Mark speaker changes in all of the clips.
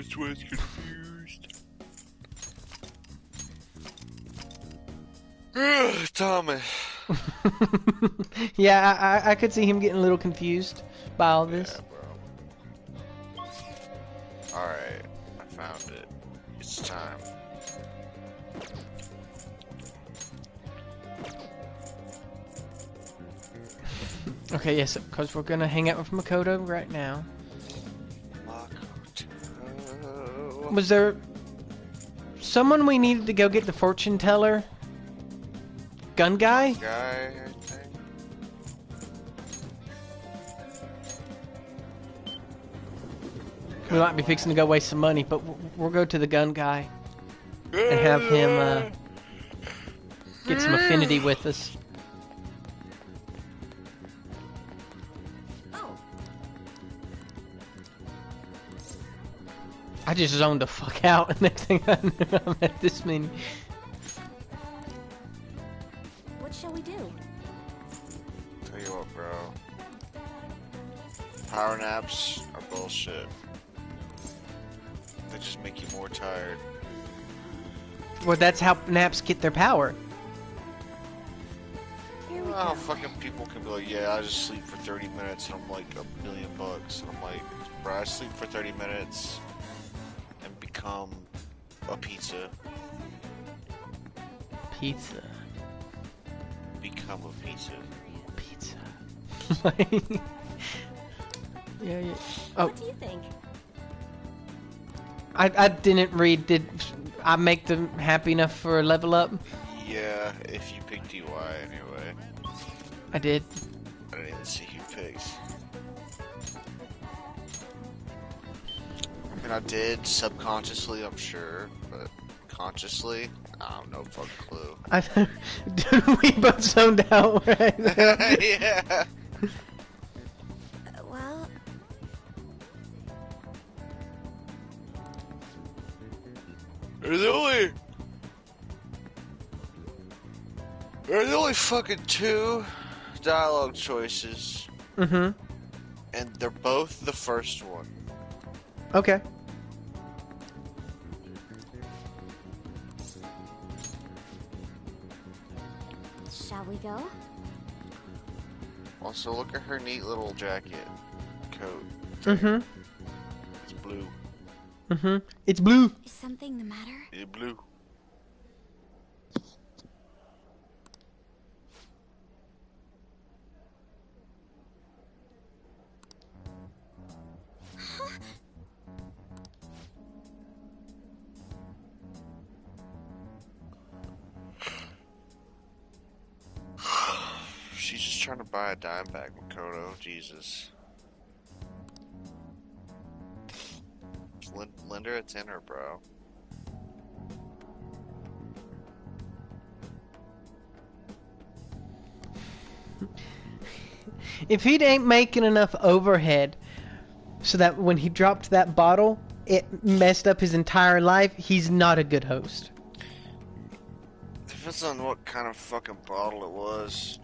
Speaker 1: This one's confused. Tommy.
Speaker 2: Yeah, I could see him getting a little confused by all this.
Speaker 1: Yeah, bro. Alright, I found it. It's time.
Speaker 2: Okay, yes, because we're gonna hang out with Makoto right now.
Speaker 1: Makoto.
Speaker 2: Was there someone we needed to go get the fortune teller? Gun guy?
Speaker 1: Guy, I think.
Speaker 2: We might be fixing to go waste some money, but we'll go to the gun guy and have him get some affinity with us. I just zoned the fuck out. Next thing I knew, I'm at this many.
Speaker 3: What shall we do?
Speaker 1: Tell you what, bro. Power naps are bullshit. They just make you more tired.
Speaker 2: Well, that's how naps get their power.
Speaker 3: Here we
Speaker 1: How
Speaker 3: go.
Speaker 1: fucking people can be like, yeah, I just sleep for 30 minutes and I'm like $1 million. And I'm like, bro, I sleep for 30 minutes and become a pizza.
Speaker 2: Pizza.
Speaker 1: Become a pizza.
Speaker 2: Pizza. Yeah, yeah. Oh,
Speaker 3: What do you think?
Speaker 2: I didn't read. Did I make them happy enough for a level up?
Speaker 1: Yeah, if you pick DY anyway.
Speaker 2: I did.
Speaker 1: I didn't even see who picks. I mean, I did subconsciously, I'm sure, but consciously, I have no fucking clue.
Speaker 2: Dude, we both zoned out right there.
Speaker 1: Yeah.
Speaker 3: Well,
Speaker 1: There's only fucking two dialogue choices,
Speaker 2: Mm-hmm.
Speaker 1: and they're both the first one.
Speaker 2: Okay.
Speaker 3: shall we go?
Speaker 1: Also, look at her neat little jacket, coat.
Speaker 2: Mm-hmm.
Speaker 1: It's blue.
Speaker 2: Mm-hmm. It's blue.
Speaker 3: Is something the matter?
Speaker 1: It's blue. She's just trying to buy a dime bag, Makoto. Jesus. Lend her a tenner, bro.
Speaker 2: If he ain't making enough overhead so that when he dropped that bottle, it messed up his entire life, he's not a good host.
Speaker 1: Depends on what kind of fucking bottle it was.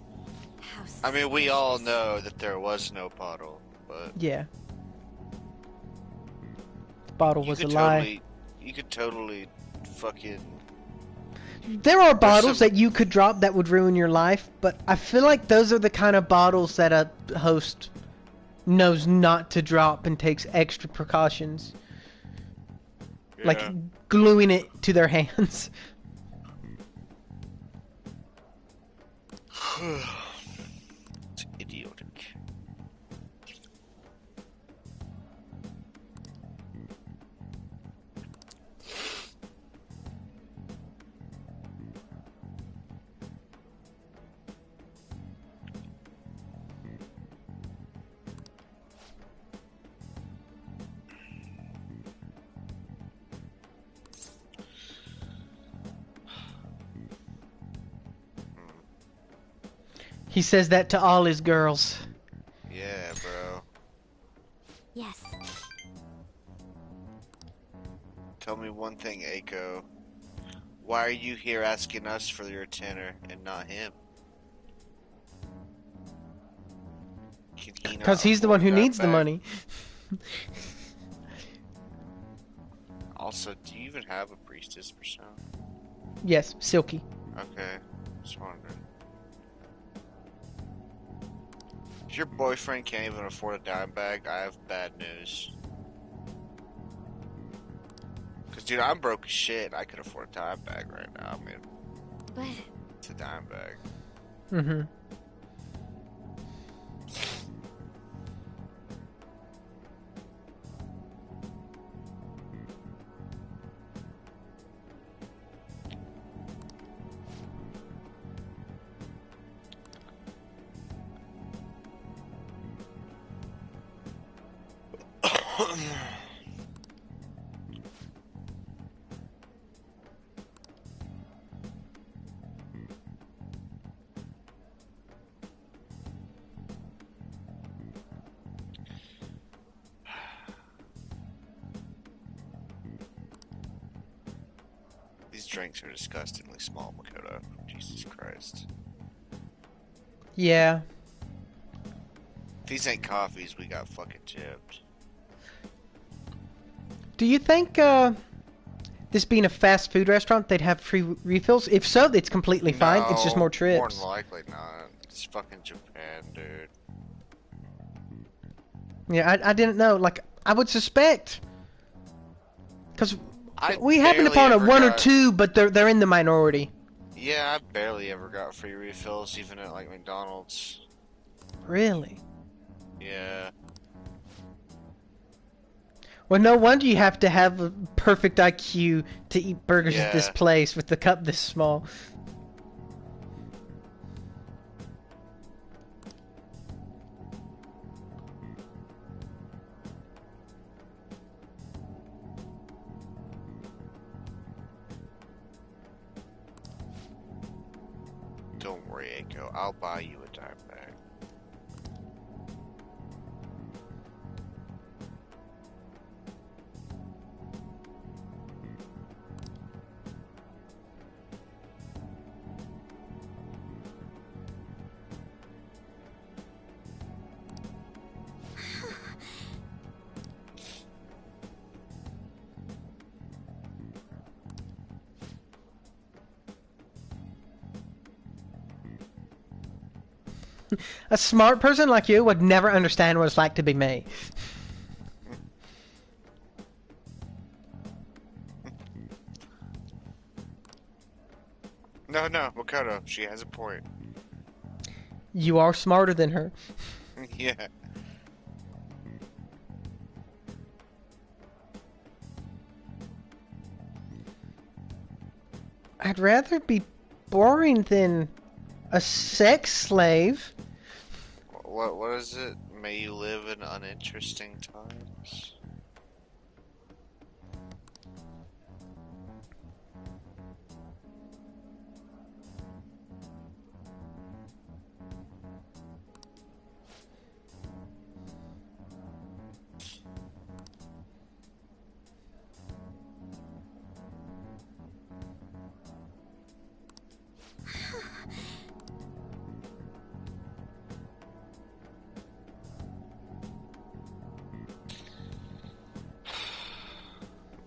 Speaker 3: How
Speaker 1: I mean, we all
Speaker 3: suspicious.
Speaker 1: know that there was no bottle, but
Speaker 2: Yeah. The bottle
Speaker 1: you
Speaker 2: was a
Speaker 1: could
Speaker 2: lie.
Speaker 1: totally, you could totally fucking.
Speaker 2: There are bottles
Speaker 1: some-
Speaker 2: that you could drop that would ruin your life, but I feel like those are the kind of bottles that a host knows not to drop and takes extra precautions. Like
Speaker 1: Yeah.
Speaker 2: gluing it to their hands.
Speaker 1: It's idiotic.
Speaker 2: He says that to all his girls.
Speaker 1: Yeah, bro.
Speaker 3: Yes.
Speaker 1: Tell me one thing, Aiko. Why are you here asking us for your tenner and not him? Can he not
Speaker 2: Because he's the one who
Speaker 1: afford that
Speaker 2: needs the
Speaker 1: bag?
Speaker 2: money.
Speaker 1: Also, do you even have a priestess persona?
Speaker 2: Yes, Silky.
Speaker 1: Okay, just wondering. If your boyfriend can't even afford a dime bag, I have bad news. Cause dude, I'm broke as shit. I could afford a dime bag right now. I mean,
Speaker 3: But
Speaker 1: it's a dime bag.
Speaker 2: Mm-hmm.
Speaker 1: These drinks are disgustingly small, Makoto. Jesus Christ.
Speaker 2: Yeah.
Speaker 1: If these ain't coffees, we got fucking chipped.
Speaker 2: Do you think, this being a fast food restaurant, they'd have free refills? If so, it's completely fine. It's just more
Speaker 1: More
Speaker 2: trips.
Speaker 1: than likely not. It's fucking Japan, dude.
Speaker 2: Yeah, I didn't know. Like, I would suspect. Because
Speaker 1: I
Speaker 2: we happen
Speaker 1: barely
Speaker 2: upon a
Speaker 1: ever
Speaker 2: one or
Speaker 1: got-
Speaker 2: two, but they're in the minority.
Speaker 1: Yeah, I barely ever got free refills, even at like McDonald's.
Speaker 2: Really?
Speaker 1: Yeah.
Speaker 2: Well, no wonder you have to have a perfect IQ to eat burgers at this
Speaker 1: Yeah.
Speaker 2: place with the cup this small.
Speaker 1: Don't worry, Eiko. I'll buy you a dime bag.
Speaker 2: A smart person like you would never understand what it's like to be me.
Speaker 1: No, Makoto. She has a point.
Speaker 2: You are smarter than her.
Speaker 1: Yeah.
Speaker 2: I'd rather be boring than a sex slave.
Speaker 1: What is it? May you live in uninteresting times.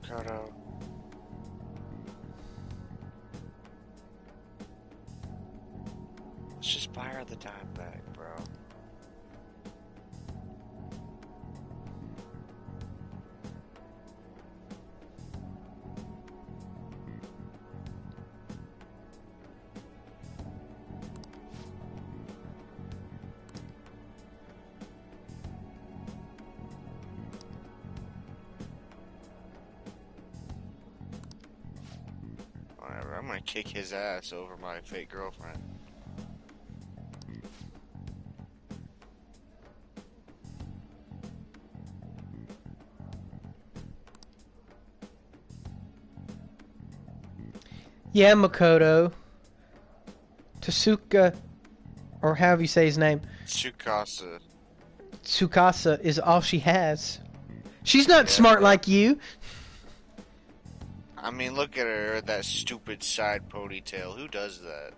Speaker 1: Makoto. Let's just buy her the dime bag, bro. Whatever, I'm gonna kick his ass over my fake girlfriend.
Speaker 2: Yeah, Makoto. Tasuka, or however you say his name,
Speaker 1: Tsukasa.
Speaker 2: Tsukasa is all she has. She's not
Speaker 1: Yeah,
Speaker 2: smart
Speaker 1: bro.
Speaker 2: like you.
Speaker 1: I mean, look at her, that stupid side ponytail. Who does that?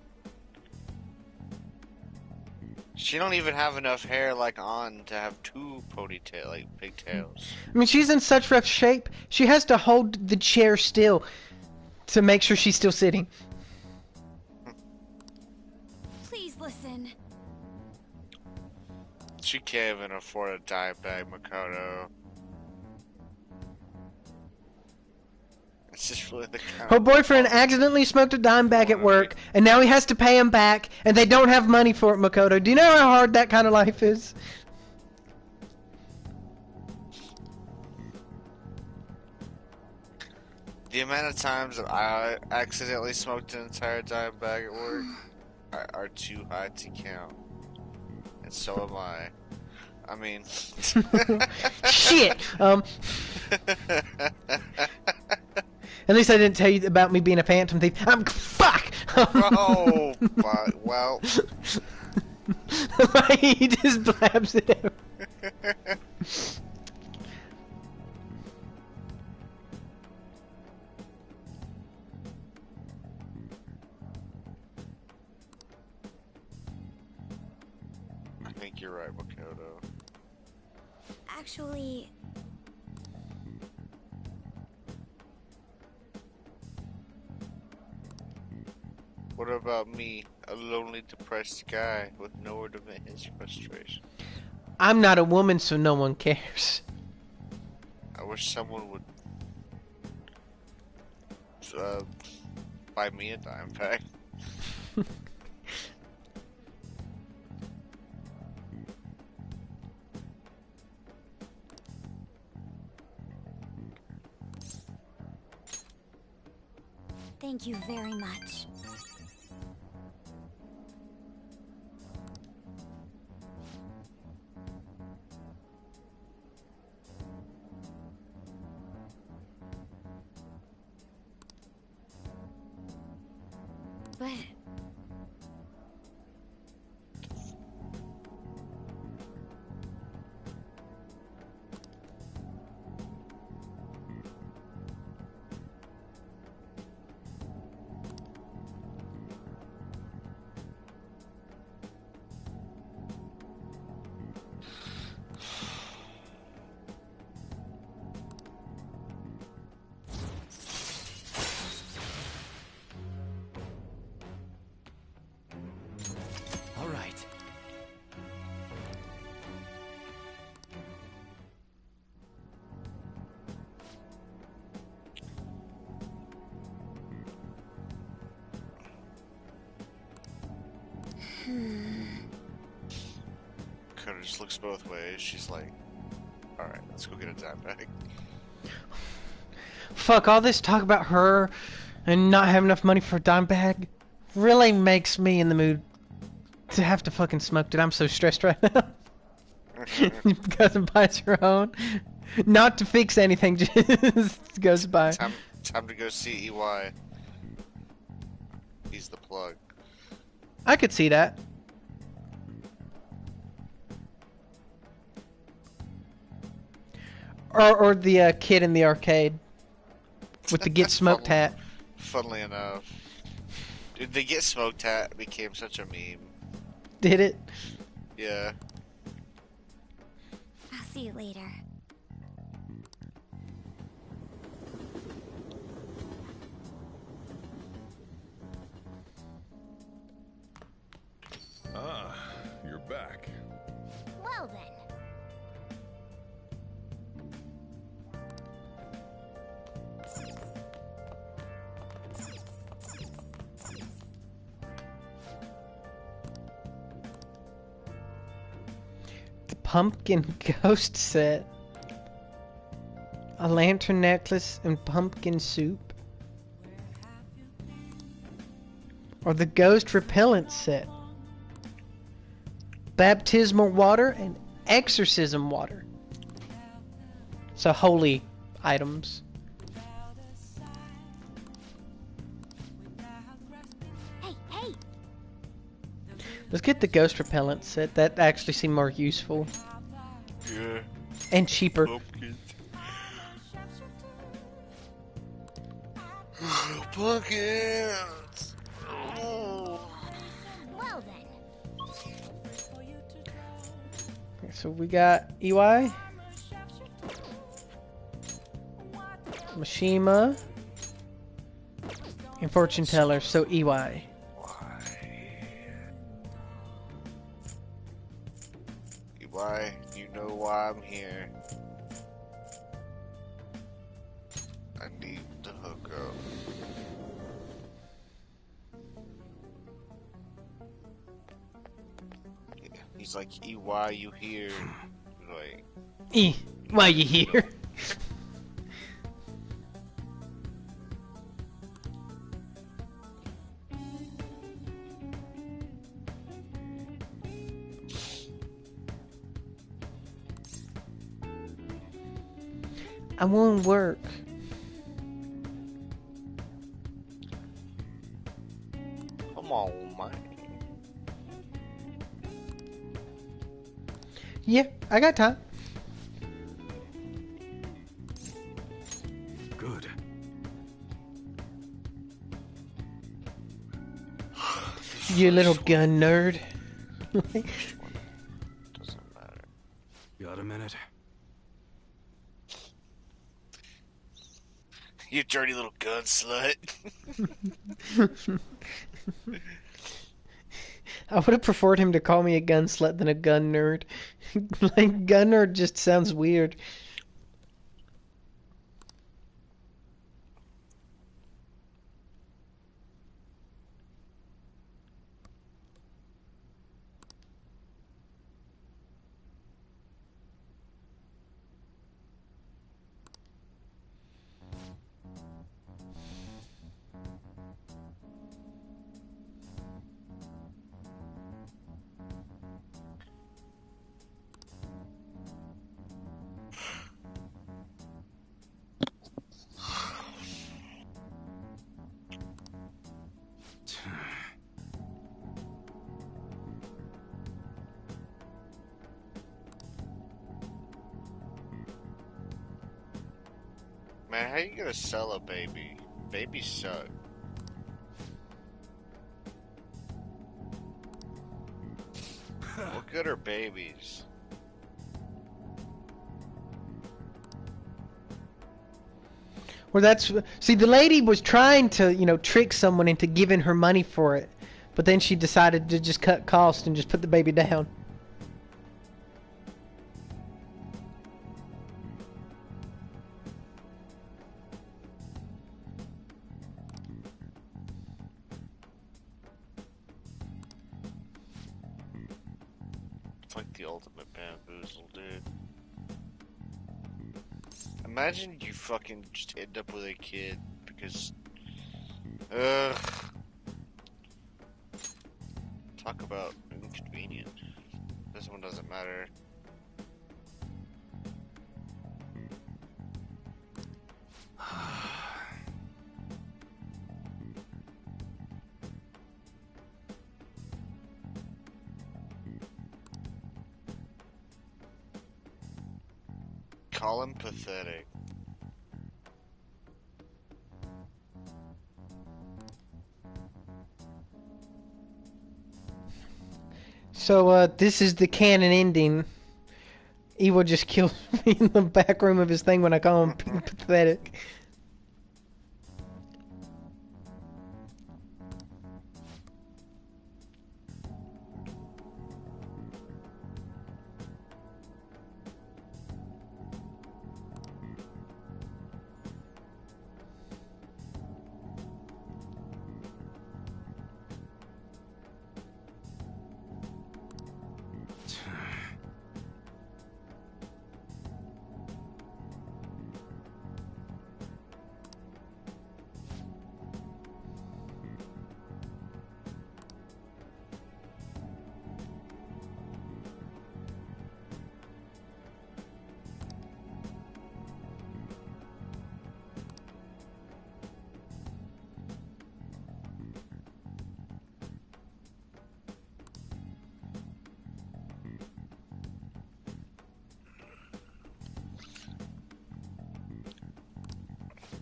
Speaker 1: She don't even have enough hair like on to have two ponytail, like pigtails.
Speaker 2: I mean, she's in such rough shape. She has to hold the chair still to make sure she's still sitting.
Speaker 3: Please listen.
Speaker 1: She can't even afford a dime bag, Makoto. It's just really the kind
Speaker 2: Her
Speaker 1: of
Speaker 2: boyfriend accidentally smoked a dime bag at work, and now he has to pay him back, and they don't have money for it, Makoto. Do you know how hard that kind of life is?
Speaker 1: The amount of times that I accidentally smoked an entire dime bag at work are too high to count. And so am I. I mean...
Speaker 2: Shit! At least I didn't tell you about me being a phantom thief. Fuck!
Speaker 1: Oh, well...
Speaker 2: He just blabs it out.
Speaker 1: I think you're right, Makoto.
Speaker 3: Actually,
Speaker 1: What about me, a lonely, depressed guy with nowhere to vent his frustration?
Speaker 2: I'm not a woman, so no one cares.
Speaker 1: I wish someone would buy me a dime bag.
Speaker 3: thank you very much. But
Speaker 4: All right.
Speaker 1: Makoto just looks both ways. She's like, alright, let's go get a dime bag.
Speaker 2: Fuck, all this talk about her and not have enough money for a dime bag really makes me in the mood to have to fucking smoke it. I'm so stressed right now. Goes and buys her own. Not to fix anything, just goes by.
Speaker 1: Time to go see EY. He's the plug.
Speaker 2: I could see that. Or the kid in the arcade with the Get Smoked hat.
Speaker 1: Funnily enough. Dude, the Get Smoked hat became such a meme.
Speaker 2: Did it?
Speaker 1: Yeah.
Speaker 3: I'll see you later.
Speaker 5: Ah, you're back.
Speaker 3: Well then.
Speaker 2: The pumpkin ghost set. A lantern necklace and pumpkin soup. Or the ghost repellent set. Baptismal water and exorcism water. So holy items.
Speaker 3: Hey, hey!
Speaker 2: Let's get the ghost repellent set. That actually seemed more useful.
Speaker 1: Yeah.
Speaker 2: And cheaper.
Speaker 1: Pumpkins. Pumpkins! Oh.
Speaker 3: Well then.
Speaker 2: So we got EY, Mishima, and Fortune Teller. So EY.
Speaker 1: Why? Why? You know why I'm here. I need to hook up. Yeah, he's like, EY, you here? Like,
Speaker 2: E, why you here? I won't work.
Speaker 1: come on, man.
Speaker 2: Yeah, I got time.
Speaker 5: Good.
Speaker 2: You little gun nerd.
Speaker 1: Doesn't matter.
Speaker 5: Got a minute?
Speaker 1: You dirty little gun slut.
Speaker 2: I would have preferred him to call me a gun slut than a gun nerd. Like, gun nerd just sounds weird.
Speaker 1: Man, how you gonna sell a baby? Babies suck. What good are babies?
Speaker 2: Well, that's... See, the lady was trying to, you know, trick someone into giving her money for it. But then she decided to just cut costs and just put the baby down.
Speaker 1: It's like the ultimate bamboozle, dude. Imagine you fucking just end up with a kid because... Ugh. Talk about inconvenient. This one doesn't matter. Call him pathetic.
Speaker 2: So, this is the canon ending. Evo just kills me in the back room of his thing when I call him pathetic.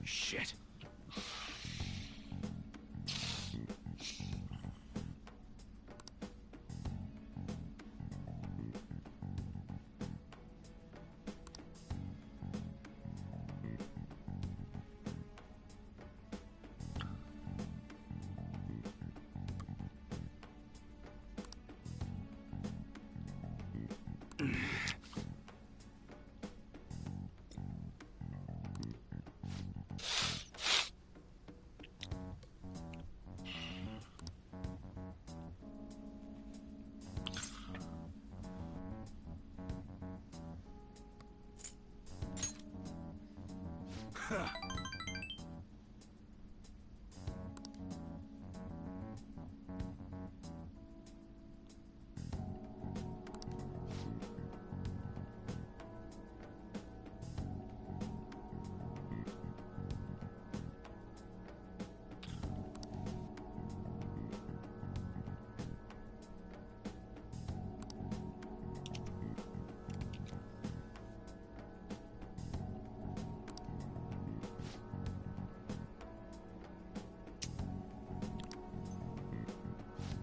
Speaker 5: Shit.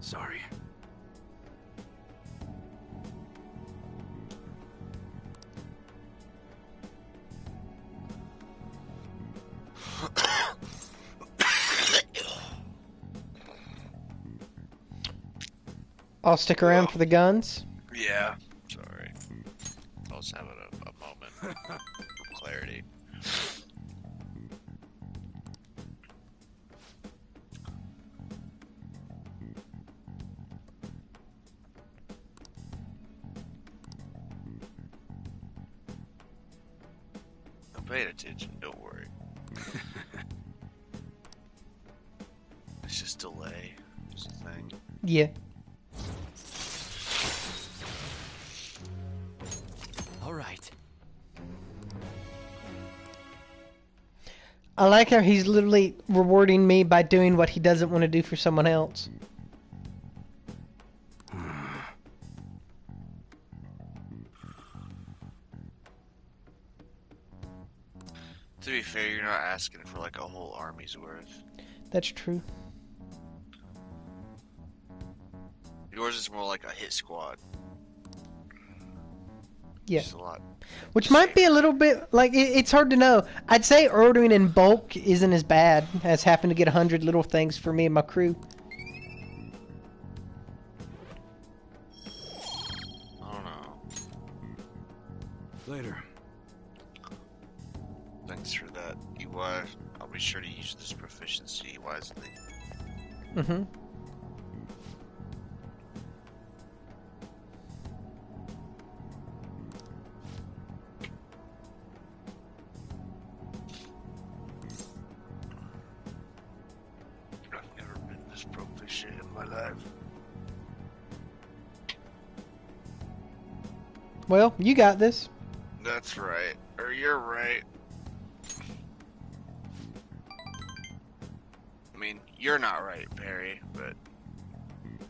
Speaker 5: Sorry.
Speaker 2: I'll stick around for the guns.
Speaker 1: Yeah. Sorry. I was having a moment of clarity. I'm paying attention, don't worry. It's just delay. It's a thing.
Speaker 2: Yeah.
Speaker 4: All right.
Speaker 2: I like how he's literally rewarding me by doing what he doesn't want to do for someone else.
Speaker 1: To be fair, you're not asking for like a whole army's worth.
Speaker 2: That's true.
Speaker 1: Yours is more like a hit squad.
Speaker 2: Yeah.
Speaker 1: Just a lot.
Speaker 2: Which might be a little bit, like, it's hard to know. I'd say ordering in bulk isn't as bad as having to get 100 little things for me and my crew.
Speaker 1: I don't know.
Speaker 5: Later.
Speaker 1: Thanks for that, UI. I'll be sure to use this proficiency wisely.
Speaker 2: Mm-hmm.
Speaker 1: I've never been this proficient in my life.
Speaker 2: Well, you got this.
Speaker 1: That's right. Or you're right. I mean, you're not right, Perry, but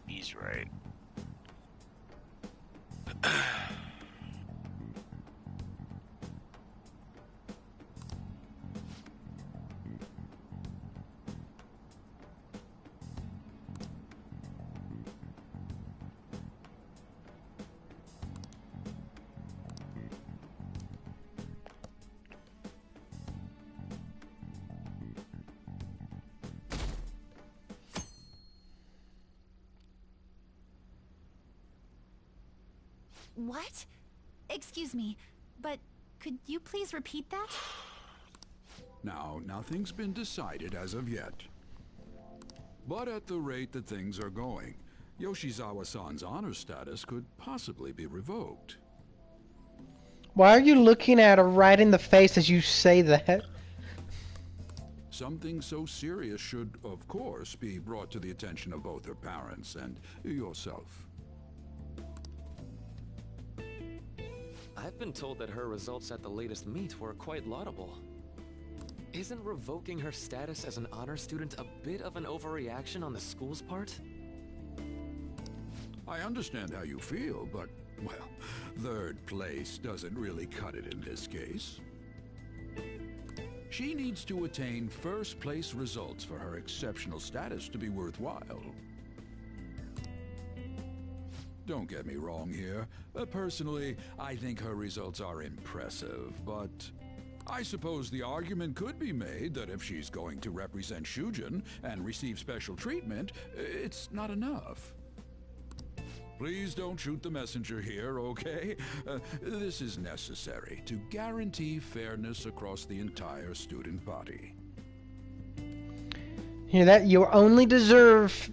Speaker 1: he's right.
Speaker 3: What? Excuse me, but could you please repeat that?
Speaker 5: Now, nothing's been decided as of yet. But at the rate that things are going, Yoshizawa-san's honor status could possibly be revoked.
Speaker 2: Why are you looking at her right in the face as you say that?
Speaker 5: Something so serious should, of course, be brought to the attention of both her parents and yourself.
Speaker 4: I've been told that her results at the latest meet were quite laudable. Isn't revoking her status as an honor student a bit of an overreaction on the school's part?
Speaker 5: I understand how you feel, but, well, third place doesn't really cut it in this case. She needs to attain first place results for her exceptional status to be worthwhile. Don't get me wrong here. Personally, I think her results are impressive, but I suppose the argument could be made that if she's going to represent Shujin and receive special treatment, it's not enough. Please don't shoot the messenger here, okay? This is necessary to guarantee fairness across the entire student body.
Speaker 2: Hear that? You only deserve...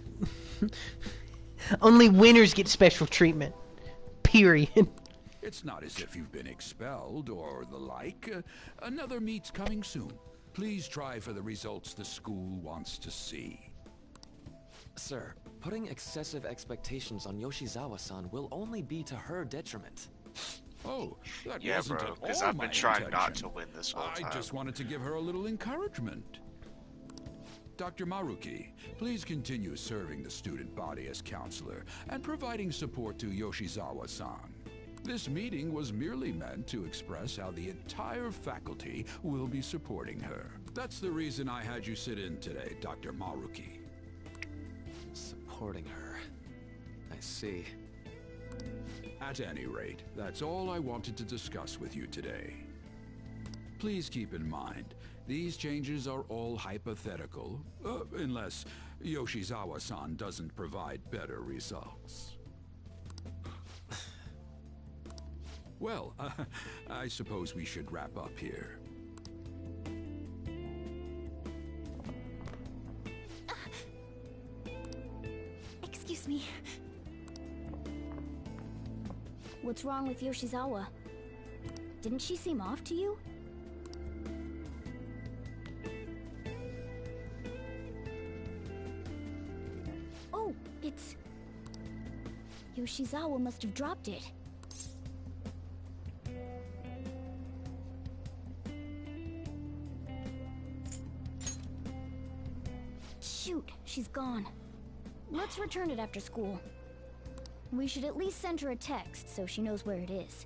Speaker 2: Only winners get special treatment. Period.
Speaker 5: It's not as if you've been expelled or the like. Another meet's coming soon. Please try for the results the school wants to see.
Speaker 4: Sir, putting excessive expectations on Yoshizawa-san will only be to her detriment.
Speaker 5: Oh, that
Speaker 1: Yeah,
Speaker 5: wasn't
Speaker 1: bro,
Speaker 5: at
Speaker 1: because
Speaker 5: all
Speaker 1: I've been
Speaker 5: my
Speaker 1: trying not
Speaker 5: intention.
Speaker 1: to win this whole time.
Speaker 5: I just wanted to give her a little encouragement. Dr. Maruki, please continue serving the student body as counselor and providing support to Yoshizawa-san. This meeting was merely meant to express how the entire faculty will be supporting her. That's the reason I had you sit in today, Dr. Maruki.
Speaker 4: Supporting her. I see.
Speaker 5: At any rate, that's all I wanted to discuss with you today. Please keep in mind, these changes are all hypothetical, unless Yoshizawa-san doesn't provide better results. Well, I suppose we should wrap up here.
Speaker 3: Excuse me.
Speaker 6: What's wrong with Yoshizawa? Didn't she seem off to you? Oh, it's... Yoshizawa must have dropped it. Shoot, she's gone. Let's return it after school. We should at least send her a text so she knows where it is.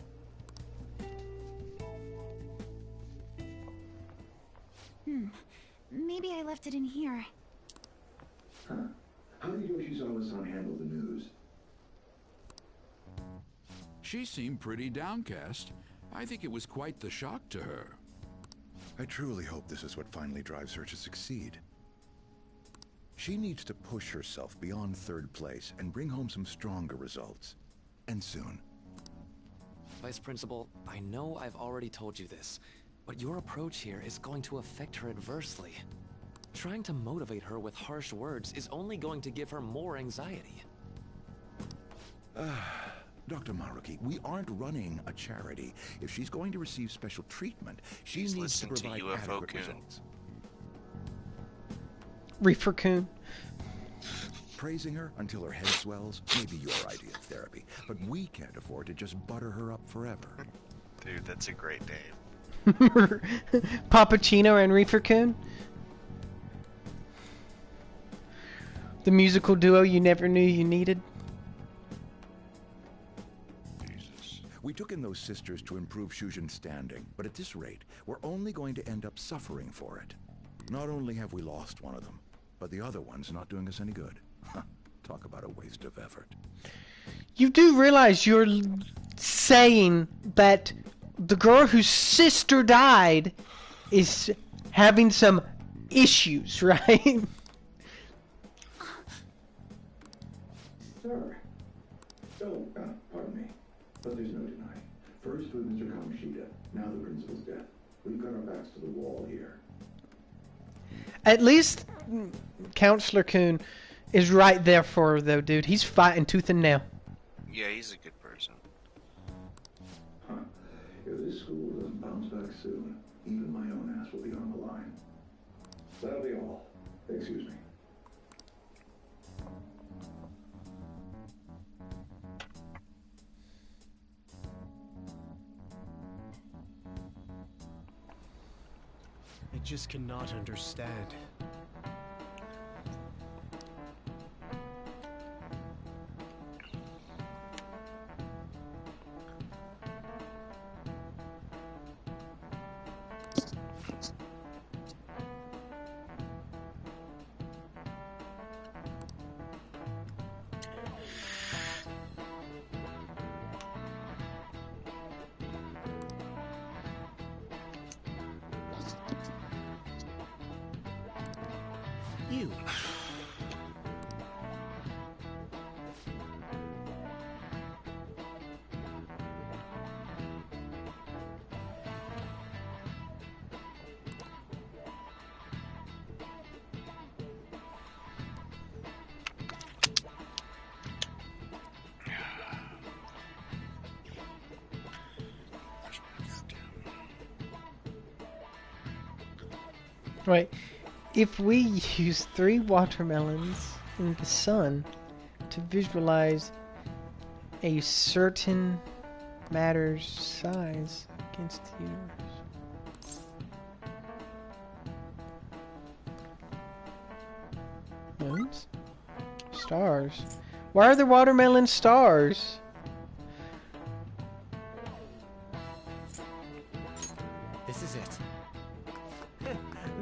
Speaker 3: Maybe I left it in here.
Speaker 7: Huh. How did Yoshizawa-san handle the news?
Speaker 5: She seemed pretty downcast. I think it was quite the shock to her.
Speaker 8: I truly hope this is what finally drives her to succeed. She needs to push herself beyond third place and bring home some stronger results. And soon.
Speaker 4: Vice Principal, I know I've already told you this, but your approach here is going to affect her adversely. Trying to motivate her with harsh words is only going to give her more anxiety.
Speaker 8: Dr. Maruki, we aren't running a charity. If she's going to receive special treatment, she
Speaker 1: He's
Speaker 8: needs to
Speaker 1: listening to
Speaker 8: provide
Speaker 1: UFO
Speaker 8: adequate
Speaker 1: Kun.
Speaker 8: results.
Speaker 2: Reefer Coon.
Speaker 8: Praising her until her head swells may be your idea of therapy, but we can't afford to just butter her up forever.
Speaker 1: Dude, that's a great name.
Speaker 2: Pappuccino and Reefer Coon. The musical duo you never knew you needed.
Speaker 1: Jesus.
Speaker 8: We took in those sisters to improve Shujin's standing, but at this rate, we're only going to end up suffering for it. Not only have we lost one of them, but the other one's not doing us any good. Talk about a waste of effort.
Speaker 2: You do realize you're saying that the girl whose sister died is having some issues, right?
Speaker 7: Sir. Oh, pardon me. But there's no denying. First with Mr. Kamoshida, now the principal's death. We've got our backs to the wall here.
Speaker 2: At least Counselor Coon is right there for her, though, dude. He's fighting tooth and nail.
Speaker 1: Yeah, he's a good person.
Speaker 7: Huh. If this school doesn't bounce back soon, even my own ass will be on the line. That'll be all. Excuse me.
Speaker 9: I just cannot understand. You.
Speaker 2: Wait, if we use 3 watermelons in the sun to visualize a certain matter's size against the universe. Moons? Stars. Why are the watermelon stars?
Speaker 9: This is it.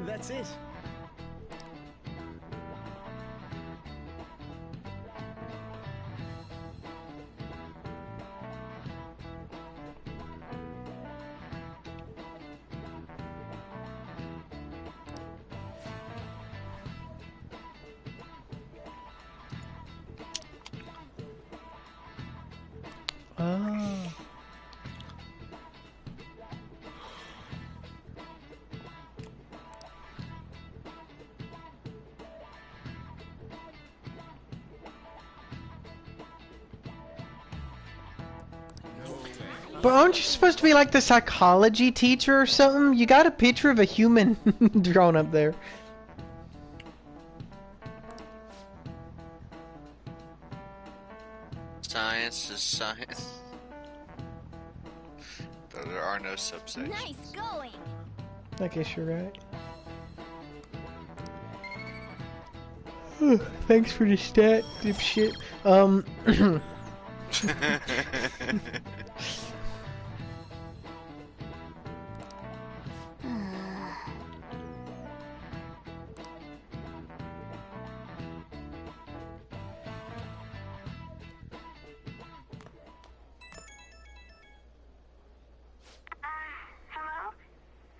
Speaker 9: That's it.
Speaker 2: Oh. But aren't you supposed to be like the psychology teacher or something? You got a picture of a human drawn up there.
Speaker 1: Science is science. Though there are no subsections.
Speaker 6: Nice going.
Speaker 2: I guess you're right. Thanks for the stat, dipshit.
Speaker 10: Hello?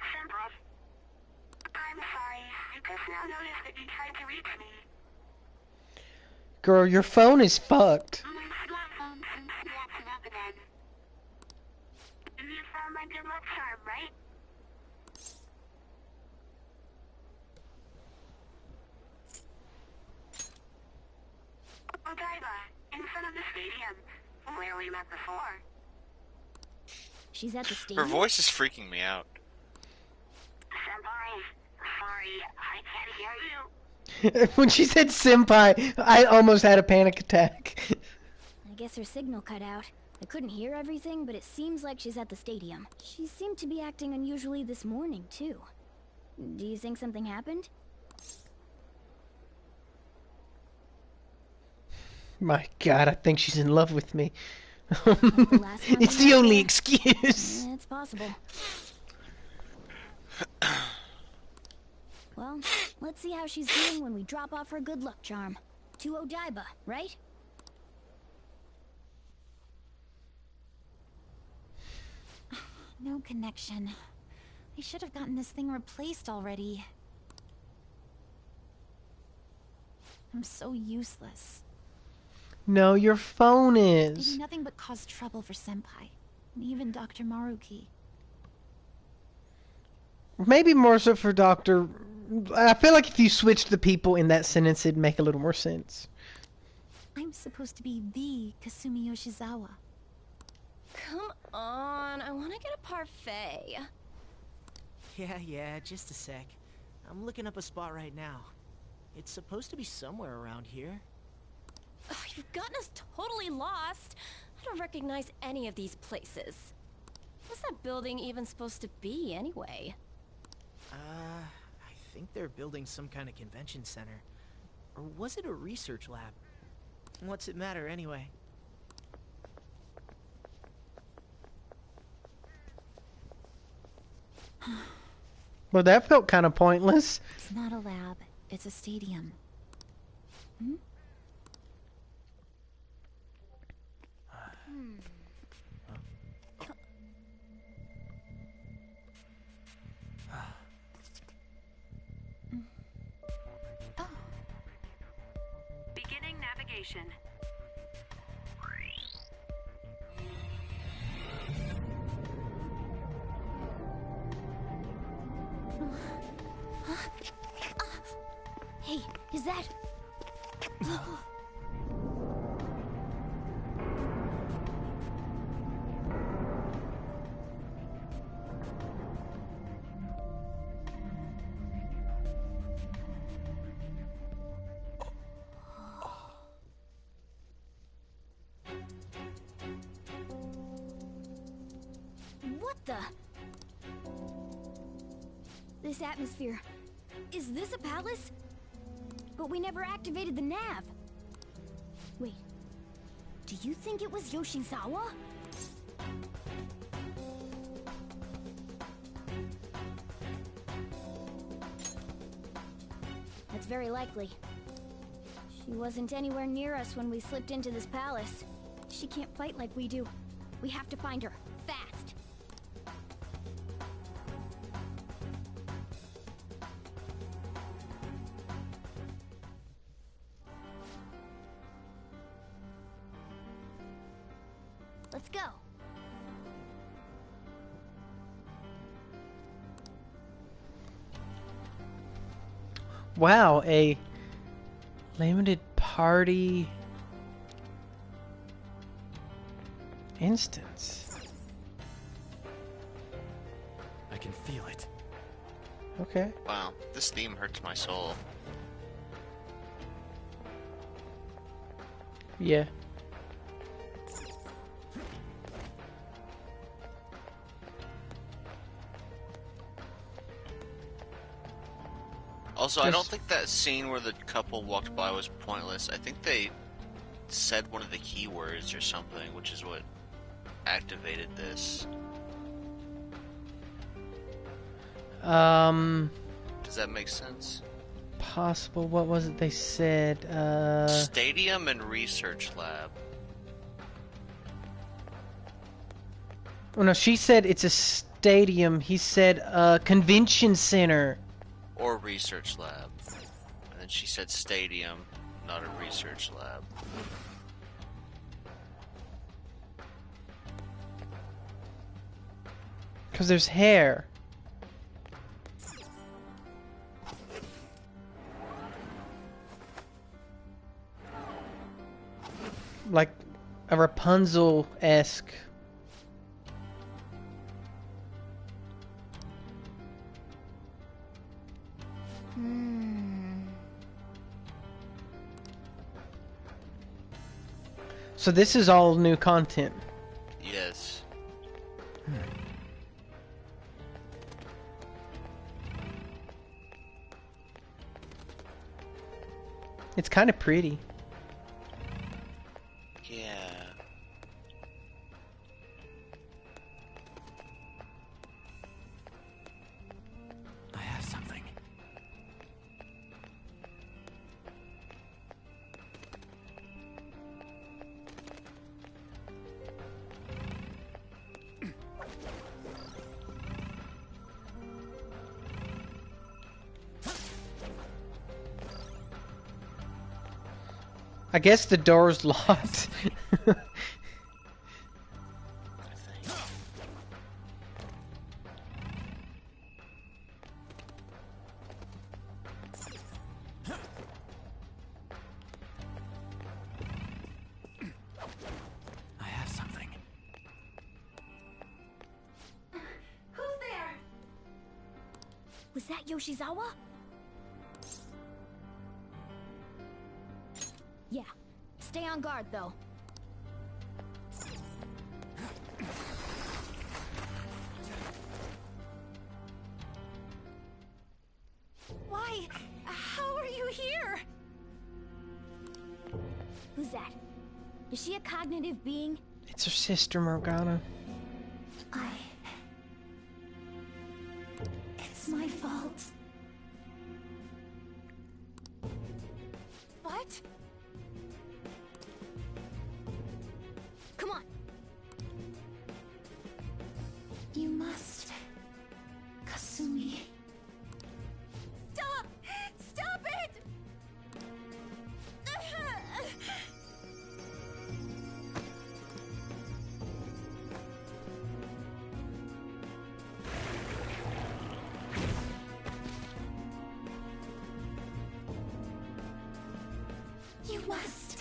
Speaker 10: Senpai? I'm sorry. I just now noticed that you tried to reach me.
Speaker 2: Girl, your phone is fucked.
Speaker 10: My smartphone seems to be acting up again. You found my good luck charm, right? Odaiba, in front of the stadium, where we met before.
Speaker 6: She's at the stadium.
Speaker 1: Her voice is freaking me out.
Speaker 10: Senpai, sorry, I can't hear you.
Speaker 2: When she said senpai, I almost had a panic attack.
Speaker 6: I guess her signal cut out. I couldn't hear everything, but it seems like she's at the stadium. She seemed to be acting unusually this morning, too. Do you think something happened?
Speaker 2: My God, I think she's in love with me.
Speaker 6: last time
Speaker 2: It's
Speaker 6: I
Speaker 2: the
Speaker 6: met
Speaker 2: only
Speaker 6: her.
Speaker 2: excuse.
Speaker 6: It's possible. Well, let's see how she's doing when we drop off her good luck charm. To Odaiba, right?
Speaker 3: No connection. I should have gotten this thing replaced already. I'm so useless.
Speaker 2: No, your phone
Speaker 3: I do
Speaker 2: is.
Speaker 3: nothing but cause trouble for Senpai. And even Dr. Maruki.
Speaker 2: Maybe more so for Dr. I feel like if you switched the people in that sentence, it'd make a little more sense.
Speaker 3: I'm supposed to be the Kasumi Yoshizawa.
Speaker 11: Come on, I want to get a parfait.
Speaker 9: Yeah, just a sec. I'm looking up a spot right now. It's supposed to be somewhere around here.
Speaker 11: Ugh, you've gotten us totally lost. I don't recognize any of these places. What's that building even supposed to be, anyway?
Speaker 9: I think they're building some kind of convention center. Or was it a research lab? What's it matter, anyway?
Speaker 2: Well, that felt kind of pointless.
Speaker 3: It's not a lab. It's a stadium.
Speaker 10: Beginning navigation.
Speaker 6: Hey, is that... the... This atmosphere... Is this a palace? But we never activated the nav. Wait. Do you think it was Yoshizawa? That's very likely. She wasn't anywhere near us when we slipped into this palace. She can't fight like we do. We have to find her, fast. Let's go.
Speaker 2: Wow, a limited party instance.
Speaker 4: I can feel it.
Speaker 2: Okay.
Speaker 1: Wow, this theme hurts my soul.
Speaker 2: Yeah.
Speaker 1: Also, I don't think that scene where the couple walked by was pointless. I think they said one of the keywords or something, which is what activated this. Does that make sense?
Speaker 2: Possible. What was it they said?
Speaker 1: Stadium and research lab.
Speaker 2: Oh no, she said it's a stadium. He said convention center.
Speaker 1: Or research lab. And then she said stadium, not a research lab.
Speaker 2: Because there's hair. Like a Rapunzel-esque. So this is all new content.
Speaker 1: Yes.
Speaker 2: It's kind of pretty.
Speaker 1: Yeah.
Speaker 4: I have something.
Speaker 2: I guess the door's locked.
Speaker 4: I have something.
Speaker 10: Who's there?
Speaker 6: Was that Yoshizawa? Yeah. Stay on guard, though. Why? How are you here? Who's that? Is she a cognitive being?
Speaker 2: It's her sister, Morgana.
Speaker 6: It's my fault. What? Come on. You must. Kasumi. Stop! Stop it! You must.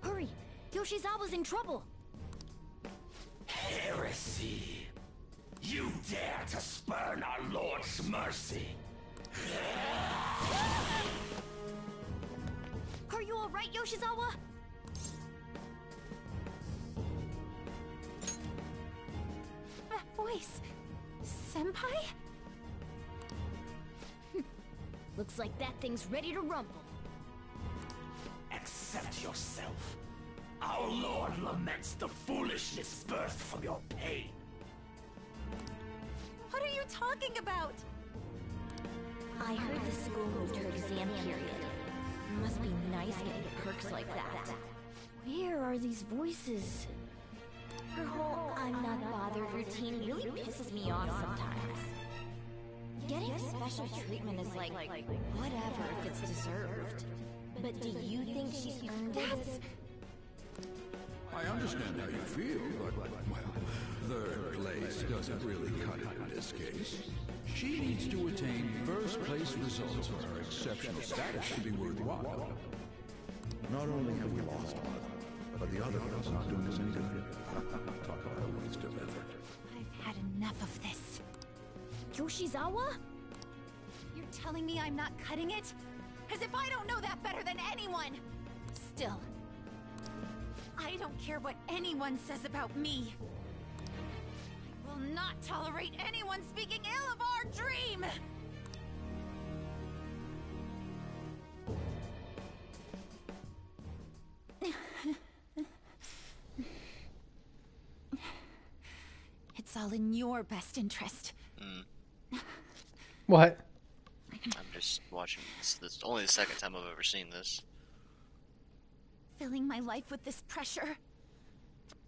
Speaker 6: Hurry! Yoshizawa's in trouble!
Speaker 12: Heresy! You dare to spurn our Lord's mercy!
Speaker 6: you alright, Yoshizawa?
Speaker 3: That voice... Senpai?
Speaker 6: Looks like that thing's ready to rumble.
Speaker 12: Accept yourself. Our Lord laments the foolishness birthed from your pain.
Speaker 3: What are you talking about?
Speaker 6: I heard the school moved her exam period. Must be nice getting perks like that. Where are these voices? Her whole I'm not bothered routine really pisses me off sometimes. Getting special treatment is like, whatever if it's deserved. But do you think she's earned it?
Speaker 5: I understand how you feel, but, well, third place doesn't really cut it in this case. She needs to attain first place results for her exceptional status to be worthwhile.
Speaker 8: Not only have we lost one of them, but the other one's not doing us any good. Talk about a waste of effort.
Speaker 3: I've had enough of this.
Speaker 6: Yoshizawa?
Speaker 3: You're telling me I'm not cutting it? As if I don't know that better than anyone! Still, I don't care what anyone says about me. I will not tolerate anyone speaking ill of our dream! It's all in your best interest.
Speaker 2: What?
Speaker 1: I'm just watching this. This is only the second time I've ever seen this.
Speaker 3: Filling my life with this pressure.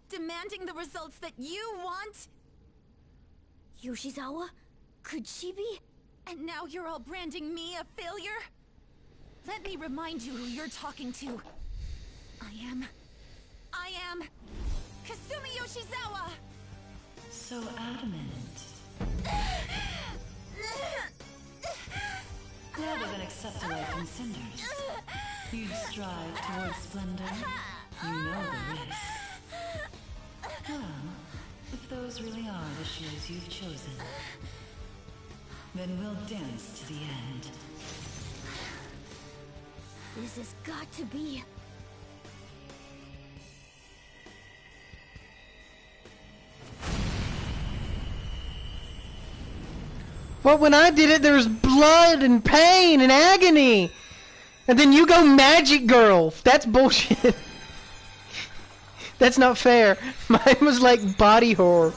Speaker 3: Demanding the results that you want.
Speaker 6: Yoshizawa? Could she be?
Speaker 3: And now you're all branding me a failure? Let me remind you who you're talking to. I am Kasumi Yoshizawa!
Speaker 13: So adamant. Rather than accept a life in cinders, you'd strive towards splendor. You know the risk. Well, if those really are the shoes you've chosen, then we'll dance to the end.
Speaker 6: This has got to be...
Speaker 2: Well, when I did it, there was blood and pain and agony. And then you go Magic Girl. That's bullshit. That's not fair. Mine was like body horror.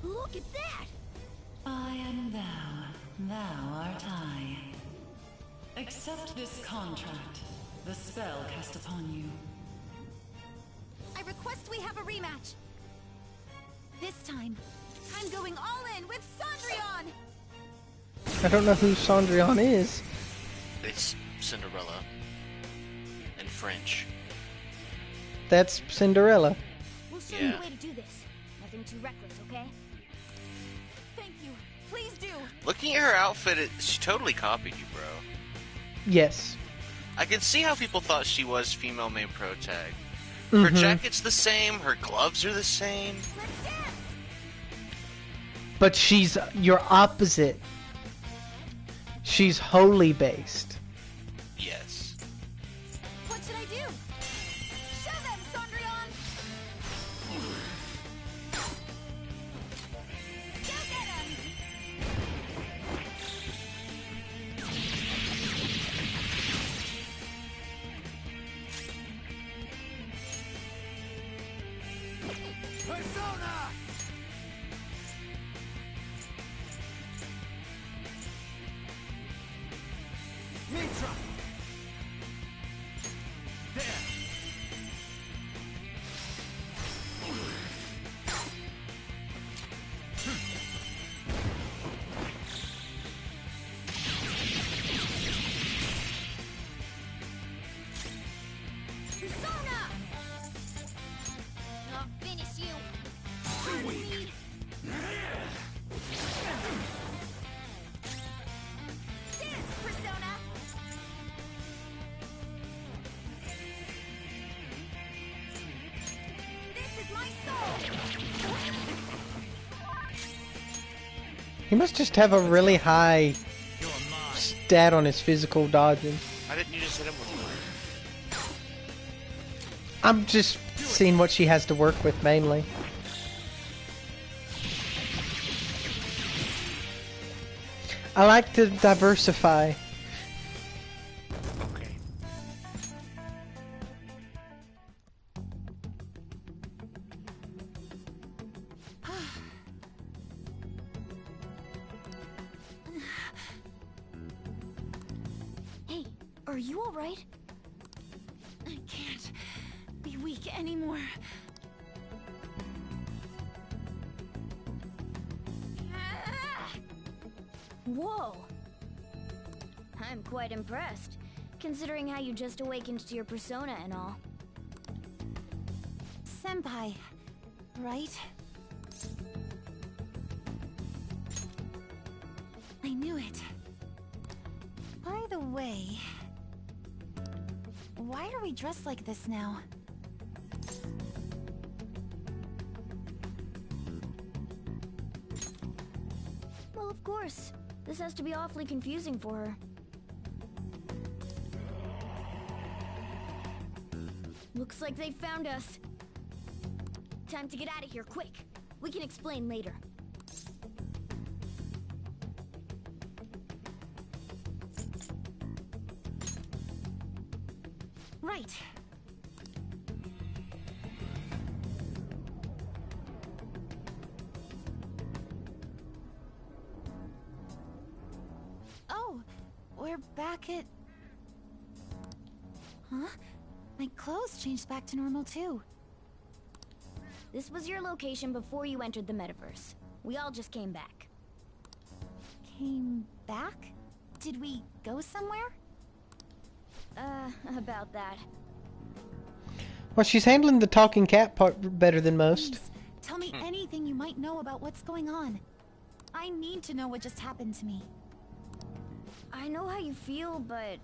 Speaker 6: Look at that!
Speaker 13: I am thou art I. Accept this contract, the spell cast upon you.
Speaker 3: I request we have a rematch. This time, I'm going all in with Cendrillon!
Speaker 2: I don't know who Cendrillon is.
Speaker 1: It's Cinderella. In French.
Speaker 2: That's Cinderella.
Speaker 6: We'll show you the way to do this. Nothing too reckless, okay?
Speaker 3: Thank you. Please do.
Speaker 1: Looking at her outfit, she totally copied you, bro.
Speaker 2: Yes.
Speaker 1: I can see how people thought she was female main pro tag. Her jacket's the same, her gloves are the same.
Speaker 2: But she's your opposite. She's holy based.
Speaker 1: Yes.
Speaker 3: What should I do? Show them, Cendrillon! Go get him!
Speaker 12: Persona! Mitra! There!
Speaker 6: Persona! I'll finish you.
Speaker 2: He must just have a really high stat on his physical dodging.
Speaker 1: Why didn't you just hit him with one?
Speaker 2: I'm just seeing what she has to work with mainly. I like to diversify.
Speaker 1: Okay.
Speaker 6: Hey, are you alright?
Speaker 3: I can't be weak anymore.
Speaker 6: Whoa! I'm quite impressed, considering how you just awakened to your persona and all.
Speaker 3: Senpai, right? I knew it. By the way, why are we dressed like this now?
Speaker 6: Well, of course. This has to be awfully confusing for her. Looks like they found us. Time to get out of here, quick. We can explain later.
Speaker 3: Right. Oh, we're back at... Huh? My clothes changed back to normal too.
Speaker 6: This was your location before you entered the metaverse. We all just came back.
Speaker 3: Came back? Did we go somewhere?
Speaker 6: About that.
Speaker 2: Well, she's handling the talking cat part better than most.
Speaker 3: Please, tell me anything you might know about what's going on. I need to know what just happened to me.
Speaker 6: I know how you feel, but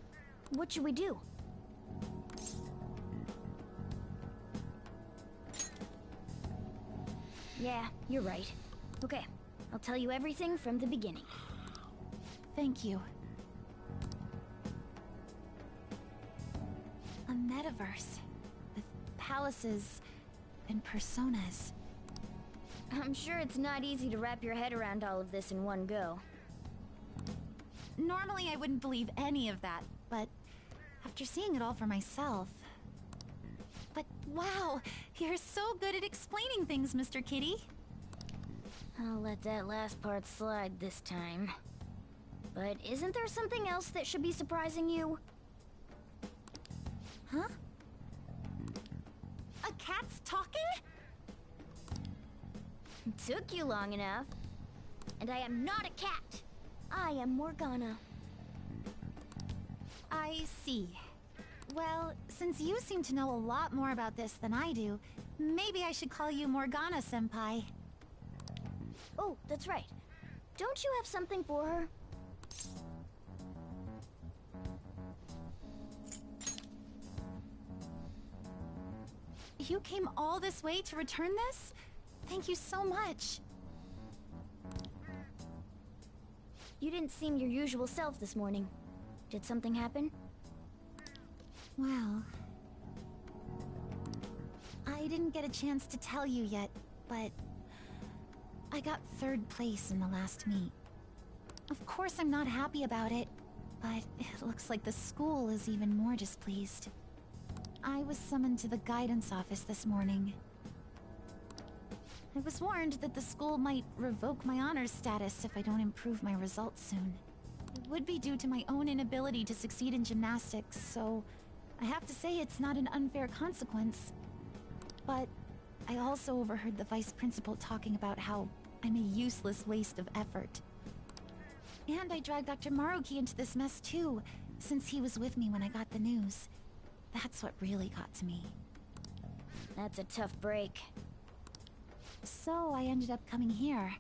Speaker 6: what should we do? Yeah, you're right. Okay, I'll tell you everything from the beginning.
Speaker 3: Thank you. A metaverse with palaces and personas.
Speaker 6: I'm sure it's not easy to wrap your head around all of this in one go.
Speaker 3: Normally I wouldn't believe any of that, but after seeing it all for myself... But wow, you're so good at explaining things, Mr. Kitty.
Speaker 6: I'll let that last part slide this time. But isn't there something else that should be surprising you?
Speaker 3: Huh? A cat's talking?
Speaker 6: Took you long enough. And I am not a cat. I am Morgana.
Speaker 3: I see. Well, since you seem to know a lot more about this than I do, maybe I should call you Morgana-senpai.
Speaker 6: Oh, that's right. Don't you have something for her?
Speaker 3: You came all this way to return this? Thank you so much.
Speaker 6: You didn't seem your usual self this morning. Did something happen?
Speaker 3: Well... I didn't get a chance to tell you yet, but... I got 3rd place in the last meet. Of course I'm not happy about it, but it looks like the school is even more displeased. I was summoned to the guidance office this morning. I was warned that the school might revoke my honors status if I don't improve my results soon. It would be due to my own inability to succeed in gymnastics, so I have to say it's not an unfair consequence. But I also overheard the vice principal talking about how I'm a useless waste of effort. And I dragged Dr. Maruki into this mess too, since he was with me when I got the news. That's what really got to me.
Speaker 6: That's a tough break.
Speaker 3: So I ended up coming here.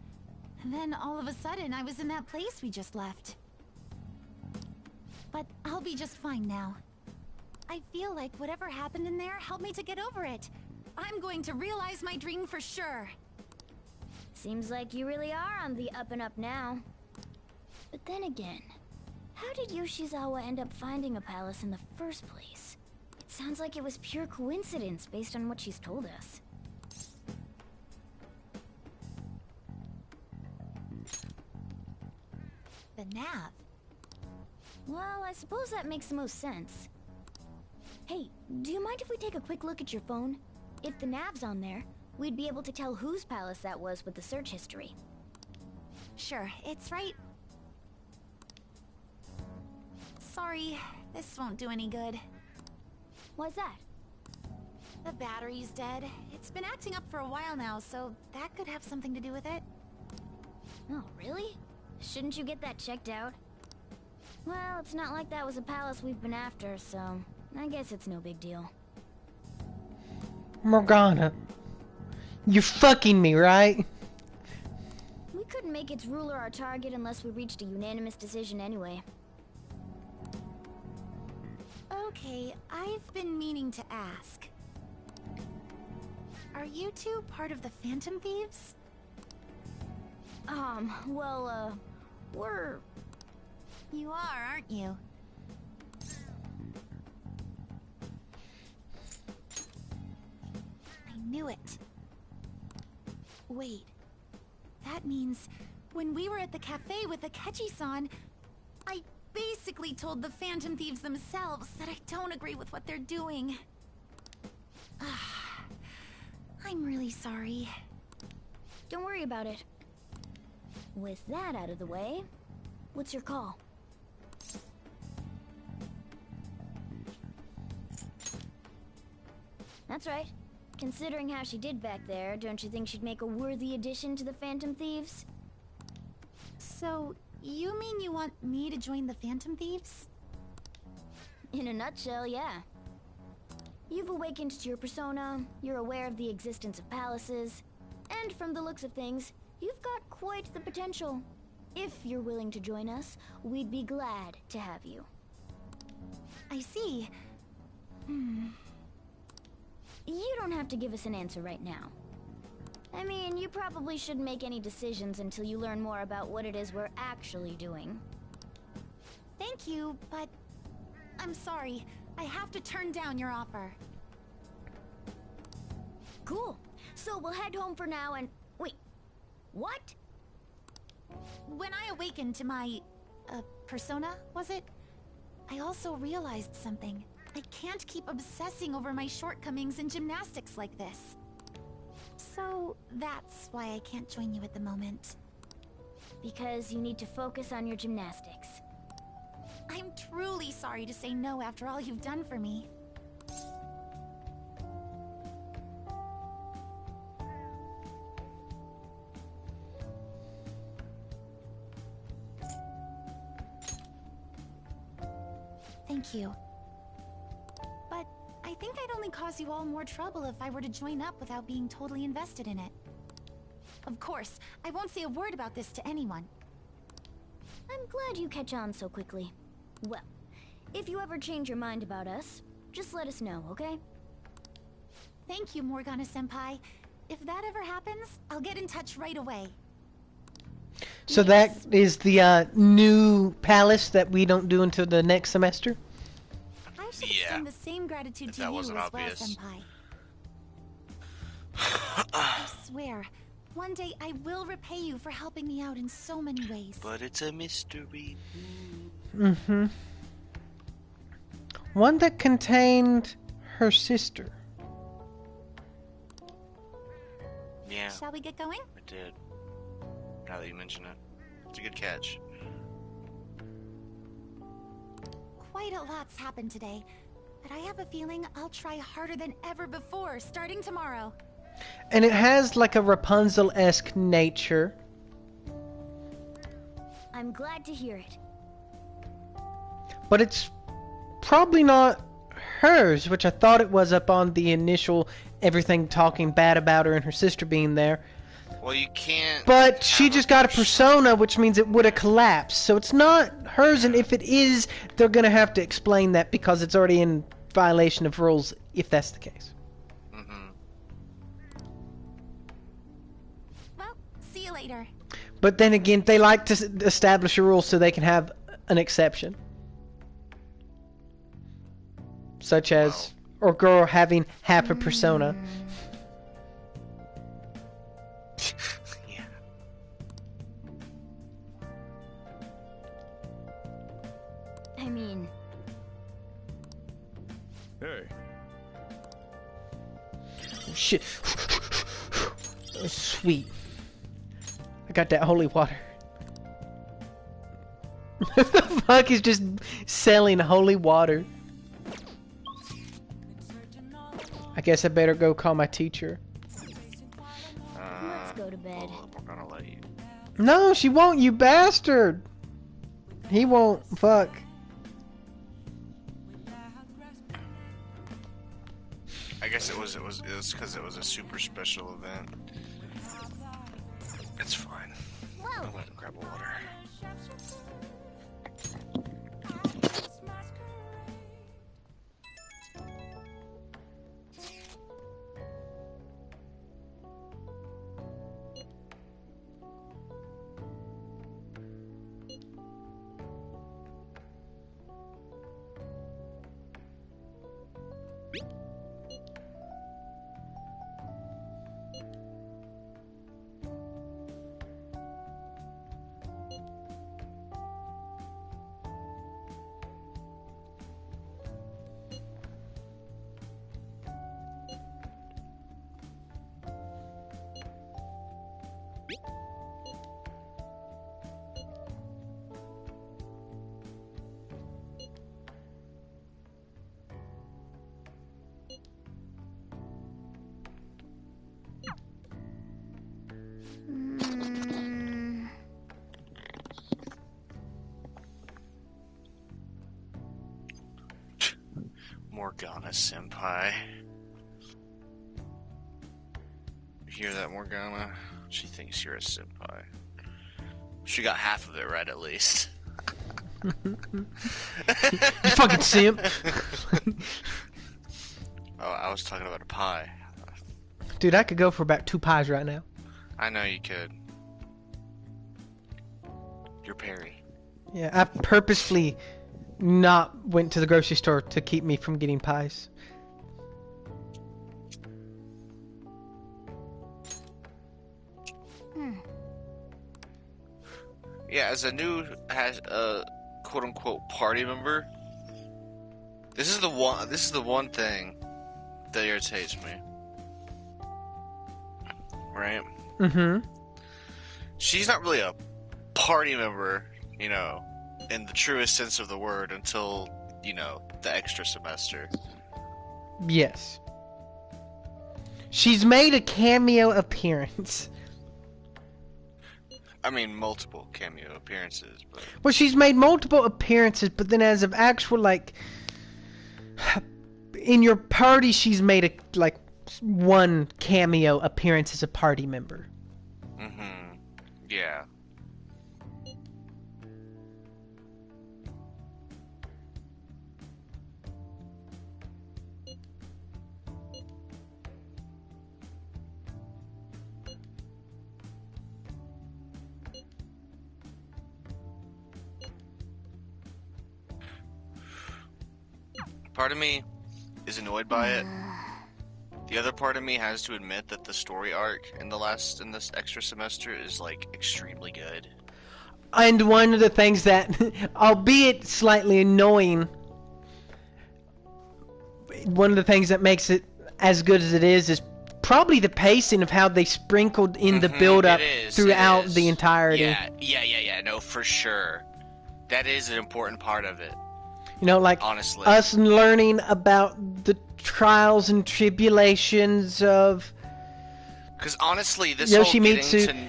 Speaker 3: And then all of a sudden I was in that place we just left. But I'll be just fine now. I feel like whatever happened in there helped me to get over it. I'm going to realize my dream for sure.
Speaker 6: Seems like you really are on the up and up now. But then again, how did Yoshizawa end up finding a palace in the first place? It sounds like it was pure coincidence based on what she's told us.
Speaker 3: The nav.
Speaker 6: Well, I suppose that makes the most sense. Hey, do you mind if we take a quick look at your phone? If the nav's on there, we'd be able to tell whose palace that was with the search history.
Speaker 3: Sure, it's right. Sorry, this won't do any good.
Speaker 6: Why's that?
Speaker 3: The battery's dead. It's been acting up for a while now, so that could have something to do with it.
Speaker 6: Oh, really? Shouldn't you get that checked out? Well, it's not like that was a palace we've been after, so I guess it's no big deal.
Speaker 2: Morgana, you're fucking me, right?
Speaker 6: We couldn't make its ruler our target unless we reached a unanimous decision anyway.
Speaker 3: Okay, I've been meaning to ask. Are you two part of the Phantom Thieves?
Speaker 6: Well, we're...
Speaker 3: You are, aren't you? I knew it. Wait. That means when we were at the cafe with Akechi-san, I basically told the Phantom Thieves themselves that I don't agree with what they're doing. I'm really sorry.
Speaker 6: Don't worry about it. With that out of the way, what's your call? That's right. Considering how she did back there, don't you think she'd make a worthy addition to the Phantom Thieves?
Speaker 3: So, you mean you want me to join the Phantom Thieves?
Speaker 6: In a nutshell, yeah. You've awakened to your persona, you're aware of the existence of palaces, and from the looks of things, you've got quite the potential. If you're willing to join us, we'd be glad to have you.
Speaker 3: I see.
Speaker 6: You don't have to give us an answer right now. I mean, you probably shouldn't make any decisions until you learn more about what it is we're actually doing.
Speaker 3: Thank you, but I'm sorry. I have to turn down your offer.
Speaker 6: Cool. So we'll head home for now and... Wait. What?
Speaker 3: When I awakened to my... persona, was it? I also realized something. I can't keep obsessing over my shortcomings in gymnastics like this. So, that's why I can't join you at the moment.
Speaker 6: Because you need to focus on your gymnastics.
Speaker 3: I'm truly sorry to say no after all you've done for me. Thank you. But I think I'd only cause you all more trouble if I were to join up without being totally invested in it. Of course, I won't say a word about this to anyone.
Speaker 6: I'm glad you catch on so quickly. Well, if you ever change your mind about us, just let us know, okay?
Speaker 3: Thank you, Morgana-senpai. If that ever happens, I'll get in touch right away.
Speaker 2: So that is the new palace that we don't do until the next semester?
Speaker 3: I should extend the same gratitude to you as well, senpai. I swear, one day I will repay you for helping me out in so many ways.
Speaker 1: But it's a mystery.
Speaker 2: Mm-hmm. One that contained her sister.
Speaker 1: Yeah.
Speaker 3: Shall we get going?
Speaker 1: I did. Now that you mention it. It's a good catch.
Speaker 3: Quite a lot's happened today, but I have a feeling I'll try harder than ever before, starting tomorrow.
Speaker 2: And it has like a Rapunzel-esque nature.
Speaker 6: I'm glad to hear it.
Speaker 2: But it's probably not hers, which I thought it was up on the initial everything talking bad about her and her sister being there.
Speaker 1: Well, you can't...
Speaker 2: But she just got a persona, which means it would have collapsed. So it's not hers, and if it is, they're going to have to explain that because it's already in violation of rules, if that's the case.
Speaker 3: Well, later.
Speaker 2: But then again, they like to establish a rule so they can have an exception. Such as, or girl having half a persona.
Speaker 1: Yeah.
Speaker 6: I mean...
Speaker 5: Hey.
Speaker 2: Shit. Sweet. I got that holy water. What the fuck is just selling holy water? I guess I better go call my teacher.
Speaker 6: Let's go to bed.
Speaker 1: We're gonna let you.
Speaker 2: No, she won't, you bastard! He won't. Fuck.
Speaker 1: I guess it was because it was a super special event. It's fine. I'm gonna grab a water. Morgana senpai. You hear that, Morgana? She thinks you're a senpai. She got half of it right, at least.
Speaker 2: You fucking simp!
Speaker 1: Oh, I was talking about a pie.
Speaker 2: Dude, I could go for about 2 pies right now.
Speaker 1: I know you could. You're Perry.
Speaker 2: Yeah, I purposefully not went to the grocery store to keep me from getting pies.
Speaker 1: Yeah, as a new quote-unquote party member, this is the one thing that irritates me. Right?
Speaker 2: Mm-hmm.
Speaker 1: She's not really a party member, you know, in the truest sense of the word until, you know, the extra semester.
Speaker 2: Yes. She's made a cameo appearance.
Speaker 1: I mean, multiple cameo appearances, but...
Speaker 2: Well, she's made multiple appearances, but then as of actual, like... In your party, she's made, like, 1 cameo appearance as a party member.
Speaker 1: Mm-hmm. Yeah. Part of me is annoyed by it. The other part of me has to admit that the story arc in this extra semester is like extremely good.
Speaker 2: And one of the things that, albeit slightly annoying, one of the things that makes it as good as it is probably the pacing of how they sprinkled in the build-up throughout the entirety.
Speaker 1: Yeah, no, for sure. That is an important part of it.
Speaker 2: You know, like,
Speaker 1: honestly,
Speaker 2: us learning about the trials and tribulations of...
Speaker 1: Because honestly, this
Speaker 2: Yoshimitsu...
Speaker 1: whole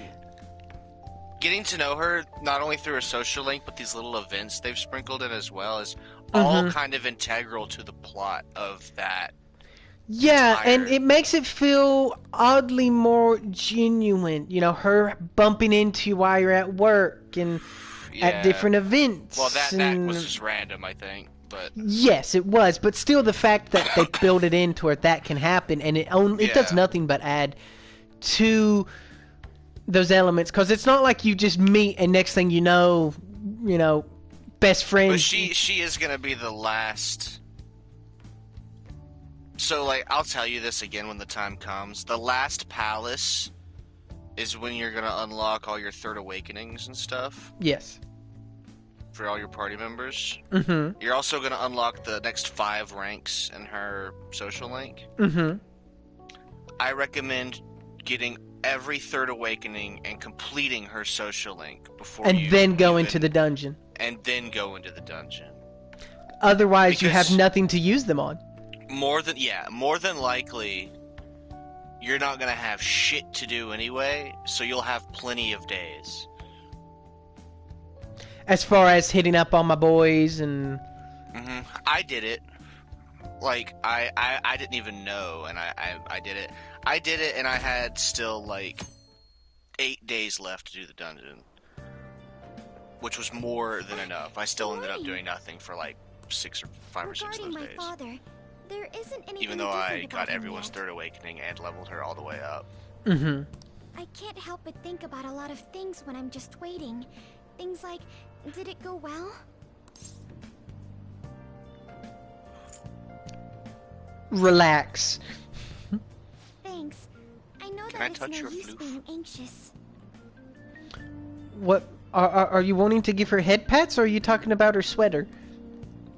Speaker 1: getting to know her, not only through a social link, but these little events they've sprinkled in as well, is all kind of integral to the plot of that.
Speaker 2: Yeah, and it makes it feel oddly more genuine. You know, her bumping into you while you're at work and at different events.
Speaker 1: Well, that was just random, I think. But
Speaker 2: yes, it was. But still, the fact that they build it into where that can happen, and it does nothing but add to those elements, because it's not like you just meet and next thing you know, best friends.
Speaker 1: But she is gonna be the last. So like, I'll tell you this again when the time comes. The last palace is when you're gonna unlock all your third awakenings and stuff.
Speaker 2: Yes.
Speaker 1: For all your party members.
Speaker 2: Mm-hmm.
Speaker 1: You're also gonna unlock the next 5 ranks in her social link.
Speaker 2: Mm-hmm.
Speaker 1: I recommend getting every third awakening and completing her social link before
Speaker 2: and then go into the dungeon.
Speaker 1: And then go into the dungeon.
Speaker 2: Otherwise, you have nothing to use them on.
Speaker 1: More than likely, you're not gonna have shit to do anyway, so you'll have plenty of days.
Speaker 2: As far as hitting up on my boys and...
Speaker 1: I did it. Like, I didn't even know, and I did it. I did it, and I had still, like, 8 days left to do the dungeon. Which was more than enough. I still ended up doing nothing for, like, 5 or 6 of those days.
Speaker 6: Father, there isn't anything
Speaker 1: even though I got everyone's third awakening and leveled her all the way up.
Speaker 2: Mm-hmm.
Speaker 6: I can't help but think about a lot of things when I'm just waiting. Things like, did it go well?
Speaker 2: Relax.
Speaker 6: Thanks. I know that it's no use being anxious.
Speaker 2: What? Are you wanting to give her head pats, or are you talking about her sweater?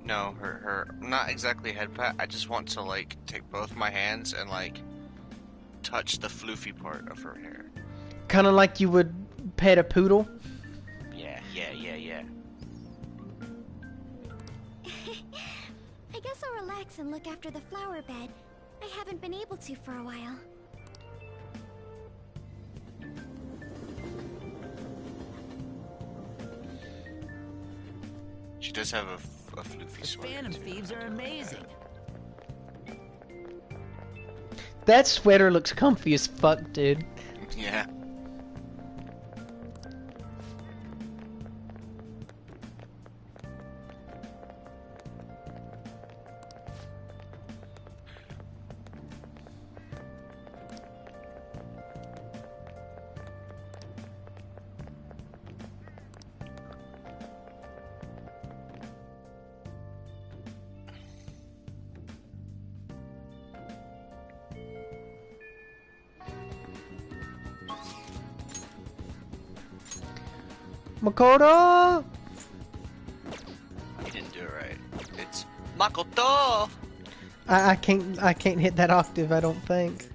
Speaker 1: No, her not exactly head pat. I just want to, like, take both my hands and, like, touch the floofy part of her hair.
Speaker 2: Kind of like you would pet a poodle?
Speaker 1: Yeah.
Speaker 6: I guess I'll relax and look after the flower bed. I haven't been able to for a while.
Speaker 1: She does have a floofy sweater.
Speaker 14: Phantom thieves are amazing.
Speaker 2: That sweater looks comfy as fuck, dude.
Speaker 1: Yeah.
Speaker 2: Makoto!
Speaker 1: You didn't do it right. It's Makoto!
Speaker 2: I can't hit that octave, I don't think.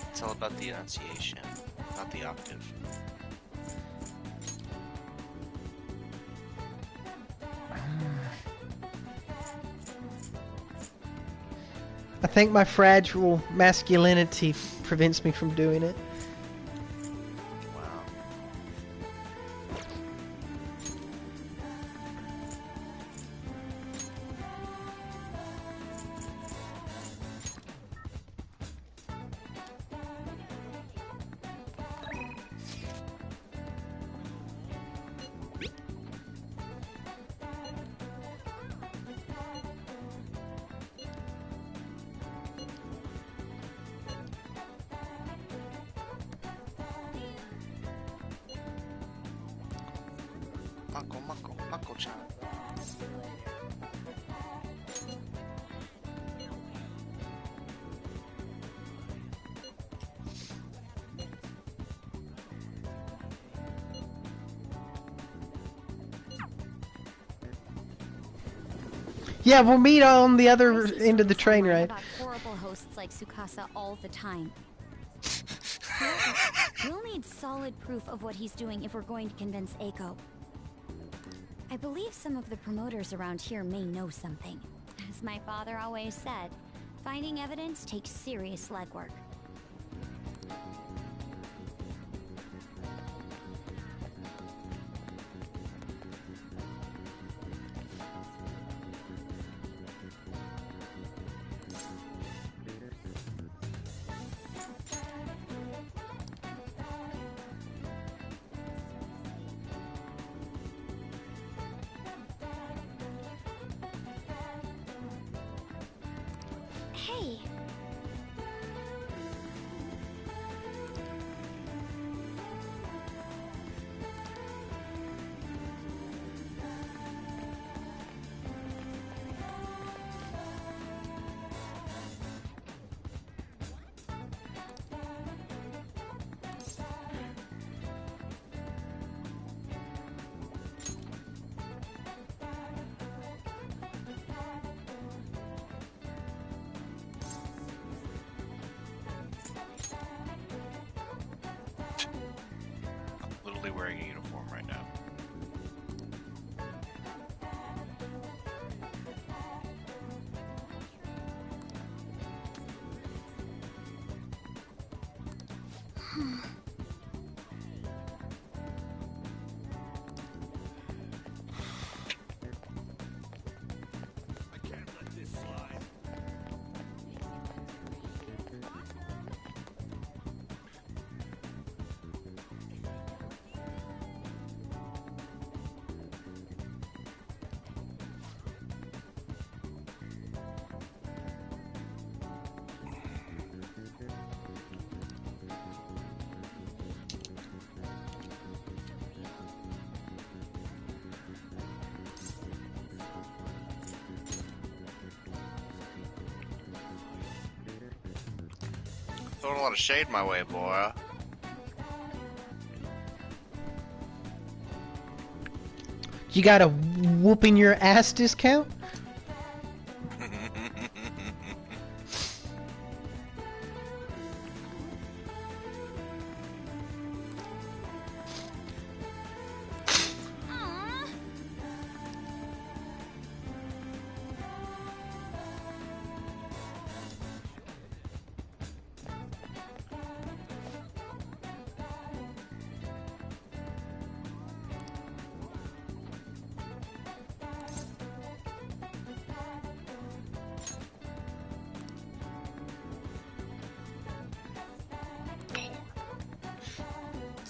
Speaker 1: It's all about the enunciation, not the octave.
Speaker 2: I think my fragile masculinity prevents me from doing it.
Speaker 1: Mako-chan.
Speaker 2: Yeah, we'll meet on the other end of the train ride.
Speaker 6: About horrible hosts like Tsukasa all the time. We'll need solid proof of what he's doing if we're going to convince Eiko. I believe some of the promoters around here may know something. As my father always said, finding evidence takes serious legwork. Hey.
Speaker 1: wearing a uniform right now. Throwing a lot of shade my way, boy.
Speaker 2: You got a whooping your ass discount?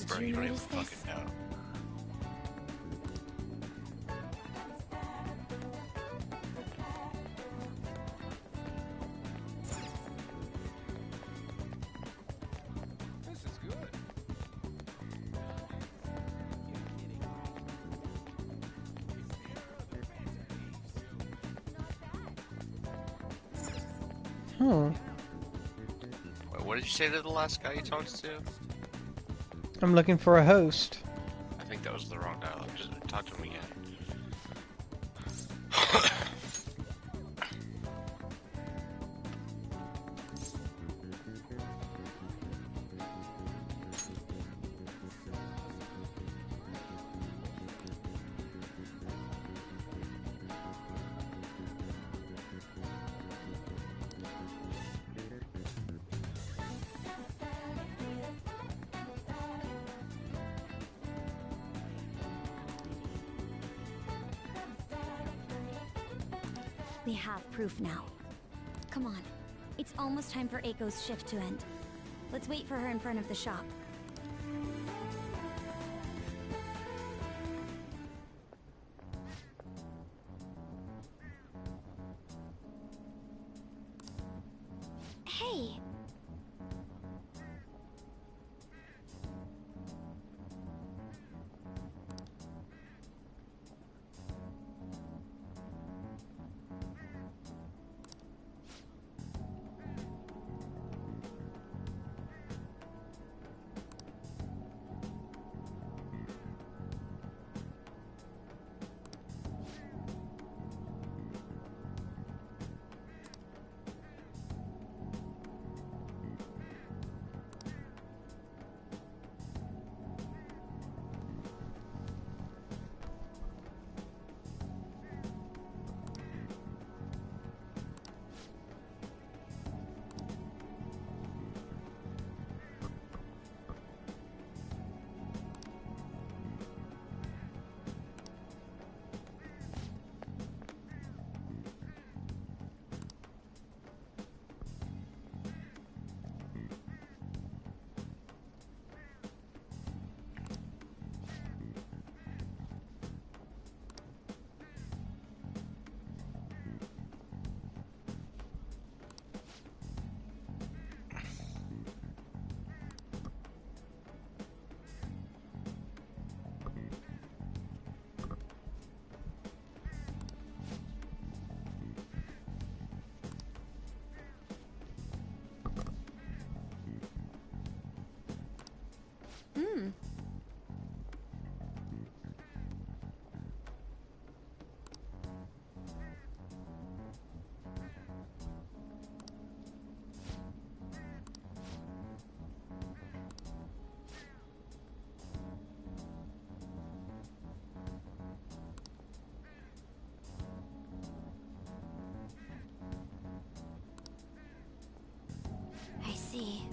Speaker 1: Bro, you don't even fucking know.
Speaker 14: This is good.
Speaker 2: Hmm.
Speaker 1: Wait, what did you say to the last guy you talked to?
Speaker 2: I'm looking for a host.
Speaker 1: I think that was the wrong dialogue. Just talk to him again.
Speaker 6: We have proof now. Come on. It's almost time for Eiko's shift to end. Let's wait for her in front of the shop. Hey!
Speaker 11: see.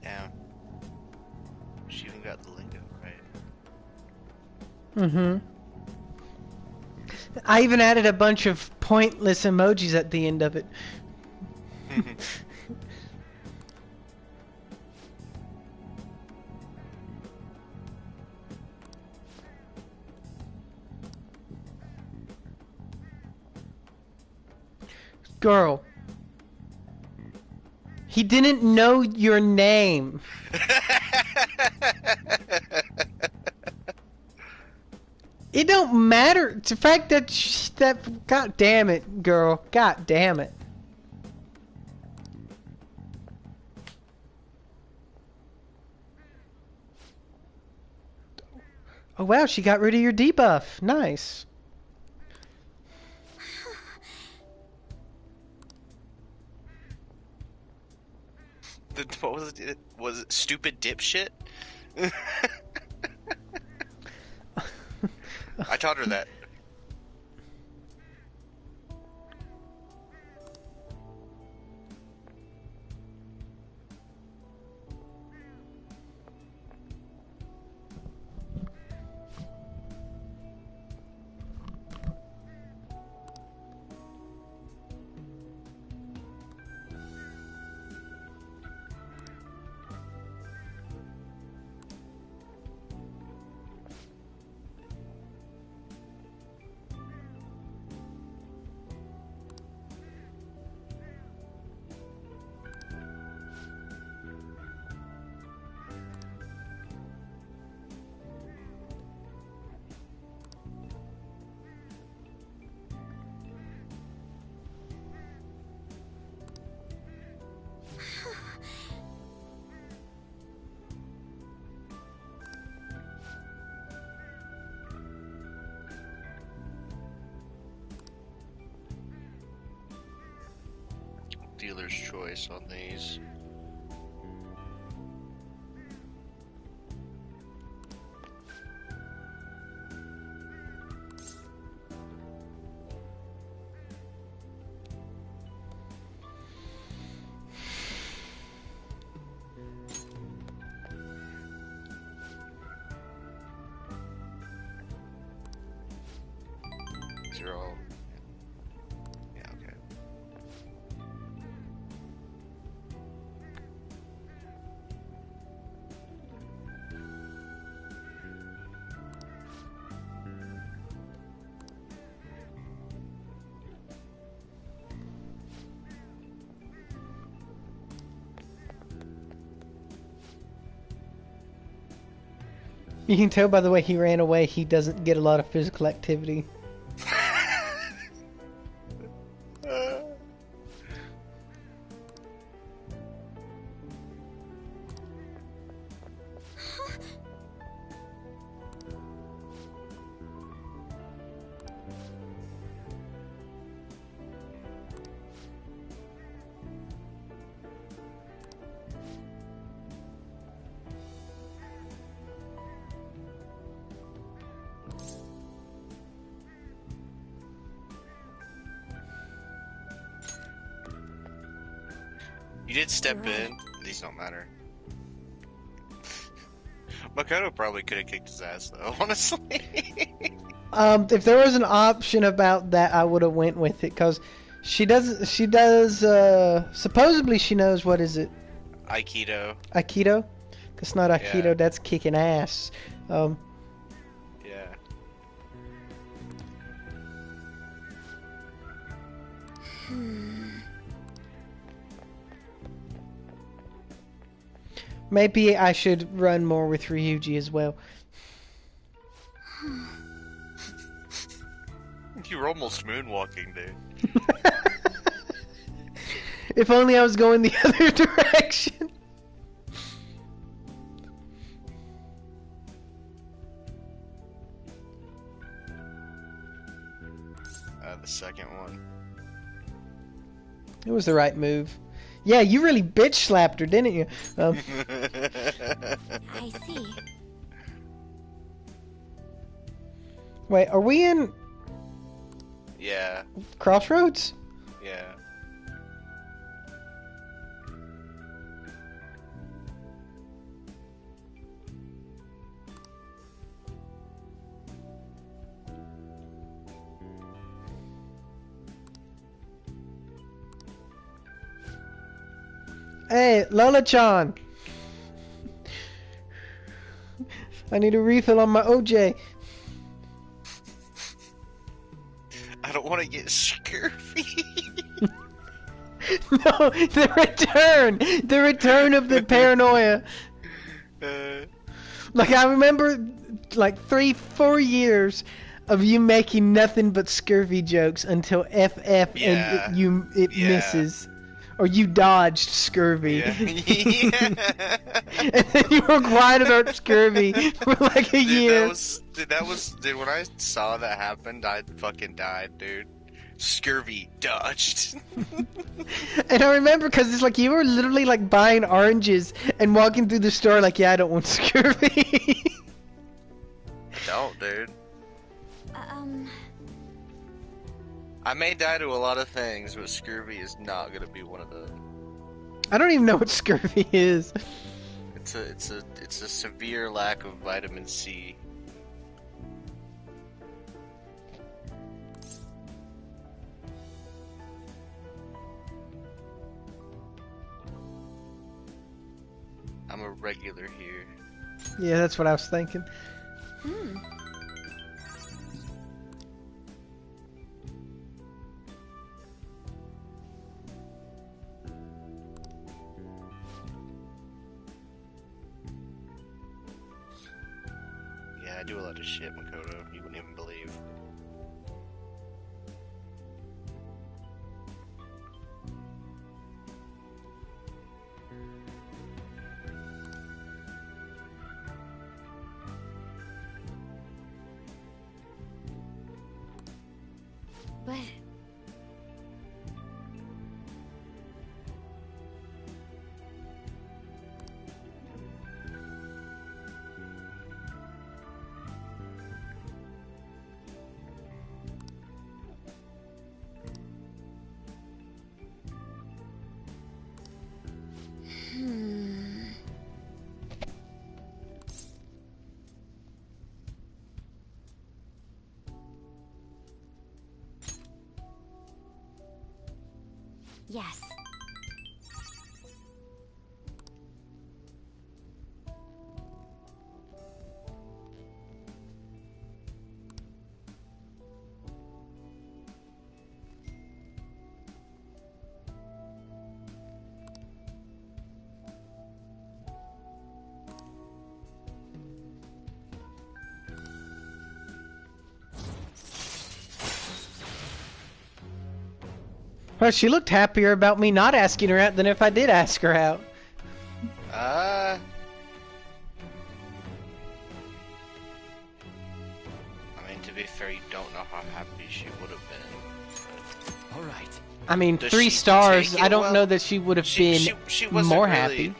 Speaker 1: Damn. She even got the lingo right.
Speaker 2: Mm-hmm. I even added a bunch of pointless emojis at the end of it. Girl. He didn't know your name. It don't matter. It's the fact that God damn it, girl. God damn it. Oh wow, she got rid of your debuff. Nice.
Speaker 1: What was it? Was it stupid dipshit? I taught her that. Dealer's choice on these. Zero. Yeah, okay.
Speaker 2: You can tell by the way he ran away, he doesn't get a lot of physical activity.
Speaker 1: You did step in. These don't matter. Makoto probably could have kicked his ass though, honestly.
Speaker 2: If there was an option about that, I would have went with it, cause she does, supposedly she knows, what is it?
Speaker 1: Aikido.
Speaker 2: Aikido? That's not Aikido,
Speaker 1: Yeah.
Speaker 2: that's kicking ass.
Speaker 1: Yeah.
Speaker 2: Maybe I should run more with Ryuji as well.
Speaker 1: You were almost moonwalking, dude.
Speaker 2: If only I was going the other direction.
Speaker 1: The second one.
Speaker 2: It was the right move. Yeah, you really bitch slapped her, didn't you?
Speaker 6: I see.
Speaker 2: Wait, are we in
Speaker 1: Yeah.
Speaker 2: Crossroads?
Speaker 1: Yeah.
Speaker 2: Hey, Lola-chan! I need a refill on my OJ.
Speaker 1: I don't want to get scurvy.
Speaker 2: No, the return of the paranoia. Like, I remember, like, 3-4 years of you making nothing but scurvy jokes until FF and it misses. Or you dodged scurvy.
Speaker 1: Yeah.
Speaker 2: And then you were quiet about scurvy for like a year.
Speaker 1: Dude, when I saw that happen, I fucking died, dude. Scurvy dodged.
Speaker 2: And I remember because it's like you were literally like buying oranges and walking through the store like, yeah, I don't want scurvy.
Speaker 1: Don't, dude. I may die to a lot of things, but scurvy is not gonna be one of them.
Speaker 2: I don't even know what scurvy is.
Speaker 1: It's a severe lack of vitamin C. I'm a regular here.
Speaker 2: Yeah, that's what I was thinking.
Speaker 1: Yeah, I do a lot of shit, Makoto. You wouldn't even believe.
Speaker 6: But... Yes.
Speaker 2: Well, she looked happier about me not asking her out than if I did ask her out.
Speaker 1: I mean, to be fair, you don't know how happy she would have been. But...
Speaker 4: Alright.
Speaker 2: I mean,
Speaker 1: Does
Speaker 2: 3
Speaker 1: she
Speaker 2: stars.
Speaker 1: take it
Speaker 2: I don't
Speaker 1: well?
Speaker 2: know that she would have been
Speaker 1: she wasn't
Speaker 2: more
Speaker 1: really,
Speaker 2: happy.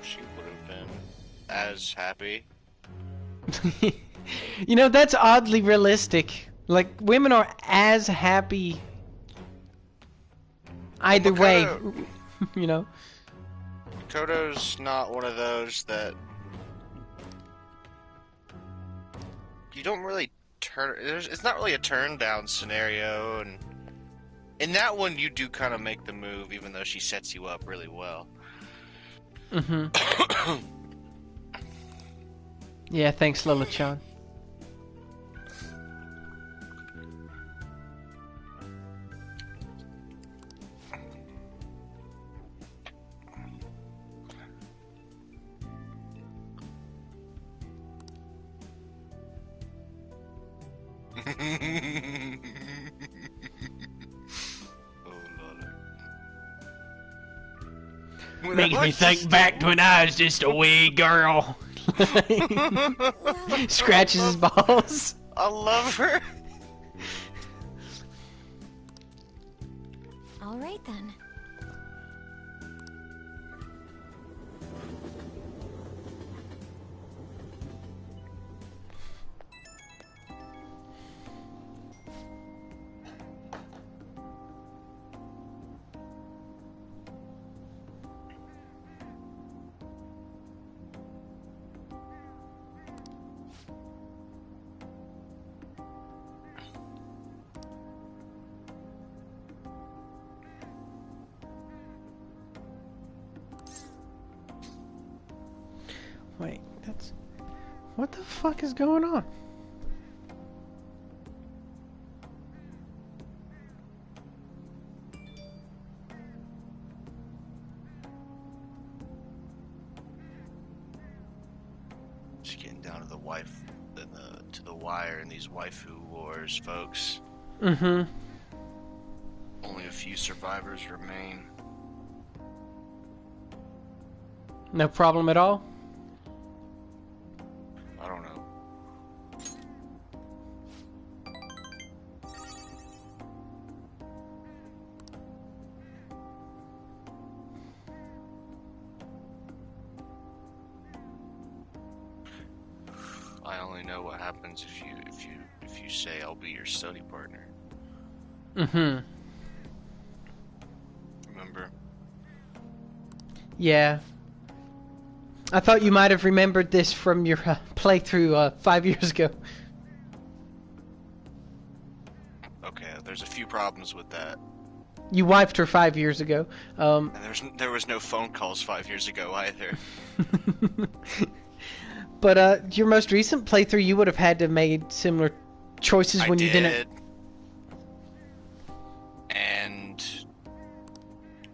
Speaker 1: She would have been as happy.
Speaker 2: You know, that's oddly realistic. Like, women are as happy either way, you know?
Speaker 1: Koto's not one of those that... You don't really turn... It's not really a turn-down scenario, and... In that one, you do kind of make the move, even though she sets you up really well.
Speaker 2: Mm-hmm. Yeah, thanks, Lola-chan. Makes me think back to when I was just a wee girl. Scratches his balls.
Speaker 1: I love her.
Speaker 3: All right then.
Speaker 2: Wait, that's... What the fuck is going on?
Speaker 1: Just getting down to the to the wire in these waifu wars, folks.
Speaker 2: Mm-hmm.
Speaker 1: Only a few survivors remain.
Speaker 2: No problem at all?
Speaker 1: I don't know. I only know what happens if you say I'll be your study partner.
Speaker 2: Mm-hmm.
Speaker 1: Remember?
Speaker 2: Yeah. I thought you might have remembered this from your playthrough 5 years ago.
Speaker 1: Okay, there's a few problems with that.
Speaker 2: You wiped her 5 years ago.
Speaker 1: And there was no phone calls 5 years ago either.
Speaker 2: But your most recent playthrough, you would have had to have made similar choices when you didn't.
Speaker 1: And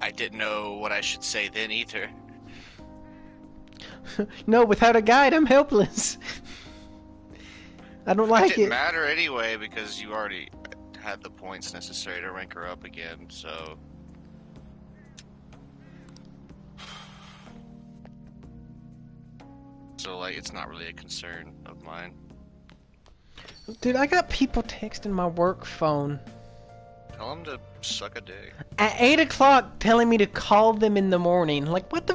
Speaker 1: I didn't know what I should say then either.
Speaker 2: No, without a guide, I'm helpless. I don't like it.
Speaker 1: It didn't matter anyway because you already had the points necessary to rank her up again, so... So, like, it's not really a concern of mine.
Speaker 2: Dude, I got people texting my work phone.
Speaker 1: Tell them to suck a dick.
Speaker 2: At 8 o'clock telling me to call them in the morning. Like, what the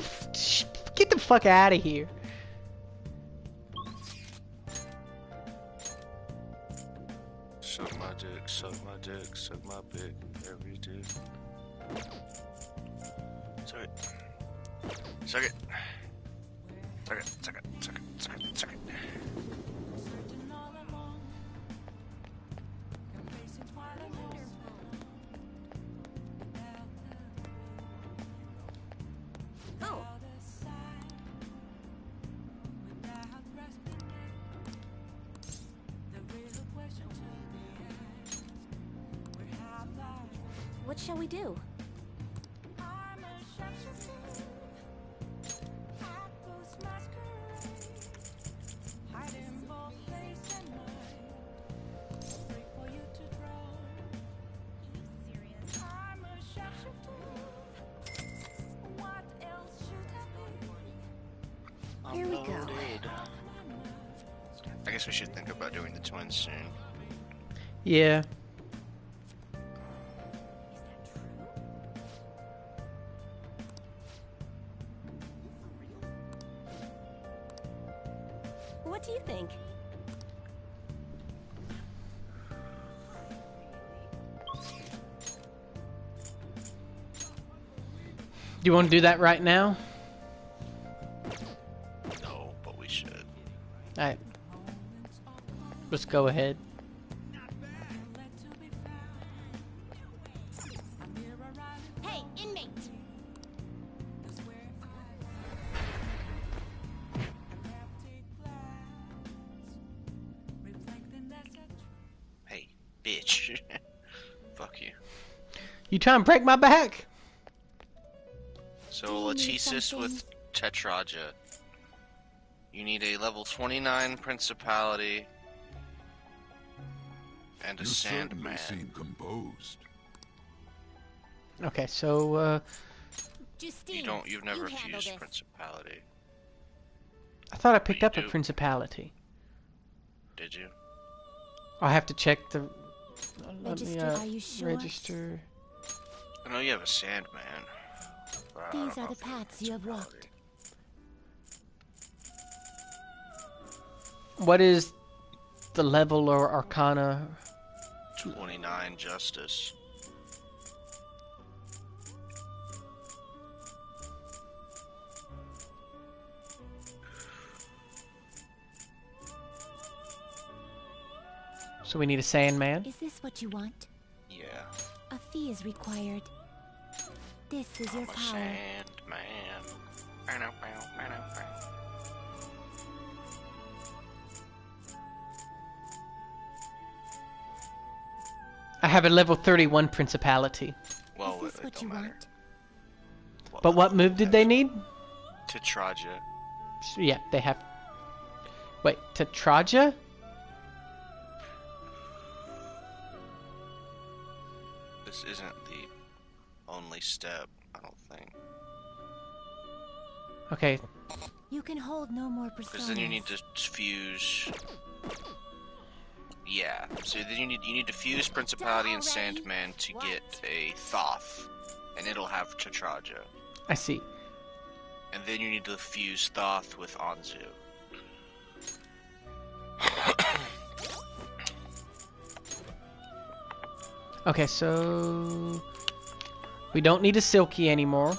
Speaker 2: get the fuck out of here.
Speaker 1: Suck my dick, suck my dick, suck my dick, every dick. Suck it. Suck it. Suck it, suck it, suck it, suck it, suck it.
Speaker 3: Oh. What shall we do? Here we go.
Speaker 1: I guess we should think about doing the twins soon.
Speaker 2: Yeah.
Speaker 11: What do you think?
Speaker 2: Do you want to do that right now?
Speaker 1: No, but we should.
Speaker 2: Alright. Let's go ahead.
Speaker 3: Hey, inmate!
Speaker 1: Hey, bitch. Fuck you.
Speaker 2: You trying to break my back?
Speaker 1: So, Lachesis with Tetraja. You need a level 29 Principality and a
Speaker 5: You
Speaker 1: Sandman.
Speaker 5: certainly seem composed.
Speaker 2: Okay, so
Speaker 3: Justine,
Speaker 1: You've never
Speaker 3: you handle
Speaker 1: fused
Speaker 3: this.
Speaker 1: Principality.
Speaker 2: I thought I picked up a
Speaker 1: do.
Speaker 2: principality.
Speaker 1: Did you?
Speaker 2: I'll have to check the
Speaker 3: Register, are you sure?
Speaker 2: register.
Speaker 1: I know you have a Sandman. but I don't
Speaker 6: These are
Speaker 1: know
Speaker 6: the
Speaker 1: if you have
Speaker 6: paths you have walked.
Speaker 1: principality.
Speaker 2: What is the level or arcana?
Speaker 1: 29 Justice.
Speaker 2: So we need a Sandman.
Speaker 6: Is this what you want?
Speaker 1: Yeah.
Speaker 6: A fee is required. This is your
Speaker 1: I'm a
Speaker 6: power.
Speaker 1: Sandman.
Speaker 2: I have a level 31 principality.
Speaker 1: Well,
Speaker 6: Is this
Speaker 1: it
Speaker 6: what
Speaker 1: don't
Speaker 6: you
Speaker 1: matter.
Speaker 6: want?
Speaker 2: But what move did they need?
Speaker 1: Tetraja.
Speaker 2: Yeah, they have. Wait, Tetraja?
Speaker 1: This isn't the only step, I don't think.
Speaker 2: Okay.
Speaker 6: You can hold no more personas.
Speaker 1: Because then you need to fuse. Yeah. So then you need to fuse Principality and Sandman to get a Thoth, and it'll have Tetraja.
Speaker 2: I see.
Speaker 1: And then you need to fuse Thoth with Anzu.
Speaker 2: Okay, so we don't need a Silky anymore.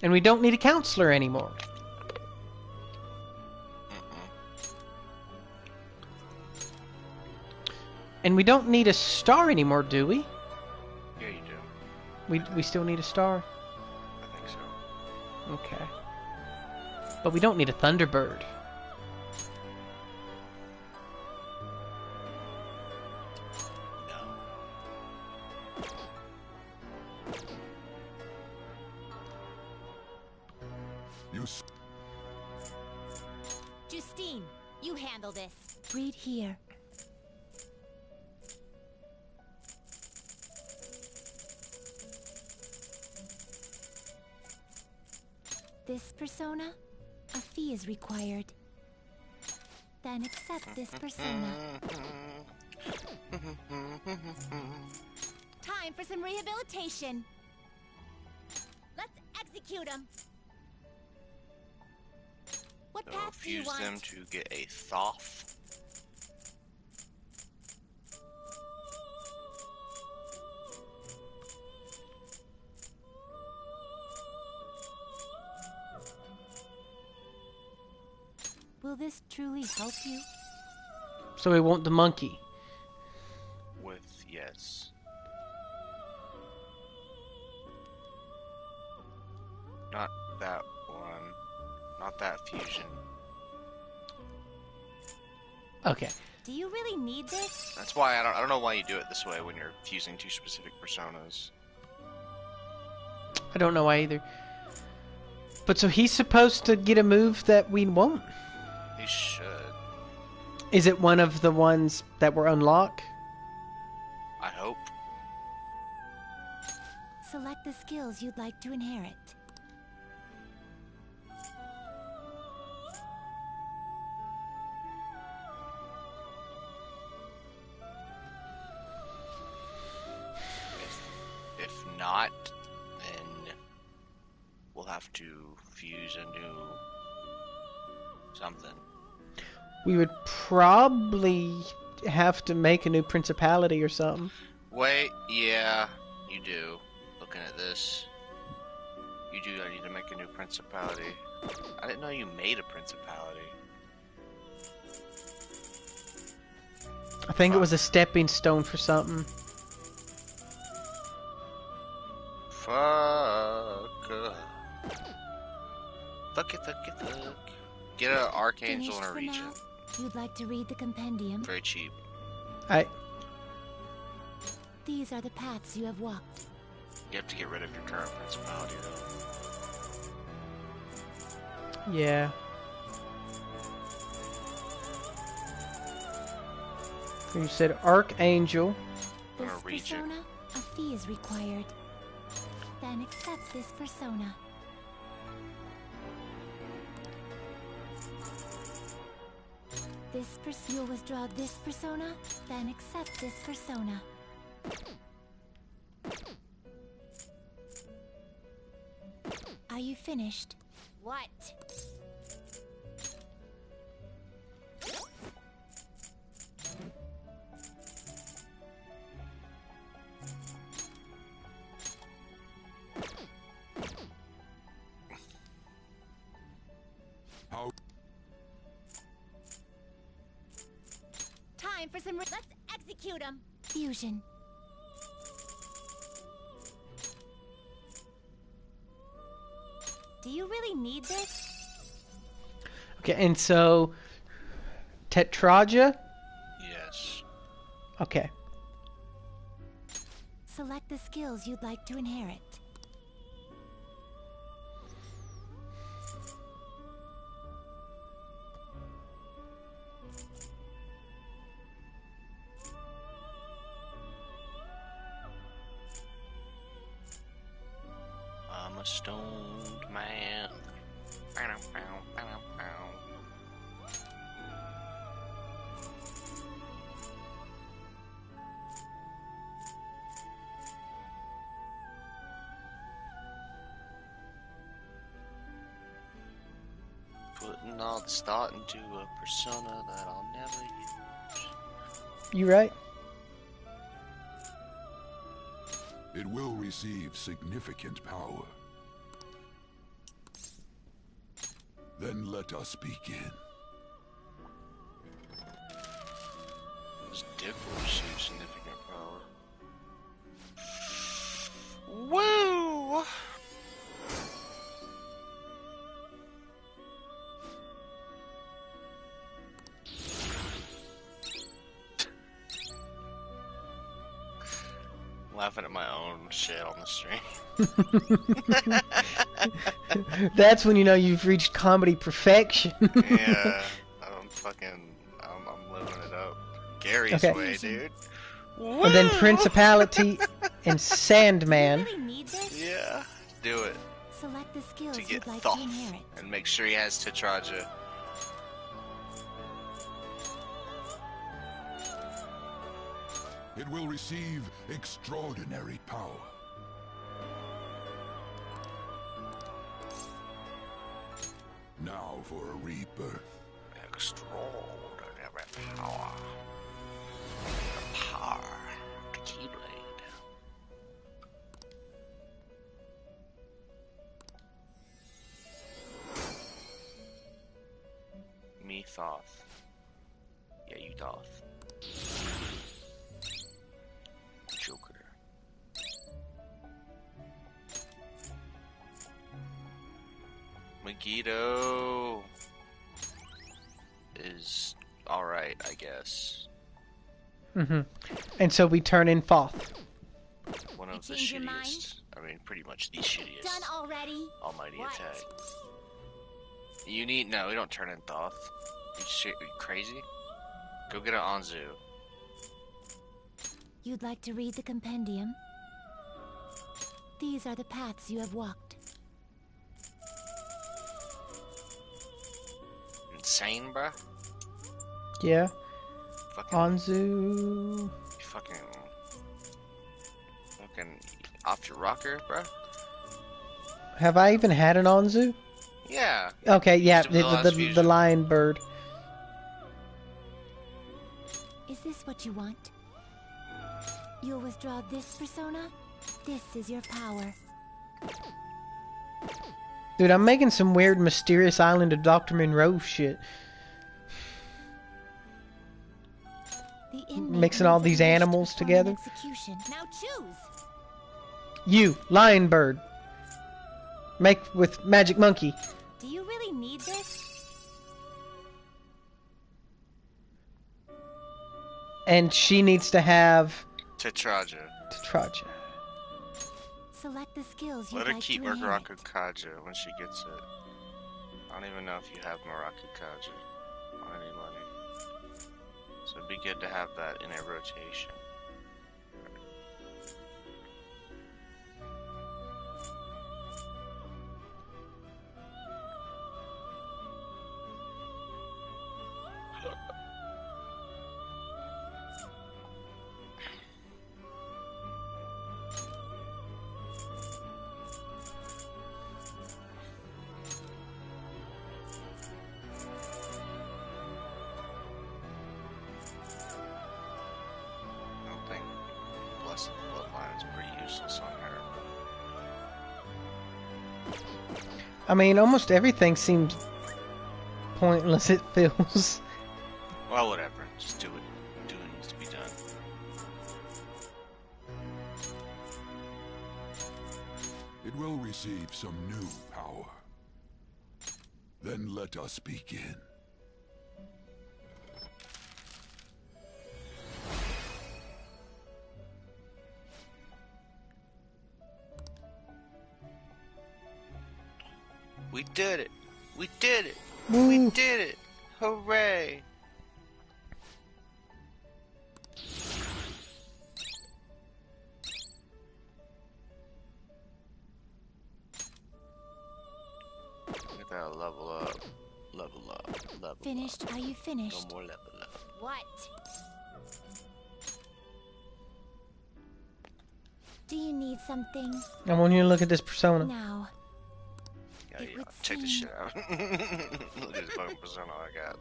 Speaker 2: And we don't need a counselor anymore. And we don't need a star anymore, do we?
Speaker 1: Yeah, you do.
Speaker 2: We still need a star?
Speaker 1: I think so.
Speaker 2: Okay. But we don't need a Thunderbird.
Speaker 6: Justine, you handle this. Read here. This persona, a fee is required. Then accept this persona. Time for some rehabilitation. Let's execute him. What
Speaker 1: So
Speaker 6: path do you
Speaker 1: fuse
Speaker 6: want?
Speaker 1: them to get a Thoth.
Speaker 6: Will this truly help you?
Speaker 2: So we want the monkey.
Speaker 1: With yes. Not that one. Not that fusion.
Speaker 2: Okay.
Speaker 6: Do you really need this?
Speaker 1: That's why I don't know why you do it this way when you're fusing two specific personas.
Speaker 2: I don't know why either. But so he's supposed to get a move that we won't.
Speaker 1: He should.
Speaker 2: Is it one of the ones that were unlocked?
Speaker 1: I hope.
Speaker 6: Select the skills you'd like to inherit.
Speaker 1: If not, then we'll have to fuse a new something.
Speaker 2: We would probably have to make a new principality or something.
Speaker 1: Wait, yeah, you do. Looking at this, you do need to make a new principality. I didn't know you made a principality.
Speaker 2: I think it was a stepping stone for something.
Speaker 1: Fuck. Fuck it. Get an Archangel and a
Speaker 6: Finished for
Speaker 1: Regent.
Speaker 6: now? You'd like to read the compendium?
Speaker 1: Very cheap.
Speaker 6: These are the paths you have walked.
Speaker 1: You have to get rid of your current principality, though.
Speaker 2: Yeah. You said Archangel.
Speaker 1: Or
Speaker 6: This
Speaker 1: a Regent.
Speaker 6: persona, a fee is required. Then accept this persona. You'll withdraw this persona, then accept this persona. Are you finished?
Speaker 3: What?
Speaker 5: How?
Speaker 3: Time for some. Let's execute him.
Speaker 6: Fusion.
Speaker 3: Do you really need this?
Speaker 2: Okay, and so Tetraja?
Speaker 1: Yes.
Speaker 2: Okay.
Speaker 6: Select the skills you'd like to inherit.
Speaker 1: I'm a stoned man. Bow, bow, bow, bow. Putting all this thought into a persona that I'll never use.
Speaker 2: You right?
Speaker 5: It will receive significant power. Then let us begin.
Speaker 1: This dick will receive significant power. Woo! Laughing at my own shit on the stream.
Speaker 2: That's when you know you've reached comedy perfection.
Speaker 1: Yeah, I'm living it up. Gary's
Speaker 2: Okay.
Speaker 1: way, dude.
Speaker 2: And then Principality and Sandman.
Speaker 3: Really need this?
Speaker 1: Yeah, do it
Speaker 6: Select the skills
Speaker 1: to get
Speaker 6: you'd like
Speaker 1: Thoth
Speaker 6: to inherit.
Speaker 1: and make sure he has Tetraja.
Speaker 5: It will receive extraordinary power. Now for a rebirth.
Speaker 1: Extraordinary power. The power. Keyblade. Me Thoth. Yeah, you Thoth. Joker. Megiddo is alright, I guess.
Speaker 2: And so we turn in Thoth.
Speaker 1: One of the
Speaker 3: change your mind?
Speaker 1: shittiest. I mean, pretty much the shittiest.
Speaker 3: Done already?
Speaker 1: Almighty
Speaker 3: What?
Speaker 1: attack. You need no. We don't turn in Thoth. You shit? Are you crazy? Go get an Anzu.
Speaker 6: You'd like to read the compendium? These are the paths you have walked.
Speaker 1: Insane, bruh.
Speaker 2: Yeah.
Speaker 1: Fucking.
Speaker 2: Anzu.
Speaker 1: Fucking off your rocker, bruh.
Speaker 2: Have I even had an Anzu?
Speaker 1: Yeah.
Speaker 2: Okay, yeah,
Speaker 1: Used it with the last
Speaker 2: the
Speaker 1: fusion.
Speaker 2: lion bird.
Speaker 6: Is this what you want? You'll withdraw this persona? This is your power.
Speaker 2: Dude, I'm making some weird mysterious island of Dr. Monroe shit.
Speaker 6: The inmate
Speaker 2: Mixing all
Speaker 6: needs a
Speaker 2: these
Speaker 6: wish to
Speaker 2: animals
Speaker 6: perform
Speaker 2: together.
Speaker 6: an execution.
Speaker 3: Now choose.
Speaker 2: You, lion bird. Make with magic monkey.
Speaker 3: Do you really need this?
Speaker 2: And she needs to have
Speaker 1: Tetraja.
Speaker 2: Tetraja.
Speaker 6: Select the skills you'd
Speaker 1: Let her
Speaker 6: like
Speaker 1: keep
Speaker 6: to inherit.
Speaker 1: Muraku Kaja when she gets it. I don't even know if you have Muraku Kaja on anybody. So it'd be good to have that in a rotation. Assassin bloodline is pretty useless on her.
Speaker 2: I mean, almost everything seems pointless, it feels.
Speaker 1: Well, whatever. Just do what needs to be done.
Speaker 5: It will receive some new power. Then let us begin.
Speaker 1: We did it! We did it!
Speaker 2: Woo.
Speaker 1: We did it! Hooray! We gotta level up. Level up. Level
Speaker 3: Finished?
Speaker 1: up.
Speaker 3: Are you finished?
Speaker 1: No more level up.
Speaker 3: What? Do you need something?
Speaker 2: I want you to look at this persona.
Speaker 3: Now.
Speaker 1: Yeah, check this shit out. Look at this fucking persona I got.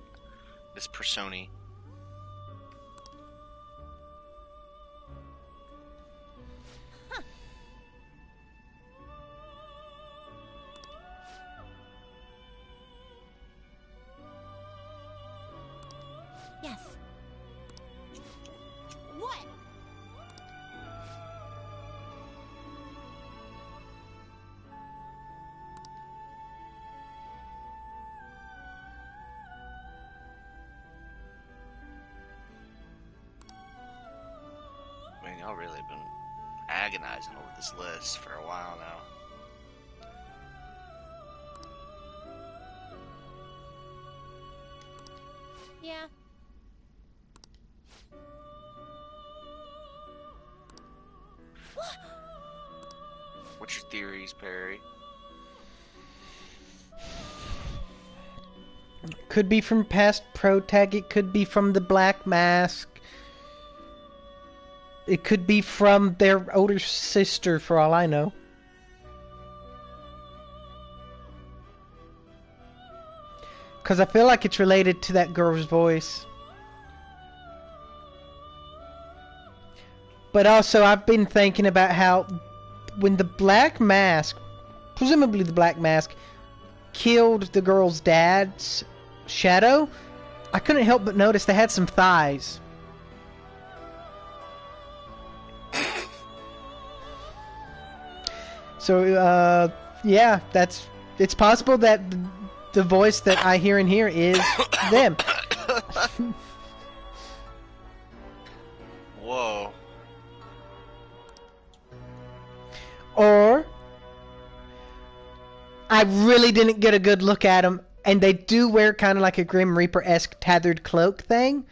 Speaker 1: This persona.
Speaker 3: Yes. What?
Speaker 1: Man, y'all really been agonizing over this list for a while now.
Speaker 3: Yeah.
Speaker 1: What's your theories, Perry?
Speaker 2: Could be from past Protag, it could be from the Black Mask. It could be from their older sister, for all I know. Because I feel like it's related to that girl's voice. But also, I've been thinking about how when the Black Mask, presumably the Black Mask, killed the girl's dad's shadow, I couldn't help but notice they had some thighs. So, yeah, it's possible that the voice that I hear in here is them.
Speaker 1: Whoa.
Speaker 2: Or, I really didn't get a good look at them, and they do wear kind of like a Grim Reaper-esque tethered cloak thing,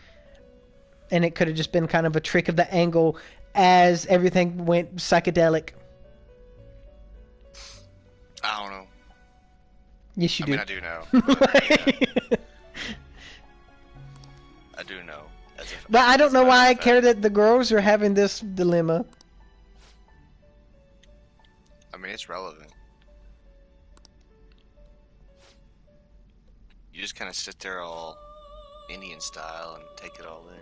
Speaker 2: and it could have just been kind of a trick of the angle as everything went psychedelic.
Speaker 1: I don't know.
Speaker 2: Yes, you do.
Speaker 1: I mean, I do know. I do know.
Speaker 2: But I don't know why I care that the girls are having this dilemma.
Speaker 1: I mean, it's relevant. You just kind of sit there all Indian style and take it all in.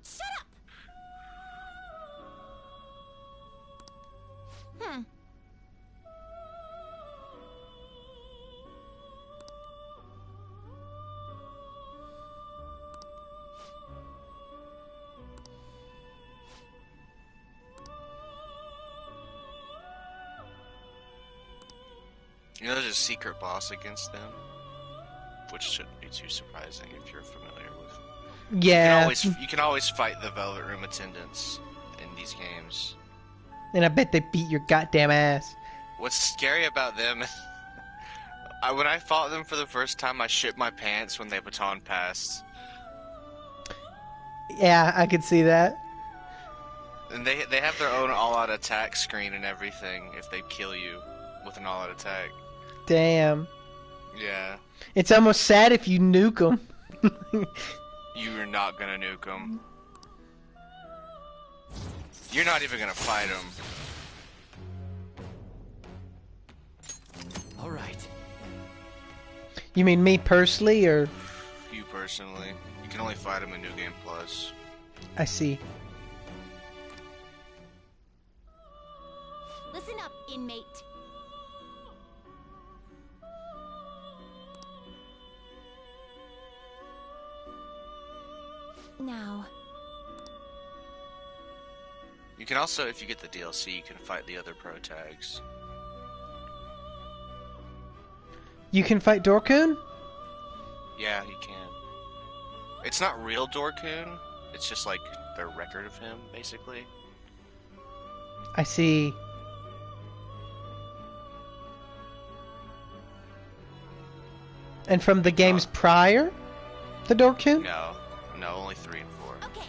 Speaker 3: Shut up! Hmm.
Speaker 1: You know, there's a secret boss against them, which shouldn't be too surprising if you're familiar with.
Speaker 2: Yeah.
Speaker 1: You can always fight the Velvet Room attendants in these games.
Speaker 2: And I bet they beat your goddamn ass.
Speaker 1: What's scary about them? When I fought them for the first time, I shit my pants when they baton passed.
Speaker 2: Yeah, I could see that.
Speaker 1: And they have their own all-out attack screen and everything if they kill you with an all-out attack.
Speaker 2: Damn.
Speaker 1: Yeah.
Speaker 2: It's almost sad if you nuke them.
Speaker 1: You're not gonna nuke them. You're not even gonna fight them.
Speaker 4: All right.
Speaker 2: You mean me personally, or?
Speaker 1: You personally. You can only fight him in New Game Plus.
Speaker 2: I see.
Speaker 3: Listen up, inmate. Now.
Speaker 1: You can also, if you get the DLC, you can fight the other pro tags.
Speaker 2: You can fight Dorkun?
Speaker 1: Yeah, you can. It's not real Dorkun. It's just like their record of him, basically.
Speaker 2: I see. And from the games prior, the Dorkun?
Speaker 1: No, only 3 and 4.
Speaker 3: Okay.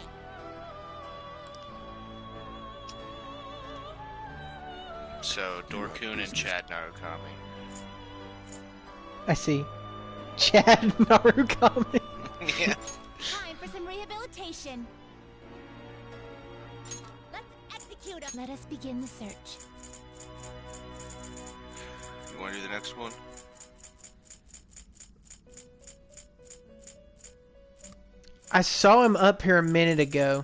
Speaker 1: So Dorkun and Chad Narukami.
Speaker 2: I see. Chad Narukami.
Speaker 1: Yeah.
Speaker 3: Time for some rehabilitation. Let's execute him. Let us begin the search.
Speaker 1: You want to do the next one?
Speaker 2: I saw him up here a minute ago.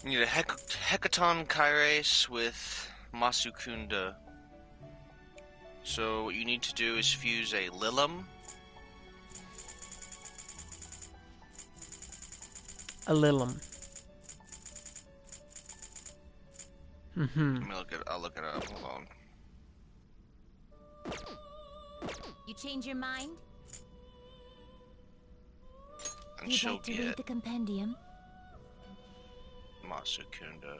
Speaker 1: You need a Hecaton Kairos with Masukunda. So what you need to do is fuse a Lilum.
Speaker 2: A Lilum. Mm-hmm.
Speaker 1: Let me look it. I'll look it up. Hold on.
Speaker 3: You change your mind?
Speaker 1: And
Speaker 3: You'd
Speaker 1: she'll
Speaker 3: like to
Speaker 1: get
Speaker 3: read the compendium?
Speaker 1: Masukunda.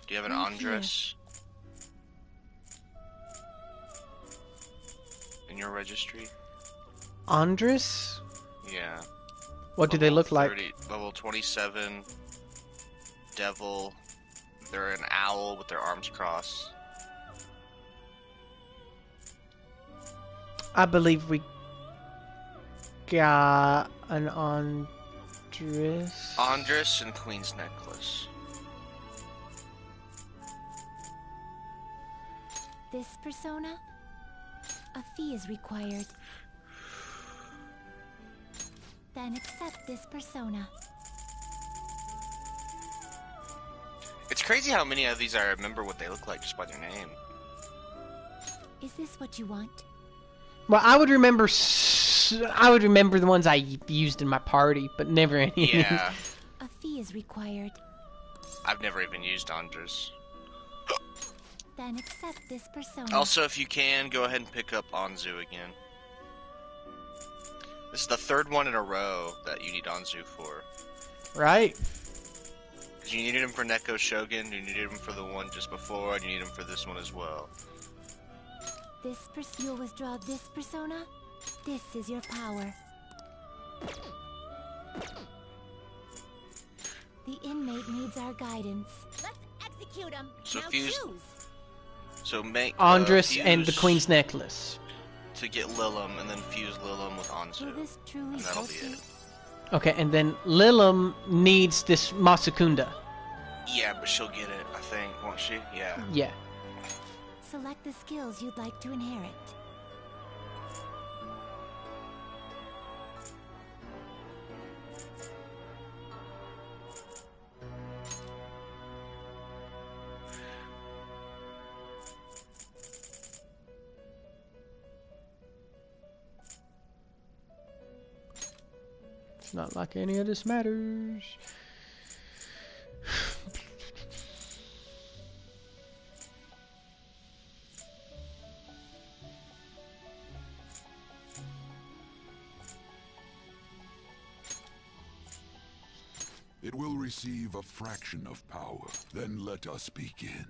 Speaker 1: Do you have an
Speaker 3: Right
Speaker 1: Andres in your registry?
Speaker 2: Andres?
Speaker 1: Yeah.
Speaker 2: What do they look like?
Speaker 1: Level 27. Devil. They're an owl with their arms crossed.
Speaker 2: I believe we got an Andres.
Speaker 1: Andres and Queen's Necklace.
Speaker 3: This persona? A fee is required. Then accept this persona.
Speaker 1: It's crazy how many of these I remember what they look like just by their name.
Speaker 3: Is this what you want?
Speaker 2: Well, I would remember the ones I used in my party, but never any.
Speaker 1: Yeah.
Speaker 3: A fee is required.
Speaker 1: I've never even used Andres.
Speaker 3: Then accept this persona.
Speaker 1: Also, if you can, go ahead and pick up Anzu again. This is the 3rd one in a row that you need Anzu for.
Speaker 2: Right.
Speaker 1: Because you needed him for Neko Shogun, you needed him for the one just before, and you need him for this one as well.
Speaker 3: You'll withdraw this persona. This is your power. The inmate needs our guidance. Let's execute him.
Speaker 1: So
Speaker 3: now
Speaker 1: fuse.
Speaker 3: choose.
Speaker 1: So make
Speaker 2: Andres and the
Speaker 1: fuse
Speaker 2: Queen's Necklace.
Speaker 1: to get Lilum, and then fuse Lilum with Anzu.
Speaker 3: Will this truly
Speaker 1: And that'll
Speaker 3: help
Speaker 1: be
Speaker 3: you?
Speaker 1: it.
Speaker 2: Okay, and then Lilum needs this Masukunda.
Speaker 1: Yeah, but she'll get it, I think, won't she? Yeah.
Speaker 2: Yeah.
Speaker 3: Select the skills you'd like to inherit.
Speaker 2: It's not like any of this matters.
Speaker 5: It will receive a fraction of power. Then let us begin.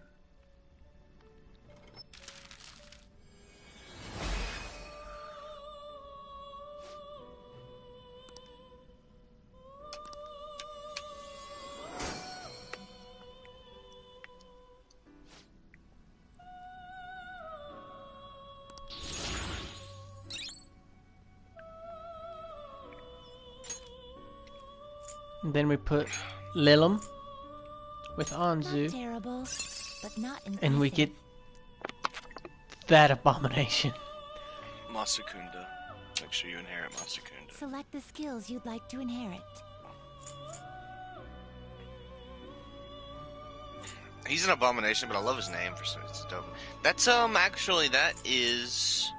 Speaker 2: And then we put Lilum with
Speaker 3: Not
Speaker 2: Anzu,
Speaker 3: terrible, but not
Speaker 2: and we
Speaker 3: impressive.
Speaker 2: get that abomination.
Speaker 1: Masakunda. Make sure you inherit Masakunda.
Speaker 3: Select the skills you'd like to inherit.
Speaker 1: He's an abomination, but I love his name for some reason. That's actually that is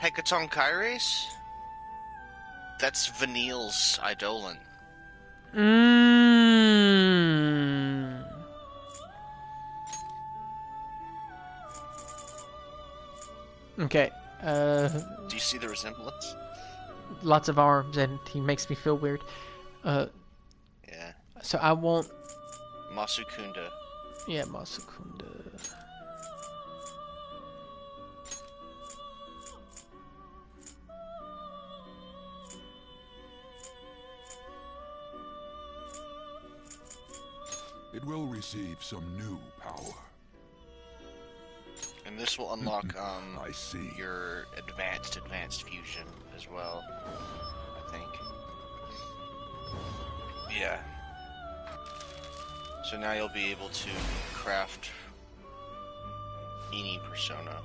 Speaker 1: Hecaton Kyrace. That's Vanille's Eidolon.
Speaker 2: Okay.
Speaker 1: Do you see the resemblance?
Speaker 2: Lots of arms, and he makes me feel weird.
Speaker 1: Yeah.
Speaker 2: So I want.
Speaker 1: Masakunda.
Speaker 2: Yeah, Masakunda.
Speaker 5: It will receive some new power.
Speaker 1: And this will unlock
Speaker 5: I see.
Speaker 1: your advanced fusion as well, I think. Yeah. So now you'll be able to craft any persona.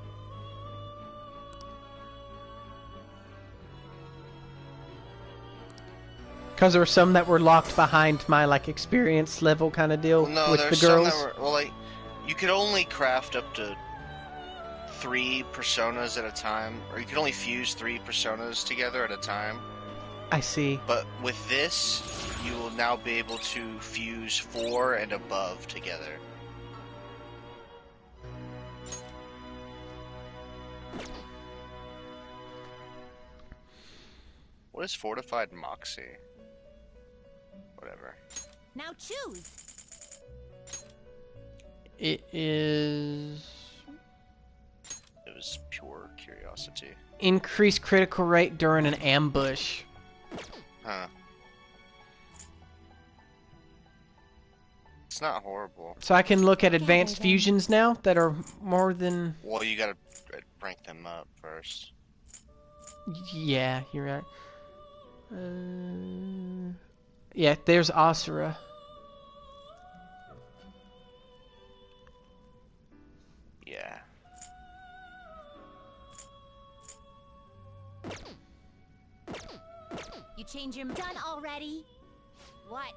Speaker 2: Because there were some that were locked behind my like experience level kind of deal
Speaker 1: No,
Speaker 2: with
Speaker 1: there's
Speaker 2: the girls.
Speaker 1: some that were, well, like, you could only craft up to 3 personas at a time, or you could only fuse 3 personas together at a time.
Speaker 2: I see.
Speaker 1: But with this, you will now be able to fuse 4 and above together. What is Fortified Moxie? Whatever.
Speaker 3: Now choose.
Speaker 2: It is
Speaker 1: It was pure curiosity.
Speaker 2: increased critical rate during an ambush.
Speaker 1: Huh. It's not horrible.
Speaker 2: So I can look at advanced fusions now that are more than.
Speaker 1: Well, you gotta rank them up first.
Speaker 2: Yeah, you're right. Yeah, there's Asura.
Speaker 1: Yeah.
Speaker 3: You change your done already? What?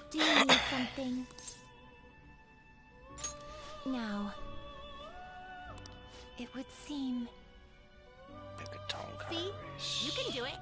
Speaker 3: Do you need something? Now, it would seem. See? You can do it.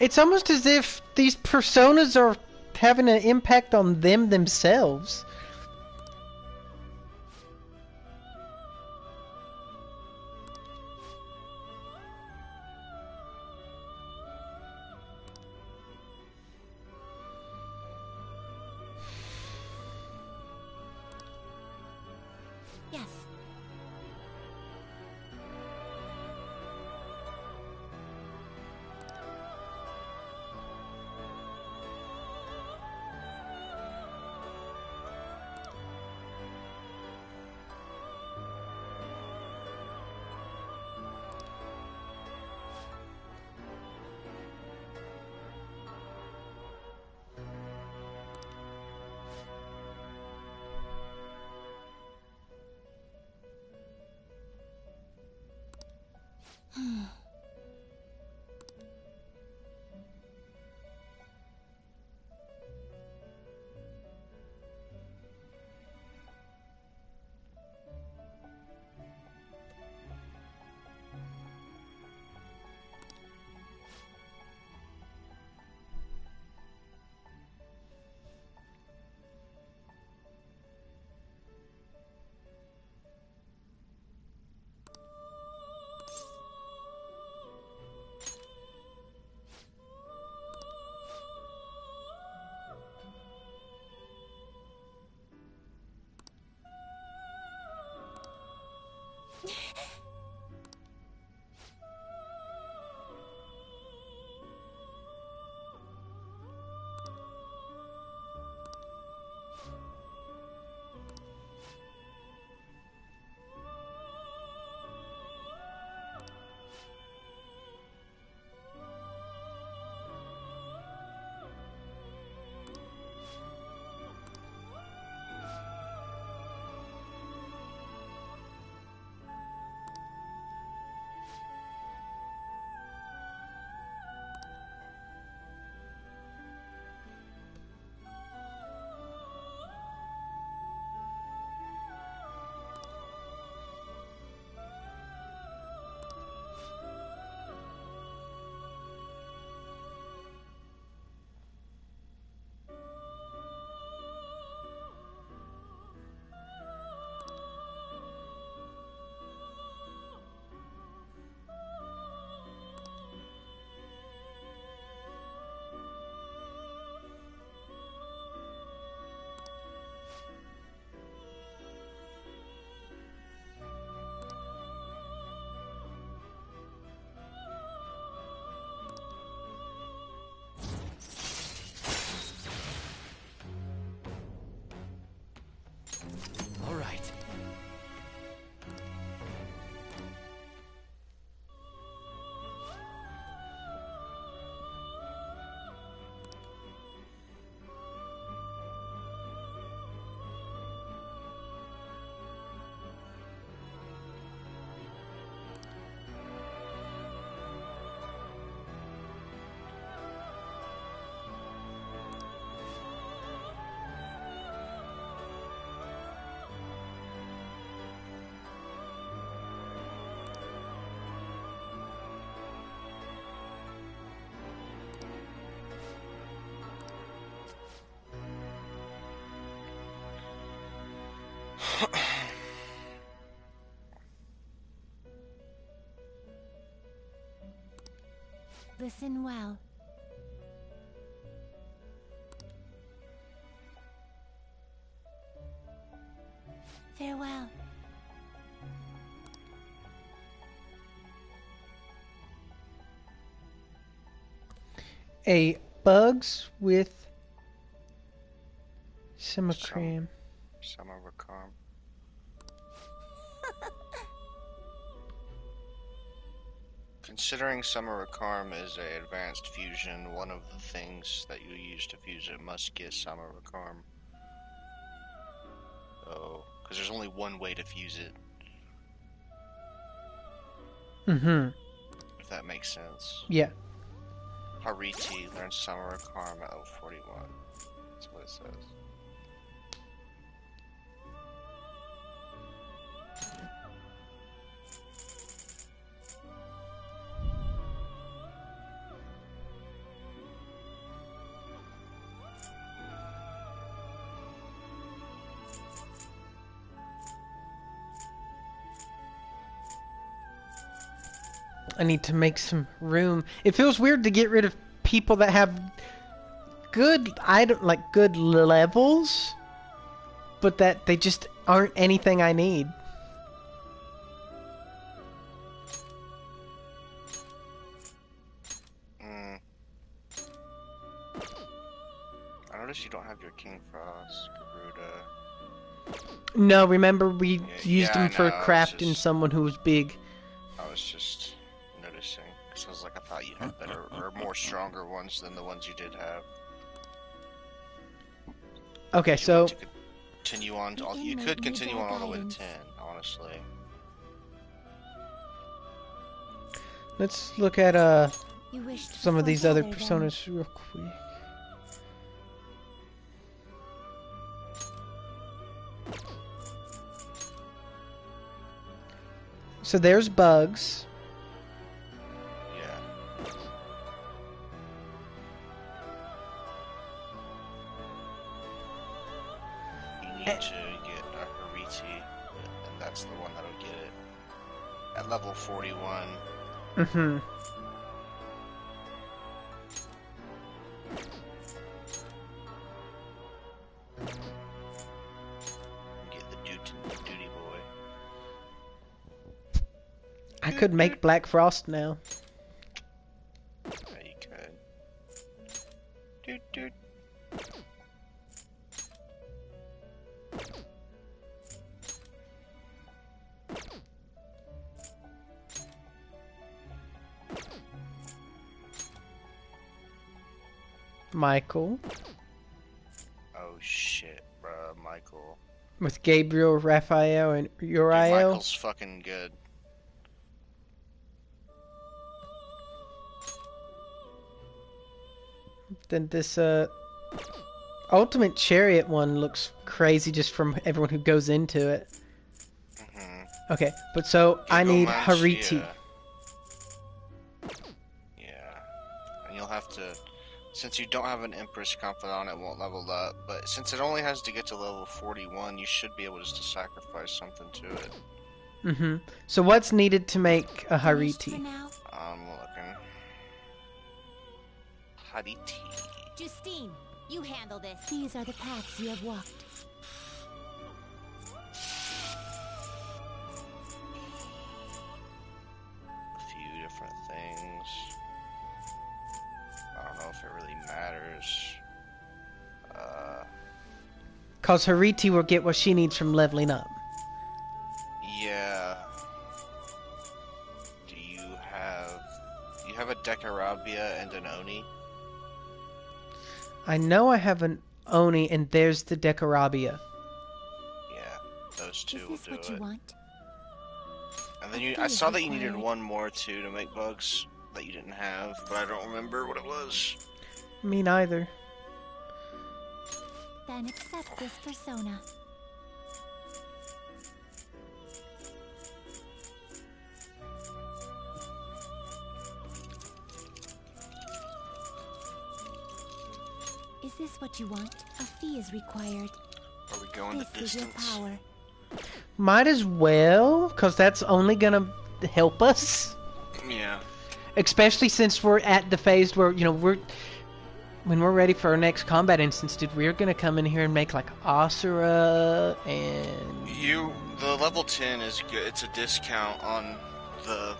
Speaker 2: It's almost as if these personas are having an impact on them themselves.
Speaker 3: Yes. Listen well. Farewell.
Speaker 2: A bugs with Simicram.
Speaker 1: Summer Recalm. Considering Summer Recarm is a advanced fusion, one of the things that you use to fuse it must get Summer Recarm. Oh, because there's only one way to fuse it.
Speaker 2: Mm-hmm.
Speaker 1: If that makes sense.
Speaker 2: Yeah.
Speaker 1: Hariti learns Summer Recarm at level 41. That's what it says.
Speaker 2: I need to make some room. It feels weird to get rid of people that have good good levels, but that they just aren't anything I need.
Speaker 1: I noticed you don't have your King Frost, Garuda.
Speaker 2: No, remember we used
Speaker 1: yeah,
Speaker 2: him for
Speaker 1: I know,
Speaker 2: crafting someone who was big.
Speaker 1: I was just noticing, because I was like, I thought you had better, or more stronger ones than the ones you did have.
Speaker 2: Okay, so
Speaker 1: continue on. You could continue on all the way to 10, honestly.
Speaker 2: let's look at some of these other personas real quick. So there's Bugs.
Speaker 1: Yeah. You need to get a Hariti, and that's the one that'll get it. At level 41.
Speaker 2: Mm-hmm.
Speaker 1: Get the duty boy.
Speaker 2: I could make Black Frost now.
Speaker 1: Yeah, you could. Doot doot.
Speaker 2: Michael.
Speaker 1: Oh shit, bruh, Michael.
Speaker 2: With Gabriel, Raphael, and Uriel.
Speaker 1: Dude, Michael's fucking good.
Speaker 2: Then this Ultimate Chariot one looks crazy just from everyone who goes into it.
Speaker 1: Mm-hmm.
Speaker 2: Okay, but so I need Hariti.
Speaker 1: Yeah. And you'll have to, since you don't have an Empress Confidant, it won't level up. But since it only has to get to level 41, you should be able just to sacrifice something to it.
Speaker 2: Mm-hmm. So what's needed to make a Hariti?
Speaker 1: I'm looking. Hariti.
Speaker 3: Justine, you handle this. These are the paths you have walked.
Speaker 1: A few different things. I don't know if it really matters.
Speaker 2: Cause Hariti will get what she needs from leveling up.
Speaker 1: Yeah. Do you have a Decarabia and an Oni?
Speaker 2: I know I have an Oni, and there's the Decarabia.
Speaker 1: Yeah, those two will do
Speaker 3: what you
Speaker 1: it.
Speaker 3: want?
Speaker 1: And then I saw that you needed one more too to make bugs that you didn't have, but I don't remember what it was.
Speaker 2: Me neither.
Speaker 3: Then accept this persona. Is this what you want? A fee is required.
Speaker 1: Are we going the
Speaker 3: This is your
Speaker 1: distance?
Speaker 3: power.
Speaker 2: Might as well, cause that's only gonna help us.
Speaker 1: Yeah.
Speaker 2: Especially since we're at the phase where, you know, when we're ready for our next combat instance, dude, we're gonna come in here and make like Asura and...
Speaker 1: The level 10 is good. It's a discount on the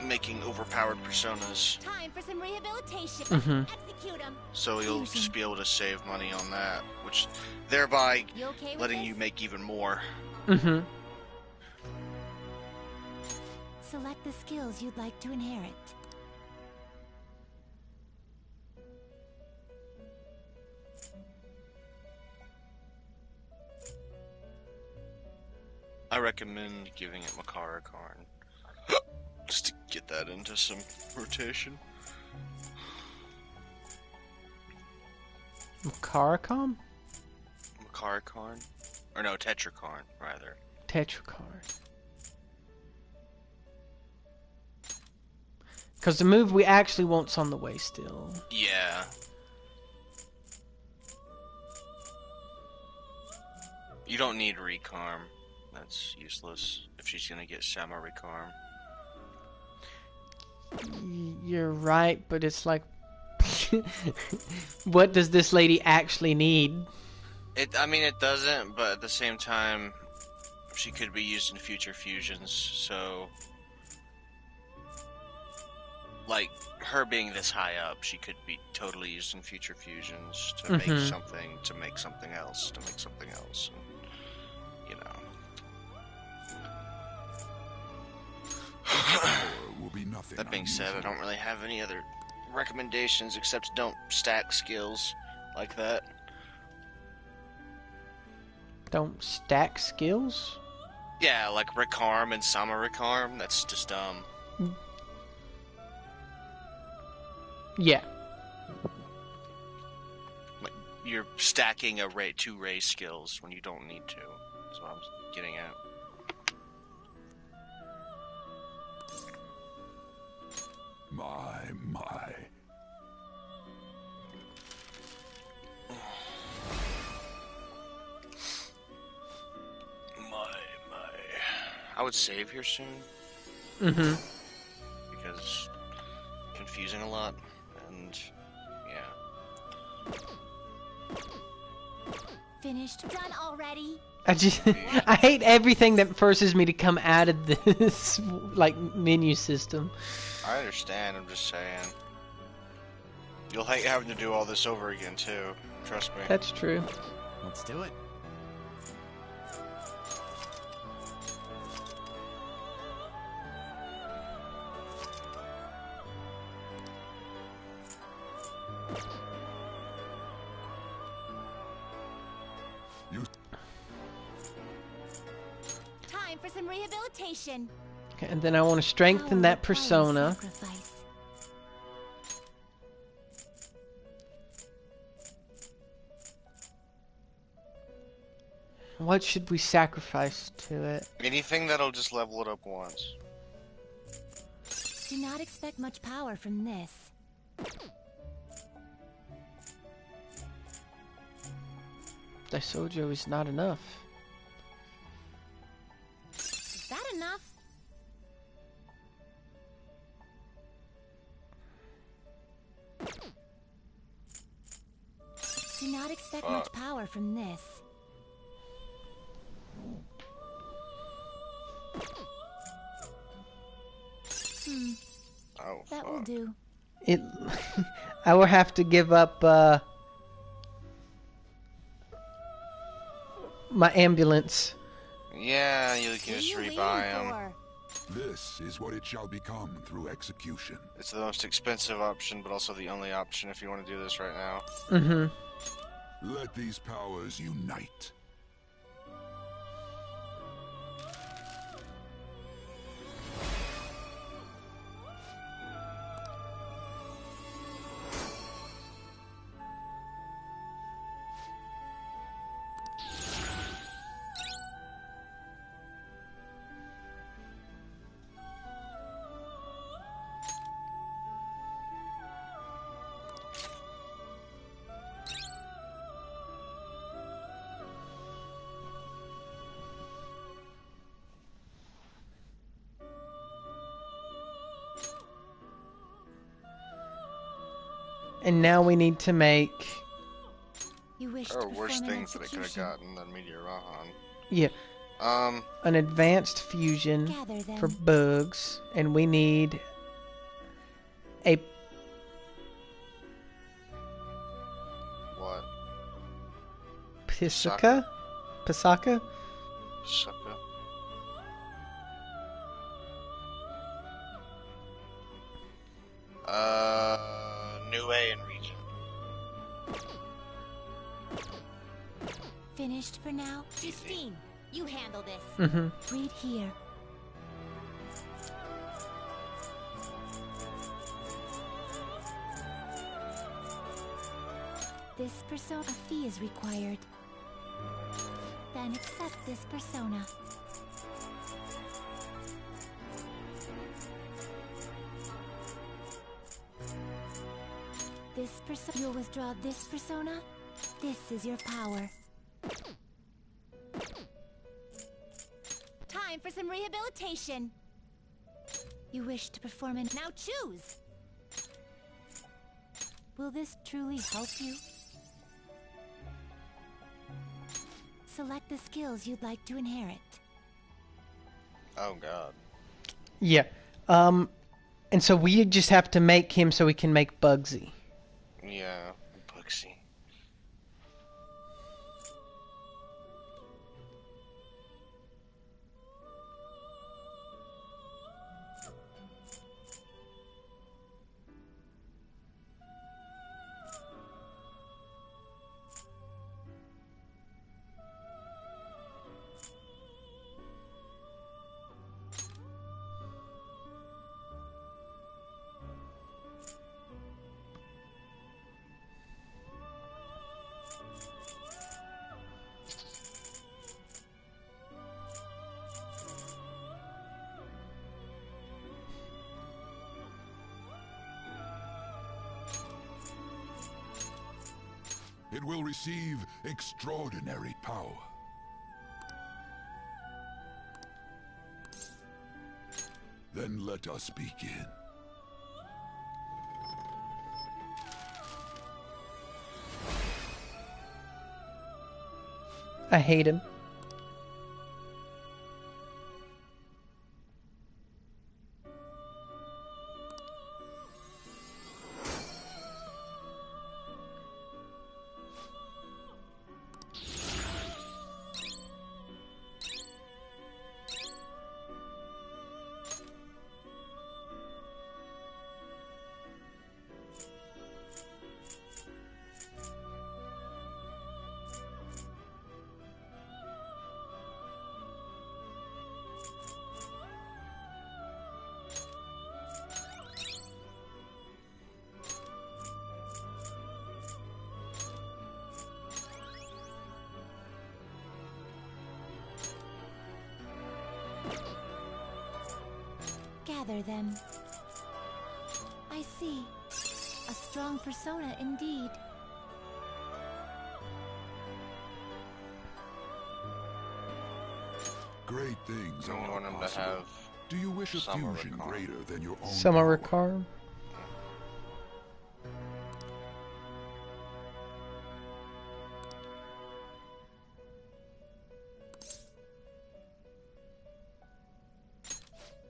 Speaker 1: making overpowered personas.
Speaker 3: Time for some rehabilitation.
Speaker 2: Mm-hmm.
Speaker 1: So you'll just be able to save money on that, which thereby letting you make even more.
Speaker 2: Mm-hmm.
Speaker 3: Select the skills you'd like to inherit.
Speaker 1: I recommend giving it Makara Karn. Just to get that into some rotation.
Speaker 2: Makara-Karn?
Speaker 1: Makara Karn? Or no, Tetrakarn, rather.
Speaker 2: Tetrakarn. Because the move we actually want's on the way still.
Speaker 1: Yeah. You don't need Recarm. That's useless if she's gonna get Sama Recarm.
Speaker 2: You're right, but it's like... what does this lady actually need?
Speaker 1: I mean, it doesn't, but at the same time, she could be used in future fusions, so... Like, her being this high up, she could be totally used in future fusions to make something, to make something else, to make something else. And, you know.
Speaker 5: Will be nothing
Speaker 1: That being said, I don't really have any other recommendations except don't stack skills like that.
Speaker 2: Don't stack skills?
Speaker 1: Yeah, like Recarm and Sama Recarm, that's just dumb.
Speaker 2: Yeah.
Speaker 1: Like, you're stacking two Ray skills when you don't need to. That's what I'm getting at.
Speaker 5: My.
Speaker 1: I would save here soon.
Speaker 2: Mm-hmm.
Speaker 1: Because confusing a lot, and yeah.
Speaker 3: Finished? Done already?
Speaker 2: I hate everything that forces me to come out of this, like, menu system.
Speaker 1: I understand, I'm just saying. You'll hate having to do all this over again, too. Trust me.
Speaker 2: That's true.
Speaker 9: Let's do it.
Speaker 3: Time for some rehabilitation.
Speaker 2: Okay, and then I want to strengthen that persona. What should we sacrifice to it?
Speaker 1: Anything that'll just level it up once.
Speaker 3: Do not expect much power from this.
Speaker 2: Daisojo is not enough.
Speaker 3: Is that enough? Do not expect much power from this.
Speaker 1: Oh,
Speaker 3: that will do.
Speaker 2: It. I will have to give up my ambulance.
Speaker 1: Yeah, you can just rebuy them.
Speaker 5: This is what it shall become through execution.
Speaker 1: It's the most expensive option, but also the only option if you want to do this right now.
Speaker 2: Mm-hmm.
Speaker 5: Let these powers unite.
Speaker 2: And now we need to make...
Speaker 3: You wish
Speaker 1: There
Speaker 3: to
Speaker 1: are worse
Speaker 3: perform an
Speaker 1: things that I could have
Speaker 3: execution.
Speaker 1: gotten than Meteor Rahan.
Speaker 2: Yeah.
Speaker 1: Um,
Speaker 2: An advanced fusion
Speaker 3: Gather them.
Speaker 2: for bugs. And we need... a...
Speaker 1: what?
Speaker 2: Pisaka? Pisaka?
Speaker 1: Sucker. New A and Region.
Speaker 3: Finished for now? Justine, you handle this.
Speaker 2: Mm-hmm.
Speaker 3: Read here. This persona fee is required. Then accept this persona. This persona, you'll withdraw this persona. This is your power. Time for some rehabilitation. You wish to perform an... Now choose! Will this truly help you? Select the skills you'd like to inherit.
Speaker 1: Oh god.
Speaker 2: Yeah. And so we just have to make him so we can make Bugsy.
Speaker 1: Yeah, Bugsy.
Speaker 5: It will receive extraordinary power. Then let us begin.
Speaker 2: I hate him.
Speaker 3: Gather them. I see. A strong persona indeed.
Speaker 5: Great things
Speaker 1: I
Speaker 5: are
Speaker 1: want him to
Speaker 5: possible.
Speaker 1: have
Speaker 5: Do you wish a
Speaker 1: Summer
Speaker 5: fusion
Speaker 1: Recall.
Speaker 5: greater than your own
Speaker 2: Summer
Speaker 5: power?
Speaker 2: Recarm.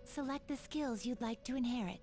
Speaker 3: Select the skills you'd like to inherit.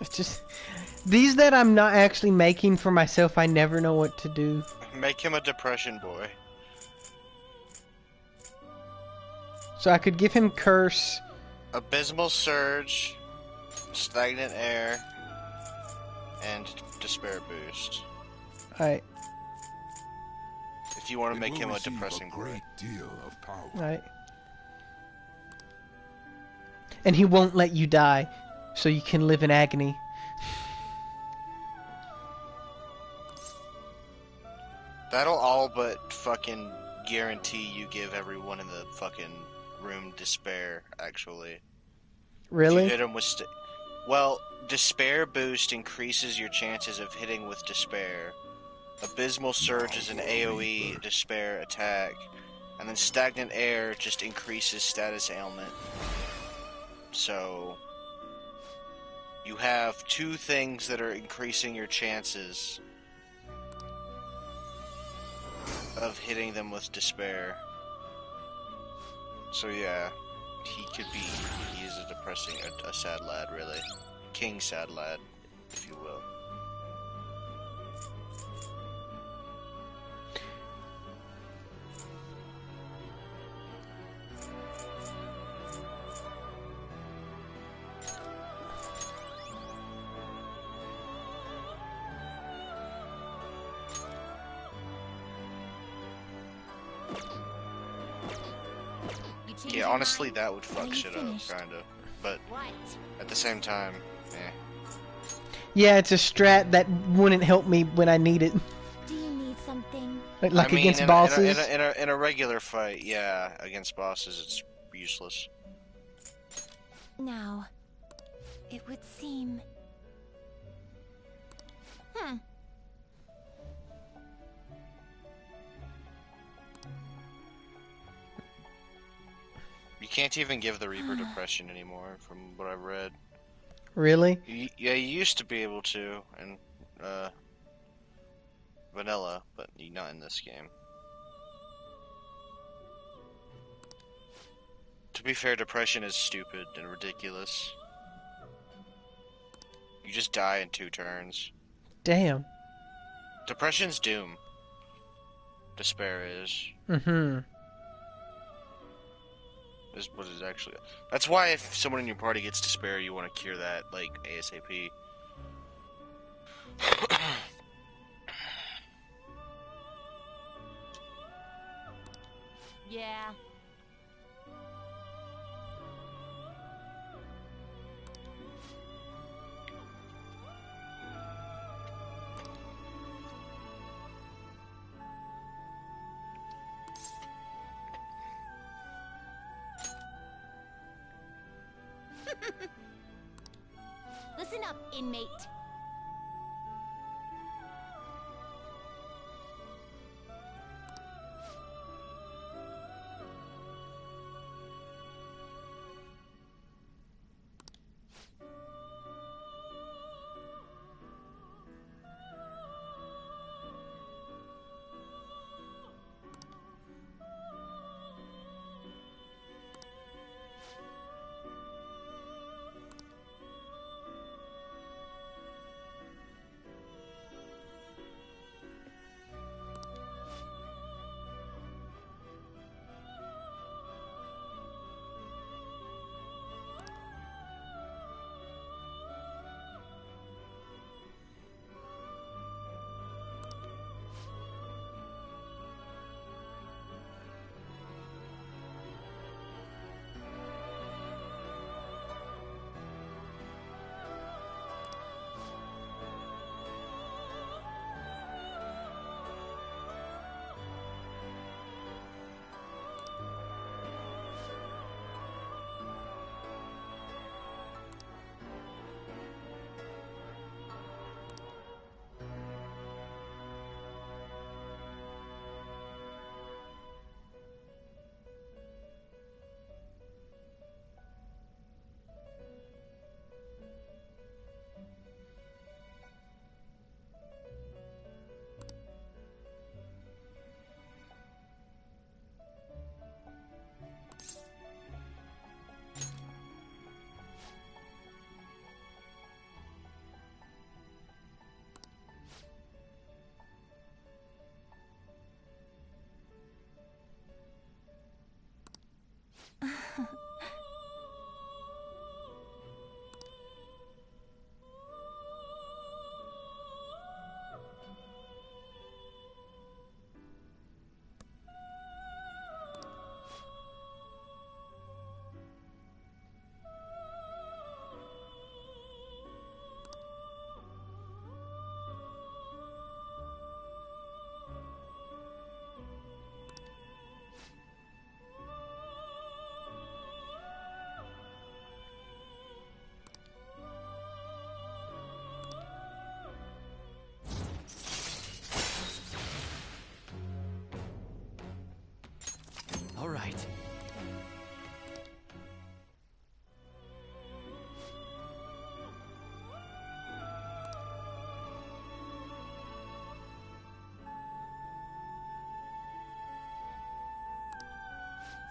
Speaker 2: It's just these that I'm not actually making for myself. I never know what to do.
Speaker 1: Make him a depression boy.
Speaker 2: So I could give him curse,
Speaker 1: Abysmal Surge, Stagnant Air, and Despair Boost.
Speaker 2: Alright.
Speaker 1: If you want to make
Speaker 5: It
Speaker 1: him
Speaker 5: will
Speaker 1: a
Speaker 5: receive
Speaker 1: depressing
Speaker 5: a
Speaker 1: boy.
Speaker 5: great deal of power.
Speaker 2: Alright. And he won't let you die, so you can live in agony.
Speaker 1: That'll all but fucking guarantee you give everyone in the fucking room despair, actually.
Speaker 2: Really?
Speaker 1: If you hit him with well, Despair Boost increases your chances of hitting with Despair. Abysmal Surge is an AoE Despair attack. And then Stagnant Air just increases status ailment. So, you have two things that are increasing your chances of hitting them with Despair. So yeah, he is a depressing, a sad lad, really. King sad lad, if you will. Yeah, honestly, that would fuck shit up, kinda. But at the same time, eh.
Speaker 2: Yeah, it's a strat that wouldn't help me when I need it.
Speaker 6: Do you need something?
Speaker 2: Like
Speaker 1: I mean,
Speaker 2: against bosses?
Speaker 1: In a regular fight, yeah, against bosses, it's useless.
Speaker 6: Now, it would seem...
Speaker 1: You can't even give the Reaper depression anymore, from what I've read.
Speaker 2: Really?
Speaker 1: Yeah, you used to be able to in vanilla, but not in this game. To be fair, depression is stupid and ridiculous. You just die in 2 turns.
Speaker 2: Damn.
Speaker 1: Depression's doom. Despair is.
Speaker 2: Mm-hmm.
Speaker 1: Is what is actually. That's why if someone in your party gets despair, you want to cure that, like, ASAP.
Speaker 11: Yeah.
Speaker 6: Listen up, inmate.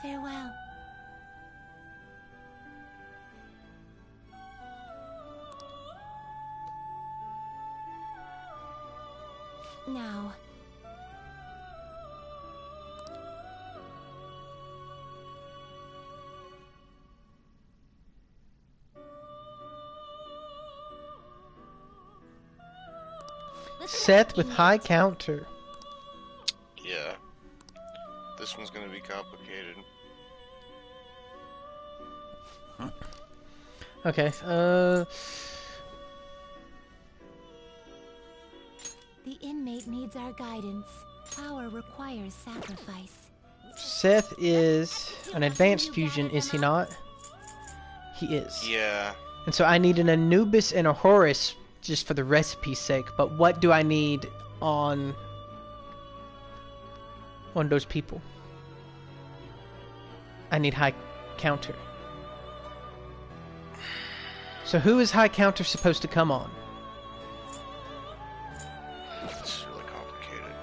Speaker 3: Farewell. Now.
Speaker 2: Seth with high counter.
Speaker 1: Yeah. This one's gonna be complicated.
Speaker 2: Okay,
Speaker 3: The inmate needs our guidance. Power requires sacrifice.
Speaker 2: Seth is an advanced fusion, is he not? He is.
Speaker 1: Yeah.
Speaker 2: And so I need an Anubis and a Horus just for the recipe's sake, but what do I need on those people? I need high counter. So who is high counter supposed to come on?
Speaker 1: It's really complicated.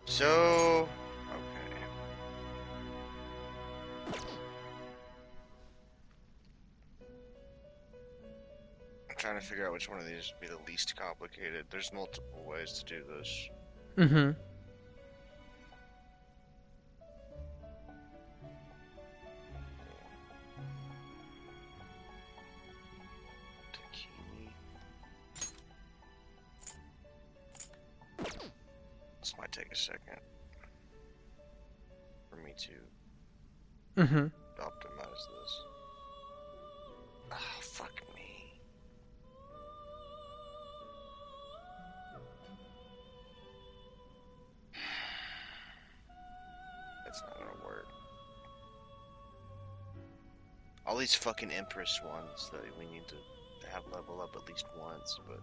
Speaker 1: So, okay. I'm trying to figure out which one of these would be the least complicated. There's multiple ways to do this.
Speaker 2: Mm-hmm.
Speaker 1: This might take a second for me to optimize this. Oh, fuck me. That's not gonna work. All these fucking Empress ones that we need to have level up at least once, but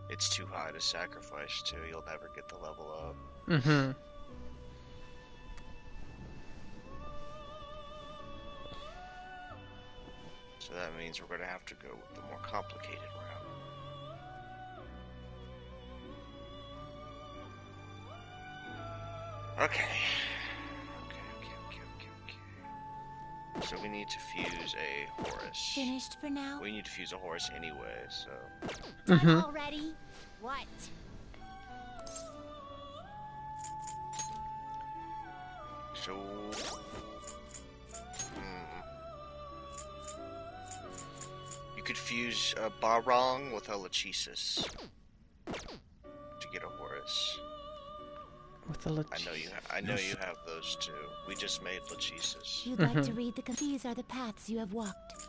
Speaker 1: it's too high to sacrifice to. You'll never get the level up.
Speaker 2: Mm-hmm.
Speaker 1: So that means we're gonna have to go with the more complicated route. Okay. So we need to fuse a Horus.
Speaker 3: Finished for now?
Speaker 1: We need to fuse a Horus anyway, so...
Speaker 3: Done already? What?
Speaker 1: So... You could fuse a Barong with a Lachesis to get a Horus.
Speaker 2: With a Lachesis.
Speaker 1: I know you have those too. We just made Lachesis.
Speaker 3: You'd like to read the... These are the paths you have walked.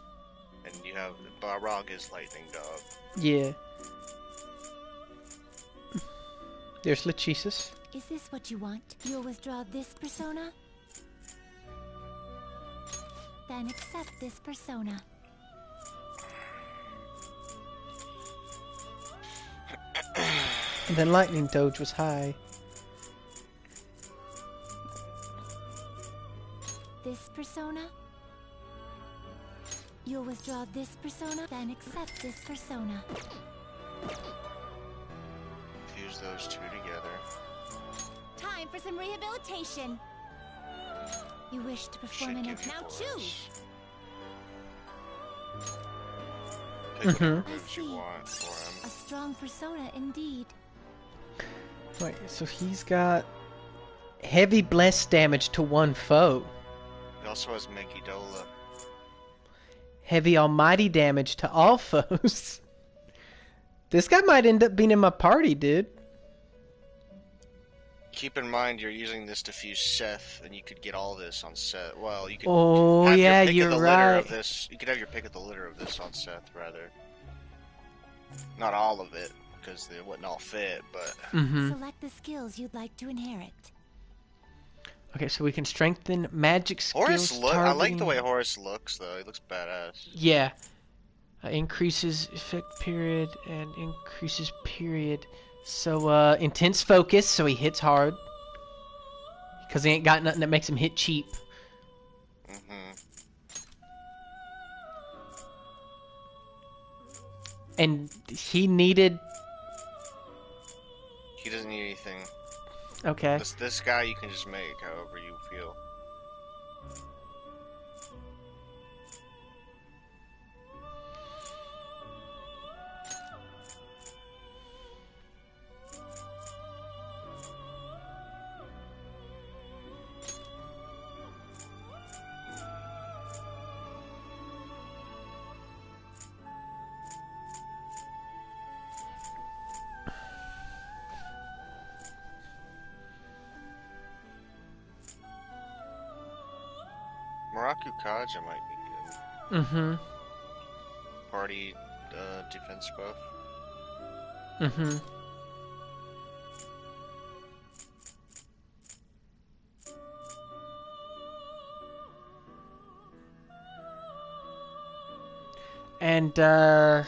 Speaker 1: And you have... Barong is Lightning Dog.
Speaker 2: Yeah. There's Lachesis.
Speaker 3: Is this what you want? You'll withdraw this persona? Then accept this persona.
Speaker 2: And then Lightning Doge was high.
Speaker 3: This persona? You'll withdraw this persona, then accept this persona.
Speaker 1: Fuse those two together.
Speaker 3: Time for some rehabilitation. You wish to perform an... Now choose!
Speaker 1: Pick whatever moves you want for him.
Speaker 3: A strong persona indeed.
Speaker 2: Wait, so he's got heavy bless damage to one foe.
Speaker 1: He also has Megiddola.
Speaker 2: Heavy almighty damage to all foes. This guy might end up being in my party, dude.
Speaker 1: Keep in mind you're using this to fuse Seth, and you could get all this on Seth. Well, you could
Speaker 2: Oh,
Speaker 1: have
Speaker 2: yeah,
Speaker 1: your pick
Speaker 2: you're
Speaker 1: of the
Speaker 2: right.
Speaker 1: litter of this. You could have your pick of the litter of this on Seth, rather. Not all of it, because they wouldn't all fit, but...
Speaker 3: Select the skills you'd like to inherit.
Speaker 2: Okay, so we can strengthen magic skills.
Speaker 1: I like the way Horus looks, though. He looks badass.
Speaker 2: Yeah. Increases effect period and increases period. So, intense focus, so he hits hard. Because he ain't got nothing that makes him hit cheap. And he needed...
Speaker 1: He doesn't need anything.
Speaker 2: Okay.
Speaker 1: This guy you can just make however you feel. Maraku Kaja might be good.
Speaker 2: Mm-hmm.
Speaker 1: Party defense buff.
Speaker 2: Mm-hmm. And the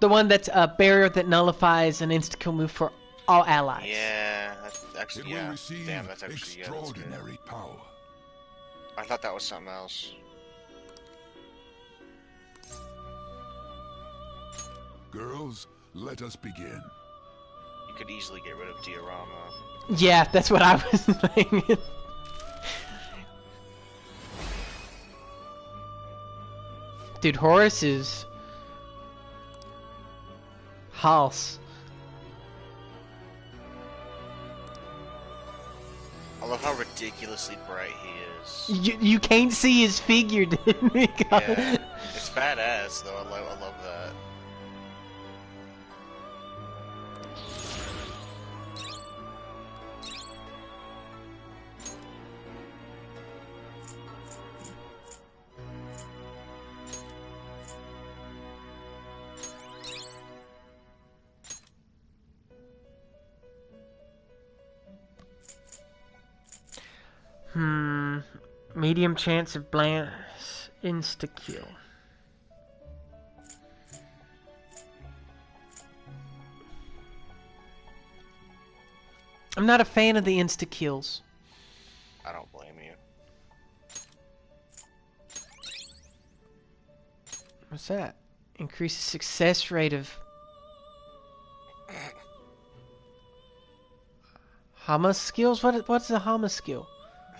Speaker 2: one that's a barrier that nullifies an insta-kill move for all allies.
Speaker 1: Yeah, that's actually,
Speaker 5: It will
Speaker 1: yeah.
Speaker 5: receive
Speaker 1: Damn, that's actually, yeah, that's good.
Speaker 5: extraordinary power.
Speaker 1: I thought that was something else.
Speaker 5: Girls, let us begin.
Speaker 1: You could easily get rid of Diorama.
Speaker 2: Yeah, that's what I was thinking. Dude, Horus is... House.
Speaker 1: I love how ridiculously bright he is.
Speaker 2: You can't see his figure, dude.
Speaker 1: Yeah, it's badass though. I love that.
Speaker 2: Medium chance of blast insta-kill. I'm not a fan of the insta-kills.
Speaker 1: I don't blame you.
Speaker 2: What's that? Increases success rate of... Hama skills? What's the Hama skill?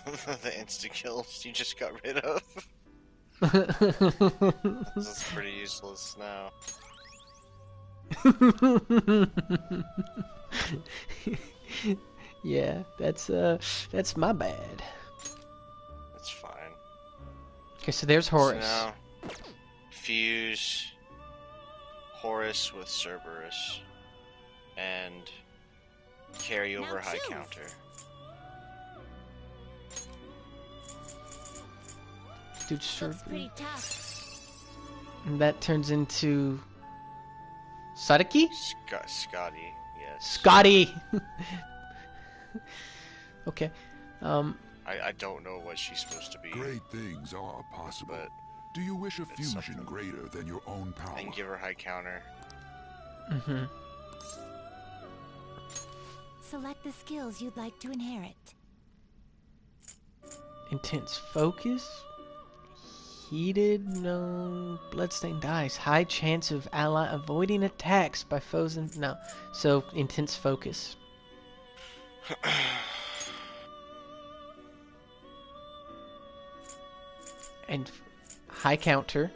Speaker 1: The insta kills you just got rid of. This is pretty useless now.
Speaker 2: Yeah, that's my bad.
Speaker 1: It's fine.
Speaker 2: Okay, so there's Horus.
Speaker 1: So now, fuse Horus with Cerberus and carry over high counter.
Speaker 2: Dude,
Speaker 6: Looks
Speaker 2: Cerberus.
Speaker 6: pretty tough.
Speaker 2: And that turns into Sadaki?
Speaker 1: Scotty, yes.
Speaker 2: Scotty. Okay.
Speaker 1: I don't know what she's supposed to be.
Speaker 5: Great things are possible.
Speaker 1: But
Speaker 5: do you wish a
Speaker 1: it's
Speaker 5: fusion
Speaker 1: something.
Speaker 5: greater than your own power?
Speaker 1: And give her high counter.
Speaker 2: Mm-hmm.
Speaker 3: Select the skills you'd like to inherit.
Speaker 2: Intense focus. Heated, no. Bloodstained dice. High chance of ally avoiding attacks by foes and... No. So, intense focus. And high counter.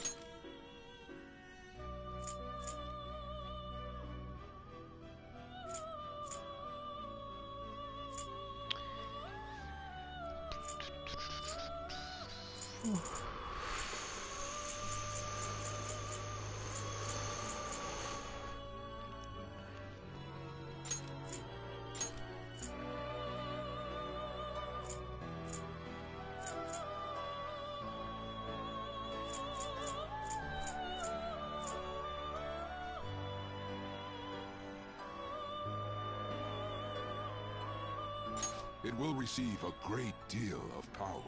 Speaker 5: It will receive a great deal of power.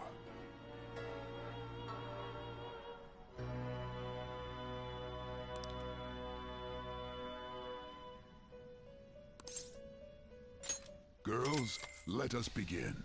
Speaker 5: Girls, let us begin.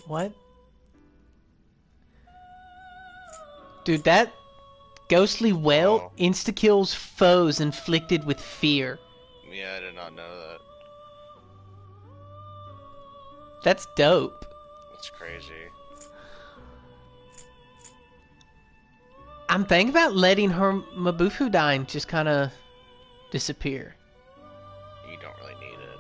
Speaker 2: What? Dude, that ghostly well insta-kills foes inflicted with fear.
Speaker 1: Yeah, I did not know that.
Speaker 2: That's dope.
Speaker 1: That's crazy.
Speaker 2: I'm thinking about letting her Mabufu Dine just kind of disappear.
Speaker 1: You don't really need it.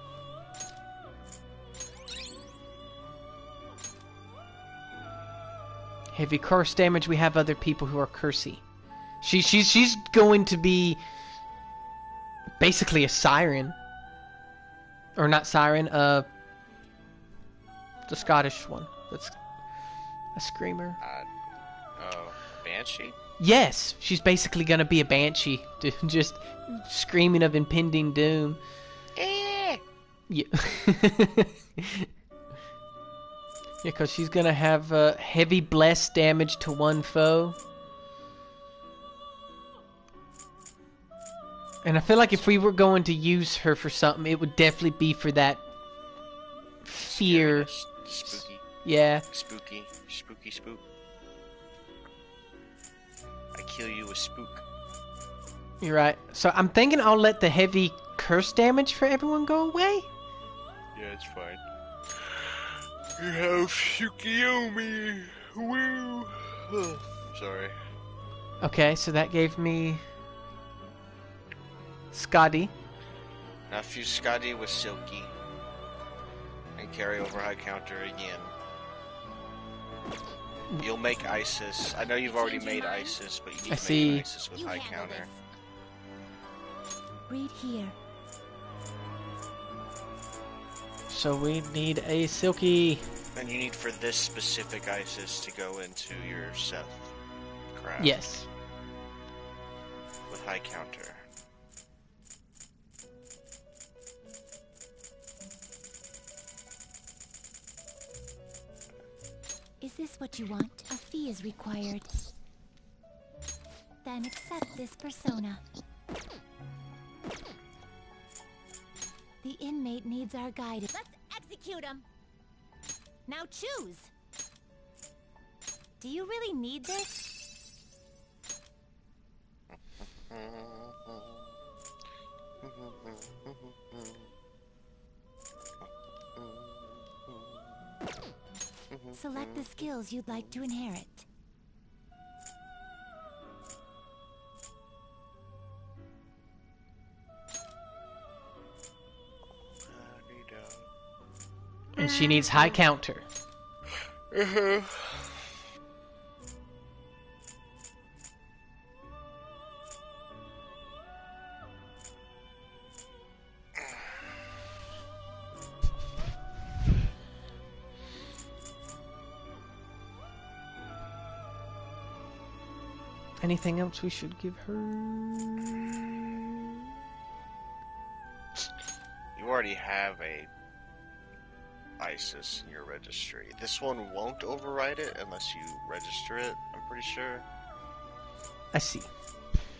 Speaker 2: Heavy curse damage. We have other people who are cursy. She's going to be basically a siren, or not siren. The Scottish one. That's a screamer.
Speaker 1: Banshee.
Speaker 2: Yes, she's basically gonna be a banshee, just screaming of impending doom. Yeah. Yeah, because she's gonna have heavy bless damage to one foe. And I feel like if we were going to use her for something, it would definitely be for that fear.
Speaker 1: Spooky.
Speaker 2: Yeah.
Speaker 1: Spooky. Spooky spook. I kill you with spook.
Speaker 2: You're right. So I'm thinking I'll let the heavy curse damage for everyone go away.
Speaker 1: Yeah, it's fine. You have Tsukiyomi. Woo. Sorry.
Speaker 2: Okay, so that gave me Scotty.
Speaker 1: Now fuse Scotty with Silky. And carry over high counter again. You'll make Isis. I know you've already made Isis, but you need to make Isis with high counter.
Speaker 6: Read here.
Speaker 2: So we need a Silky.
Speaker 1: And you need for this specific Isis to go into your Seth craft.
Speaker 2: Yes.
Speaker 1: With high counter.
Speaker 3: Is this what you want? A fee is required. Then accept this persona. The inmate needs our guidance. Let's execute him! Now choose! Do you really need this? Select the skills you'd like to inherit.
Speaker 2: And she needs high counter. Anything else we should give her?
Speaker 1: You already have a Isis in your registry. This one won't override it unless you register it, I'm pretty sure.
Speaker 2: I see.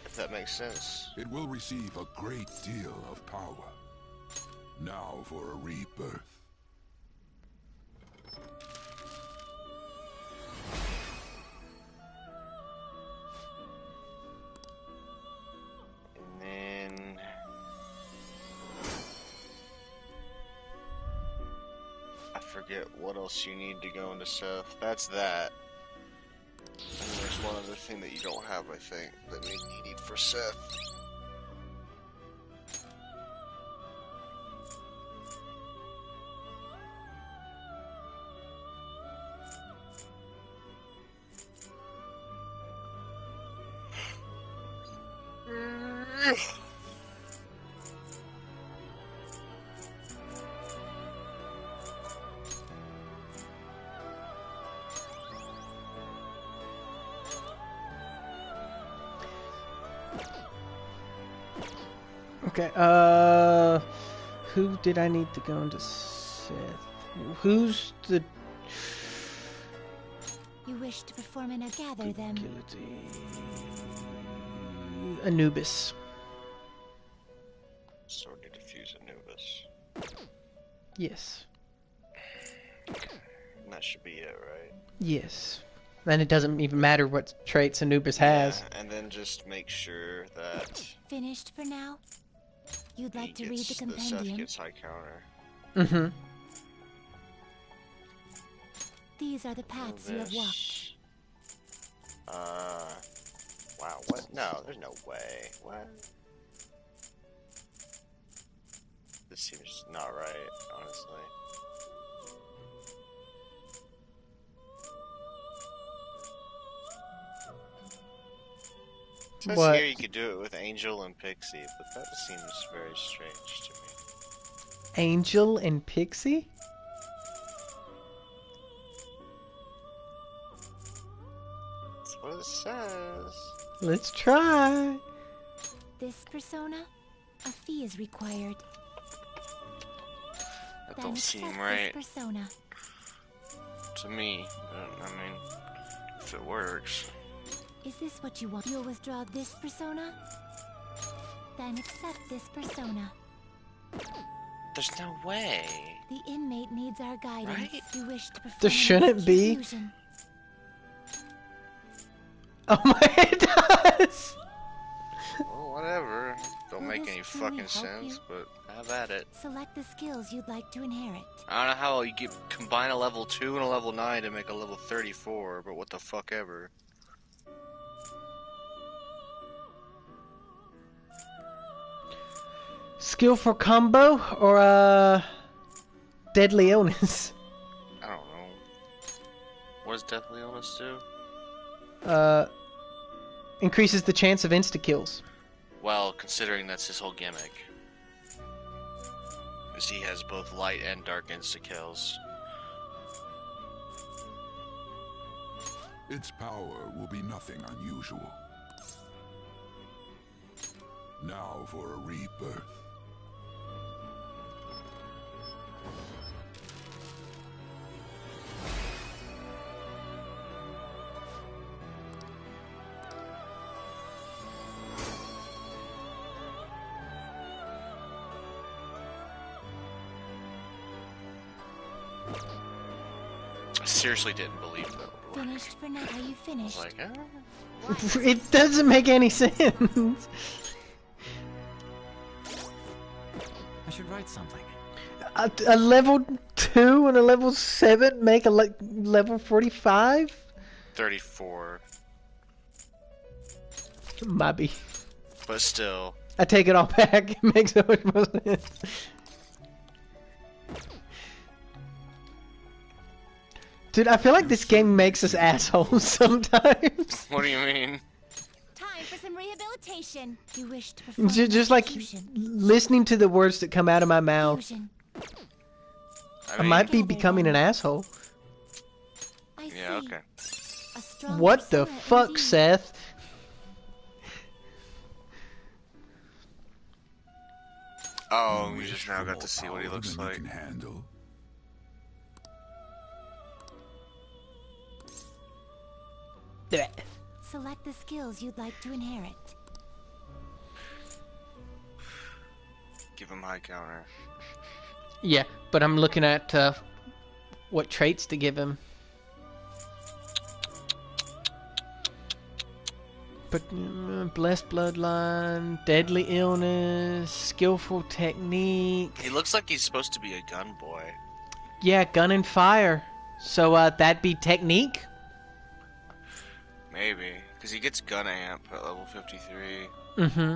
Speaker 1: If that makes sense.
Speaker 5: It will receive a great deal of power. Now for a rebirth.
Speaker 1: And then I forget what else you need to go into Seth. That's that. And there's one other thing that you don't have, I think, that you need for Seth.
Speaker 2: Okay, who did I need to go into Seth? Who's the...
Speaker 3: You wish to perform and gather them.
Speaker 2: Anubis.
Speaker 1: So we need to fuse Anubis.
Speaker 2: Yes.
Speaker 1: I'm not that should be it, right?
Speaker 2: Yes. Then it doesn't even matter what traits Anubis has.
Speaker 1: Yeah, and then just make sure that
Speaker 3: Finished for now? You'd like to read the
Speaker 1: Seth
Speaker 3: compendium?
Speaker 1: gets high counter.
Speaker 2: Mm-hmm.
Speaker 3: These are the paths you have walked.
Speaker 1: Wow, what? No, there's no way. What? This seems not right, honestly. It says
Speaker 2: What?
Speaker 1: here you could do it with Angel and Pixie, but that seems very strange to me.
Speaker 2: Angel and Pixie?
Speaker 1: That's what it says.
Speaker 2: Let's try.
Speaker 3: This persona? A fee is required.
Speaker 1: That
Speaker 3: Then
Speaker 1: don't
Speaker 3: accept
Speaker 1: seem
Speaker 3: this
Speaker 1: right
Speaker 3: persona.
Speaker 1: to me. But, I mean, if it works.
Speaker 3: Is this what you want? You'll withdraw this persona? Then accept this persona.
Speaker 1: There's no way.
Speaker 3: The inmate needs our guidance.
Speaker 1: Right?
Speaker 3: You wish to perform
Speaker 2: There shouldn't be.
Speaker 3: fusion.
Speaker 2: Oh my, it does!
Speaker 1: Well, whatever. Don't
Speaker 3: Will
Speaker 1: make
Speaker 3: this
Speaker 1: any
Speaker 3: truly
Speaker 1: fucking
Speaker 3: help
Speaker 1: sense,
Speaker 3: you?
Speaker 1: but have at it.
Speaker 3: Select the skills you'd like to inherit.
Speaker 1: I don't know how you combine a level 2 and a level 9 to make a level 34, but what the fuck ever.
Speaker 2: Skillful combo or deadly illness?
Speaker 1: I don't know. What does Deathly Illness do?
Speaker 2: Increases the chance of insta-kills.
Speaker 1: Well, considering that's his whole gimmick. Because he has both light and dark insta-kills.
Speaker 5: Its power will be nothing unusual. Now for a rebirth.
Speaker 1: I seriously didn't believe that would work.
Speaker 3: Finished for now. Are you
Speaker 1: I
Speaker 3: finished?
Speaker 1: was like,
Speaker 2: It doesn't make any sense.
Speaker 4: I should write something.
Speaker 2: A level 2 and a level 7 make a level 45?
Speaker 1: 34.
Speaker 2: Might be.
Speaker 1: But still.
Speaker 2: I take it all back. It makes so much more sense. Dude, I feel like this game makes us assholes sometimes.
Speaker 1: What do you mean?
Speaker 3: Time for some rehabilitation. You wish to perform
Speaker 2: Just like
Speaker 3: fusion.
Speaker 2: listening to the words that come out of my mouth.
Speaker 3: Fusion.
Speaker 2: I might be becoming an asshole.
Speaker 3: I see.
Speaker 1: Yeah, okay.
Speaker 3: A strong
Speaker 2: What the
Speaker 3: persona
Speaker 2: fuck,
Speaker 3: indeed.
Speaker 2: Seth?
Speaker 1: Oh, we just now got to see what he looks like.
Speaker 5: Can handle.
Speaker 3: Select the skills you'd like to inherit.
Speaker 1: Give him high counter.
Speaker 2: Yeah, but I'm looking at what traits to give him. But blessed bloodline, deadly illness, skillful technique.
Speaker 1: He looks like he's supposed to be a gun boy.
Speaker 2: Yeah, gun and fire. So that'd be technique.
Speaker 1: Maybe. Because he gets gun amp at level 53.
Speaker 2: Mm-hmm.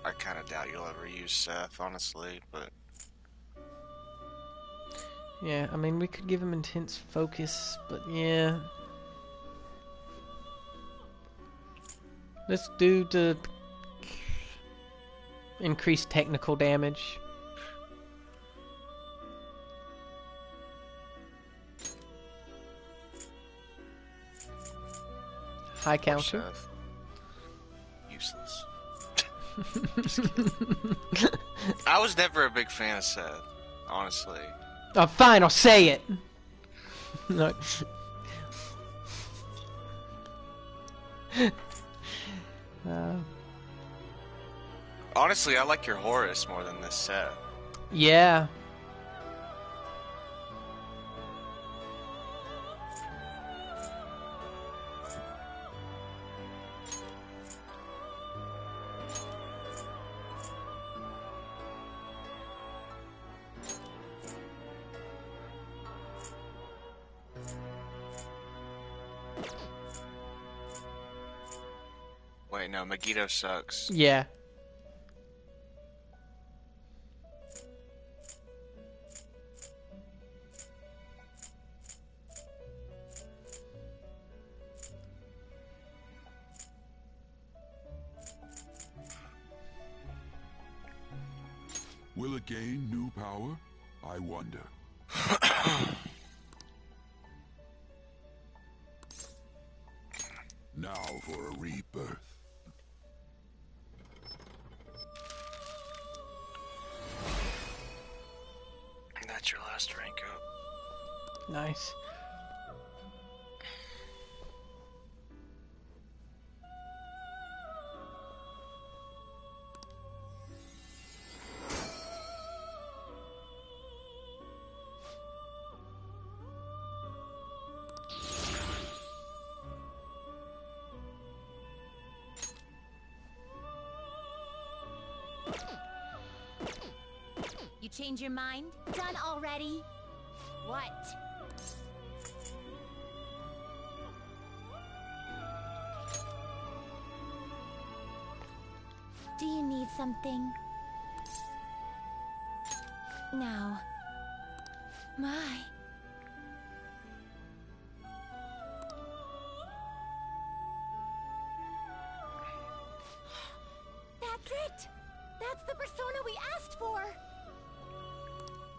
Speaker 1: I kind of doubt you'll ever use Seth, honestly, but...
Speaker 2: Yeah, I mean, we could give him intense focus, but yeah. Let's do the increased technical damage. High counter.
Speaker 1: Seth. Useless. I was never a big fan of Seth, honestly.
Speaker 2: Oh, fine, I'll say it. No.
Speaker 1: Honestly, I like your Horus more than this set.
Speaker 2: Yeah.
Speaker 1: Wait, no, Megiddo sucks.
Speaker 2: Yeah.
Speaker 5: Will it gain new power? I wonder. Now for a rebirth.
Speaker 1: And that's your last rank up.
Speaker 2: Nice.
Speaker 3: You change your mind? Done already? What? Do you need something? Now. My. That's it! That's the persona we asked for!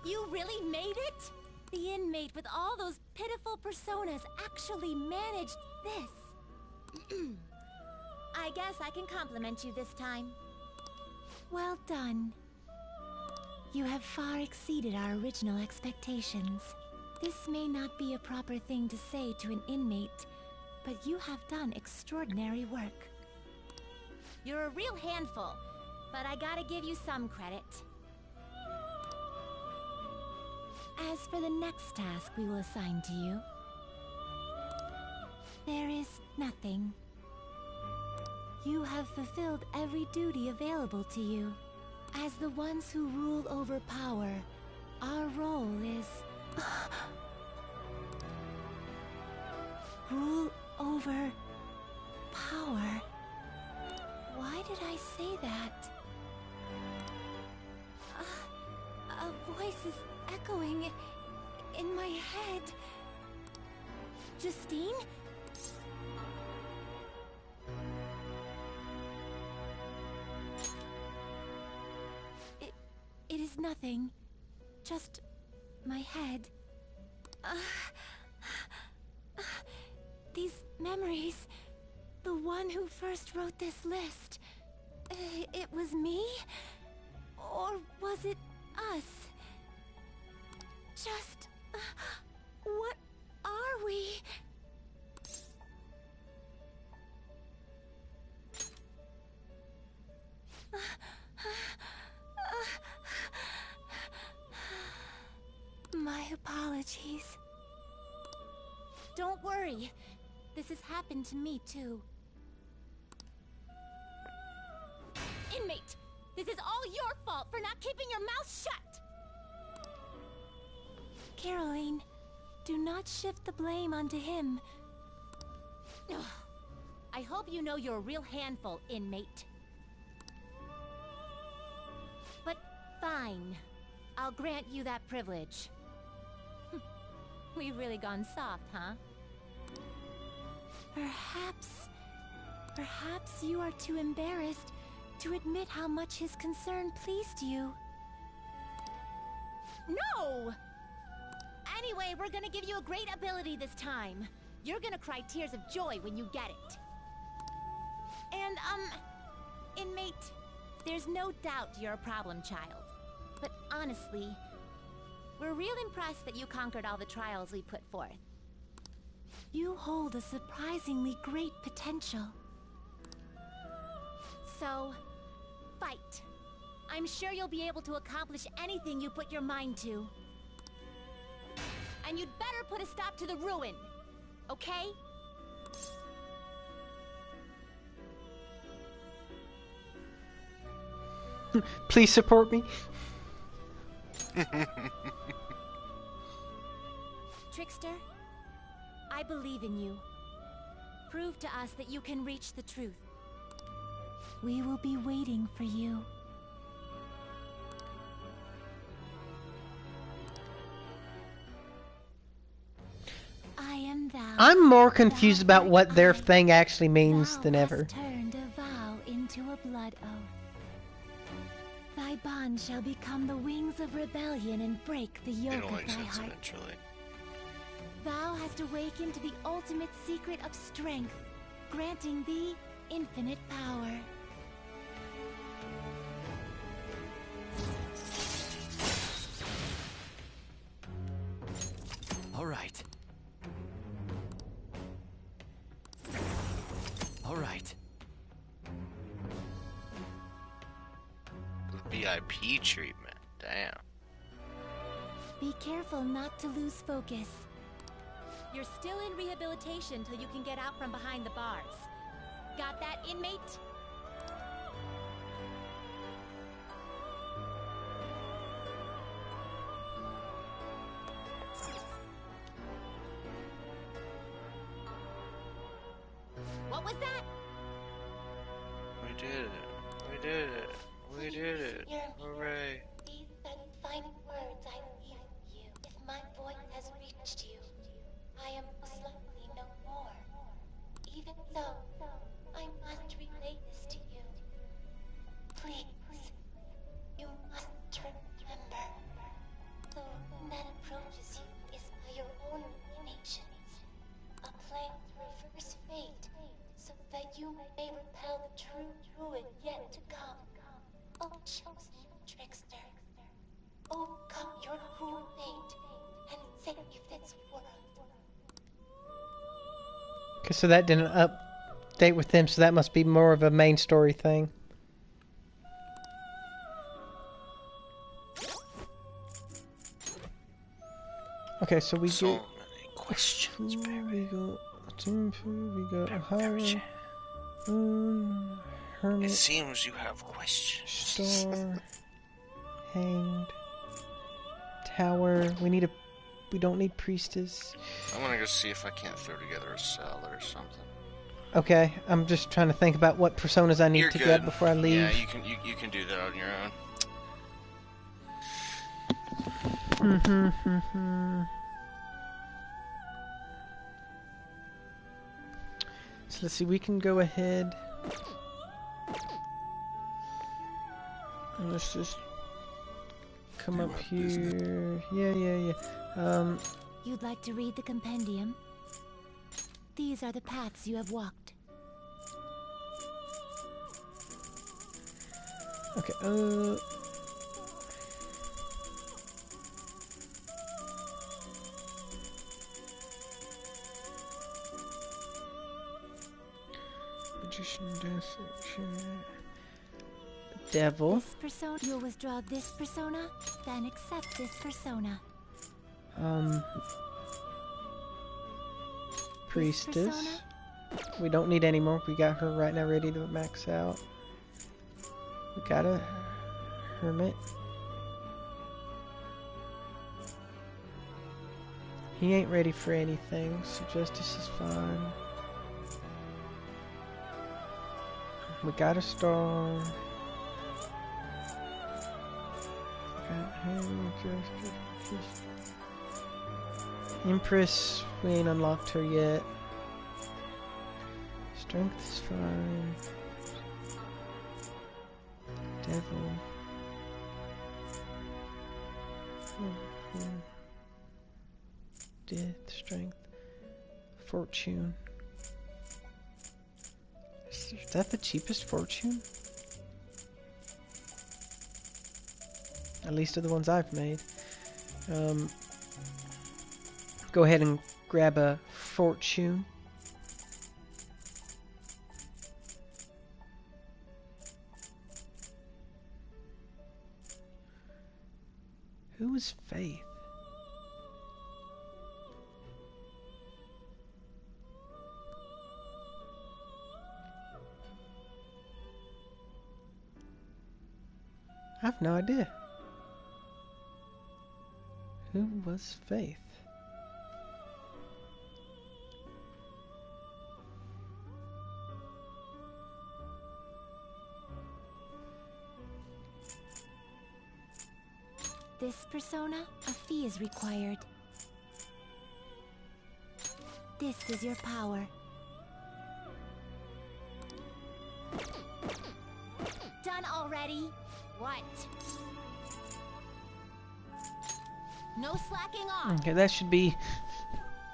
Speaker 3: You really made it? The inmate with all those pitiful personas actually managed this. I guess I can compliment you this time. Well done. You have far exceeded our original expectations. This may not be a proper thing to say to an inmate, but you have done extraordinary work. You're a real handful, but I gotta give you some credit. As for the next task we will assign to you, there is nothing. You have fulfilled every duty available to you. As the ones who rule over power, our role is... rule over power. Why did I say that? A voice is echoing in my head. Justine? It is nothing. Just my head. These memories. The one who first wrote this list. It was me? Or was it us? Just... what are we? My apologies. Don't worry. This has happened to me too. Inmate! This is all your fault for not keeping your mouth shut! Caroline, do not shift the blame onto him. Ugh. I hope you know you're a real handful, inmate. But fine. I'll grant you that privilege. We've really gone soft, huh? Perhaps you are too embarrassed to admit how much his concern pleased you. No! Anyway, we're gonna give you a great ability this time. You're gonna cry tears of joy when you get it. And, inmate, there's no doubt you're a problem child. But honestly, we're real impressed that you conquered all the trials we put forth. You hold a surprisingly great potential. So, fight. I'm sure you'll be able to accomplish anything you put your mind to. And you'd better put a stop to the ruin, okay?
Speaker 2: Please support me.
Speaker 3: Trickster, I believe in you. Prove to us that you can reach the truth. We will be waiting for you. I am thou.
Speaker 2: I'm more confused about what their thing actually means than ever.
Speaker 3: Turned a vow into a blood oath. Thy bond shall become the wings of rebellion and break the yoke
Speaker 1: It'll
Speaker 3: of
Speaker 1: make
Speaker 3: thy
Speaker 1: sense
Speaker 3: heart.
Speaker 1: eventually.
Speaker 3: Thou hast awakened to the ultimate secret of strength, granting thee infinite power.
Speaker 4: All right. All right.
Speaker 1: VIP treatment. Damn.
Speaker 3: Be careful not to lose focus. You're still in rehabilitation till you can get out from behind the bars. Got that, inmate? What was that?
Speaker 1: We did it. We did it. We did it. Hooray.
Speaker 6: These are the final words I will leave with you. If my voice has reached you, I am most likely no more. Even so, I must relay this to you. Please, you must remember. The one that approaches you is by your own machinations. A plan to reverse fate, so that you may repel the true ruin yet to come. Oh, chosen trickster, overcome your cruel fate and save this world.
Speaker 2: Okay, so that didn't update with them, so that must be more of a main story thing. Okay, so we
Speaker 1: So
Speaker 2: get...
Speaker 1: many questions,
Speaker 2: We got Ohio,
Speaker 1: It
Speaker 2: Hermit,
Speaker 1: seems you have questions.
Speaker 2: Star, Hanged, Tower. We don't need Priestess.
Speaker 1: I'm gonna go see if I can't throw together a cell or something.
Speaker 2: Okay, I'm just trying to think about what personas I need
Speaker 1: You're
Speaker 2: to
Speaker 1: good.
Speaker 2: get before I leave.
Speaker 1: Yeah, you can do that on your own.
Speaker 2: So let's see, we can go ahead. And let's just come up here. Yeah.
Speaker 3: You'd like to read the compendium? These are the paths you have walked.
Speaker 2: Okay, Magician, Devil.
Speaker 3: This persona, you'll withdraw this persona, then accept this persona.
Speaker 2: Priestess. We don't need any more. We got her right now ready to max out. We got a Hermit. He ain't ready for anything, so Justice is fine. We got a Star. Got him, just. Empress, we ain't unlocked her yet. Strength is fine. Devil. Death, strength, fortune. Is that the cheapest fortune? At least of the ones I've made. Go ahead and grab a fortune. Who's Faith? I have no idea. Who was Faith?
Speaker 6: This persona, a fee is required. This is your power. Done already? What? No slacking off.
Speaker 2: Okay, that should be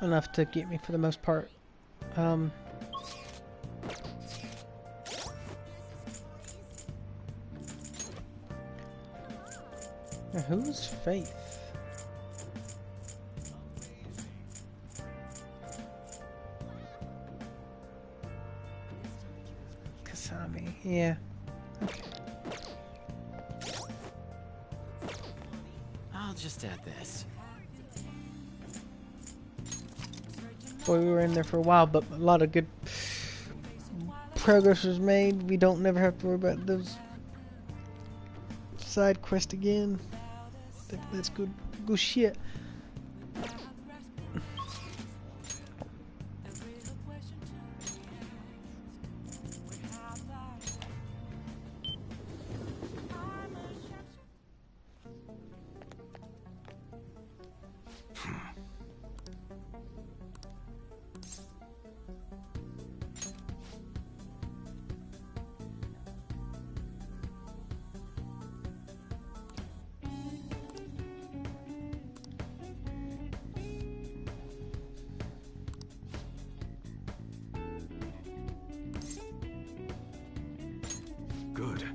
Speaker 2: enough to get me for the most part. Now, who's Faith? Kasami, yeah. Okay.
Speaker 4: I'll just add this.
Speaker 2: Boy, we were in there for a while, but a lot of good progress was made. We don't never have to worry about those side quests again. That's good shit.
Speaker 8: Good.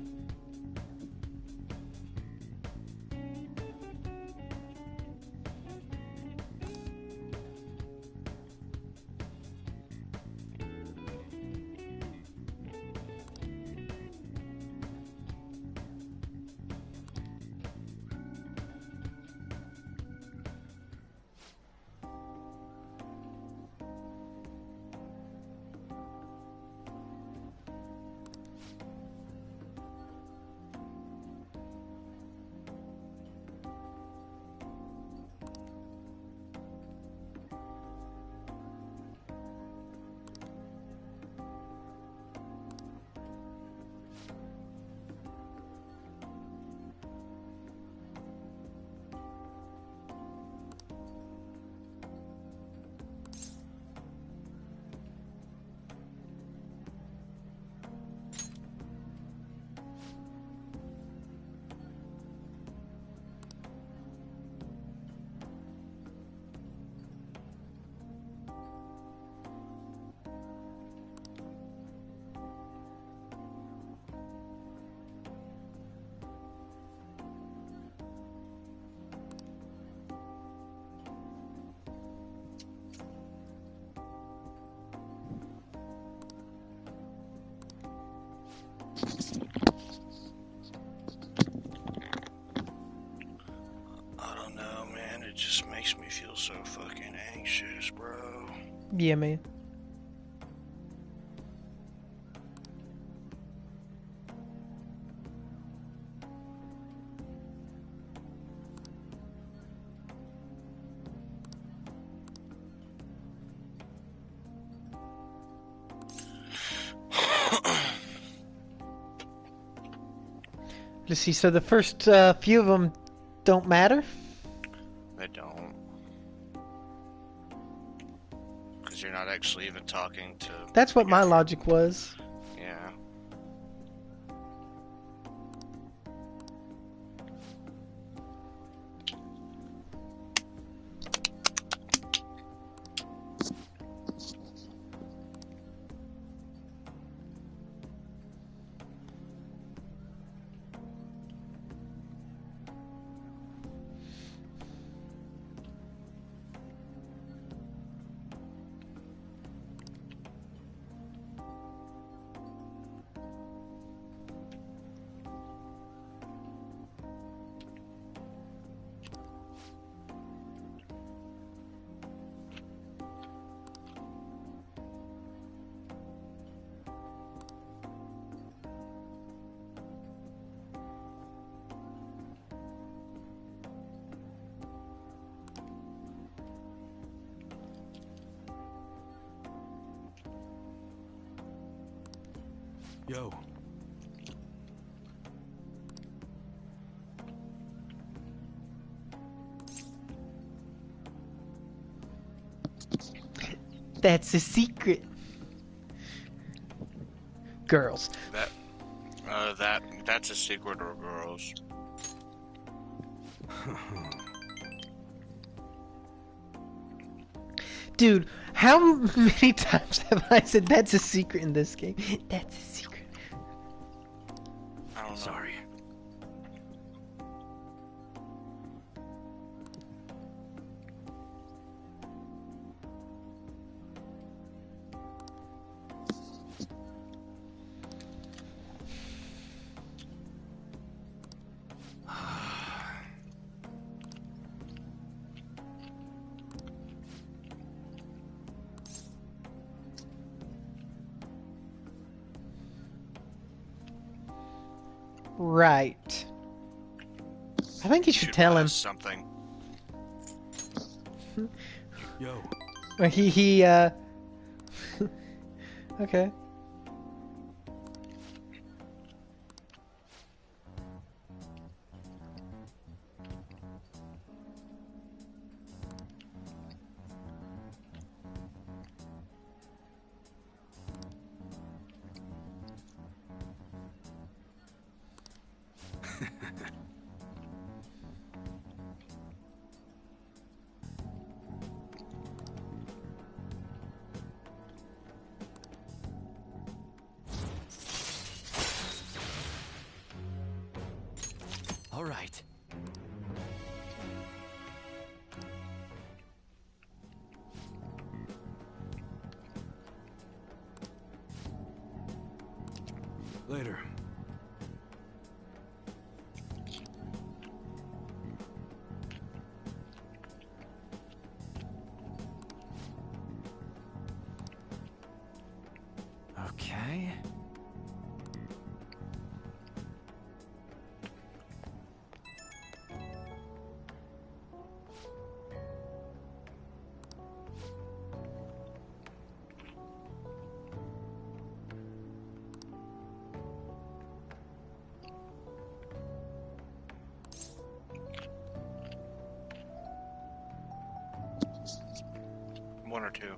Speaker 1: I don't know, man. It just makes me feel so fucking anxious, bro.
Speaker 2: Yeah, man. Let's see, so the first few of them don't matter?
Speaker 1: They don't. Because you're not actually even talking to...
Speaker 2: That's what my logic was.
Speaker 1: Yeah.
Speaker 14: Yo.
Speaker 2: That's a secret. Girls.
Speaker 1: That's a secret of girls.
Speaker 2: Dude, how many times have I said that's a secret in this game? That's a secret.
Speaker 1: I don't know.
Speaker 14: Sorry.
Speaker 2: Right. I think you should tell him.
Speaker 1: Something.
Speaker 14: Yo.
Speaker 2: Well, okay.
Speaker 4: All right.
Speaker 14: Later.
Speaker 4: Okay.
Speaker 1: One or two.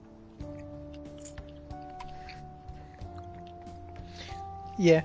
Speaker 2: Yeah.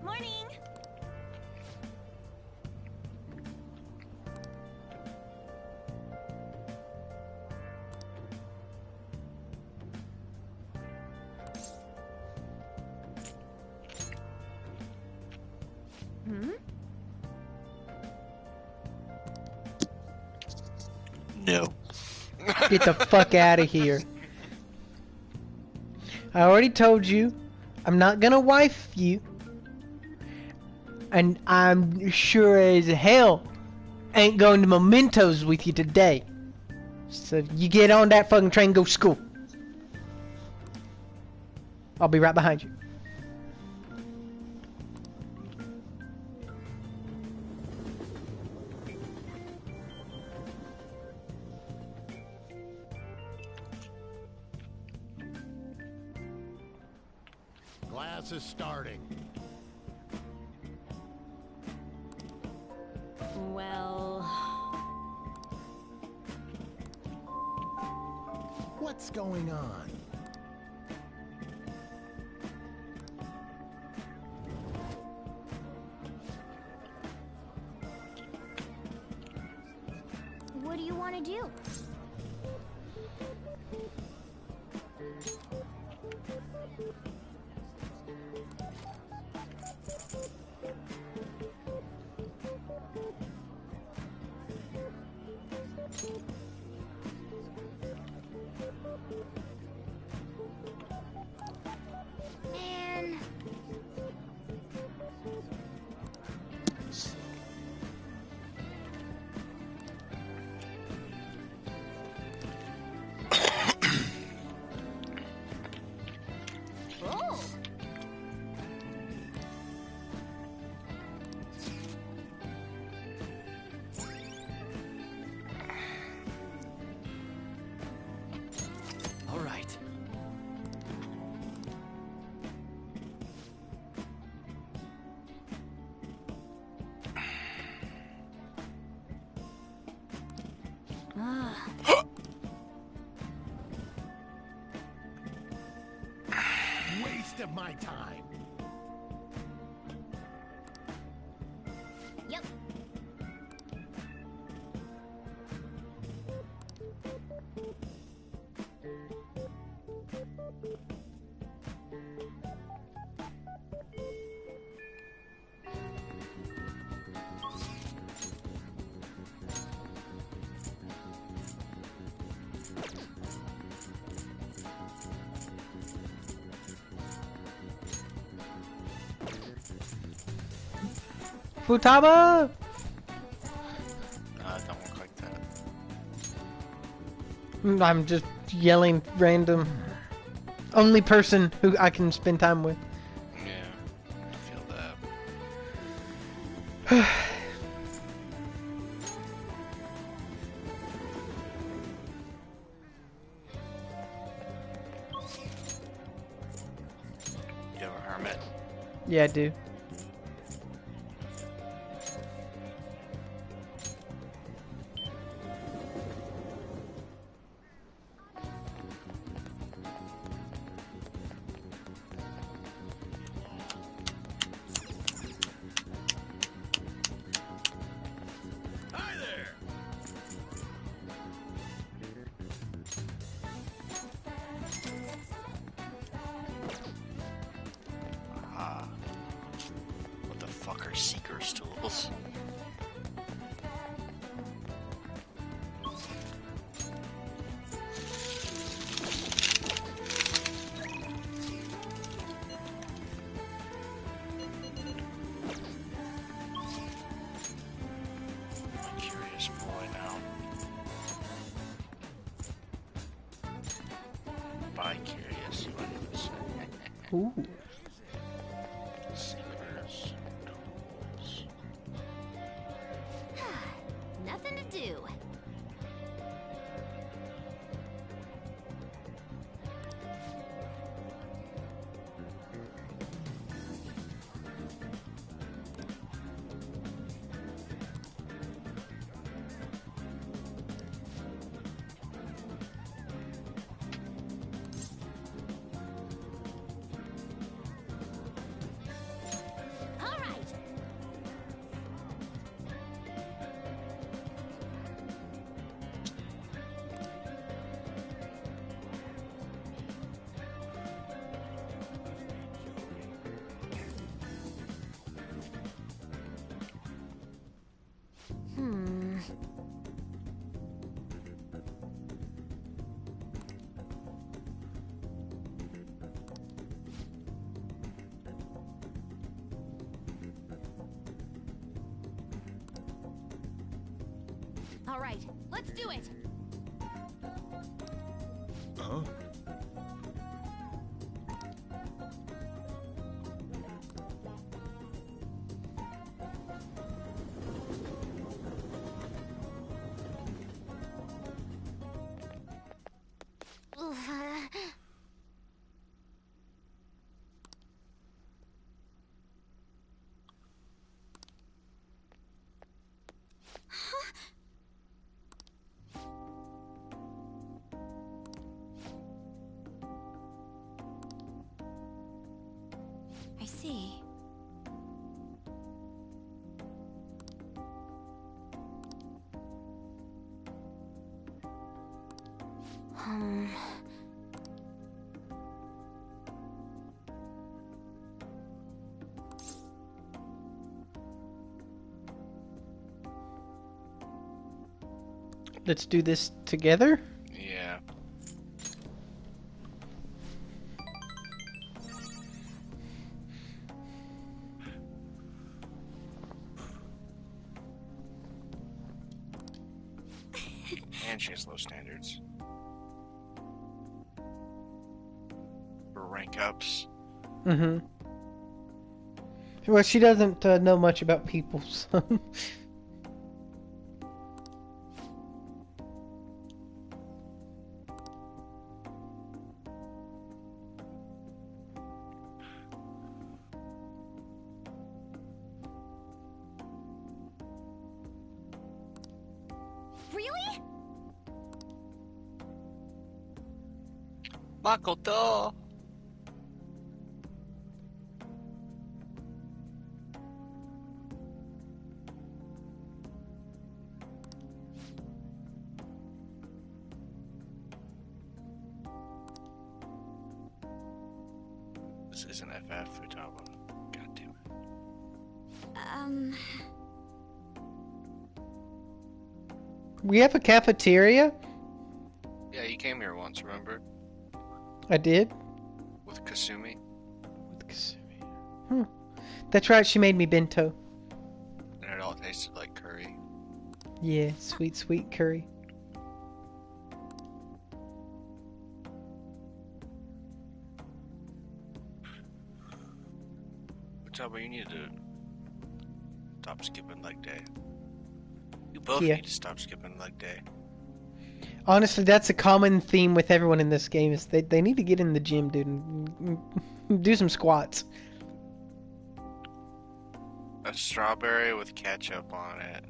Speaker 11: Morning. Hmm?
Speaker 1: No.
Speaker 2: Get the fuck out of here. I already told you, I'm not gonna wife you. And I'm sure as hell ain't going to Mementos with you today. So you get on that fucking train and go to school. I'll be right behind you.
Speaker 15: Class is starting.
Speaker 11: Well...
Speaker 15: What's going on?
Speaker 6: What do you want to do? Man. Oh.
Speaker 4: All right.
Speaker 6: Ah.
Speaker 15: Waste of my time.
Speaker 6: Yep.
Speaker 2: Futaba!
Speaker 1: It don't look like that.
Speaker 2: I'm just yelling random. Only person who I can spend time with.
Speaker 1: Yeah, I feel that. You have a hermit?
Speaker 2: Yeah, I do.
Speaker 15: Hi there.
Speaker 1: Ah. What the fuck are Seeker's tools? I'm a curious boy now. Bi curious, what do you say?
Speaker 2: Ooh.
Speaker 1: Seeker's tools.
Speaker 6: Nothing to do. All right. Hmm. All right, let's do it.
Speaker 8: Huh?
Speaker 6: I see.
Speaker 2: Let's do this together?
Speaker 1: Yeah. And she has low standards. For rank ups.
Speaker 2: Mm-hmm. Well, she doesn't know much about people, so...
Speaker 3: Really?
Speaker 1: Makoto! This isn't FF Futaba. God damn it.
Speaker 2: We have a cafeteria?
Speaker 1: Yeah, you came here once, remember?
Speaker 2: I did?
Speaker 1: With Kasumi.
Speaker 2: Hmm. That's right, she made me bento.
Speaker 1: And it all tasted like curry.
Speaker 2: Yeah, sweet, sweet curry.
Speaker 1: Futaba, you need to stop skipping leg day. You both
Speaker 2: Yeah.
Speaker 1: need to stop skipping leg day.
Speaker 2: Honestly, that's a common theme with everyone in this game, is they need to get in the gym, dude, and do some squats.
Speaker 1: A strawberry with ketchup on it.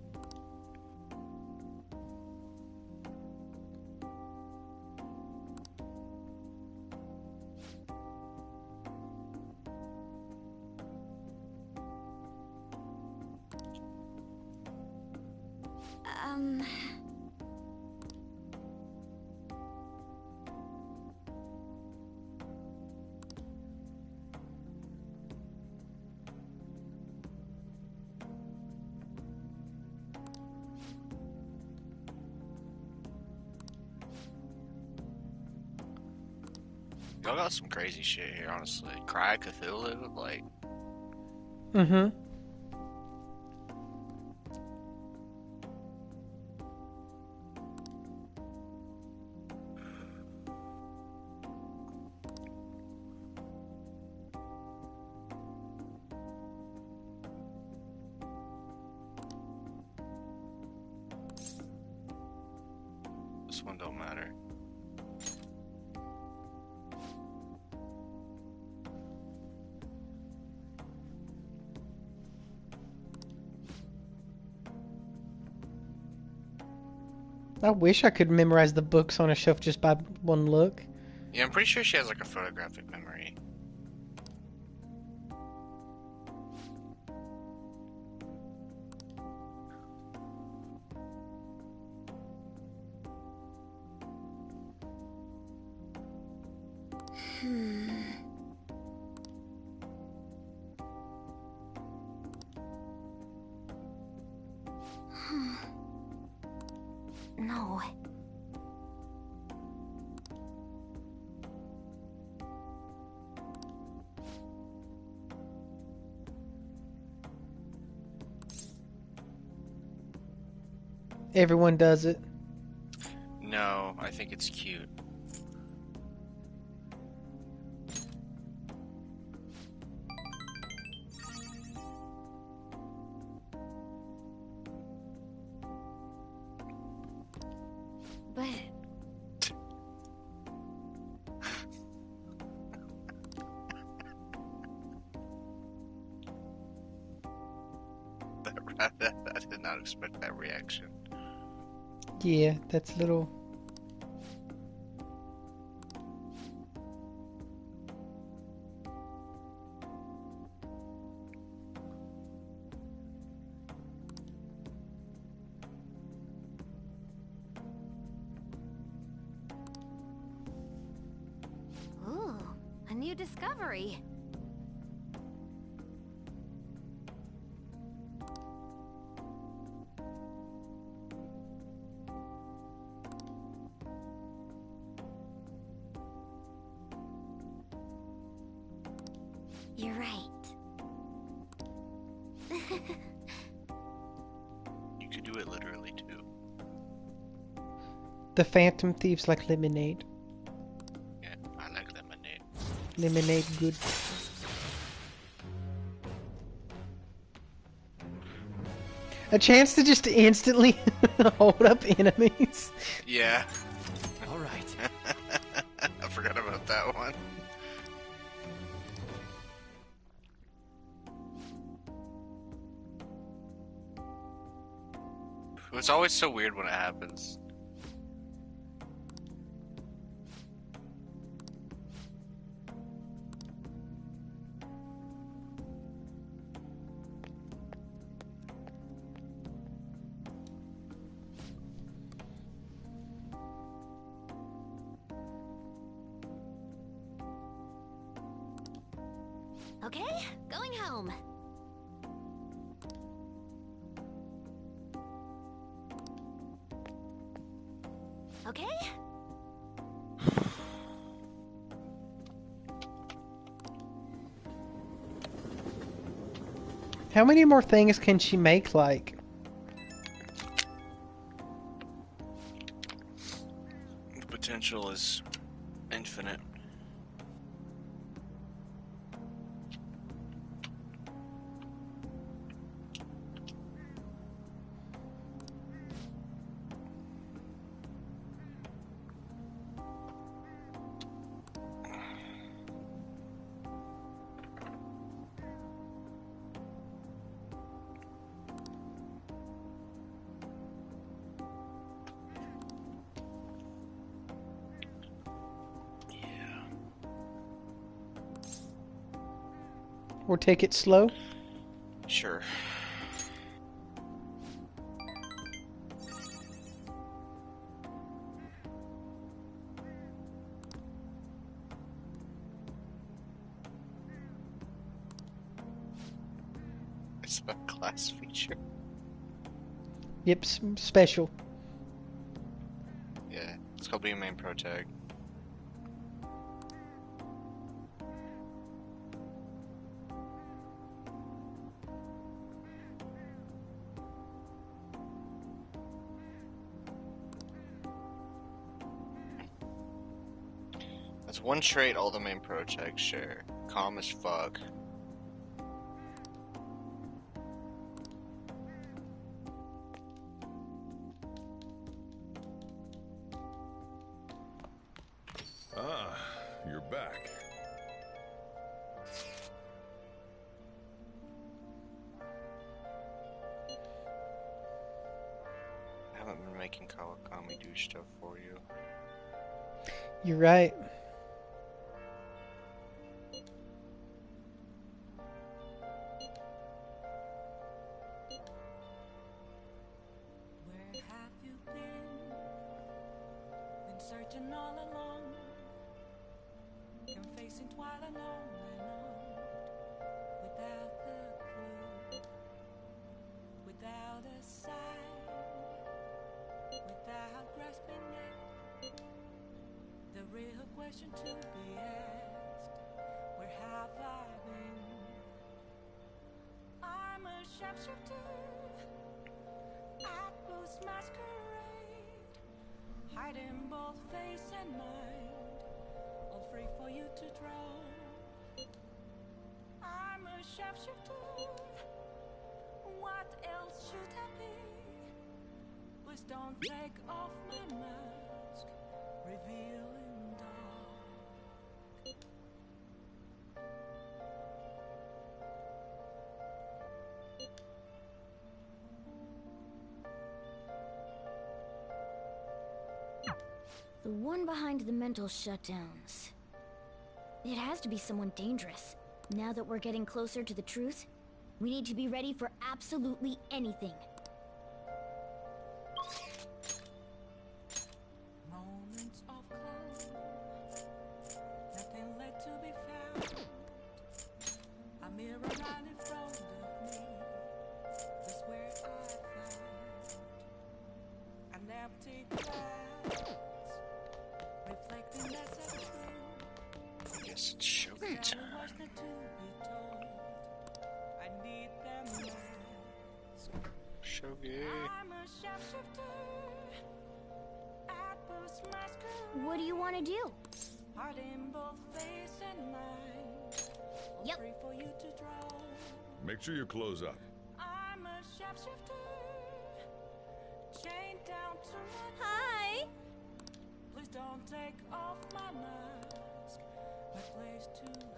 Speaker 1: Y'all got some crazy shit here, honestly. Cry Cthulhu, like...
Speaker 2: Mm-hmm.
Speaker 1: This one don't matter.
Speaker 2: I wish I could memorize the books on a shelf just by one look.
Speaker 1: Yeah, I'm pretty sure she has like a photographic memory.
Speaker 6: No.
Speaker 2: Everyone does it.
Speaker 1: No, I think it's cute.
Speaker 6: But
Speaker 1: I did not expect that reaction.
Speaker 2: Yeah, that's little...
Speaker 3: Ooh, a new discovery.
Speaker 6: You're right.
Speaker 1: You could do it literally too.
Speaker 2: The Phantom Thieves like lemonade.
Speaker 1: Yeah, I like lemonade.
Speaker 2: Lemonade good. A chance to just instantly hold up enemies.
Speaker 1: Yeah.
Speaker 4: All right.
Speaker 1: I forgot about that one. It's always so weird when it happens.
Speaker 6: Okay, going home. Okay?
Speaker 2: How many more things can she make, like?
Speaker 1: The potential is infinite.
Speaker 2: Or take it slow?
Speaker 1: Sure. It's a class feature.
Speaker 2: Yep, special.
Speaker 1: Yeah, it's called being main pro tag. That's one trait all the main pro tags share. Calm as fuck.
Speaker 16: Ah, you're back.
Speaker 1: I haven't been making Kawakami do stuff for you.
Speaker 2: You're right.
Speaker 17: Where have you been? Been searching all along, been facing twilight on and on, without the clue, without a sign, without grasping it. The real question to be asked: where have I been? I'm a sharpshooter at Boost Masquerade, hiding both face and mind, all free for you to draw. I'm a sharpshooter, what else should I be? Please don't take off my mask, revealing dark.
Speaker 6: The one behind the mental shutdowns. It has to be someone dangerous. Now that we're getting closer to the truth, we need to be ready for absolutely anything.
Speaker 17: Moments of calm, nothing left to be found. A mirror right in front of me, that's where I found an empty glass, reflecting that's a true.
Speaker 1: guess it's Shogi time. Shogi.
Speaker 6: What do you want to do? Yep.
Speaker 16: Make sure you close up.
Speaker 17: I'm a shapeshifter, chained down to my
Speaker 11: Hi.
Speaker 17: Please don't take off my mask. My place to hide.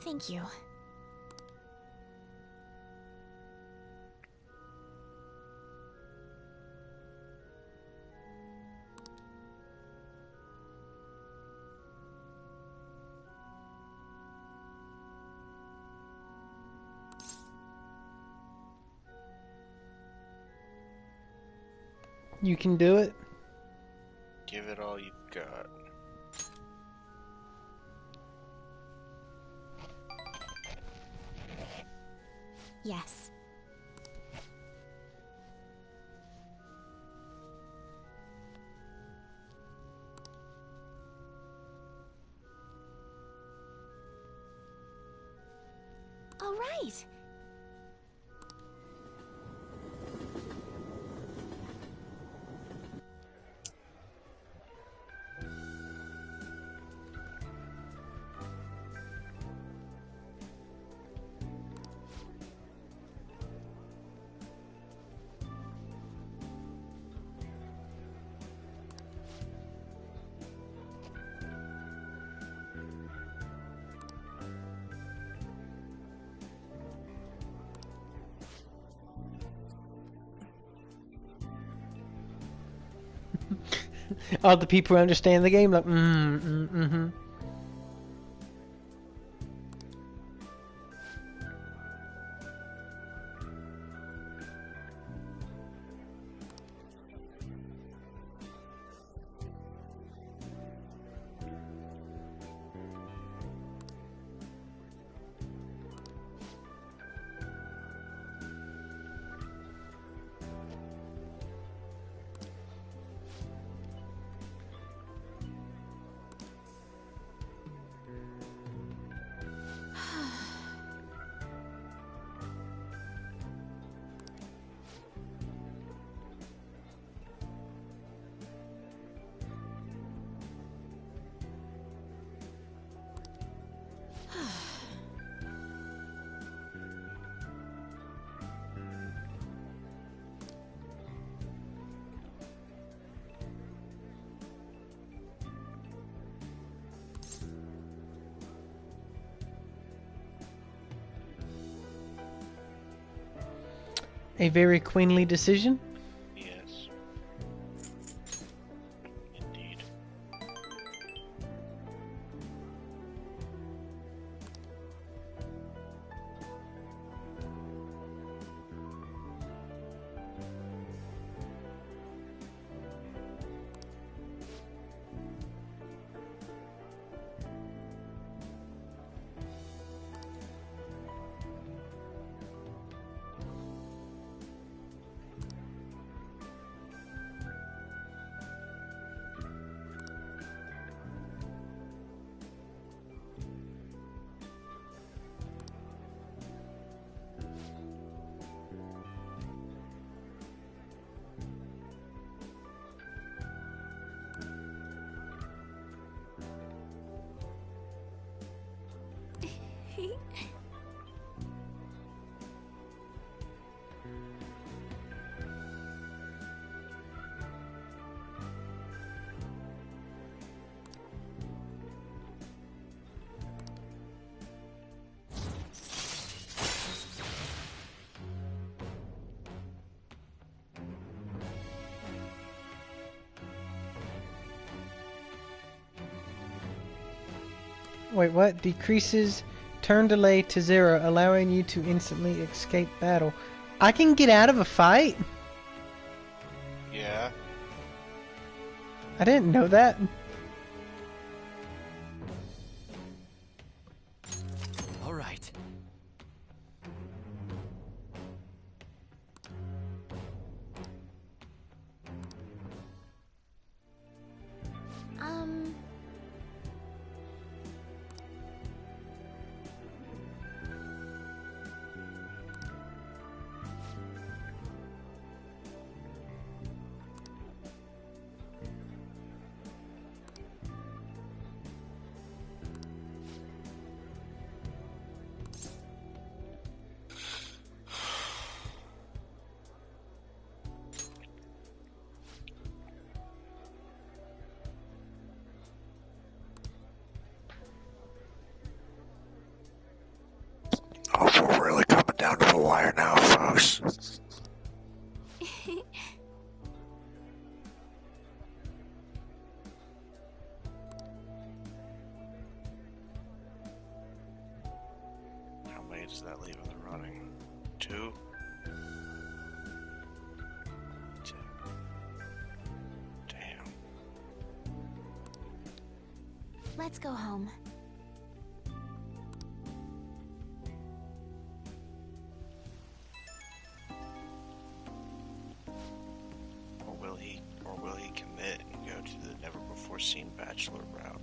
Speaker 6: Thank you.
Speaker 2: You can do it.
Speaker 1: Give it all you got.
Speaker 6: Yes. All right.
Speaker 2: All the people who understand the game, like, mm-hmm. A very queenly decision.
Speaker 1: Yes. Indeed.
Speaker 2: Wait, what? Decreases turn delay to 0, allowing you to instantly escape battle. I can get out of a fight?
Speaker 1: Yeah.
Speaker 2: I didn't know that.
Speaker 4: All right.
Speaker 8: Oh, we're really coming down to the wire now, folks.
Speaker 1: How many does that leave in the running? 2? 2. Damn.
Speaker 6: Let's go home.
Speaker 1: Or will he commit and go to the never-before-seen bachelor route?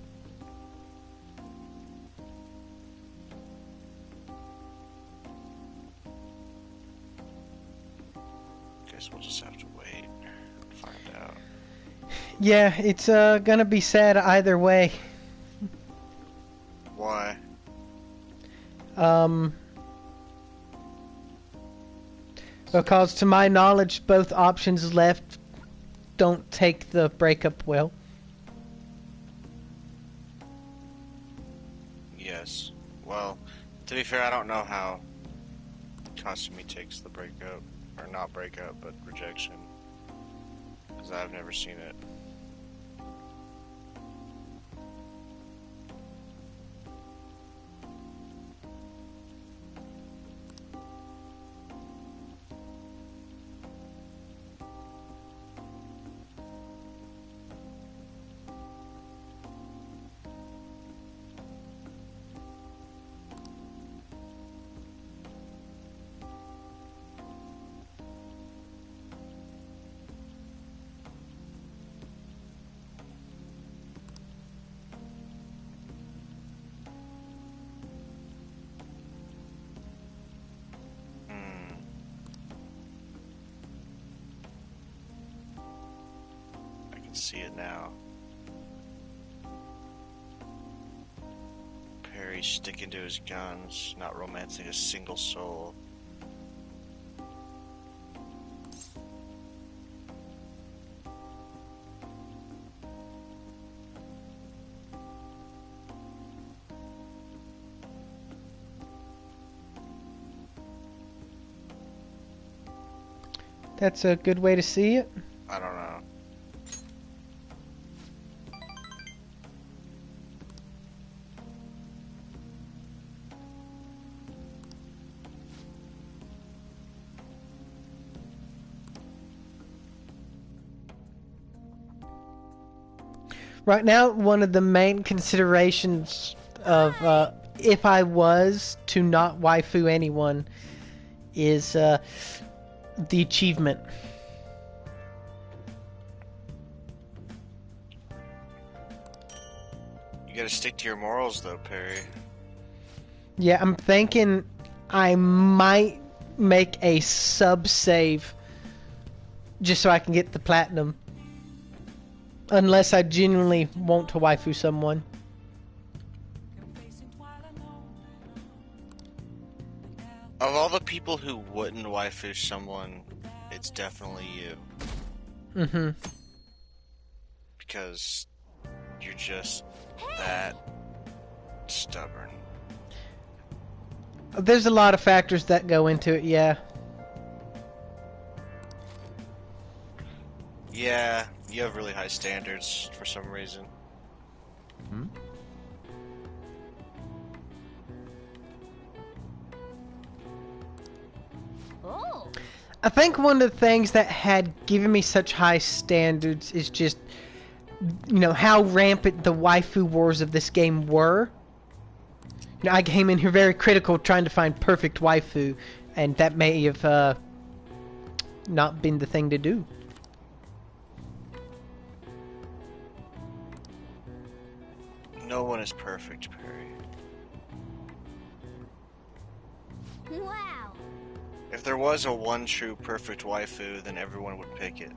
Speaker 1: Guess we'll just have to wait and find out.
Speaker 2: Yeah, it's gonna be sad either way.
Speaker 1: Why?
Speaker 2: Because to my knowledge, both options left don't take the breakup well.
Speaker 1: Yes. Well, to be fair, I don't know how Kasumi takes the breakup. Or not breakup, but rejection. Because I've never seen it. See it now. Perry sticking to his guns, not romancing a single soul.
Speaker 2: That's a good way to see it.
Speaker 1: I don't know.
Speaker 2: Right now, one of the main considerations of if I was to not waifu anyone is the achievement.
Speaker 1: You gotta stick to your morals though, Perry.
Speaker 2: Yeah, I'm thinking I might make a sub-save just so I can get the platinum. Unless I genuinely want to waifu someone.
Speaker 1: Of all the people who wouldn't waifu someone, it's definitely you.
Speaker 2: Mm-hmm.
Speaker 1: Because you're just that stubborn.
Speaker 2: There's a lot of factors that go into it, yeah.
Speaker 1: Yeah, you have really high standards for some reason.
Speaker 8: Hmm?
Speaker 11: Oh.
Speaker 2: I think one of the things that had given me such high standards is just, you know, how rampant the waifu wars of this game were. You know, I came in here very critical trying to find perfect waifu, and that may have not been the thing to do.
Speaker 1: No one is perfect, Perry.
Speaker 6: Wow.
Speaker 1: If there was a one true perfect waifu, then everyone would pick it.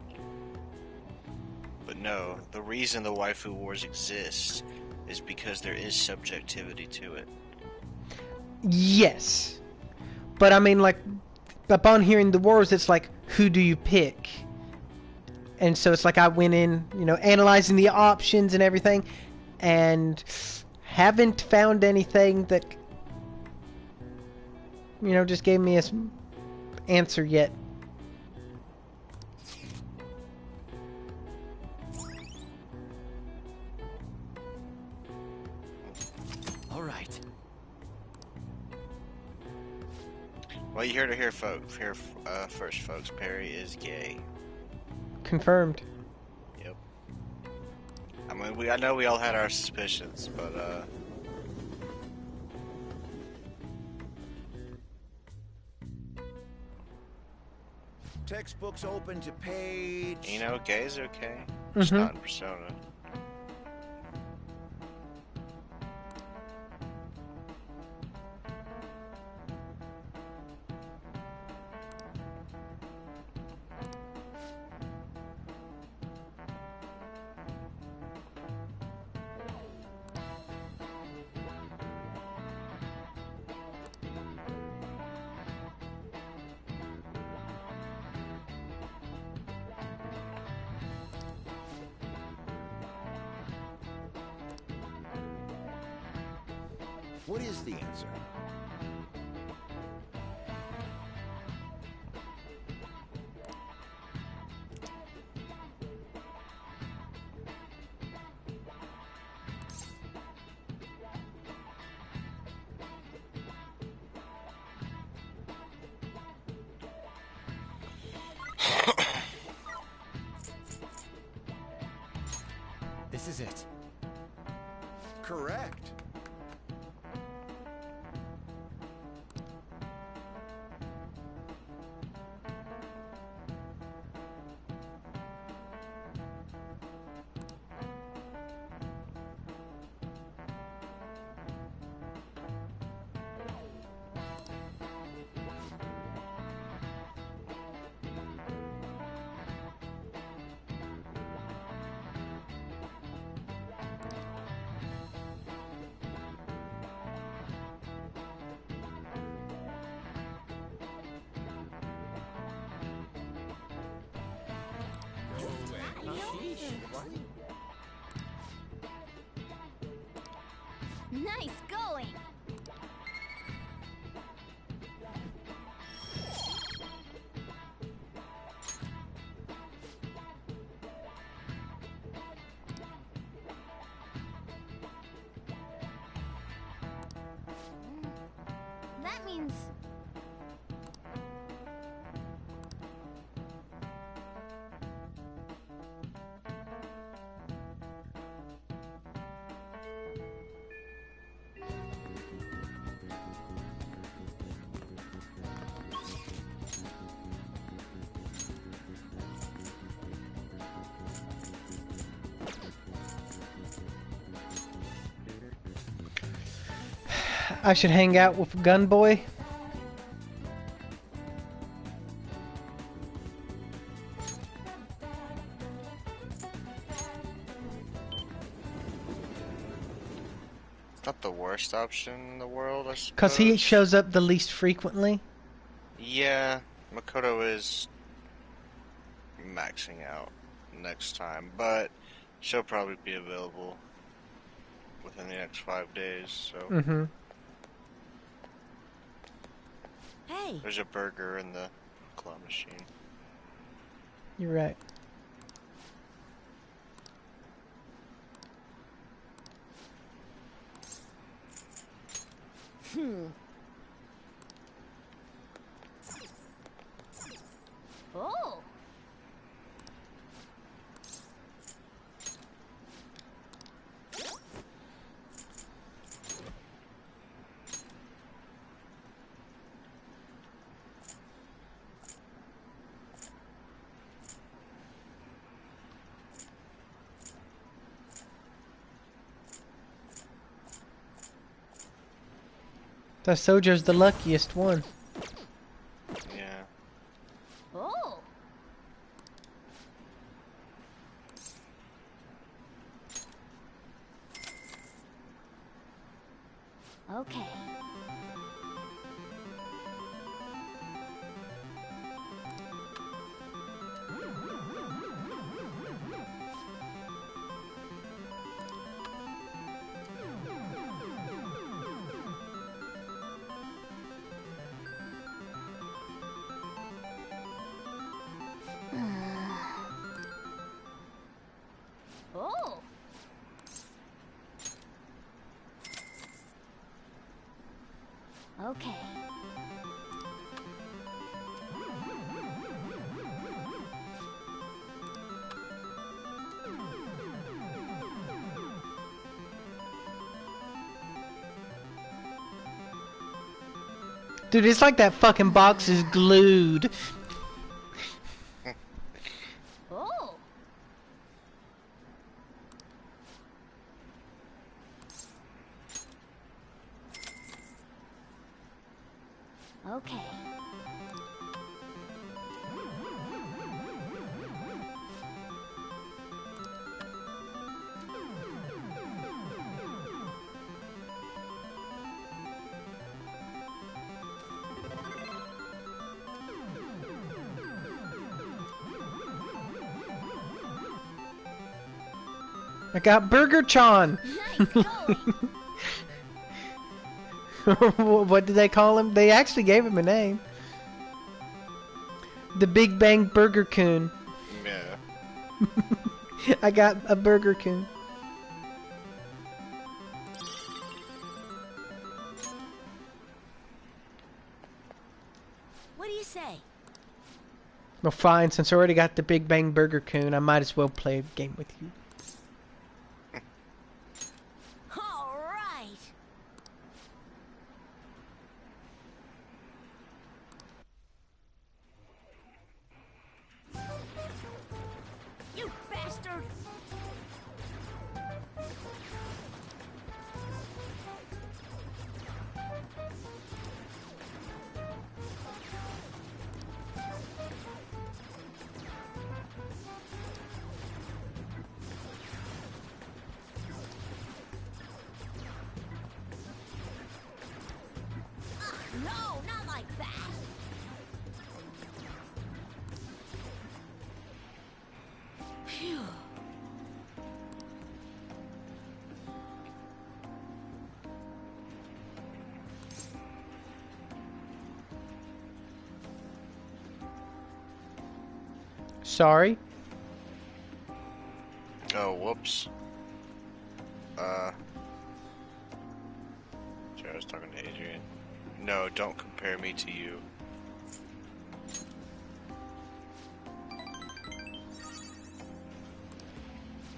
Speaker 1: But no, the reason the waifu wars exist is because there is subjectivity to it.
Speaker 2: Yes. But I mean, like, upon hearing the wars, it's like, who do you pick? And so it's like I went in, you know, analyzing the options and everything, and haven't found anything that, you know, just gave me a answer yet.
Speaker 4: All right.
Speaker 1: Well, you heard it here, first, folks. Perry is gay.
Speaker 2: Confirmed.
Speaker 1: Yep. I mean, I know we all had our suspicions, but
Speaker 8: Textbooks open to page...
Speaker 1: you know, gay is okay. Just not in Persona.
Speaker 8: What is the answer?
Speaker 4: This is it.
Speaker 8: Correct.
Speaker 6: Nice going. That means...
Speaker 2: I should hang out with Gunboy.
Speaker 1: Not the worst option in the world, I suppose.
Speaker 2: Because he shows up the least frequently.
Speaker 1: Yeah, Makoto is maxing out next time, but she'll probably be available within the next 5 days, so...
Speaker 6: Hey!
Speaker 1: There's a burger in the claw machine.
Speaker 2: You're right. That Sojo's the luckiest one.
Speaker 1: Yeah.
Speaker 11: Oh.
Speaker 6: Okay.
Speaker 11: Oh.
Speaker 6: Okay.
Speaker 2: Dude, it's like that fucking box is glued.
Speaker 11: Oh.
Speaker 6: Okay.
Speaker 2: I got Burger Chan. What did they call him? They actually gave him a name. The Big Bang Burger Coon.
Speaker 1: Yeah.
Speaker 2: I got a Burger Coon.
Speaker 6: What do you say?
Speaker 2: Well, fine. Since I already got the Big Bang Burger Coon, I might as well play a game with you.
Speaker 6: All right. You bastard! No, not like that. Phew.
Speaker 2: Sorry.
Speaker 1: Oh, whoops. Sorry, I was talking to Adrian. No, don't compare me to you.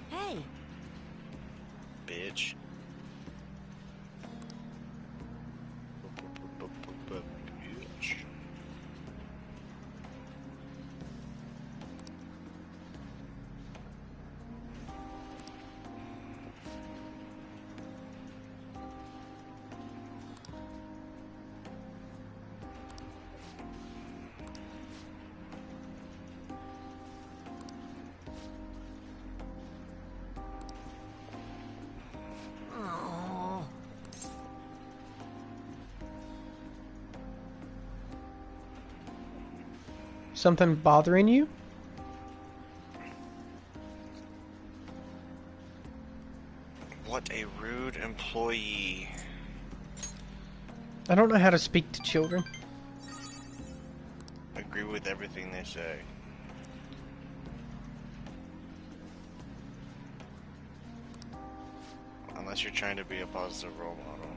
Speaker 6: Hey.
Speaker 1: Bitch. Bitch.
Speaker 6: Oh.
Speaker 2: Something bothering you?
Speaker 1: What a rude employee.
Speaker 2: I don't know how to speak to children.
Speaker 1: Agree with everything they say. Unless you're trying to be a positive role model.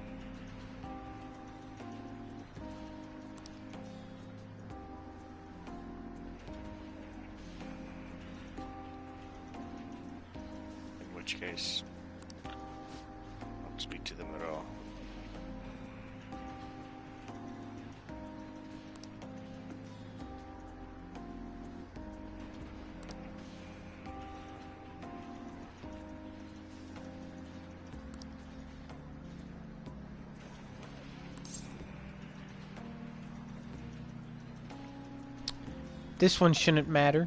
Speaker 1: In which case, don't speak to them at all.
Speaker 2: This one shouldn't matter.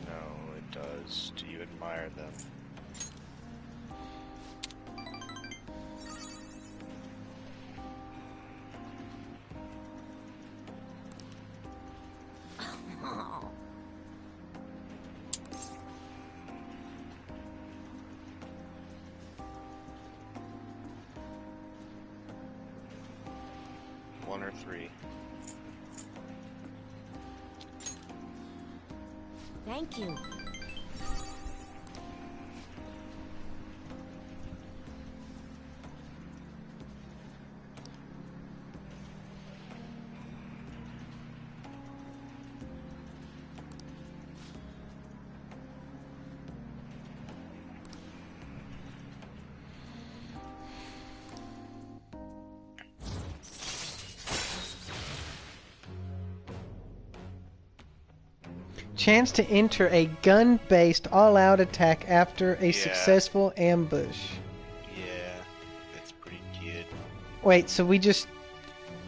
Speaker 1: No, it does. Do you admire them?
Speaker 6: Oh.
Speaker 1: 1 or 3.
Speaker 6: Thank you.
Speaker 2: Chance to enter a gun-based all-out attack after a successful ambush.
Speaker 1: Yeah, that's pretty good.
Speaker 2: Wait, so we just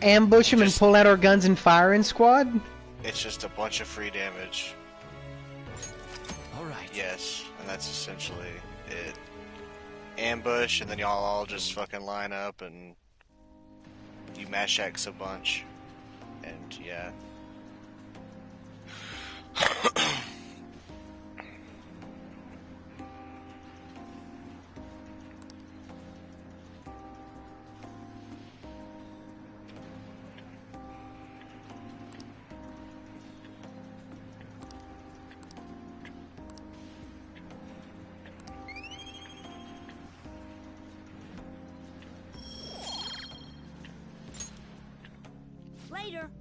Speaker 2: ambush him and pull out our guns and fire in squad?
Speaker 1: It's just a bunch of free damage.
Speaker 4: Alright.
Speaker 1: Yes, and that's essentially it. Ambush, and then y'all all just fucking line up and you mash X a bunch. And yeah.
Speaker 6: Later.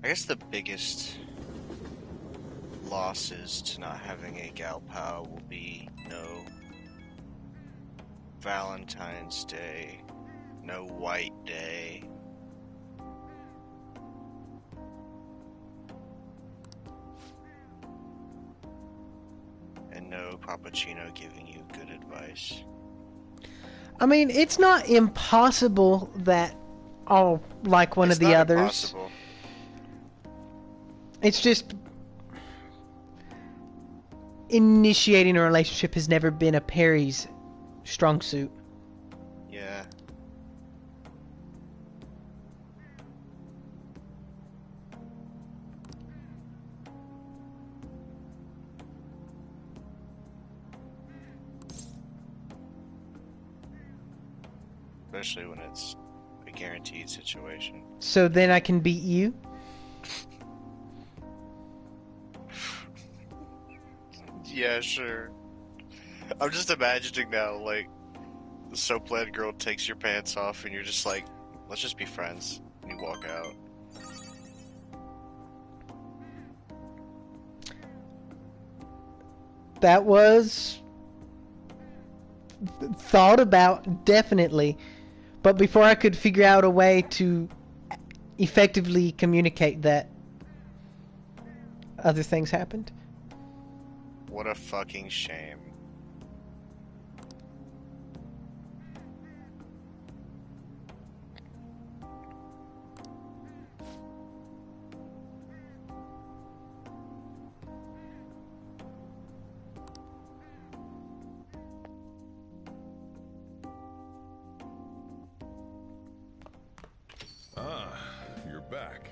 Speaker 1: I guess the biggest losses to not having a Gal Pal will be no Valentine's Day, no White Day, and no Pappuccino giving you good advice.
Speaker 2: I mean, it's not impossible that I'll like one of the others.
Speaker 1: Impossible.
Speaker 2: It's just initiating a relationship has never been a Perry's strong suit.
Speaker 1: Yeah. Especially when it's a guaranteed situation.
Speaker 2: So then I can beat you?
Speaker 1: Yeah, sure. I'm just imagining now, like, the soap-led girl takes your pants off and you're just like, let's just be friends. And you walk out.
Speaker 2: That was thought about, definitely. But before I could figure out a way to effectively communicate that, other things happened.
Speaker 1: What a fucking shame.
Speaker 16: Ah, you're back.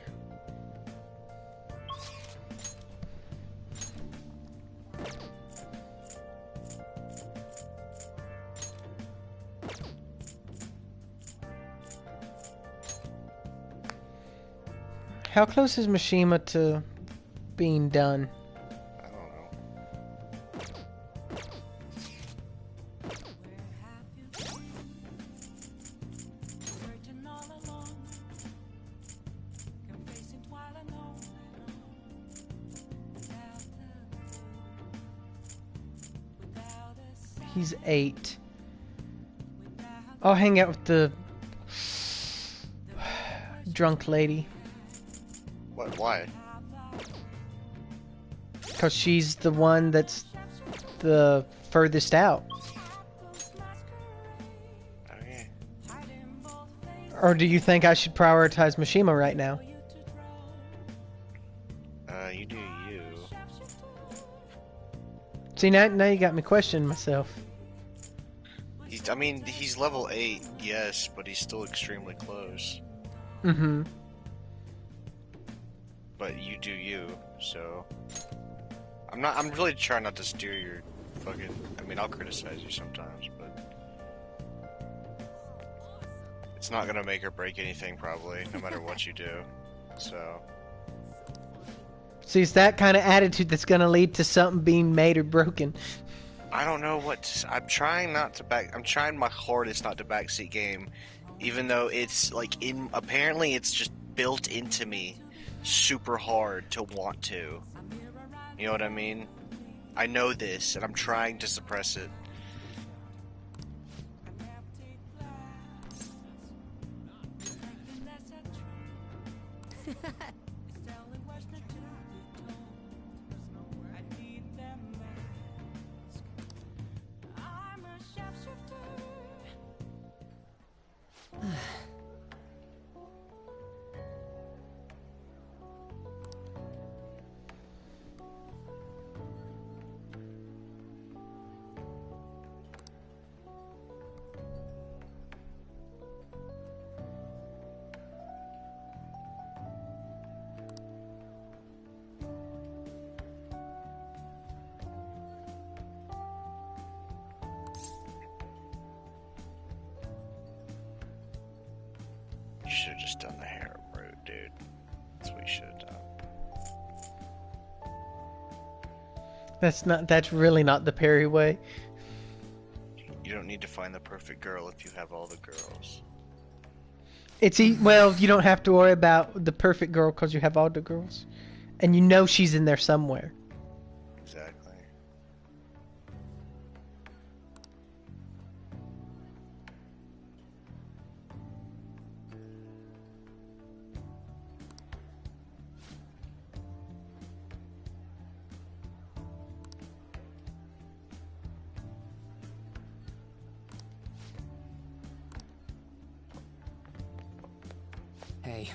Speaker 2: How close is Mishima to being done?
Speaker 1: I don't know.
Speaker 2: He's 8. I'll hang out with the drunk lady.
Speaker 1: What? Why?
Speaker 2: Because she's the one that's the furthest out.
Speaker 1: Okay.
Speaker 2: Or do you think I should prioritize Mishima right now? See, now you got me questioning myself.
Speaker 1: I mean, he's level 8, yes, but he's still extremely close.
Speaker 2: Mm-hmm.
Speaker 1: But you do you, so... I'm really trying not to steer your fucking... I mean, I'll criticize you sometimes, but... It's not gonna make or break anything, probably, no matter what you do, so...
Speaker 2: See, it's that kind of attitude that's gonna lead to something being made or broken.
Speaker 1: I don't know what to, I'm trying not to I'm trying my hardest not to backseat game, even though it's like apparently it's just built into me super hard to want to. You know what I mean? I know this and I'm trying to suppress it. You should have just done the harem route, dude. That's what you should have done.
Speaker 2: That's really not the Perry way.
Speaker 1: You don't need to find the perfect girl if you have all the girls.
Speaker 2: Well, you don't have to worry about the perfect girl because you have all the girls. And you know she's in there somewhere.
Speaker 1: Exactly.
Speaker 4: Hey.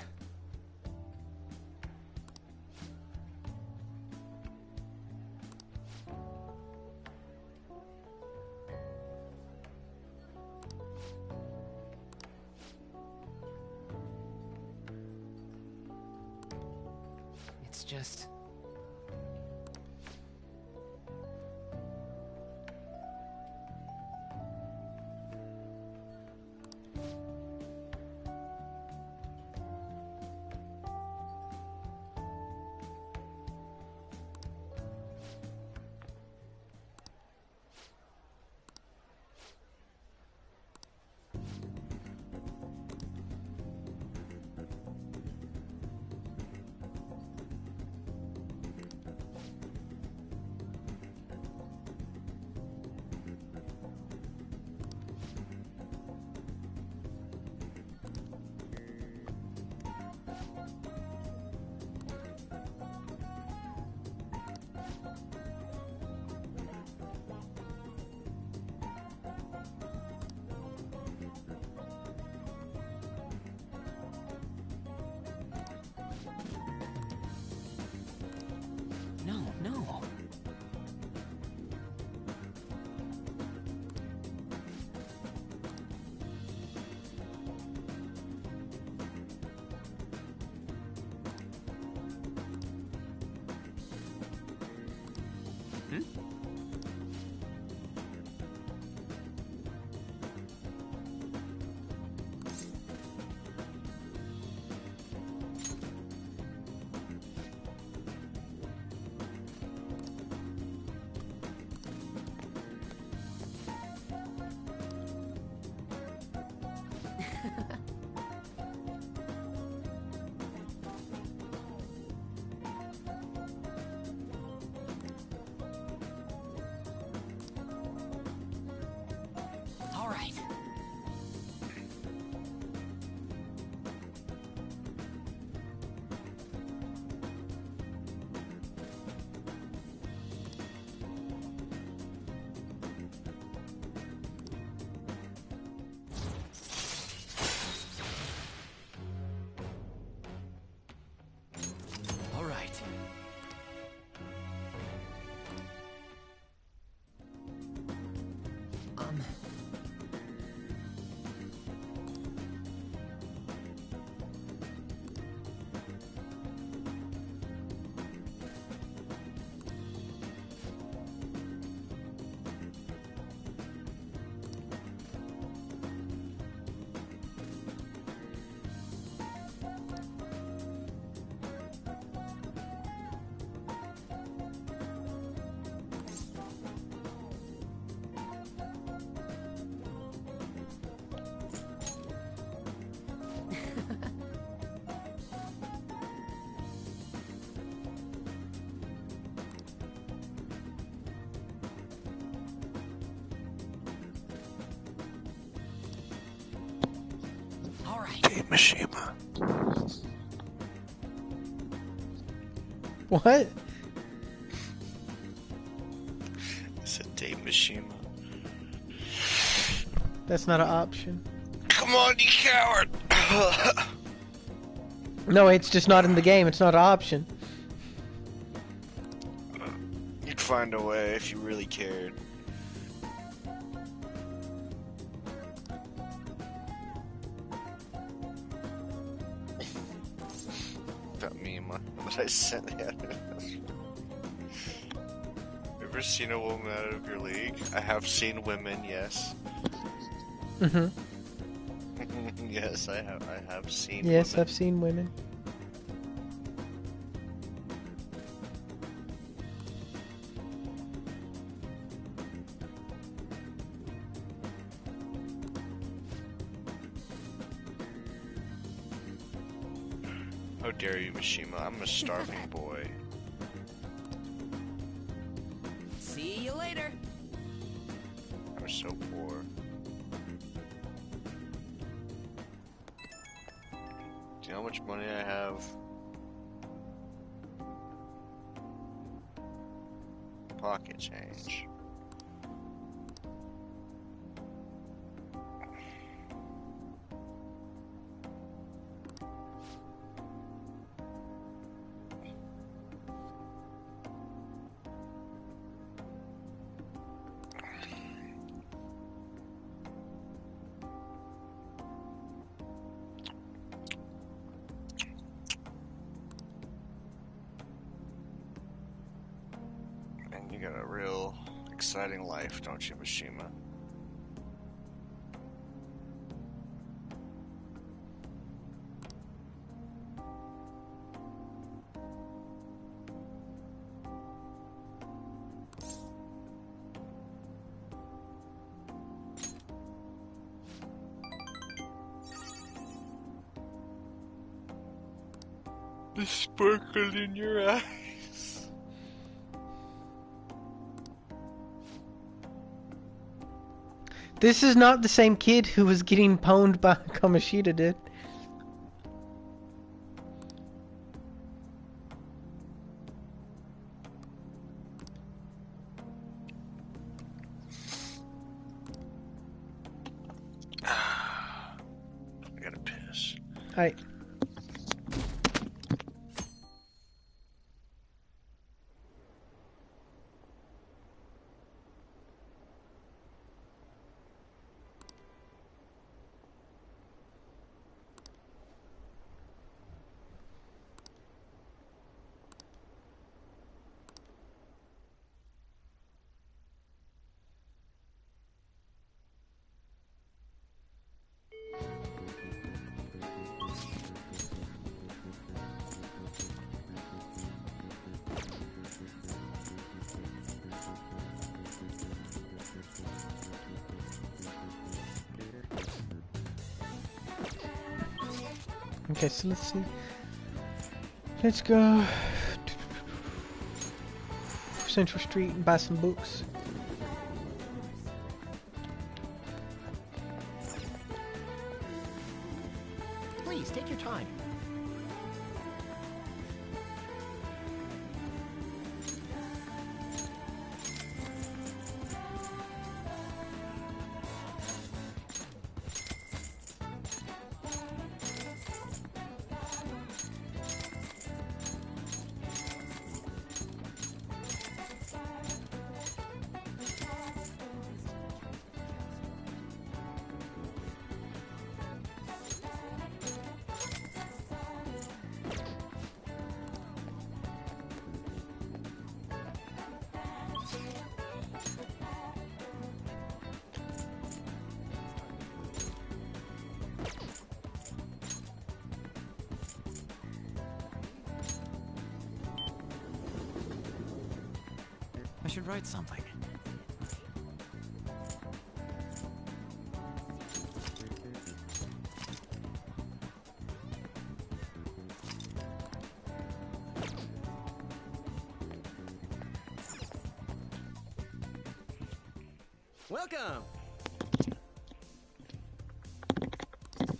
Speaker 4: It's just... No.
Speaker 1: Date Mishima.
Speaker 2: What?
Speaker 1: I said date Mishima.
Speaker 2: That's not an option.
Speaker 1: Come on, you coward!
Speaker 2: No, it's just not in the game. It's not an option.
Speaker 1: You'd find a way if you really cared. That meme that I sent you. Ever seen a woman out of your league? I have seen women, yes.
Speaker 2: Mm-hmm.
Speaker 1: Yes, I have seen
Speaker 2: Yes,
Speaker 1: women.
Speaker 2: I've seen women.
Speaker 1: How dare you, Mishima? I'm a starving boy.
Speaker 9: See you later.
Speaker 1: I'm so poor. Do you know how much money I have? Pocket change. And you got a real exciting life, don't you, Mishima? The sparkle in your eyes.
Speaker 2: This is not the same kid who was getting pwned by Kamoshida, dude.
Speaker 1: I gotta piss.
Speaker 2: Alright. Okay, so let's see. Let's go Central Street and buy some books.
Speaker 9: Please, take your time.
Speaker 4: I should write something.
Speaker 9: Welcome!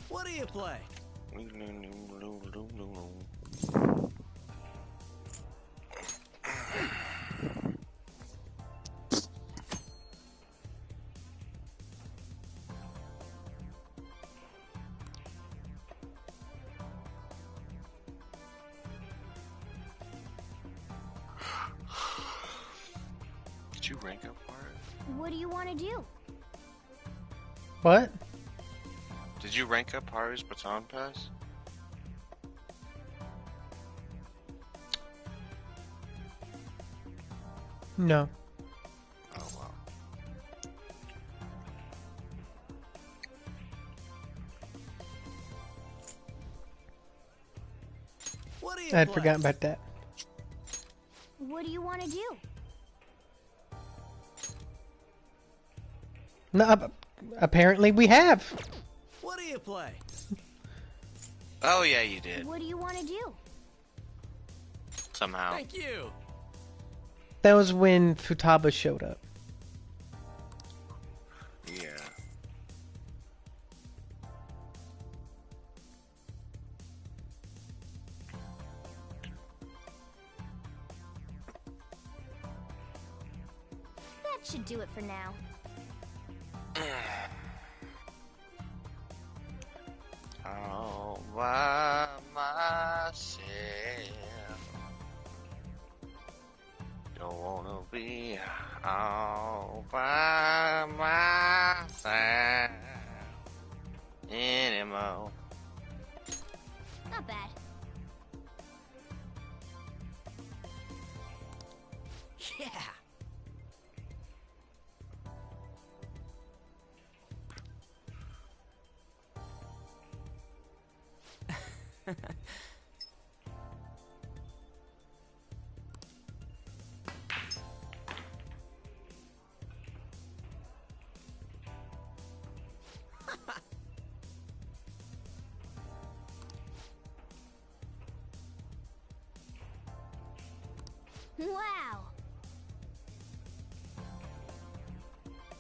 Speaker 9: What do you play?
Speaker 1: Did you rank up Haru?
Speaker 6: What do you want to do?
Speaker 2: What?
Speaker 1: Did you rank up Haru's baton pass?
Speaker 2: No.
Speaker 1: Oh wow.
Speaker 9: What do you
Speaker 2: I'd
Speaker 9: play?
Speaker 2: forgotten about that.
Speaker 6: What do you want to do?
Speaker 2: No, apparently we have.
Speaker 9: What do you play?
Speaker 1: Oh yeah, you did.
Speaker 6: What do you want to do?
Speaker 1: Somehow.
Speaker 9: Thank you.
Speaker 2: That was when Futaba showed up.
Speaker 1: Yeah.
Speaker 6: That should do it for now.
Speaker 1: All by myself. Don't wanna be all by myself anymore.
Speaker 6: Not bad.
Speaker 9: Yeah.
Speaker 6: Wow.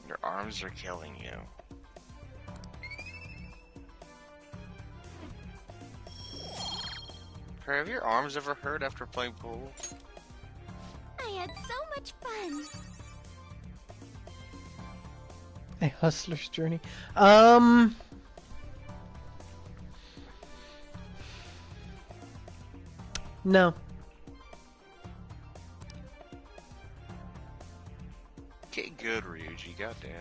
Speaker 1: Your arms are killing you. Have your arms ever hurt after playing pool?
Speaker 6: I had so much fun.
Speaker 2: A hustler's journey. No.
Speaker 1: Get good, Ryuji, goddamn.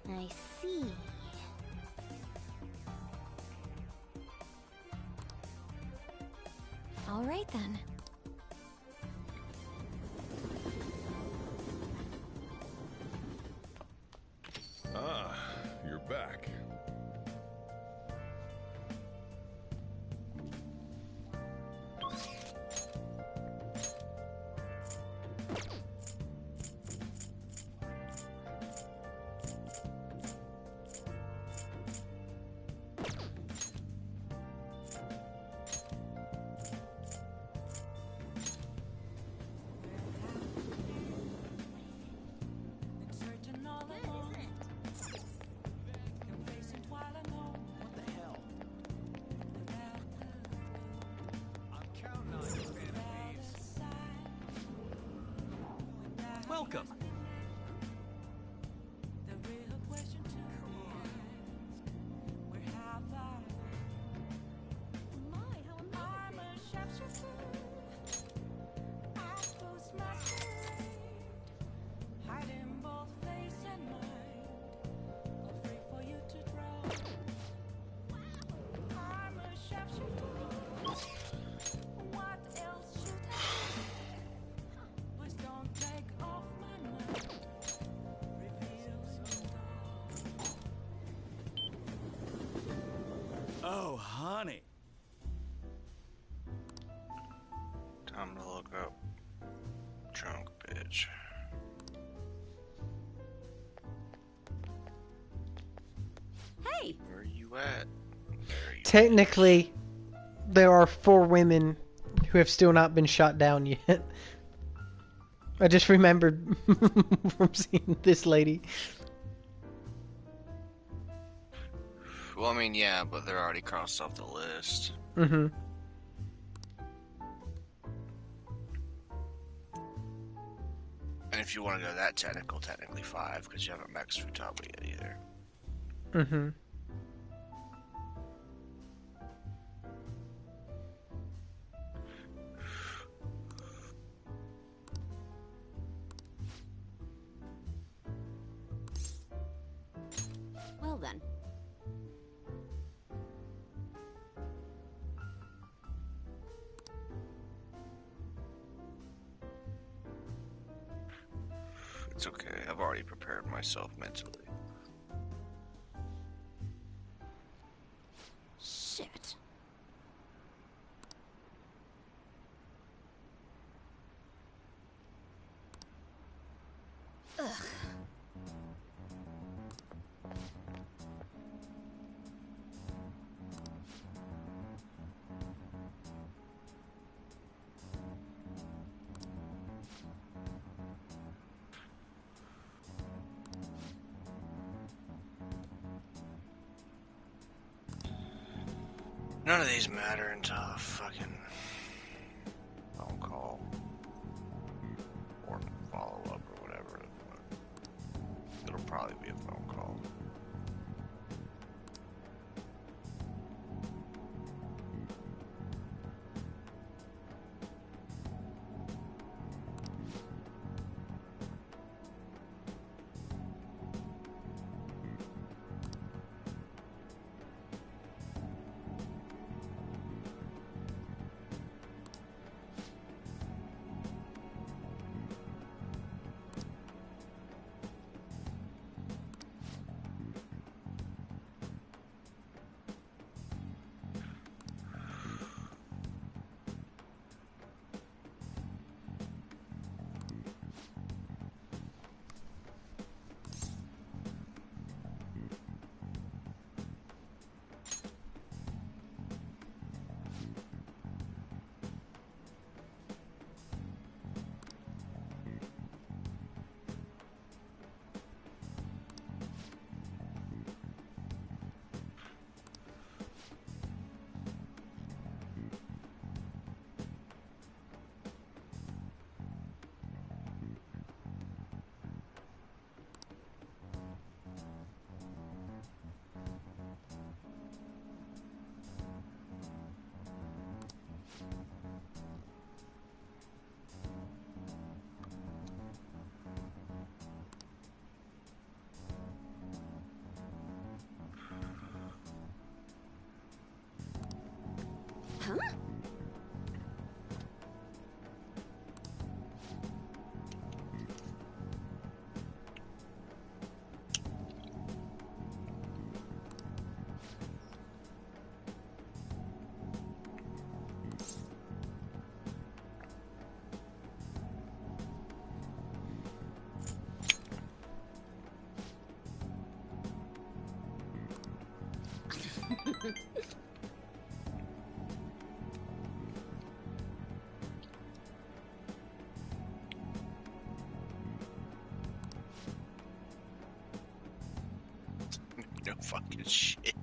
Speaker 6: I see. All right then.
Speaker 16: Ah, you're back.
Speaker 17: Searching all alone. Confessing while alone.
Speaker 9: What the hell?
Speaker 12: I'm counting on you, man of
Speaker 9: Welcome.
Speaker 17: The real question to be asked, where have I been? I'm a sharpshooter. I post masquerade, hiding both face and mind, all free for you to draw. I'm a sharpshooter. What else should I do? Please don't take all
Speaker 18: Oh, honey.
Speaker 1: Time to look up drunk bitch.
Speaker 3: Hey!
Speaker 1: Where are you at?
Speaker 2: Technically, there are 4 women who have still not been shot down yet. I just remembered from seeing this lady.
Speaker 1: Well, I mean, yeah, but they're already crossed off the list.
Speaker 2: Mm-hmm.
Speaker 1: And if you want to go that technical, technically 5, because you haven't maxed Futaba yet either.
Speaker 2: Mm-hmm.
Speaker 3: Well then.
Speaker 1: It's okay, I've already prepared myself mentally.
Speaker 3: Shit. Ugh.
Speaker 1: None of these matter until a fucking phone call or follow up or whatever. It'll probably be a phone call.
Speaker 3: Huh?
Speaker 1: No fucking shit.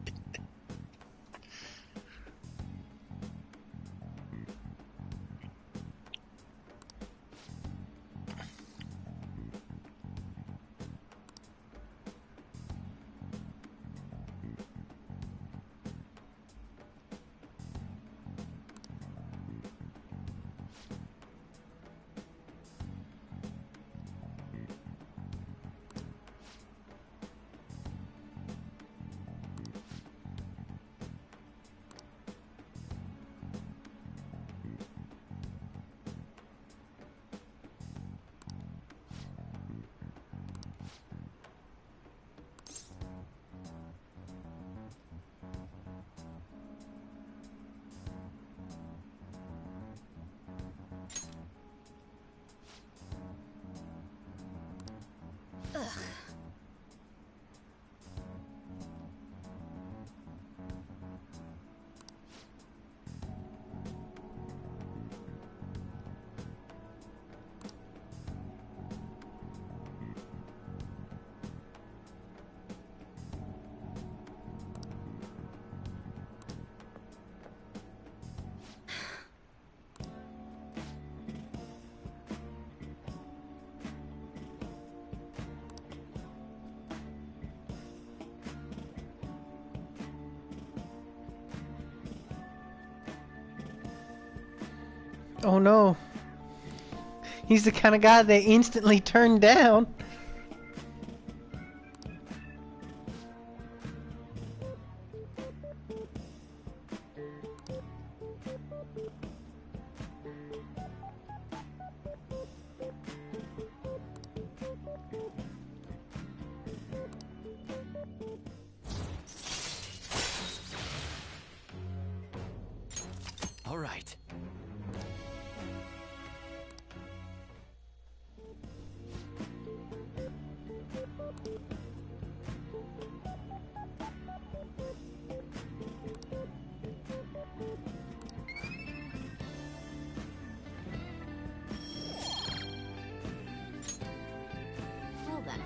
Speaker 2: Oh no. He's the kind of guy they instantly turn down.
Speaker 4: All right.
Speaker 6: Well then.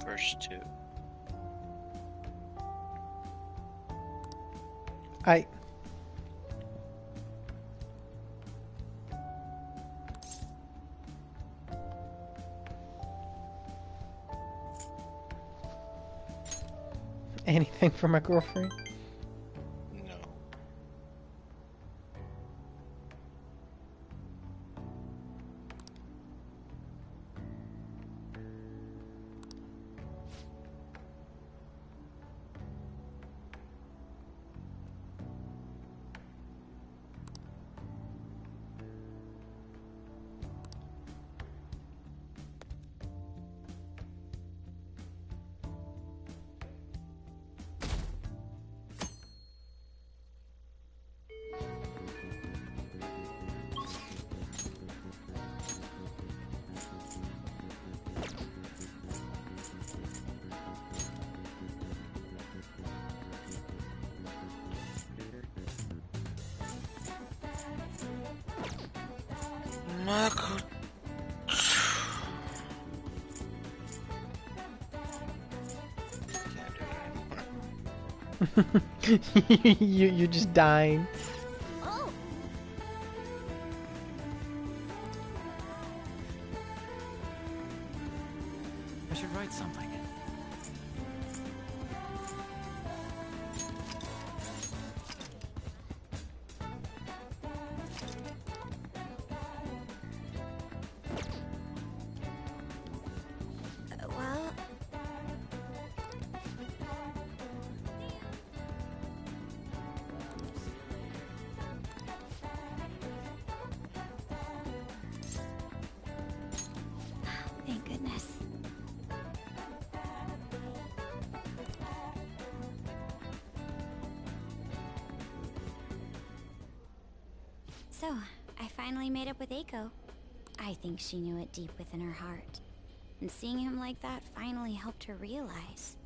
Speaker 1: First two.
Speaker 2: I. Anything for my girlfriend?
Speaker 1: No. Marco.
Speaker 2: You're just dying.
Speaker 6: Oh!
Speaker 4: I should write something.
Speaker 6: Well... Thank goodness. So, I finally made up with Eiko. I think she knew it deep within her heart. And seeing him like that finally helped her realize.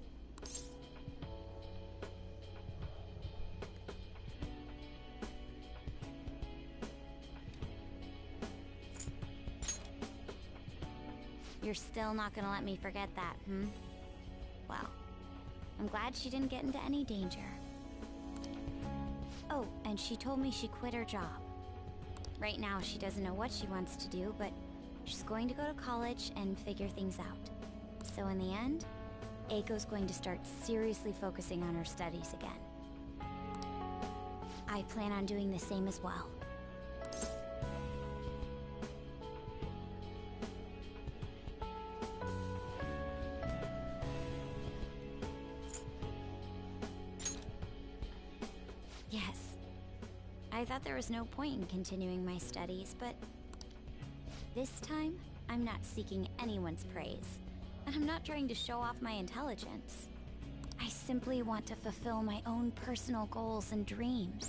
Speaker 6: You're still not gonna let me forget that, hmm? Well, I'm glad she didn't get into any danger. Oh, and she told me she quit her job. Right now, she doesn't know what she wants to do, but she's going to go to college and figure things out. So in the end, Eiko's going to start seriously focusing on her studies again. I plan on doing the same as well. I thought there was no point in continuing my studies, but this time, I'm not seeking anyone's praise, and I'm not trying to show off my intelligence. I simply want to fulfill my own personal goals and dreams.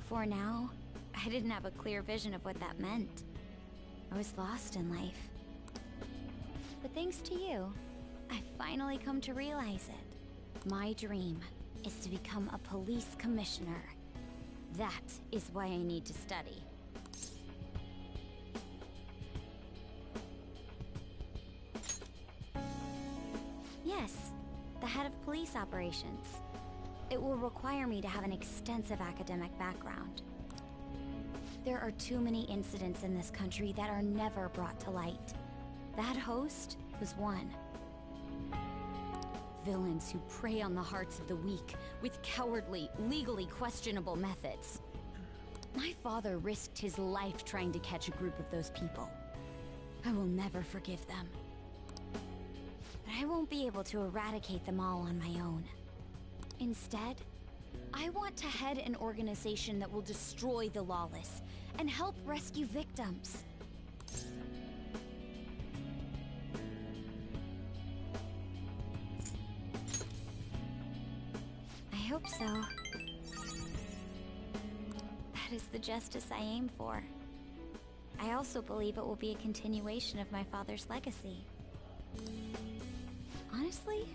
Speaker 6: For now, I didn't have a clear vision of what that meant. I was lost in life. But thanks to you, I finally come to realize it. My dream is to become a police commissioner. That is why I need to study. Yes, the head of police operations. It will require me to have an extensive academic background. There are too many incidents in this country that are never brought to light. That host was one. Villains who prey on the hearts of the weak with cowardly, legally questionable methods. My father risked his life trying to catch a group of those people. I will never forgive them. But I won't be able to eradicate them all on my own. Instead, I want to head an organization that will destroy the lawless and help rescue victims. I hope so. That is the justice I aim for. I also believe it will be a continuation of my father's legacy. Honestly,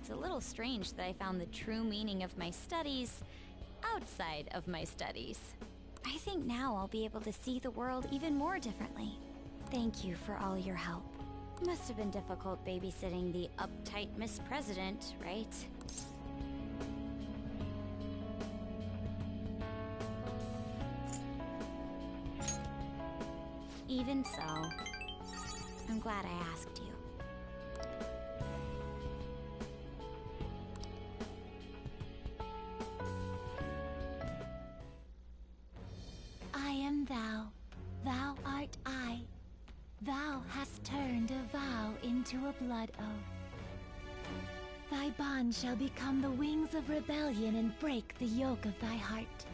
Speaker 6: it's a little strange that I found the true meaning of my studies outside of my studies. I think now I'll be able to see the world even more differently. Thank you for all your help. Must have been difficult babysitting the uptight Miss President, right? Even so, I'm glad I asked you.
Speaker 18: I am thou, thou art I. Thou hast turned a vow into a blood oath. Thy bond shall become the wings of rebellion and break the yoke of thy heart.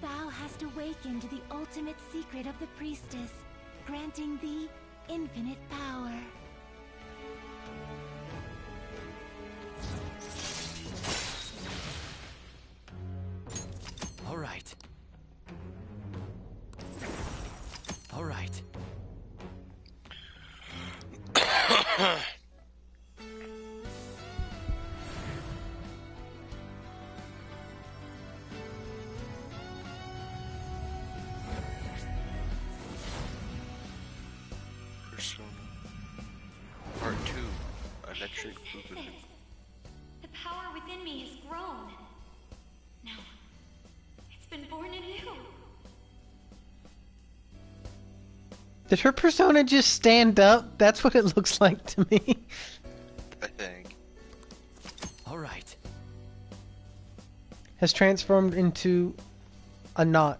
Speaker 18: Thou hast awakened the ultimate secret of the priestess, granting thee infinite power.
Speaker 4: All right. All right.
Speaker 1: Persona. Part 2. Electric
Speaker 6: This is
Speaker 1: Boogaloo.
Speaker 6: it. The power within me has grown. No. It's been born anew.
Speaker 2: Did her persona just stand up? That's what it looks like to me.
Speaker 1: I think.
Speaker 4: All right.
Speaker 2: Has transformed into a knot.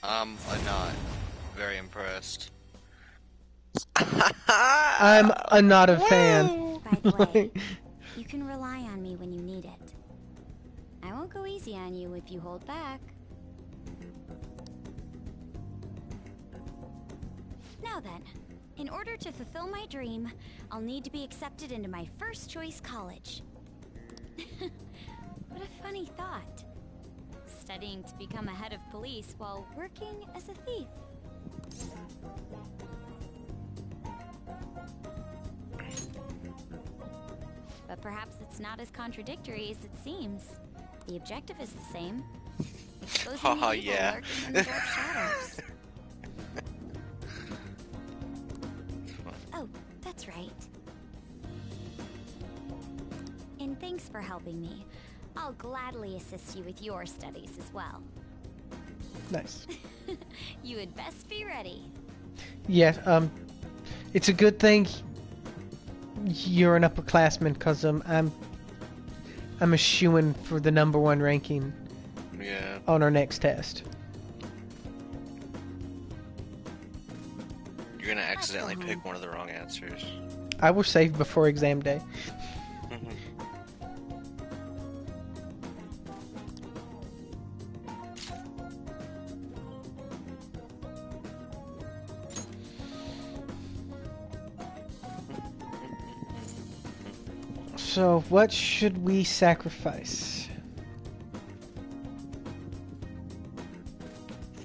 Speaker 1: I'm not very impressed.
Speaker 2: I'm not a fan.
Speaker 6: By the way, you can rely on me when you need it. I won't go easy on you if you hold back. Now then, in order to fulfill my dream, I'll need to be accepted into my first choice college. What a funny thought. Studying to become a head of police while working as a thief. But perhaps it's not as contradictory as it seems. The objective is the same. Exposing the evil
Speaker 1: yeah.
Speaker 6: lurking in the dark shadows. Oh, that's right. And thanks for helping me. I'll gladly assist you with your studies as well.
Speaker 2: Nice.
Speaker 6: You had best be ready.
Speaker 2: Yeah, it's a good thing you're an upperclassman, because I'm a shoo-in for the #1 ranking
Speaker 1: Yeah.
Speaker 2: on our next test.
Speaker 1: You're gonna accidentally pick one of the wrong answers.
Speaker 2: I will save before exam day. So, what should we sacrifice?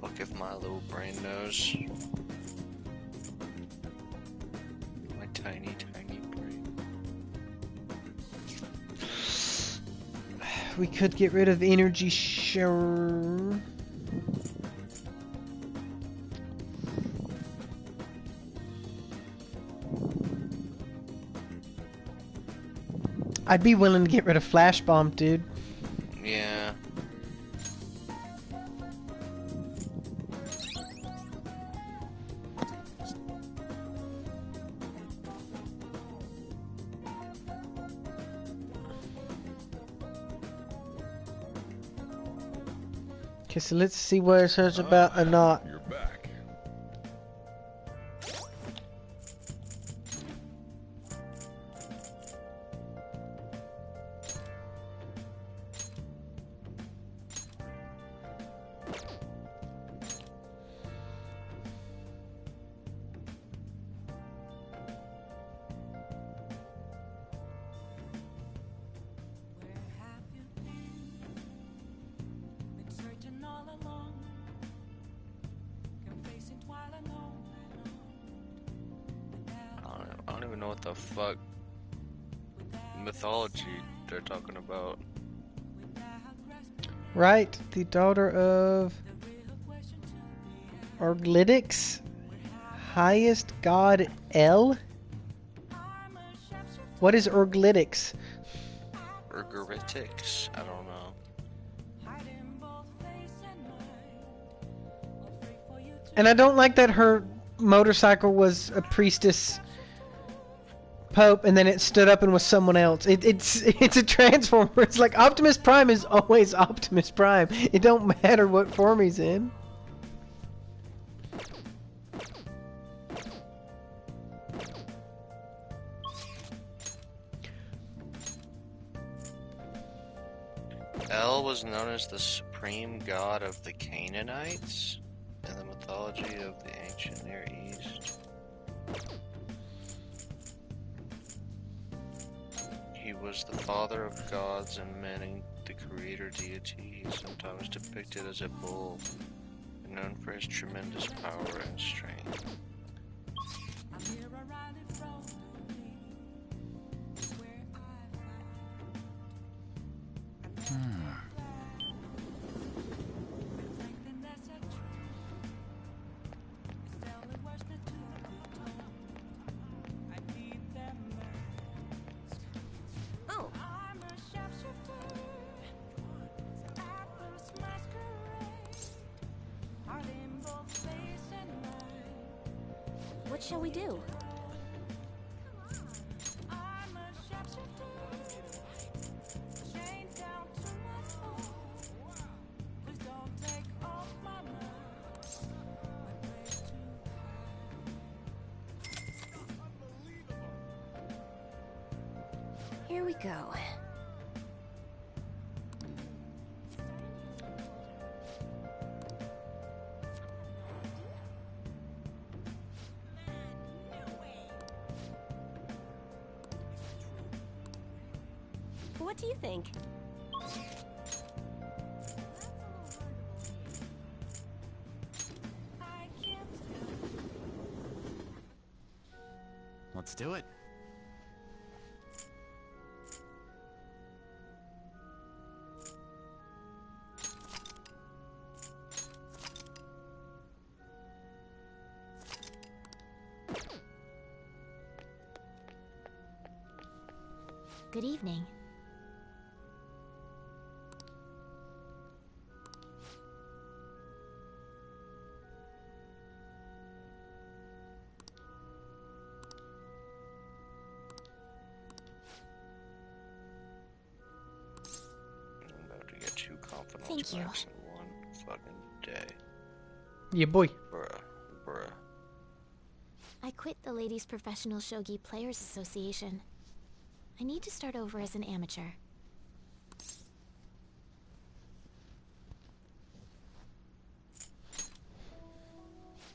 Speaker 1: Fuck if my little brain knows. My tiny, tiny brain.
Speaker 2: We could get rid of energy shower. I'd be willing to get rid of Flash Bomb, dude.
Speaker 1: Yeah.
Speaker 2: Okay, so let's see what it says about a knot.
Speaker 16: You're back. I don't even know what the fuck mythology they're talking about.
Speaker 2: Right, the daughter of Orglytics, highest god El. What is Orglytics?
Speaker 1: Urgeritics? I don't know.
Speaker 2: And I don't like that her motorcycle was a priestess Pope, and then it stood up and was someone else. It's a transformer. It's like Optimus Prime is always Optimus Prime. It don't matter what form he's in.
Speaker 1: El was known as the supreme god of the Canaanites in the mythology of the ancient Near East. He was the father of gods and men, the creator deity, sometimes depicted as a bull, and known for his tremendous power and strength.
Speaker 11: What shall we do? Here we go. What do you think?
Speaker 4: Let's do it.
Speaker 18: Good evening.
Speaker 1: I'm about to get 2 confidence
Speaker 18: Thank you.
Speaker 1: max in one fucking day.
Speaker 2: Yeah, boy.
Speaker 1: Bruh.
Speaker 18: I quit the Ladies Professional Shogi Players Association. I need to start over as an amateur.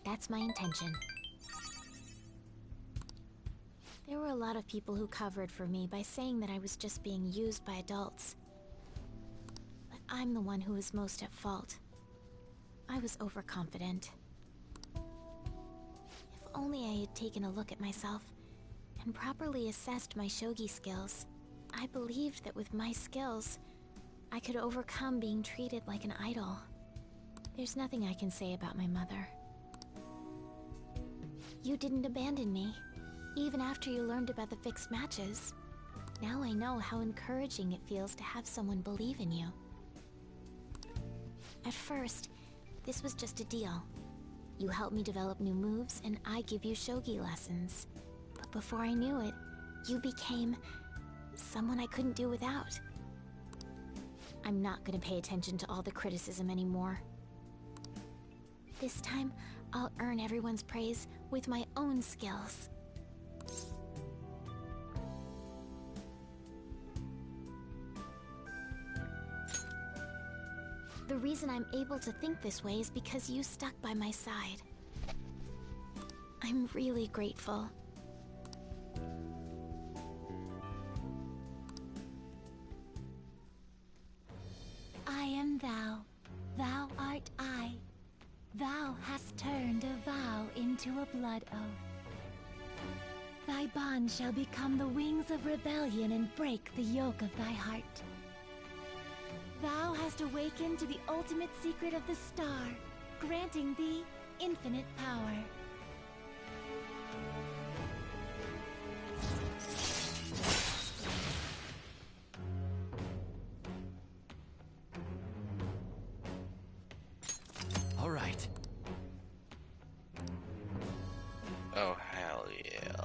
Speaker 18: That's my intention. There were a
Speaker 6: lot of people who covered for me by saying that I was just being used by adults. But I'm the one who was most at fault. I was overconfident. If only I had taken a look at myself and properly assessed my shogi skills. I believed that with my skills, I could overcome being treated like an idol. There's nothing I can say about my mother. You didn't abandon me, even after you learned about the fixed matches. Now I know how encouraging it feels to have someone believe in you. At first, this was just a deal. You help me develop new moves, and I give you shogi lessons. But before I knew it, you became someone I couldn't do without. I'm not gonna pay attention to all the criticism anymore. This time, I'll earn everyone's praise with my own skills. The reason I'm able to think this way is because you stuck by my side. I'm really grateful.
Speaker 18: I am thou, thou art I. Thou hast turned a vow into a blood oath. Thy bond shall become the wings of rebellion and break the yoke of thy heart. Thou hast awakened to the ultimate secret of the star, granting thee infinite power.
Speaker 4: All right.
Speaker 1: Oh, hell yeah.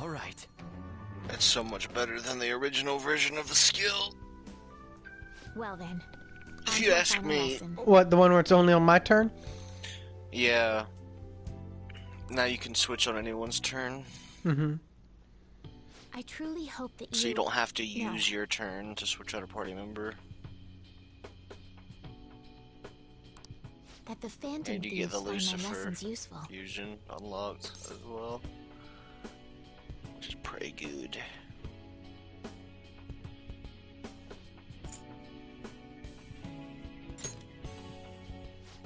Speaker 4: All right.
Speaker 1: That's so much better than the original version of the skill.
Speaker 6: Well then.
Speaker 1: If you ask me...
Speaker 2: What, the one where it's only on my turn?
Speaker 1: Yeah. Now you can switch on anyone's turn.
Speaker 2: Mm-hmm.
Speaker 6: I truly hope that
Speaker 1: So you don't have to use your turn to switch out a party member.
Speaker 6: That the Phantom
Speaker 1: And you get
Speaker 6: Thieves
Speaker 1: the
Speaker 6: find my
Speaker 1: Lucifer
Speaker 6: lessons useful.
Speaker 1: fusion unlocked as well. Which is pretty good.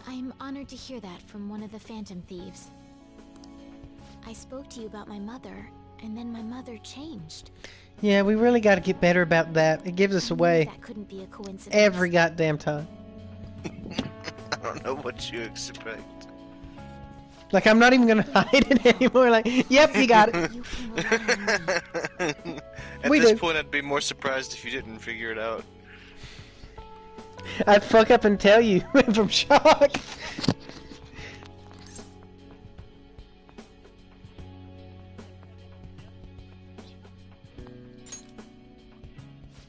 Speaker 6: I'm honored to hear that from one of the Phantom Thieves. I spoke to you about my mother, and then my mother changed.
Speaker 2: Yeah, we really got to get better about that. It gives us away
Speaker 6: That couldn't be a coincidence.
Speaker 2: every goddamn time.
Speaker 1: I don't know what you expect.
Speaker 2: Like, I'm not even going to hide it anymore. Like, yep, you got it.
Speaker 1: At
Speaker 2: We
Speaker 1: this
Speaker 2: do.
Speaker 1: point, I'd be more surprised if you didn't figure it out.
Speaker 2: I'd fuck up and tell you from shock.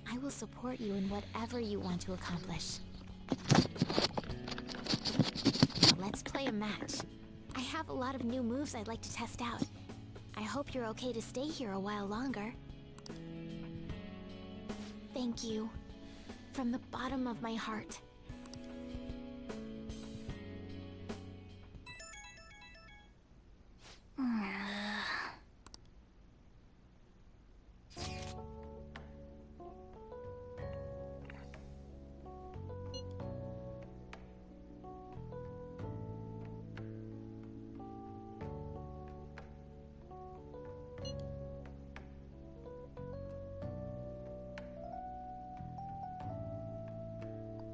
Speaker 6: I will support you in whatever you want to accomplish. Now let's play a match. I have a lot of new moves I'd like to test out. I hope you're okay to stay here a while longer. Thank you. From the bottom of my heart.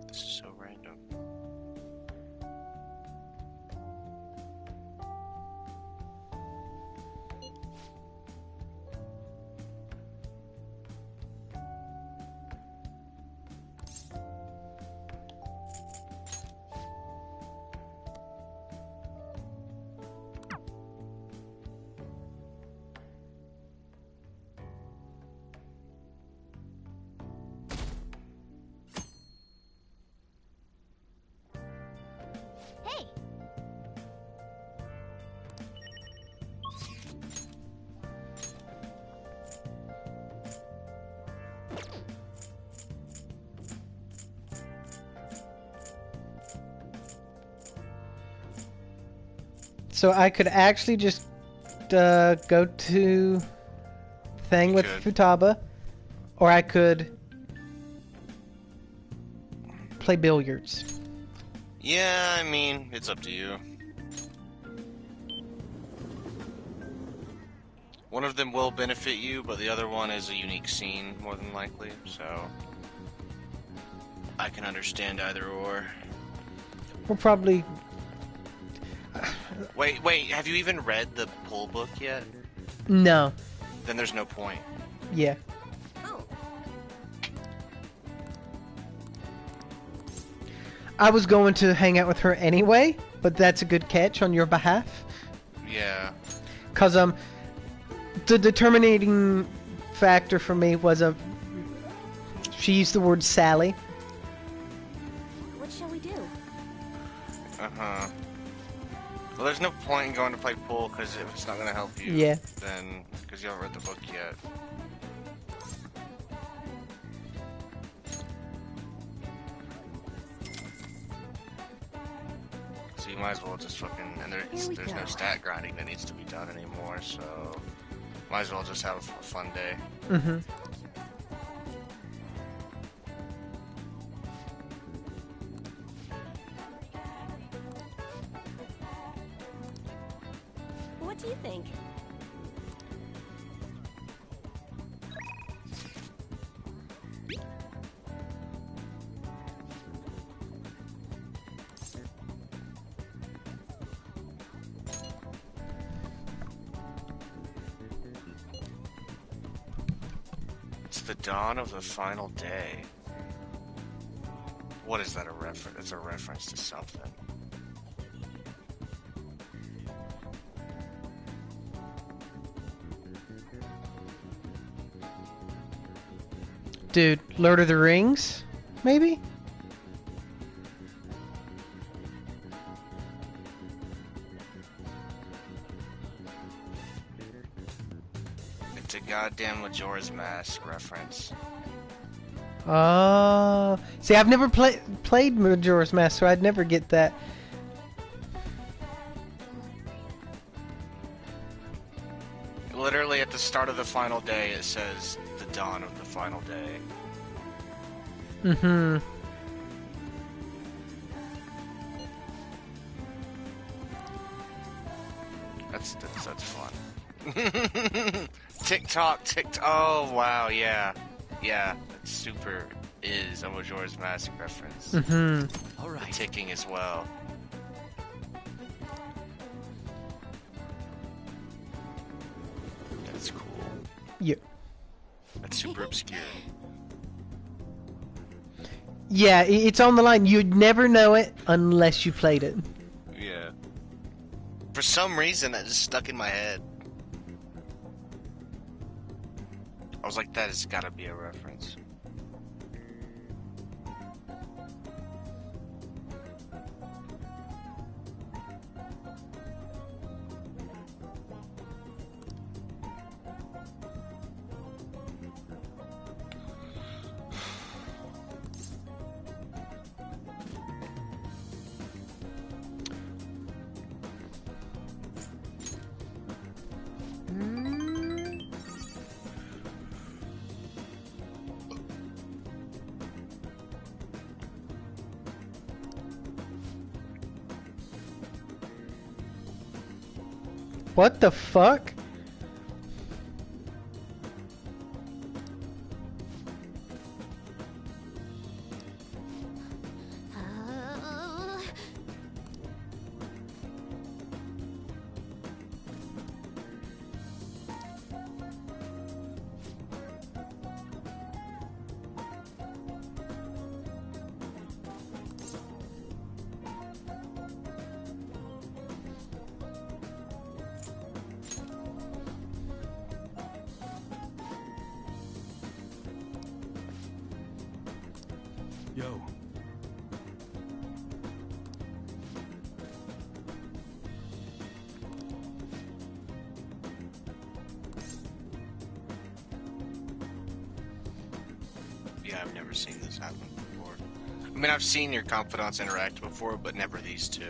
Speaker 1: This is so random.
Speaker 6: Hey!
Speaker 2: So I could actually just go to thing with Futaba, or I could play billiards.
Speaker 1: Yeah, I mean, it's up to you. One of them will benefit you, but the other one is a unique scene, more than likely, so I can understand either or.
Speaker 2: We'll probably...
Speaker 1: Wait, have you even read the pool book yet?
Speaker 2: No.
Speaker 1: Then there's no point.
Speaker 2: Yeah. I was going to hang out with her anyway, but that's a good catch on your behalf.
Speaker 1: Yeah.
Speaker 2: Cause the determining factor for me was she used the word Sally.
Speaker 11: What shall we do?
Speaker 1: Uh-huh. Well, there's no point in going to play pool, because if it's not going to help you,
Speaker 2: Yeah.
Speaker 1: then, because you haven't read the book yet. So you might as well just fucking, and there's no stat grinding that needs to be done anymore, so might as well just have a fun day.
Speaker 2: Mm-hmm.
Speaker 11: What do you think?
Speaker 1: It's the dawn of the final day. What is that a reference? It's a reference to something.
Speaker 2: Dude, Lord of the Rings? Maybe?
Speaker 1: It's a goddamn Majora's Mask reference.
Speaker 2: See, I've never played Majora's Mask, so I'd never get that.
Speaker 1: Literally at the start of the final day, it says the dawn of the final day.
Speaker 2: Mm-hmm.
Speaker 1: That's fun. TikTok. Oh wow, yeah. That super is a Majora's Mask reference.
Speaker 2: Mm-hmm.
Speaker 1: All right. Ticking as well. That's cool.
Speaker 2: Yeah.
Speaker 1: That's super obscure.
Speaker 2: Yeah, it's on the line. You'd never know it unless you played it.
Speaker 1: Yeah. For some reason, that just stuck in my head. I was like, that has got to be a reference.
Speaker 2: What the fuck?
Speaker 14: Yo.
Speaker 1: Yeah, I've never seen this happen before. I mean, I've seen your confidants interact before, but never these two.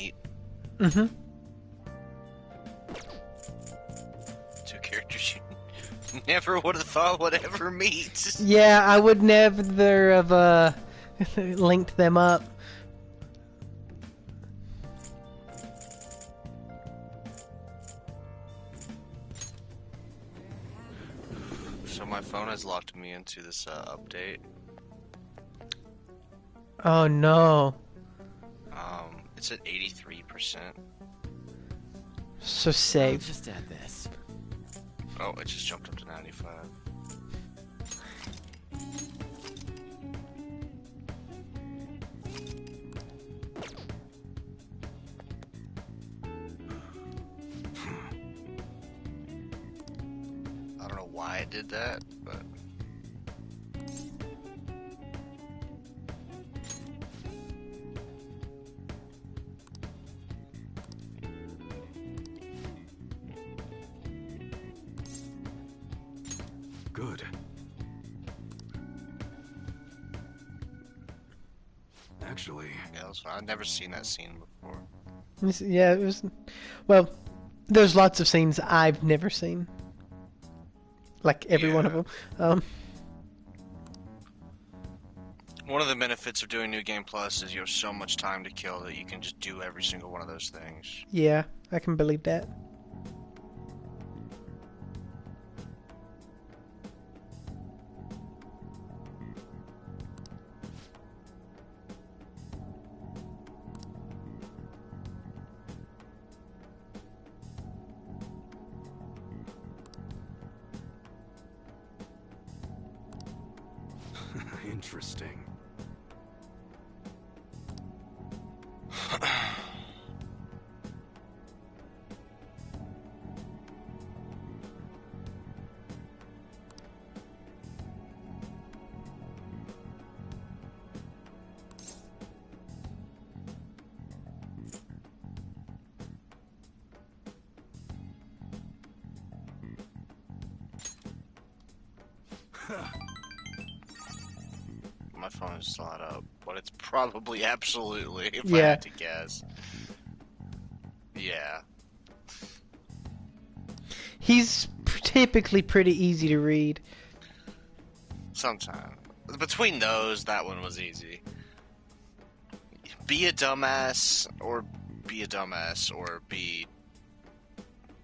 Speaker 1: meet?
Speaker 2: Mm-hmm.
Speaker 1: Two characters you never would have thought would ever meet.
Speaker 2: Yeah, I would never have linked them up.
Speaker 1: So my phone has locked me into this update.
Speaker 2: Oh no.
Speaker 1: It's at 83%.
Speaker 2: So safe.
Speaker 4: Just add this.
Speaker 1: Oh, it just jumped up to 95. I don't know why I did that, but...
Speaker 14: Good. Actually...
Speaker 1: Yeah, that was fun. I'd never seen that scene before.
Speaker 2: Yeah, it was... Well, there's lots of scenes I've never seen. Like, every one of them.
Speaker 1: One of the benefits of doing New Game Plus is you have so much time to kill that you can just do every single one of those things.
Speaker 2: Yeah, I can believe that.
Speaker 14: Interesting.
Speaker 1: My phone is still not up, but it's probably absolutely, if I
Speaker 2: Yeah.
Speaker 1: had to guess. Yeah.
Speaker 2: He's typically pretty easy to read.
Speaker 1: Sometime. Between those, that one was easy. Be a dumbass, or be a dumbass, or be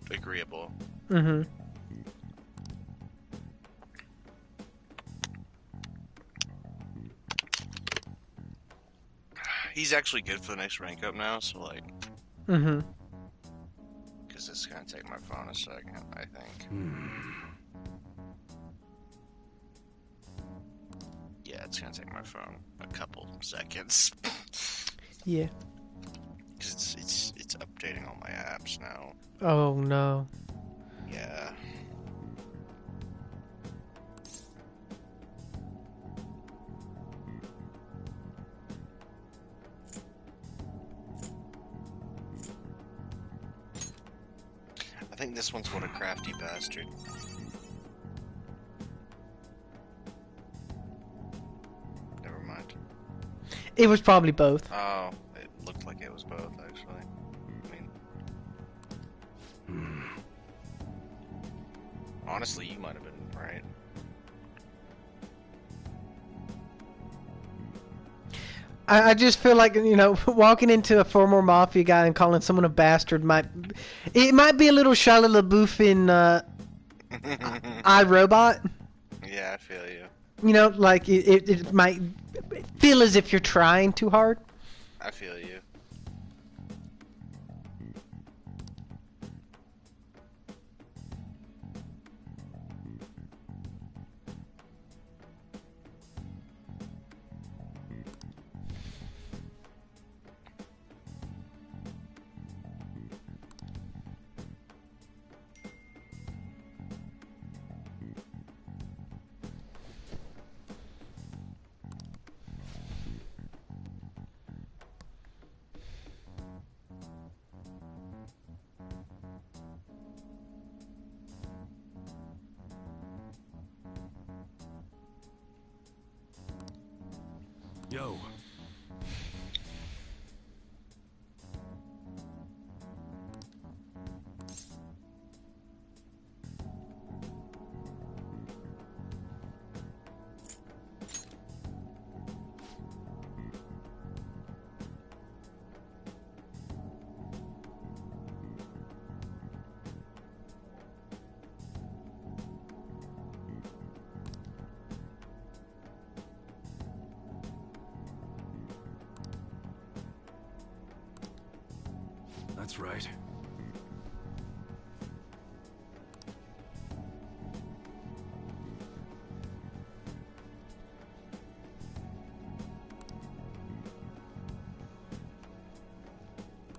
Speaker 1: agreeable.
Speaker 2: Mm-hmm.
Speaker 1: He's actually good for the next rank up now, so like...
Speaker 2: Mm-hmm.
Speaker 1: Because it's gonna take my phone a second, I think. Yeah, it's gonna take my phone a couple seconds.
Speaker 2: Yeah.
Speaker 1: Because it's updating all my apps now.
Speaker 2: Oh no.
Speaker 1: Yeah. I think this one's what a crafty bastard. Never mind.
Speaker 2: It was probably both.
Speaker 1: Oh, it looked like it was both, actually. I mean... Honestly, you might have been right.
Speaker 2: I just feel like, you know, walking into a former mafia guy and calling someone a bastard might be a little Shia LaBeouf in iRobot.
Speaker 1: Yeah, I feel you.
Speaker 2: You know, like it might feel as if you're trying too hard.
Speaker 1: I feel you.
Speaker 14: Yo. That's right.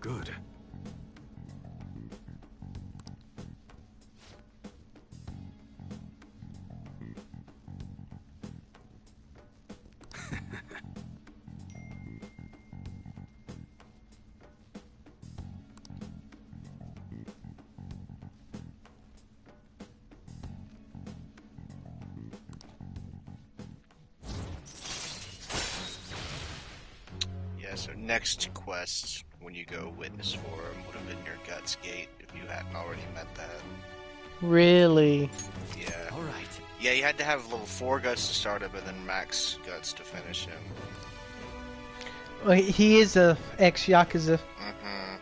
Speaker 14: Good.
Speaker 1: Yeah, so next quest when you go Witness Forum would have been your Guts Gate if you hadn't already met that.
Speaker 2: Really?
Speaker 1: Yeah.
Speaker 4: Alright.
Speaker 1: Yeah, you had to have level 4 Guts to start him and then max Guts to finish him.
Speaker 2: Well, he is a ex-Yakuza.
Speaker 1: Mm-hmm.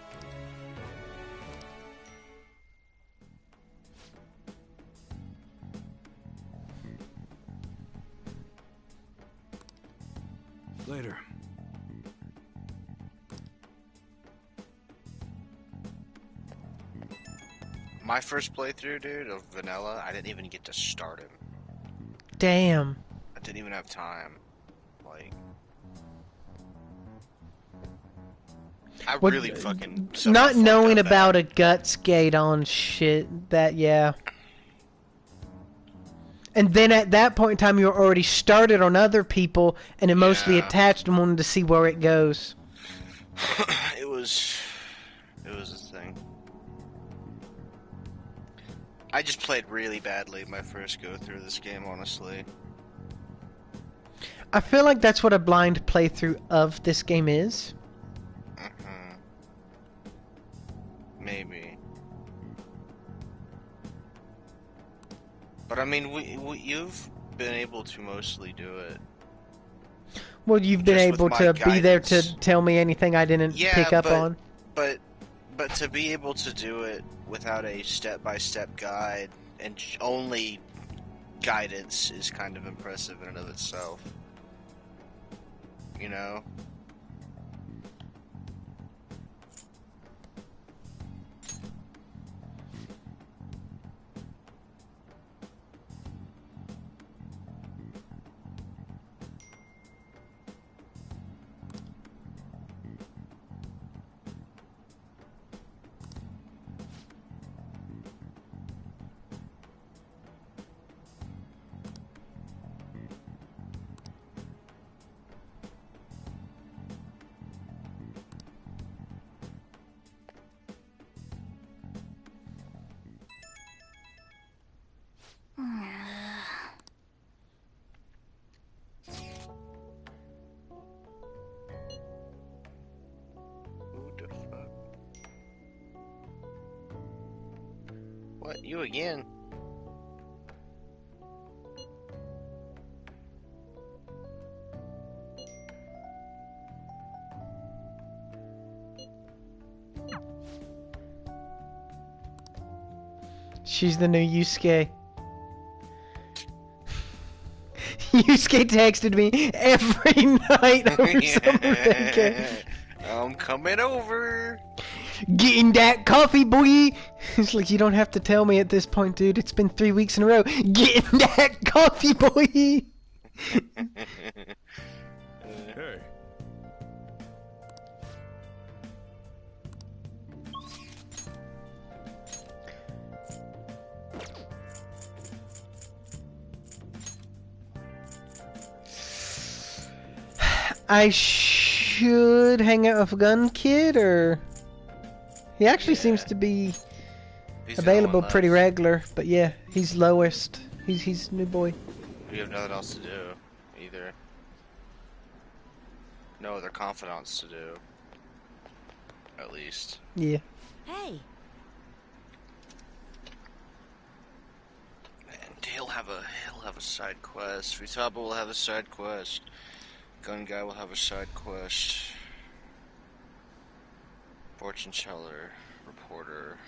Speaker 14: Later.
Speaker 1: My first playthrough, dude, of Vanilla, I didn't even get to start him.
Speaker 2: Damn.
Speaker 1: I didn't even have time. Like, I
Speaker 2: What-
Speaker 1: really fucking
Speaker 2: Not
Speaker 1: fucked
Speaker 2: knowing
Speaker 1: up
Speaker 2: about a Guts Gate on shit, that, yeah. And then at that point in time, you were already started on other people and emotionally attached and wanted to see where it goes.
Speaker 1: It was a thing. I just played really badly my first go through this game, honestly.
Speaker 2: I feel like that's what a blind playthrough of this game is.
Speaker 1: Maybe. But I mean, you've been able to mostly do it.
Speaker 2: Well, you've been
Speaker 1: Just with
Speaker 2: able
Speaker 1: my
Speaker 2: to be there
Speaker 1: guidance.
Speaker 2: to tell me anything I didn't pick up on.
Speaker 1: But to be able to do it without a step-by-step guide and only guidance is kind of impressive in and of itself. You know? Who the fuck? What? You again?
Speaker 2: She's the new Yusuke. Yusuke texted me every night over summer vacation.
Speaker 1: I'm coming over.
Speaker 2: Getting that coffee, boy. It's like, you don't have to tell me at this point, dude. It's been 3 weeks in a row. Getting that coffee, boy.
Speaker 14: Hey.
Speaker 2: I should hang out with Gun Kid, or... He actually seems to be
Speaker 1: He's
Speaker 2: available
Speaker 1: going
Speaker 2: pretty
Speaker 1: last.
Speaker 2: regular, but yeah, he's lowest. He's new boy.
Speaker 1: We have nothing else to do, either. No other confidants to do. At least.
Speaker 2: Yeah.
Speaker 6: Hey,
Speaker 1: And he'll have a side quest. Futaba will have a side quest. Gun Guy will have a side quest. Fortune teller, reporter.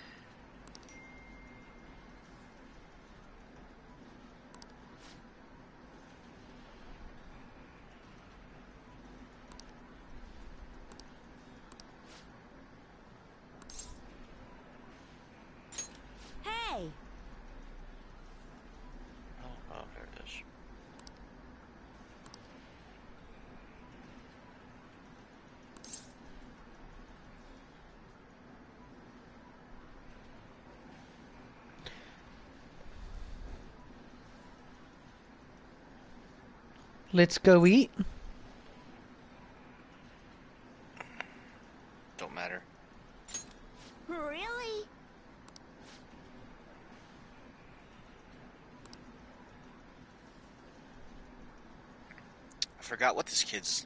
Speaker 2: Let's go eat.
Speaker 1: Don't matter.
Speaker 6: Really?
Speaker 1: I forgot what this kid's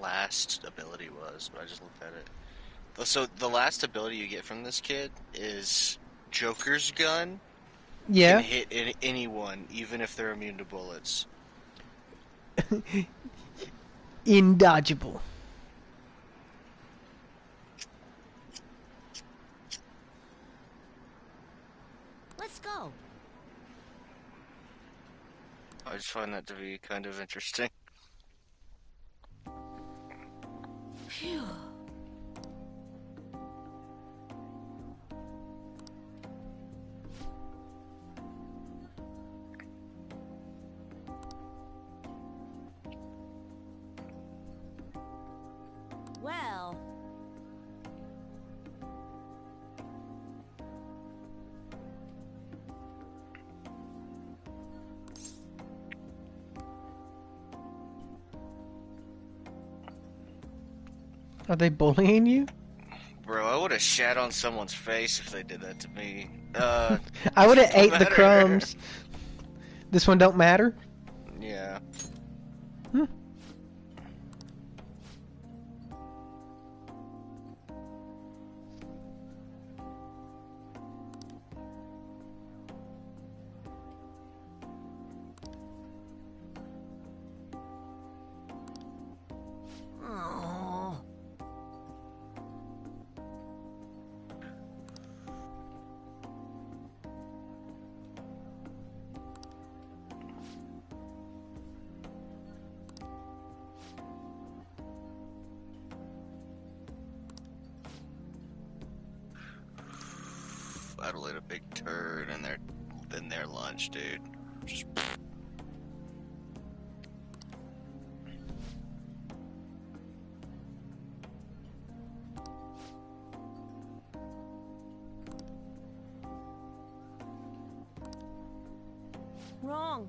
Speaker 1: last ability was, but I just looked at it. So the last ability you get from this kid is Joker's gun.
Speaker 2: Yeah.
Speaker 1: Can hit anyone, even if they're immune to bullets.
Speaker 2: Indodgeable.
Speaker 6: Let's go.
Speaker 1: I just find that to be kind of interesting.
Speaker 6: Phew. Well.
Speaker 2: Are they bullying you?
Speaker 1: Bro, I would have shat on someone's face if they did that to me.
Speaker 2: I would have ate the
Speaker 1: matter.
Speaker 2: crumbs. This one don't matter?
Speaker 1: Yeah.
Speaker 2: Hmm.
Speaker 6: Oh.
Speaker 1: I'd have laid a big turd in their lunch, dude. Just.
Speaker 6: Wrong.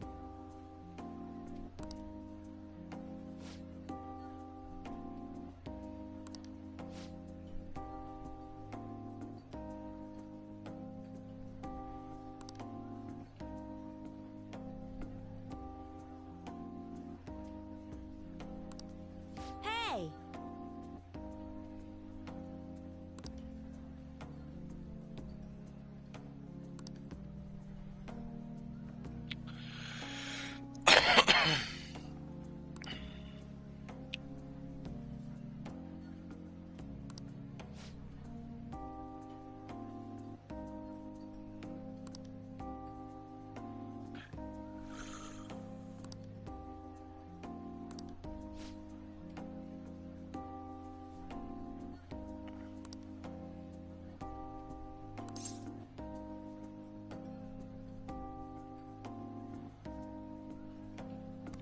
Speaker 6: Hey.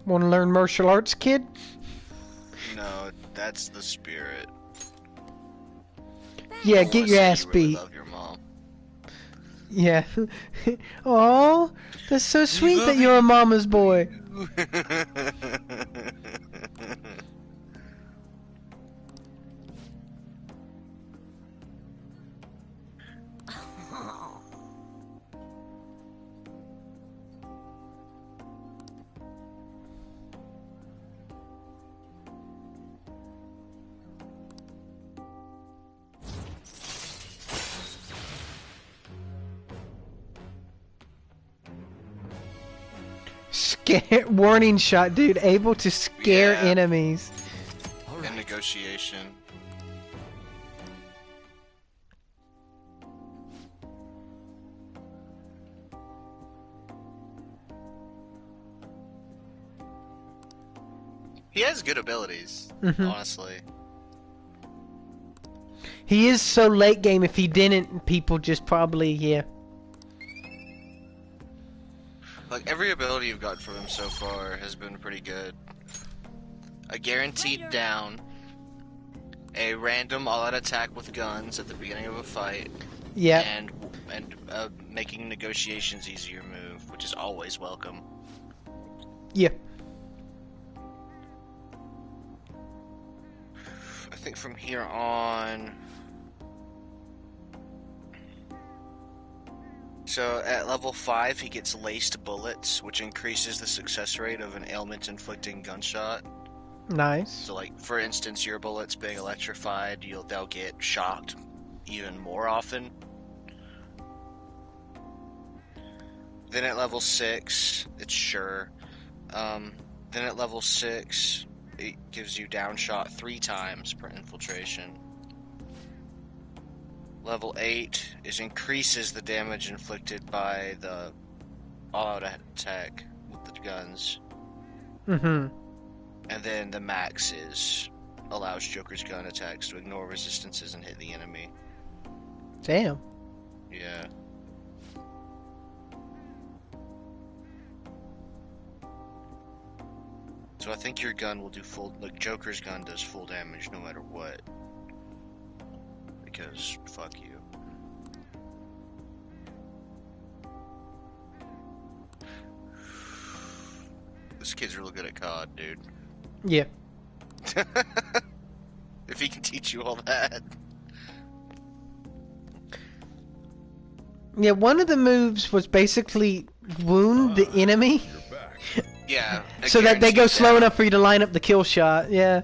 Speaker 2: Want to learn martial arts, kid?
Speaker 1: No, that's the spirit.
Speaker 2: Yeah,
Speaker 1: I
Speaker 2: get
Speaker 1: wanna
Speaker 2: your
Speaker 1: say
Speaker 2: ass
Speaker 1: you really
Speaker 2: beat.
Speaker 1: love your mom.
Speaker 2: Yeah. Oh, that's so sweet that you're a mama's boy. Scare warning shot, dude. Able to scare
Speaker 1: Yeah.
Speaker 2: enemies.
Speaker 1: In negotiation. He has good abilities,
Speaker 2: Mhm.
Speaker 1: honestly.
Speaker 2: He is so late game. If he didn't, people just probably
Speaker 1: Like, every ability you've got from him so far has been pretty good. A guaranteed down. A random all-out attack with guns at the beginning of a fight.
Speaker 2: Yeah.
Speaker 1: And making negotiations easier move, which is always welcome.
Speaker 2: Yeah.
Speaker 1: from here on. So at level 5, he gets laced bullets, which increases the success rate of an ailment-inflicting gunshot.
Speaker 2: Nice.
Speaker 1: So, like, for instance, your bullets being electrified, they'll get shocked even more often. Then at level 6, it's sure. Then at level 6, it gives you downshot 3 times per infiltration. Level 8 increases the damage inflicted by the all-out attack with the guns.
Speaker 2: Mm-hmm.
Speaker 1: And then the max allows Joker's gun attacks to ignore resistances and hit the enemy.
Speaker 2: Damn.
Speaker 1: Yeah. So I think your gun will do like Joker's gun does full damage no matter what. Because, fuck you. This kid's real good at COD, dude.
Speaker 2: Yeah.
Speaker 1: If he can teach you all that.
Speaker 2: Yeah, one of the moves was basically wound the enemy.
Speaker 1: Yeah.
Speaker 2: So that they go slow enough for you to line up the kill shot. Yeah.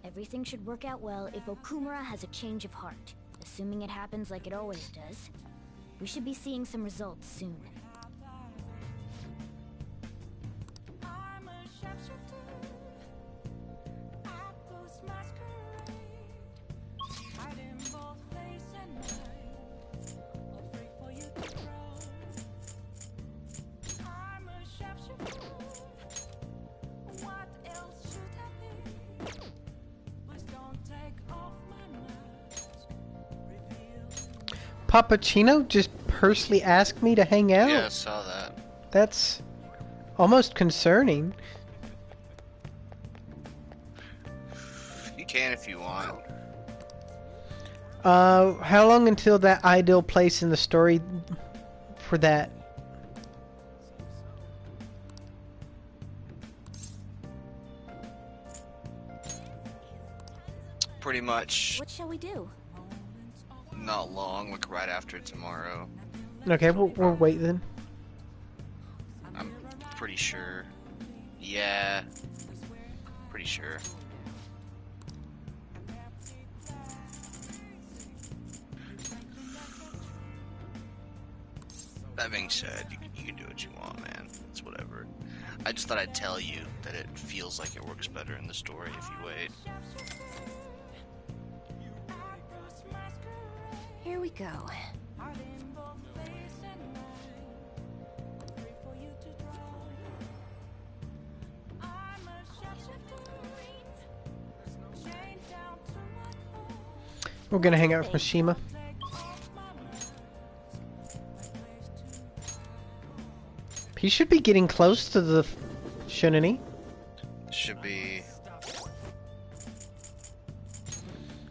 Speaker 6: Everything should work out well if Okumura has a change of heart. Assuming it happens like it always does, we should be seeing some results soon.
Speaker 2: Papacino just personally asked me to hang out?
Speaker 1: Yeah, I saw that.
Speaker 2: That's almost concerning.
Speaker 1: You can if you want.
Speaker 2: How long until that ideal place in the story for that?
Speaker 1: Pretty much.
Speaker 6: What shall we do?
Speaker 1: Not long, like right after tomorrow.
Speaker 2: Okay, we'll wait then.
Speaker 1: I'm pretty sure. Yeah. Pretty sure. That being said, you can do what you want, man. It's whatever. I just thought I'd tell you that it feels like it works better in the story if you wait.
Speaker 6: Here we go.
Speaker 2: We're gonna hang out with Mishima. He should be getting close to the... shouldn't he?
Speaker 1: Should be...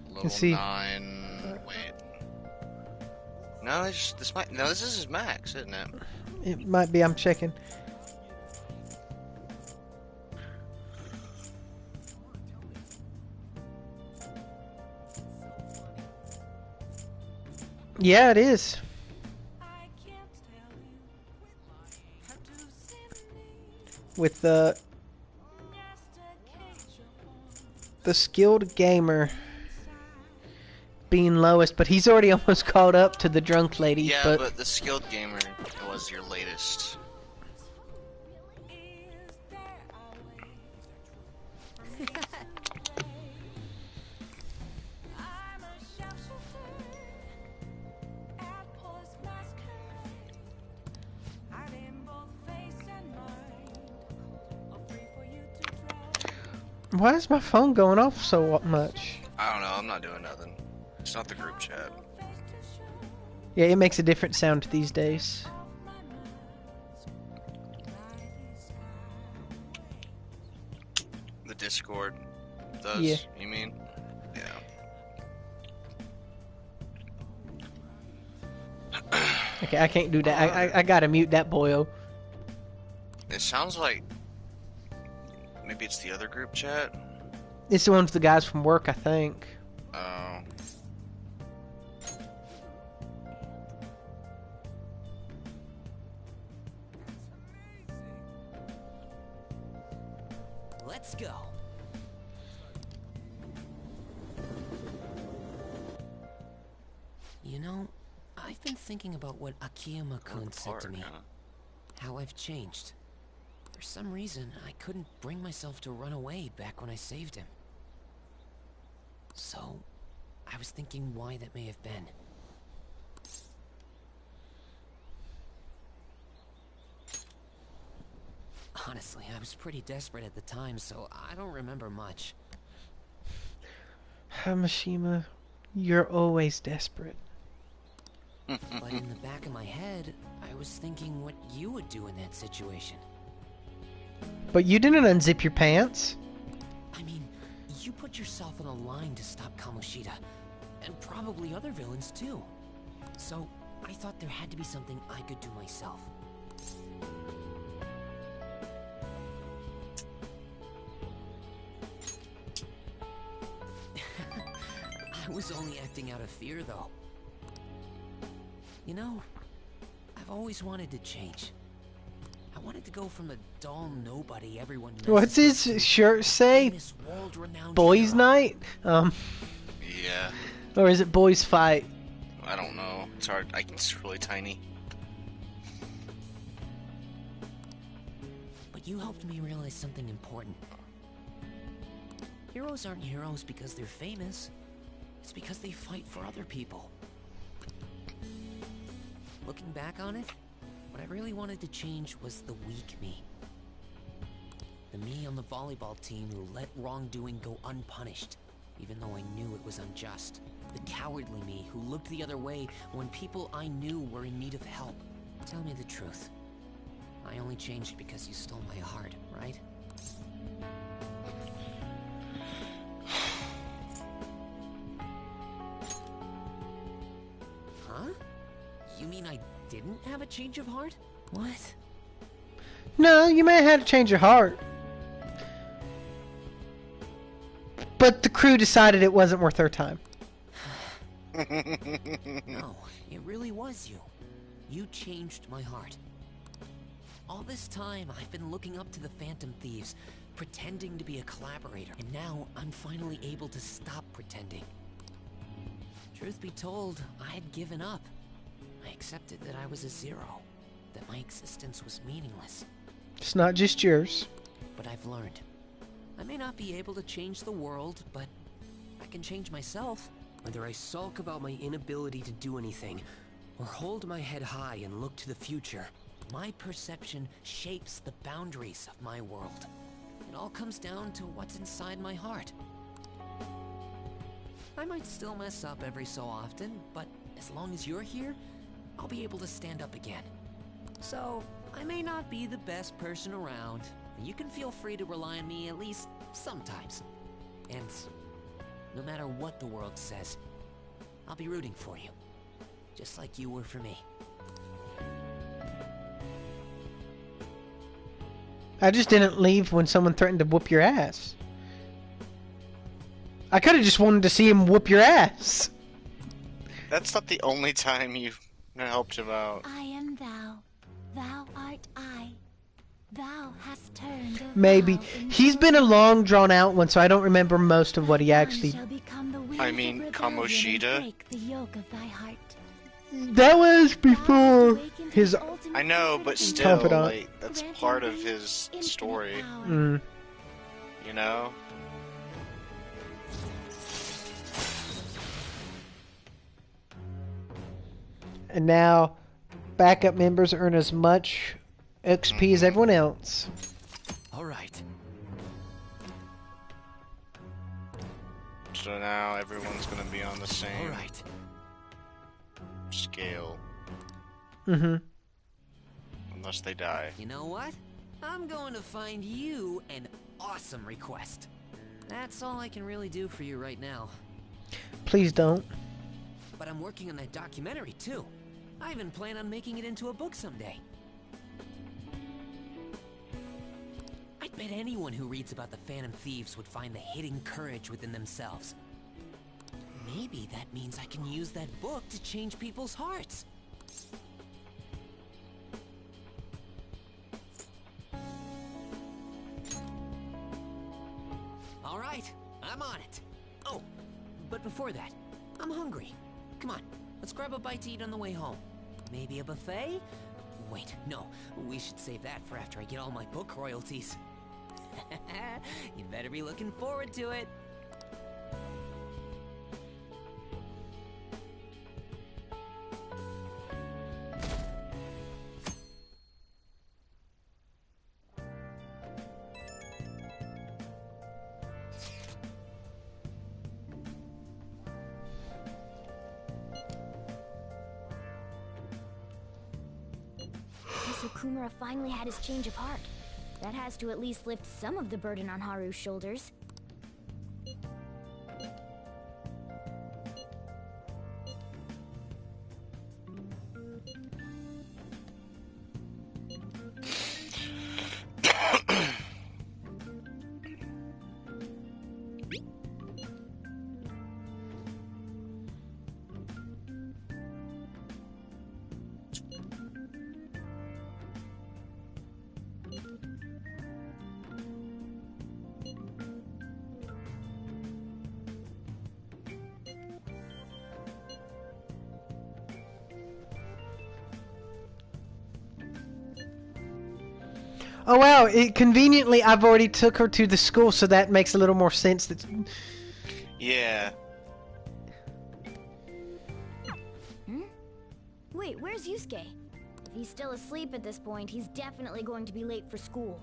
Speaker 1: Level
Speaker 2: Let's see.
Speaker 1: 9... Wait. No, this is his max, isn't it?
Speaker 2: It might be, I'm checking. Yeah, it is. With the skilled gamer being lowest, but he's already almost caught up to the drunk lady.
Speaker 1: Yeah, but the skilled gamer was your latest.
Speaker 2: Why is my phone going off so much?
Speaker 1: I don't know. I'm not doing nothing. It's not the group chat.
Speaker 2: Yeah, it makes a different sound these days.
Speaker 1: The Discord does.
Speaker 2: Yeah.
Speaker 1: You mean? Yeah.
Speaker 2: Okay, I can't do that. I gotta mute that boyo.
Speaker 1: It sounds like maybe it's the other group chat.
Speaker 2: It's the one with the guys from work, I think.
Speaker 1: Oh.
Speaker 4: Let's go. You know, I've been thinking about what Akiyama-kun said to me. How I've changed. For some reason, I couldn't bring myself to run away back when I saved him. So, I was thinking why that may have been. Honestly, I was pretty desperate at the time, so I don't remember much.
Speaker 2: Hamashima, you're always desperate.
Speaker 4: But in the back of my head, I was thinking what you would do in that situation.
Speaker 2: But you didn't unzip your pants.
Speaker 4: I mean, you put yourself on the line to stop Kamoshida, and probably other villains too. So, I thought there had to be something I could do myself. I was only acting out of fear, though. You know, I've always wanted to change. I wanted to go from a dull nobody everyone knows.
Speaker 2: What's his shirt say? Boys' night?
Speaker 1: Yeah.
Speaker 2: Or is it boys' fight?
Speaker 1: I don't know. It's hard. It's really tiny.
Speaker 4: But you helped me realize something important. Heroes aren't heroes because they're famous. It's because they fight for other people. Looking back on it, what I really wanted to change was the weak me. The me on the volleyball team who let wrongdoing go unpunished, even though I knew it was unjust. The cowardly me who looked the other way when people I knew were in need of help. Tell me the truth. I only changed because you stole my heart, right? Huh? You mean I didn't have a change of heart? What?
Speaker 2: No, you may have had a change of heart. But the crew decided it wasn't worth their time.
Speaker 4: No, it really was you. You changed my heart. All this time, I've been looking up to the Phantom Thieves, pretending to be a collaborator, and now I'm finally able to stop pretending. Truth be told, I had given up. I accepted that I was a zero, that my existence was meaningless.
Speaker 2: It's not just yours.
Speaker 4: But I've learned. I may not be able to change the world, but I can change myself. Whether I sulk about my inability to do anything, or hold my head high and look to the future, my perception shapes the boundaries of my world. It all comes down to what's inside my heart. I might still mess up every so often, but as long as you're here, I'll be able to stand up again. So, I may not be the best person around, and you can feel free to rely on me at least sometimes. And no matter what the world says, I'll be rooting for you. Just like you were for me.
Speaker 2: I just didn't leave when someone threatened to whoop your ass. I could have just wanted to see him whoop your ass.
Speaker 1: That's not the only time you've helped him out.
Speaker 18: I am thou, thou art I. Thou hast turned a
Speaker 2: Maybe.
Speaker 18: vow into
Speaker 2: He's been a long drawn out one, so I don't remember most of what he
Speaker 18: One
Speaker 2: actually...
Speaker 18: shall become the wings
Speaker 1: I
Speaker 18: of
Speaker 1: mean,
Speaker 18: rebellion and
Speaker 1: Kamoshida.
Speaker 18: break the yoke of thy heart.
Speaker 2: That was before his...
Speaker 1: I know, but still,
Speaker 2: Confidant.
Speaker 1: like, that's part of his story.
Speaker 2: Mm.
Speaker 1: You know?
Speaker 2: And now, backup members earn as much XP as everyone else.
Speaker 4: All right.
Speaker 1: So now everyone's gonna be on the same
Speaker 4: Alright.
Speaker 1: scale.
Speaker 2: Mm-hmm.
Speaker 1: Unless they die.
Speaker 4: You know what? I'm going to find you an awesome request. That's all I can really do for you right now.
Speaker 2: Please don't.
Speaker 4: But I'm working on that documentary too. I even plan on making it into a book someday. I bet anyone who reads about the Phantom Thieves would find the hidden courage within themselves. Maybe that means I can use that book to change people's hearts. All right, I'm on it. Oh, but before that, I'm hungry. Come on, let's grab a bite to eat on the way home. Maybe a buffet? Wait, no, we should save that for after I get all my book royalties. You'd better be looking forward to it.
Speaker 6: So Kumara finally had his change of heart. That has to at least lift some of the burden on Haru's shoulders.
Speaker 2: Oh wow! Conveniently, I've already took her to the school, so that makes a little more sense. That.
Speaker 1: Yeah.
Speaker 6: Wait, where's Yusuke? If he's still asleep at this point, he's definitely going to be late for school.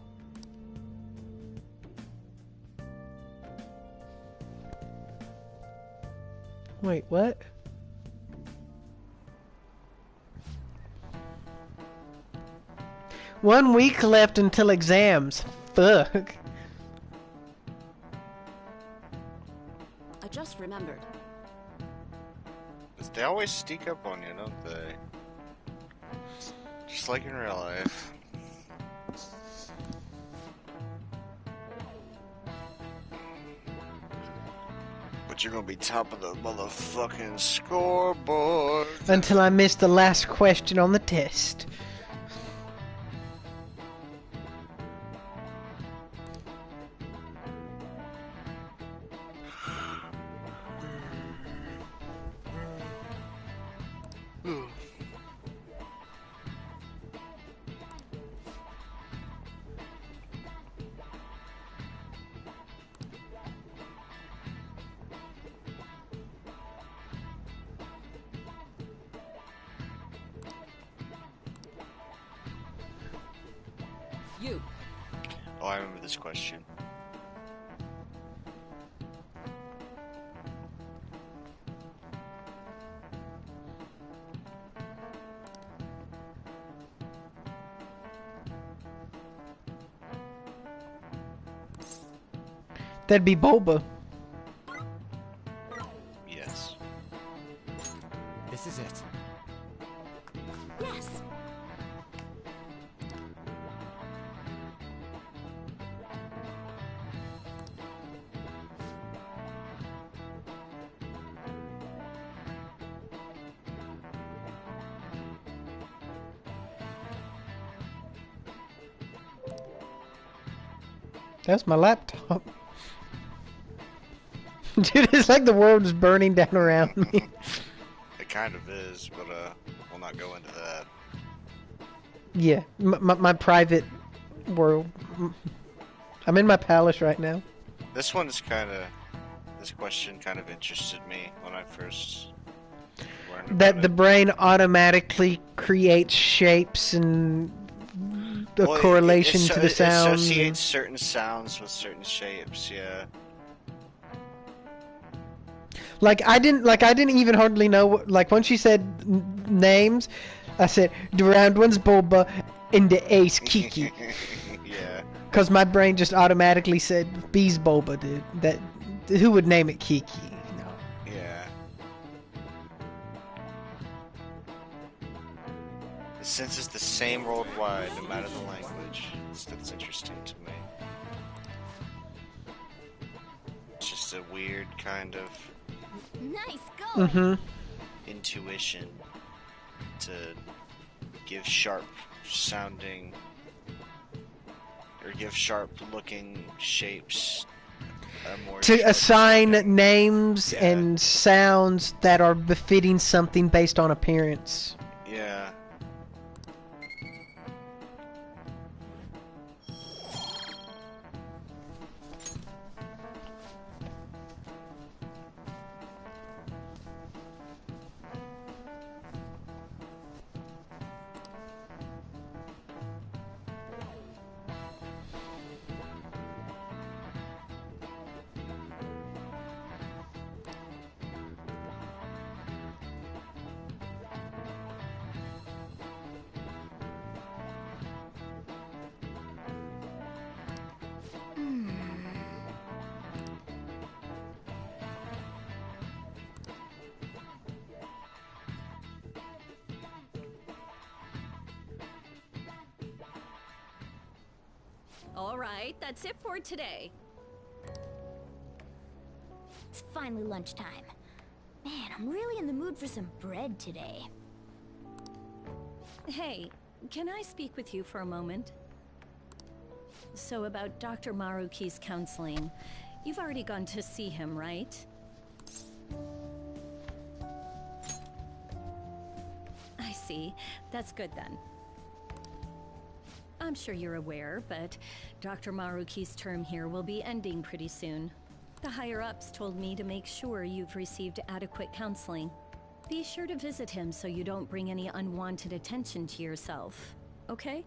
Speaker 2: Wait, what? One week left until exams. Fuck.
Speaker 19: I just remembered.
Speaker 1: They always sneak up on you, don't they? Just like in real life. But you're gonna be top of the motherfucking scoreboard.
Speaker 2: Until I missed the last question on the test.
Speaker 19: You.
Speaker 1: Oh, I remember this question.
Speaker 2: That'd be Bulba.
Speaker 1: Yes.
Speaker 4: This is it.
Speaker 6: Yes.
Speaker 2: That's my laptop. Dude, it's like the world is burning down around me.
Speaker 1: It kind of is, but we'll not go into that.
Speaker 2: Yeah, my private world. I'm in my palace right now.
Speaker 1: This question kind of interested me when I first learned about
Speaker 2: That
Speaker 1: it.
Speaker 2: the brain automatically creates shapes and a
Speaker 1: Well,
Speaker 2: correlation to the
Speaker 1: it
Speaker 2: sounds.
Speaker 1: associates certain sounds with certain shapes, yeah.
Speaker 2: Like I didn't even hardly know. Like when she said names, I said the round one's Bulba and the ace Kiki.
Speaker 1: Yeah.
Speaker 2: Cause my brain just automatically said B's Bulba, dude. That who would name it Kiki? No.
Speaker 1: Yeah. Since it's the same worldwide, no matter the language, that's interesting to me. It's just a weird kind of
Speaker 3: Nice going.
Speaker 2: Mm-hmm.
Speaker 1: intuition to give sharp sounding or give sharp looking shapes a more
Speaker 2: To
Speaker 1: sharp
Speaker 2: assign
Speaker 1: sounding.
Speaker 2: names
Speaker 1: Yeah.
Speaker 2: and sounds that are befitting something based on appearance.
Speaker 1: Yeah.
Speaker 11: All right, that's it for today.
Speaker 6: It's finally lunchtime. Man, I'm really in the mood for some bread today.
Speaker 11: Hey, can I speak with you for a moment? So about Dr. Maruki's counseling. You've already gone to see him, right? I see. That's good then. I'm sure you're aware, but Dr. Maruki's term here will be ending pretty soon. The higher-ups told me to make sure you've received adequate counseling. Be sure to visit him so you don't bring any unwanted attention to yourself, okay?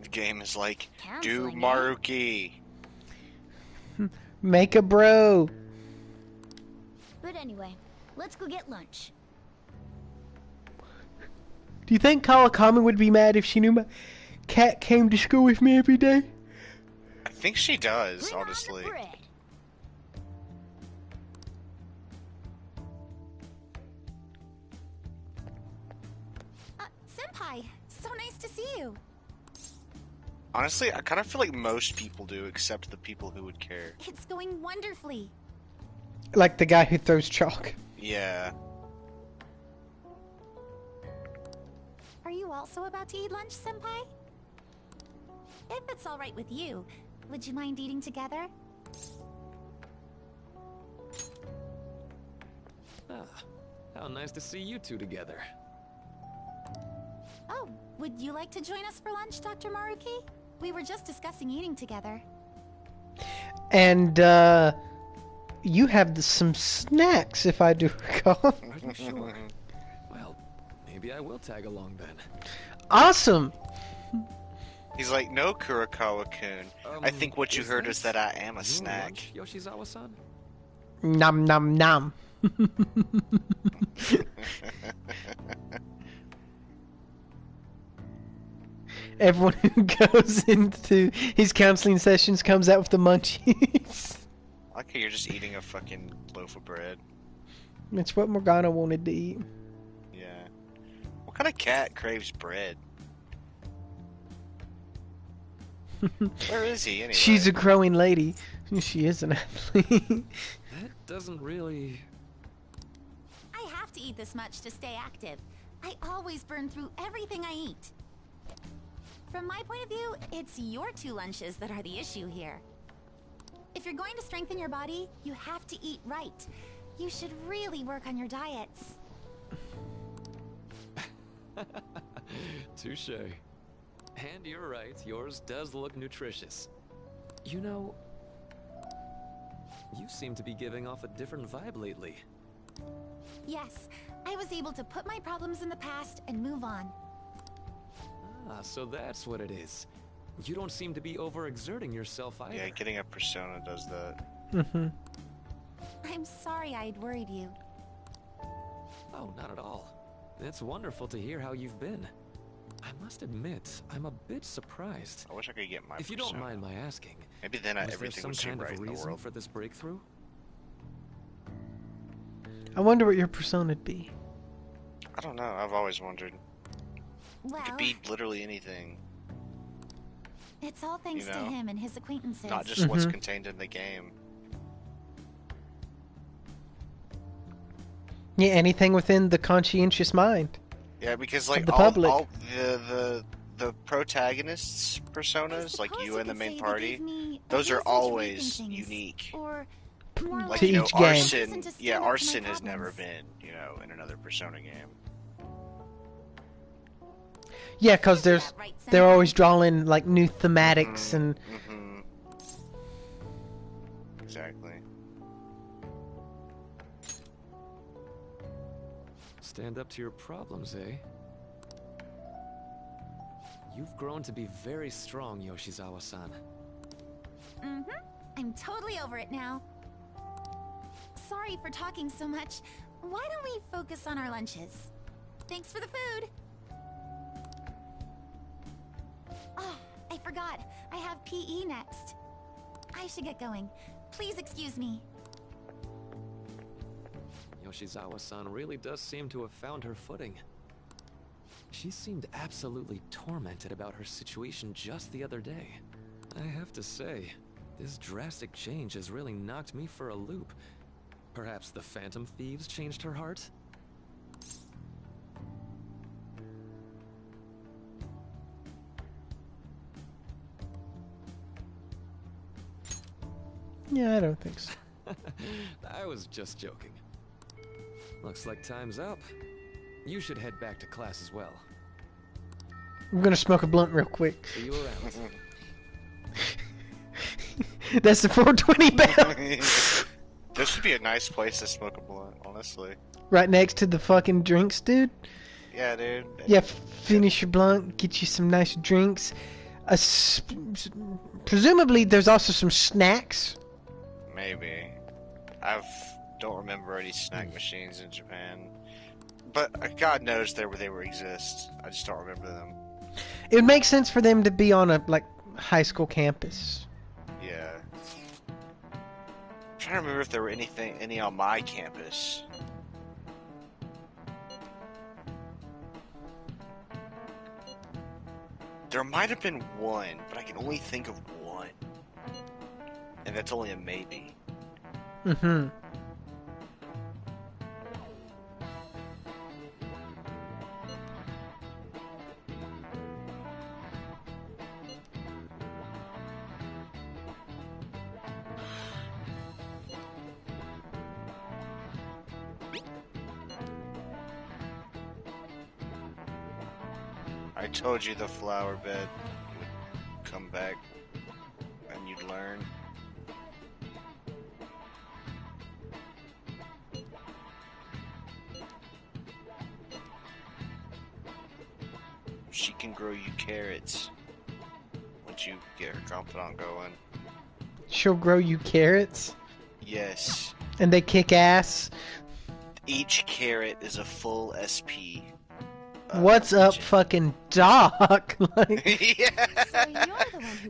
Speaker 1: The game is like, do
Speaker 6: Counseling, eh?
Speaker 1: Maruki.
Speaker 2: Make a bro.
Speaker 6: But anyway, let's go get lunch.
Speaker 2: Do you think Kawakami would be mad if she knew my cat came to school with me every day?
Speaker 1: I think she does,
Speaker 6: Bring on the
Speaker 1: honestly.
Speaker 6: bread.
Speaker 3: Senpai, so nice to see you.
Speaker 1: Honestly, I kind of feel like most people do, except the people who would care.
Speaker 3: It's going wonderfully.
Speaker 2: Like the guy who throws chalk.
Speaker 1: Yeah.
Speaker 3: Are you also about to eat lunch, Senpai? If it's all right with you, would you mind eating together?
Speaker 4: Ah, how nice to see you two together.
Speaker 3: Oh, would you like to join us for lunch, Dr. Maruki? We were just discussing eating together.
Speaker 2: And, you have some snacks, if I do recall.
Speaker 4: Are you sure? Well, maybe I will tag along then.
Speaker 2: Awesome!
Speaker 1: He's like, no, Kurokawa-kun. I think what you
Speaker 4: is
Speaker 1: heard is
Speaker 4: this
Speaker 1: that I am a
Speaker 4: your
Speaker 1: snack.
Speaker 4: lunch, Yoshizawa-san?
Speaker 2: Nom nom nom. Everyone who goes into his counseling sessions comes out with the munchies.
Speaker 1: I like how you're just eating a fucking loaf of bread.
Speaker 2: That's what Morgana wanted to eat.
Speaker 1: Yeah. What kind of cat craves bread? Where is he, anyway?
Speaker 2: She's a growing lady. She is an athlete.
Speaker 4: That doesn't really...
Speaker 3: I have to eat this much to stay active. I always burn through everything I eat. From my point of view, it's your 2 lunches that are the issue here. If you're going to strengthen your body, you have to eat right. You should really work on your diets.
Speaker 4: Touche. And you're right, yours does look nutritious. You know, you seem to be giving off a different vibe lately.
Speaker 3: Yes, I was able to put my problems in the past and move on.
Speaker 4: Ah, so that's what it is. You don't seem to be overexerting yourself either.
Speaker 1: Yeah, getting a persona does that.
Speaker 2: Mm-hmm.
Speaker 3: I'm sorry I'd worried you.
Speaker 4: Oh, not at all. It's wonderful to hear how you've been. I must admit, I'm a bit surprised.
Speaker 1: I wish I could get my
Speaker 4: If you don't mind my asking,
Speaker 1: maybe then
Speaker 4: was there
Speaker 1: everything
Speaker 4: some
Speaker 1: would seem
Speaker 4: kind
Speaker 1: right
Speaker 4: of
Speaker 1: in the
Speaker 4: reason
Speaker 1: world.
Speaker 4: for this breakthrough?
Speaker 2: I wonder what your persona'd be.
Speaker 1: I don't know. I've always wondered.
Speaker 3: Well,
Speaker 1: It could be literally anything,
Speaker 3: it's all thanks
Speaker 1: you
Speaker 3: to
Speaker 1: know?
Speaker 3: him and his acquaintances.
Speaker 1: not just what's contained in the game.
Speaker 2: Yeah, anything within the conscientious mind.
Speaker 1: Yeah, because like
Speaker 2: the
Speaker 1: all
Speaker 2: public.
Speaker 1: the protagonists' personas, like you and the main party, those are
Speaker 3: reason to
Speaker 1: always
Speaker 3: rethink things.
Speaker 1: unique.
Speaker 3: Or more
Speaker 1: Like
Speaker 2: To
Speaker 1: you know,
Speaker 2: each game.
Speaker 1: Arson.
Speaker 3: Reason to
Speaker 1: Yeah,
Speaker 3: stand up to my
Speaker 1: Arson has never
Speaker 3: problems.
Speaker 1: been, in another Persona game.
Speaker 2: Yeah, because they're always drawing like new thematics and
Speaker 1: Mm-hmm. Exactly.
Speaker 4: Stand up to your problems, eh? You've grown to be very strong, Yoshizawa-san.
Speaker 3: I'm totally over it now. Sorry for talking so much. Why don't we focus on our lunches? Thanks for the food. Oh, I forgot. I have PE next. I should get going. Please excuse me.
Speaker 4: Yoshizawa-san really does seem to have found her footing. She seemed absolutely tormented about her situation just the other day. I have to say, this drastic change has really knocked me for a loop. Perhaps the Phantom Thieves changed her heart?
Speaker 2: yeah, I don't think so.
Speaker 4: I was just joking. Looks like time's up. You should head back to class as well.
Speaker 2: I'm gonna smoke a blunt real quick.
Speaker 4: See you around.
Speaker 2: That's the 420 bell.
Speaker 1: This would be a nice place to smoke a blunt, honestly.
Speaker 2: Right next to the fucking drinks, dude.
Speaker 1: Yeah, dude.
Speaker 2: Yeah, finish your blunt, get you some nice drinks. Presumably, there's also some snacks.
Speaker 1: Maybe. Don't remember any snack machines in Japan. But God knows they exist. I just don't remember them.
Speaker 2: It would make sense for them to be on a high school campus.
Speaker 1: Yeah. I'm trying to remember if there were any on my campus. There might have been one, but I can only think of one. And that's only a maybe.
Speaker 2: Mm-hmm.
Speaker 1: I told you the flower bed would come back and you'd learn. She can grow you carrots once you get her confidant going.
Speaker 2: She'll grow you carrots,
Speaker 1: Yes.
Speaker 2: and they kick ass.
Speaker 1: Each carrot is a full SP.
Speaker 2: What's up, fucking Doc? Like,
Speaker 1: Yeah.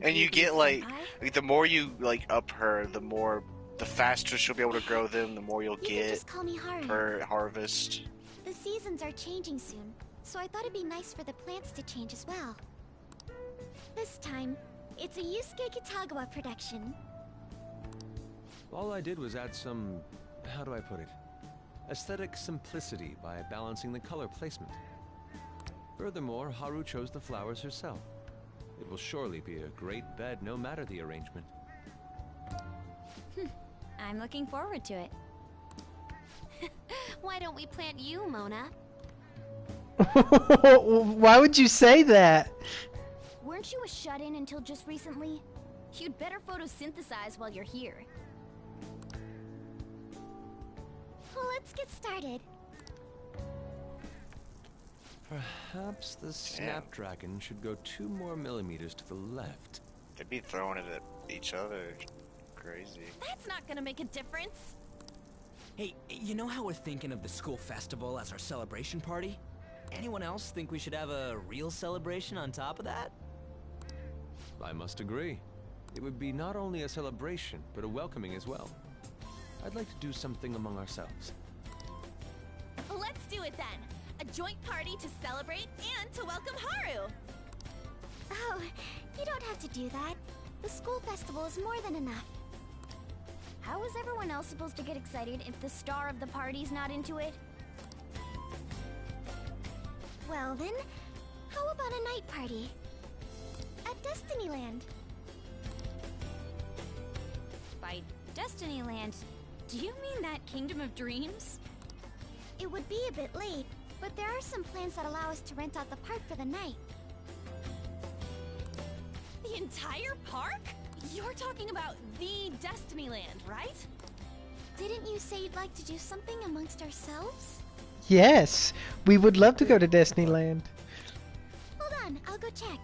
Speaker 1: And you get like the more you up her, the faster she'll be able to grow them, the more you'll
Speaker 18: You can
Speaker 1: get
Speaker 18: just call me Haru.
Speaker 1: per harvest.
Speaker 18: The seasons are changing soon, so I thought it'd be nice for the plants to change as well. This time, it's a Yusuke Kitagawa production.
Speaker 14: All I did was add some, how do I put it, aesthetic simplicity by balancing the color placement. Furthermore, Haru chose the flowers herself. It will surely be a great bed no matter the arrangement.
Speaker 6: I'm looking forward to it. Why don't we plant you, Mona?
Speaker 2: why would you say that?
Speaker 6: Weren't you a shut-in until just recently? You'd better photosynthesize while you're here.
Speaker 18: Well, let's get started.
Speaker 14: Perhaps the Snapdragon should go 2 more millimeters to the left.
Speaker 1: They'd be throwing it at each other. Crazy.
Speaker 6: That's not gonna make a difference.
Speaker 20: Hey, you know how we're thinking of the school festival as our celebration party? Anyone else think we should have a real celebration on top of that?
Speaker 14: I must agree. It would be not only a celebration, but a welcoming as well. I'd like to do something among ourselves.
Speaker 6: Let's do it then. A joint party to celebrate and to welcome Haru.
Speaker 18: Oh, you don't have to do that. The school festival is more than enough. How is everyone else supposed to get excited if the star of the party's not into it? Well then, how about a night party? At Destinyland.
Speaker 6: By Destinyland, do you mean that Kingdom of Dreams?
Speaker 18: It would be a bit late, but there are some plans that allow us to rent out the park for the night.
Speaker 6: The entire park? You're talking about the Destinyland, right?
Speaker 18: Didn't you say you'd like to do something amongst ourselves?
Speaker 2: Yes, we would love to go to Disneyland.
Speaker 18: Hold on, I'll go check.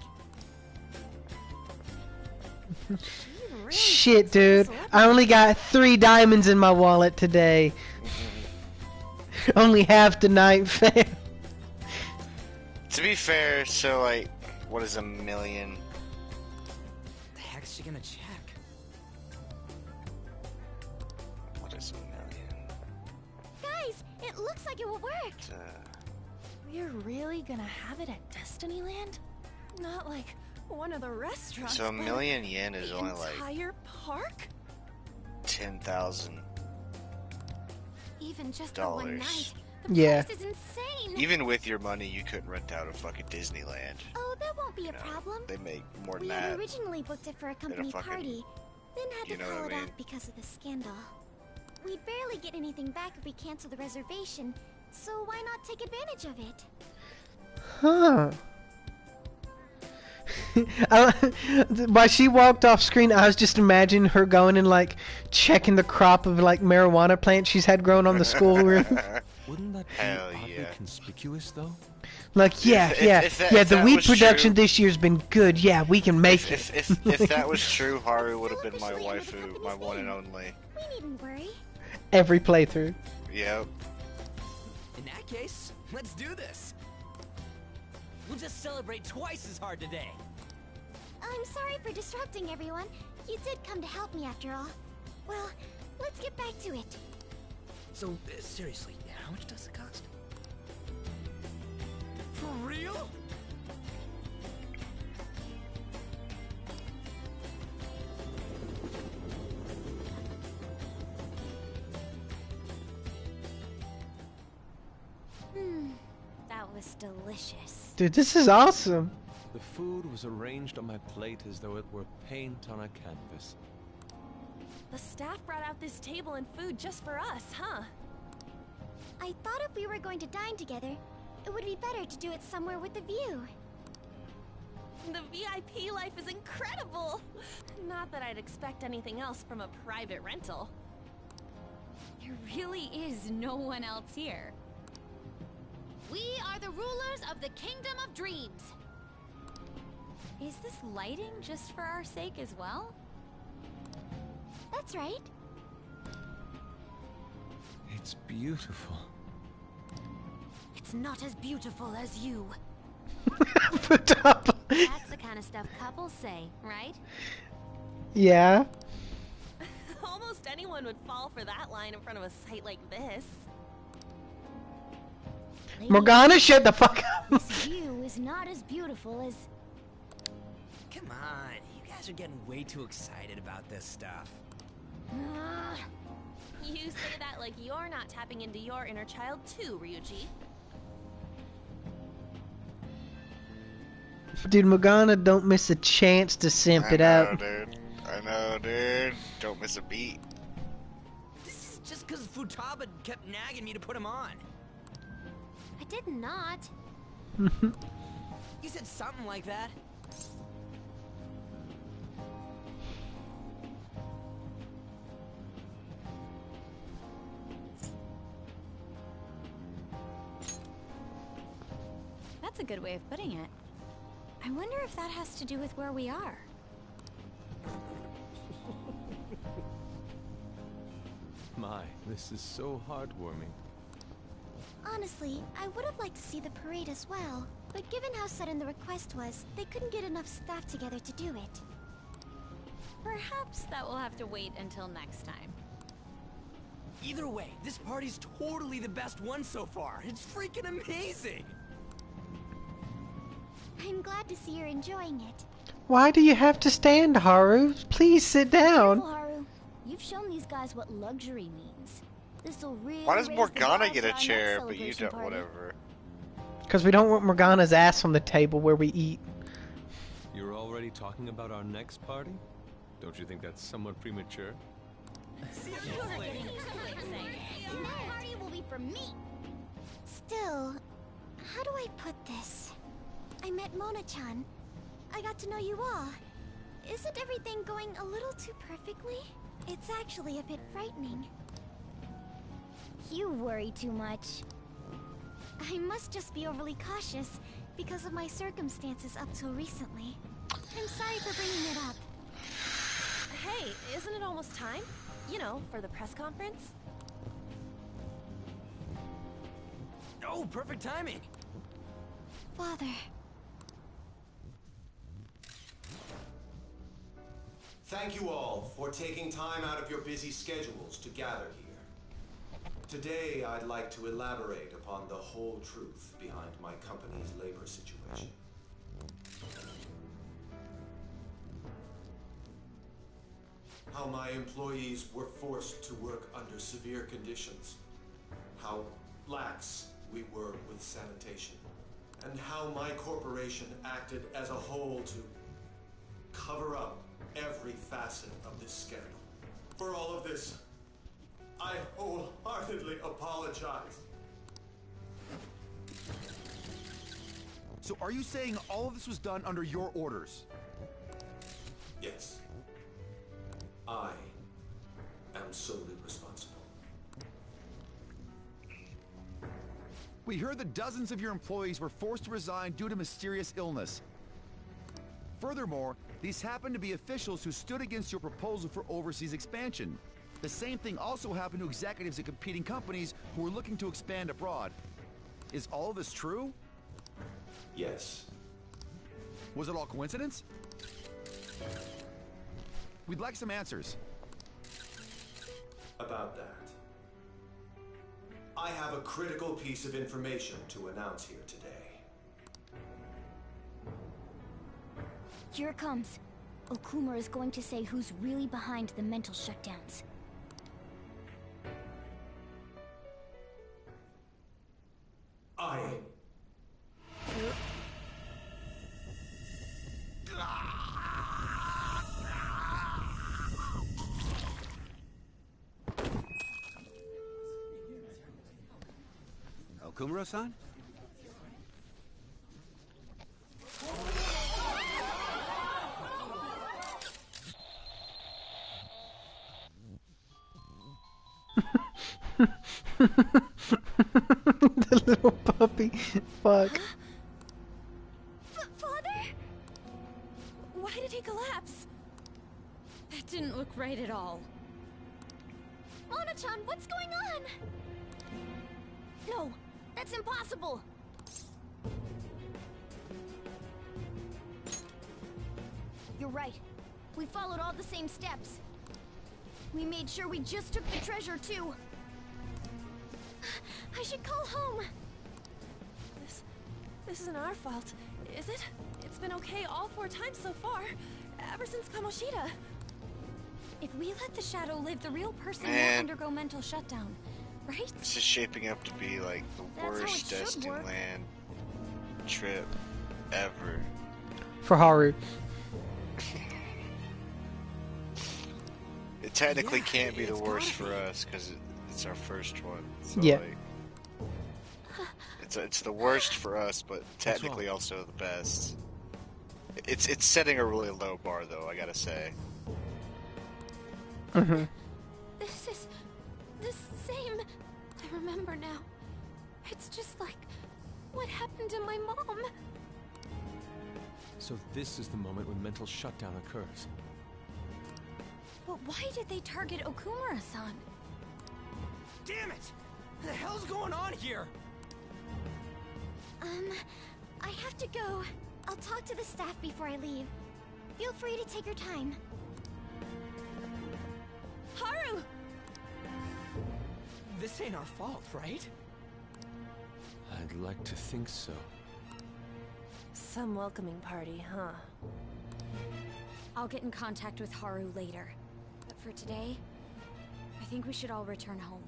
Speaker 2: Shit, dude. I only got 3 diamonds in my wallet today. Only half the night fair.
Speaker 1: To be fair, so like, what is 1 million?
Speaker 20: The heck's she gonna check?
Speaker 1: What is 1 million?
Speaker 18: Guys, it looks like it will work.
Speaker 3: We're really gonna have it at Destinyland? Not like one of the restaurants.
Speaker 1: So 1
Speaker 3: but
Speaker 1: million yen is
Speaker 3: the
Speaker 1: only like
Speaker 3: entire park?
Speaker 1: 10,000.
Speaker 3: Even just for one night.
Speaker 2: Yeah.
Speaker 18: This is insane.
Speaker 1: Even with your money, you couldn't rent out a fucking Disneyland.
Speaker 18: Oh, that won't be a problem.
Speaker 1: They make more
Speaker 18: We
Speaker 1: than
Speaker 18: had
Speaker 1: that.
Speaker 18: originally booked it for a company
Speaker 1: fucking-
Speaker 18: party, then had
Speaker 1: you
Speaker 18: to
Speaker 1: know
Speaker 18: call
Speaker 1: what
Speaker 18: it
Speaker 1: I mean?
Speaker 18: off because of the scandal. We'd barely get anything back if we cancel the reservation, so why not take advantage of it?
Speaker 2: Huh. While she walked off screen, I was just imagining her going and like checking the crop of like marijuana plants she's had grown on the school roof.
Speaker 14: Wouldn't that be oddly conspicuous, though?
Speaker 2: Like, yeah,
Speaker 1: If
Speaker 2: the
Speaker 1: that
Speaker 2: weed
Speaker 1: was
Speaker 2: production
Speaker 1: true-
Speaker 2: this year's been good. Yeah, we can make it.
Speaker 1: If that was true, Haru would have been my waifu, my one and only.
Speaker 18: We needn't worry.
Speaker 2: Every playthrough.
Speaker 1: Yep.
Speaker 20: In that case, let's do this. We'll just celebrate twice as hard today.
Speaker 18: I'm sorry for disrupting everyone. You did come to help me after all. Well, let's get back to it.
Speaker 20: So, seriously, how much does it cost? For real?
Speaker 6: That was delicious.
Speaker 2: Dude, this is awesome.
Speaker 14: The food was arranged on my plate as though it were paint on a canvas.
Speaker 3: The staff brought out this table and food just for us, huh?
Speaker 18: I thought if we were going to dine together, it would be better to do it somewhere with a view.
Speaker 3: The VIP life is incredible! Not that I'd expect anything else from a private rental.
Speaker 6: There really is no one else here.
Speaker 3: We are the rulers of the Kingdom of Dreams!
Speaker 6: Is this lighting just for our sake as well?
Speaker 18: That's right.
Speaker 14: It's beautiful.
Speaker 3: It's not as beautiful as you.
Speaker 6: That's the kind of stuff couples say, right?
Speaker 2: Yeah.
Speaker 3: Almost anyone would fall for that line in front of a site like this.
Speaker 2: Morgana, shut the fuck up.
Speaker 18: This view is not as beautiful as...
Speaker 20: Come on, you guys are getting way too excited about this stuff.
Speaker 3: You say that like you're not tapping into your inner child too, Ryuji.
Speaker 2: Dude, Morgana don't miss a chance to simp it out.
Speaker 1: I know, dude. Don't miss a beat.
Speaker 20: This is just because Futaba kept nagging me to put him on.
Speaker 18: I did not.
Speaker 20: You said something like that.
Speaker 6: That's a good way of putting it. I wonder if that has to do with where we are.
Speaker 14: My, this is so heartwarming.
Speaker 6: Honestly, I would have liked to see the parade as well. But given how sudden the request was, they couldn't get enough staff together to do it.
Speaker 11: Perhaps that will have to wait until next time.
Speaker 20: Either way, this party's totally the best one so far. It's freaking amazing!
Speaker 6: I'm glad to see you're enjoying it.
Speaker 2: Why do you have to stand, Haru? Please sit down.
Speaker 6: Careful, Haru. You've shown these guys what luxury means. This'll really
Speaker 1: Why does
Speaker 6: raise
Speaker 1: Morgana
Speaker 6: the
Speaker 1: get a
Speaker 6: bar for our
Speaker 1: chair,
Speaker 6: next
Speaker 1: but you
Speaker 6: celebration
Speaker 1: don't?
Speaker 6: party.
Speaker 1: Whatever.
Speaker 2: Because we don't want Morgana's ass on the table where we eat.
Speaker 14: You're already talking about our next party? Don't you think that's somewhat premature?
Speaker 6: That party will be for me. Still, how do I put this? I met Mona-chan. I got to know you all. Isn't everything going a little too perfectly? It's actually a bit frightening. You worry too much. I must just be overly cautious because of my circumstances up till recently. I'm sorry for bringing it up.
Speaker 21: Hey, isn't it almost time? You know, for the press conference?
Speaker 20: Oh, perfect timing!
Speaker 6: Father.
Speaker 22: Thank you all for taking time out of your busy schedules to gather here. Today, I'd like to elaborate upon the whole truth behind my company's labor situation. How my employees were forced to work under severe conditions. How lax we were with sanitation. And how my corporation acted as a whole to cover up every facet of this scandal. For all of this, I wholeheartedly apologize.
Speaker 23: So are you saying all of this was done under your orders?
Speaker 22: Yes. I am solely responsible.
Speaker 23: We heard that dozens of your employees were forced to resign due to mysterious illness. Furthermore, these happen to be officials who stood against your proposal for overseas expansion. The same thing also happened to executives at competing companies who were looking to expand abroad. Is all of this true?
Speaker 22: Yes.
Speaker 23: Was it all coincidence? We'd like some answers.
Speaker 22: About that, I have a critical piece of information to announce here today.
Speaker 6: Here it comes. Okuma is going to say who's really behind the mental shutdowns.
Speaker 24: Okumura-san?
Speaker 2: The little puppy. Fuck.
Speaker 21: Father? Why did he collapse?
Speaker 11: That didn't look right at all.
Speaker 6: Mona-chan, what's going on? No, that's impossible. You're right. We followed all the same steps. We made sure we just took the treasure, too. I should call home.
Speaker 21: This isn't our fault, is it? It's been okay all 4 times so far, ever since Kamoshida. If we let the shadow live, the real person will undergo mental shutdown, right?
Speaker 1: This is shaping up to be like the
Speaker 21: That's how
Speaker 1: worst
Speaker 21: it should work.
Speaker 1: Disneyland trip ever.
Speaker 2: For Haru.
Speaker 1: It technically can't be the worst for us because it's our first one. So
Speaker 2: Yeah.
Speaker 1: like, it's the worst for us, but technically also the best. It's setting a really low bar, though. I gotta say.
Speaker 2: Mm-hmm.
Speaker 6: This is the same. I remember now. It's just like what happened to my mom.
Speaker 14: So this is the moment when mental shutdown occurs.
Speaker 21: But why did they target Okumura-san?
Speaker 20: Damn it! What the hell's going on here?
Speaker 6: I have to go. I'll talk to the staff before I leave. Feel free to take your time.
Speaker 21: Haru!
Speaker 20: This ain't our fault, right?
Speaker 14: I'd like to think so.
Speaker 21: Some welcoming party, huh?
Speaker 6: I'll get in contact with Haru later. But for today, I think we should all return home.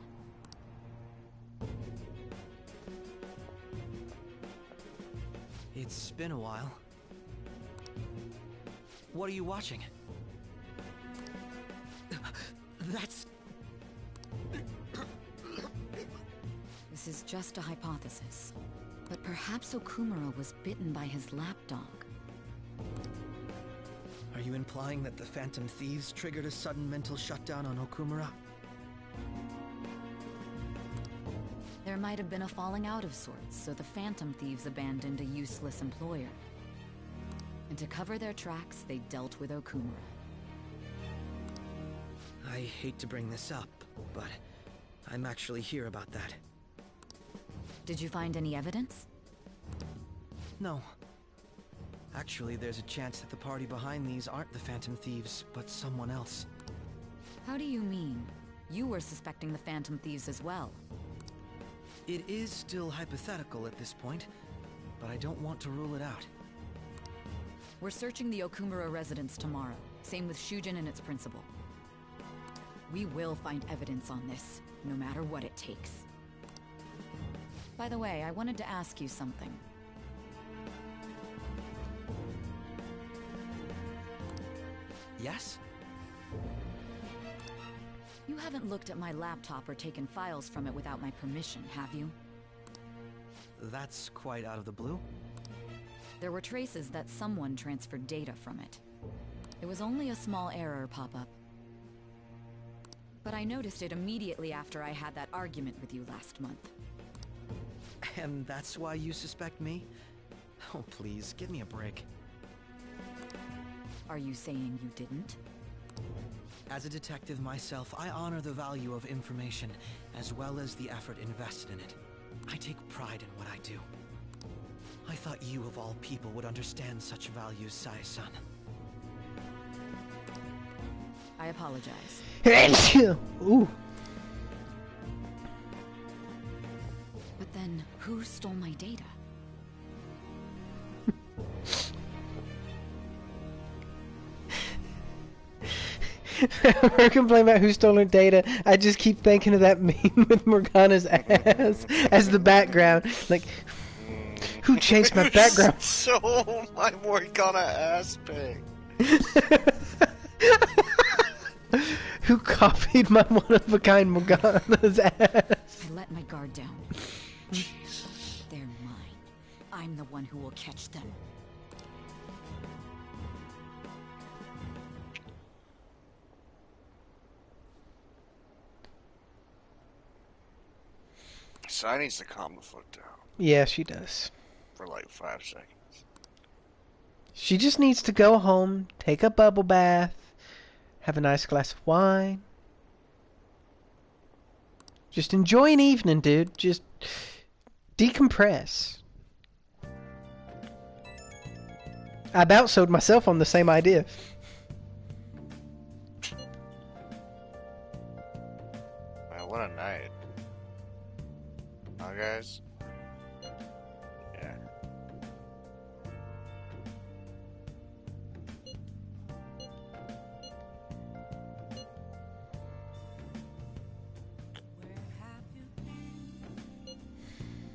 Speaker 20: It's been a while. What are you watching? That's...
Speaker 7: This is just a hypothesis. But perhaps Okumura was bitten by his lapdog.
Speaker 20: Are you implying that the Phantom Thieves triggered a sudden mental shutdown on Okumura?
Speaker 7: There might have been a falling out of sorts, so the Phantom Thieves abandoned a useless employer. And to cover their tracks, they dealt with Okumura.
Speaker 20: I hate to bring this up, but I'm actually here about that.
Speaker 7: Did you find any evidence?
Speaker 20: No. Actually, there's a chance that the party behind these aren't the Phantom Thieves, but someone else.
Speaker 7: How do you mean? You were suspecting the Phantom Thieves as well.
Speaker 20: It is still hypothetical at this point, but I don't want to rule it out.
Speaker 7: We're searching the Okumura residence tomorrow. Same with Shujin and its principal. We will find evidence on this, no matter what it takes. By the way, I wanted to ask you something.
Speaker 20: Yes?
Speaker 7: You haven't looked at my laptop or taken files from it without my permission, have you?
Speaker 20: That's quite out of the blue.
Speaker 7: There were traces that someone transferred data from it. It was only a small error pop-up. But I noticed it immediately after I had that argument with you last month.
Speaker 20: And that's why you suspect me? Oh, please, give me a break.
Speaker 7: Are you saying you didn't?
Speaker 20: As a detective myself, I honor the value of information, as well as the effort invested in it. I take pride in what I do. I thought you, of all people, would understand such values, Sae-san.
Speaker 7: I apologize.
Speaker 2: Ooh.
Speaker 7: But then, who stole my data?
Speaker 2: We're complaining about who stole her data. I just keep thinking of that meme with Morgana's ass as the background. Like, who changed my background?
Speaker 1: So my Morgana ass pic.
Speaker 2: Who copied my one-of-a-kind Morgana's ass?
Speaker 7: I let my guard down. They're mine. I'm the one who will catch them.
Speaker 1: Sai needs to calm the fuck down.
Speaker 2: Yeah, she does.
Speaker 1: For like 5 seconds.
Speaker 2: She just needs to go home, take a bubble bath, have a nice glass of wine. Just enjoy an evening, dude. Just decompress. I about sold myself on the same idea.
Speaker 1: Man, what a night. Huh, guys? Yeah.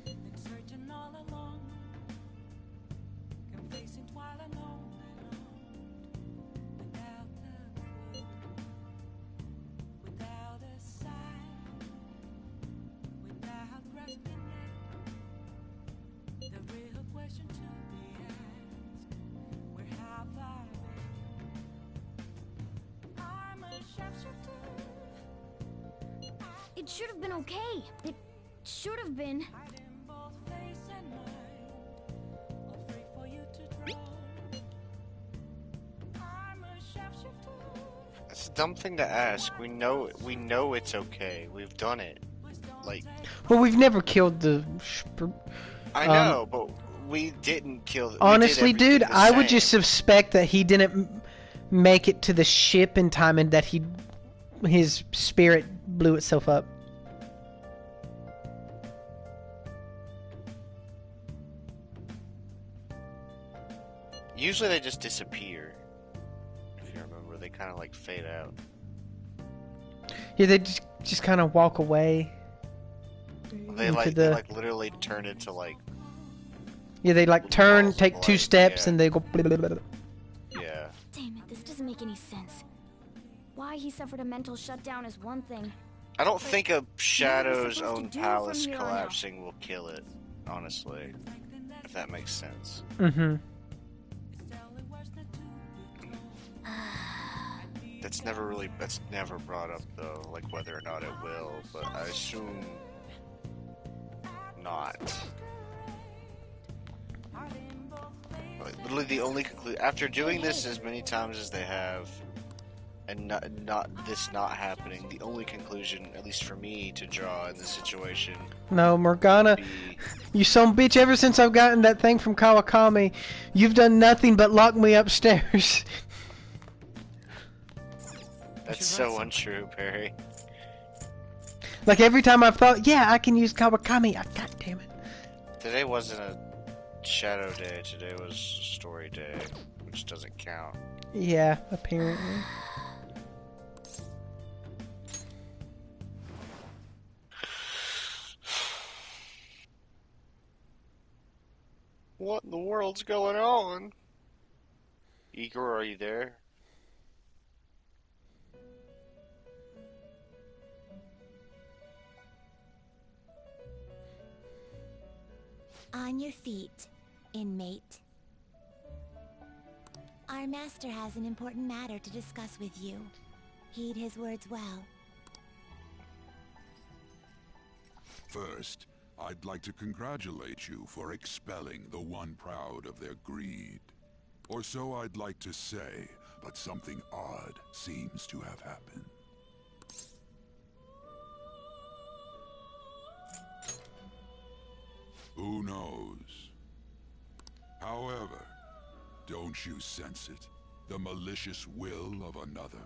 Speaker 17: Been searching all along, complacent while alone without a clue, without a sign, without grasping it. The real question to be asked: where have I been? I'm a sharpshooter.
Speaker 6: It should have been okay. It should have been.
Speaker 1: It's a dumb thing to ask. We know it's okay. We've done it. like.
Speaker 2: Well, we've never killed the.
Speaker 1: I know, but we didn't kill.
Speaker 2: Honestly, dude, I would just
Speaker 1: same.
Speaker 2: suspect that he didn't make it to the ship in time, and that his spirit blew itself up.
Speaker 1: Usually they just disappear. If you remember, they kind of like fade out.
Speaker 2: Yeah, they just kind of walk away.
Speaker 1: They they like literally turn into like.
Speaker 2: Yeah, they like turn, take two steps,
Speaker 1: yeah.
Speaker 2: and they go. Blah, blah, blah, blah.
Speaker 1: Yeah.
Speaker 6: Damn it, this doesn't make any sense. Why he suffered a mental shutdown is one thing.
Speaker 1: I don't think a Shadow's
Speaker 6: supposed to
Speaker 1: own
Speaker 6: do
Speaker 1: palace
Speaker 6: from here on out?
Speaker 1: collapsing will kill it. Honestly, if that makes sense.
Speaker 2: Mm-hmm.
Speaker 1: That's never brought up though, like whether or not it will, but I assume not. Like, literally the only after doing this as many times as they have, and not happening, the only conclusion, at least for me, to draw in this situation.
Speaker 2: No, Morgana, you son bitch, ever since I've gotten that thing from Kawakami, you've done nothing but lock me upstairs.
Speaker 1: That's so untrue, Perry.
Speaker 2: Like every time I've thought, yeah, I can use Kawakami, god damn it.
Speaker 1: Today wasn't a shadow day, today was story day, which doesn't count.
Speaker 2: Yeah, apparently.
Speaker 1: What in the world's going on? Igor, are you there?
Speaker 18: On your feet, inmate. Our master has an important matter to discuss with you. Heed his words well.
Speaker 5: First, I'd like to congratulate you for expelling the one proud of their greed. Or so I'd like to say, but something odd seems to have happened. Who knows? However, don't you sense it? The malicious will of another?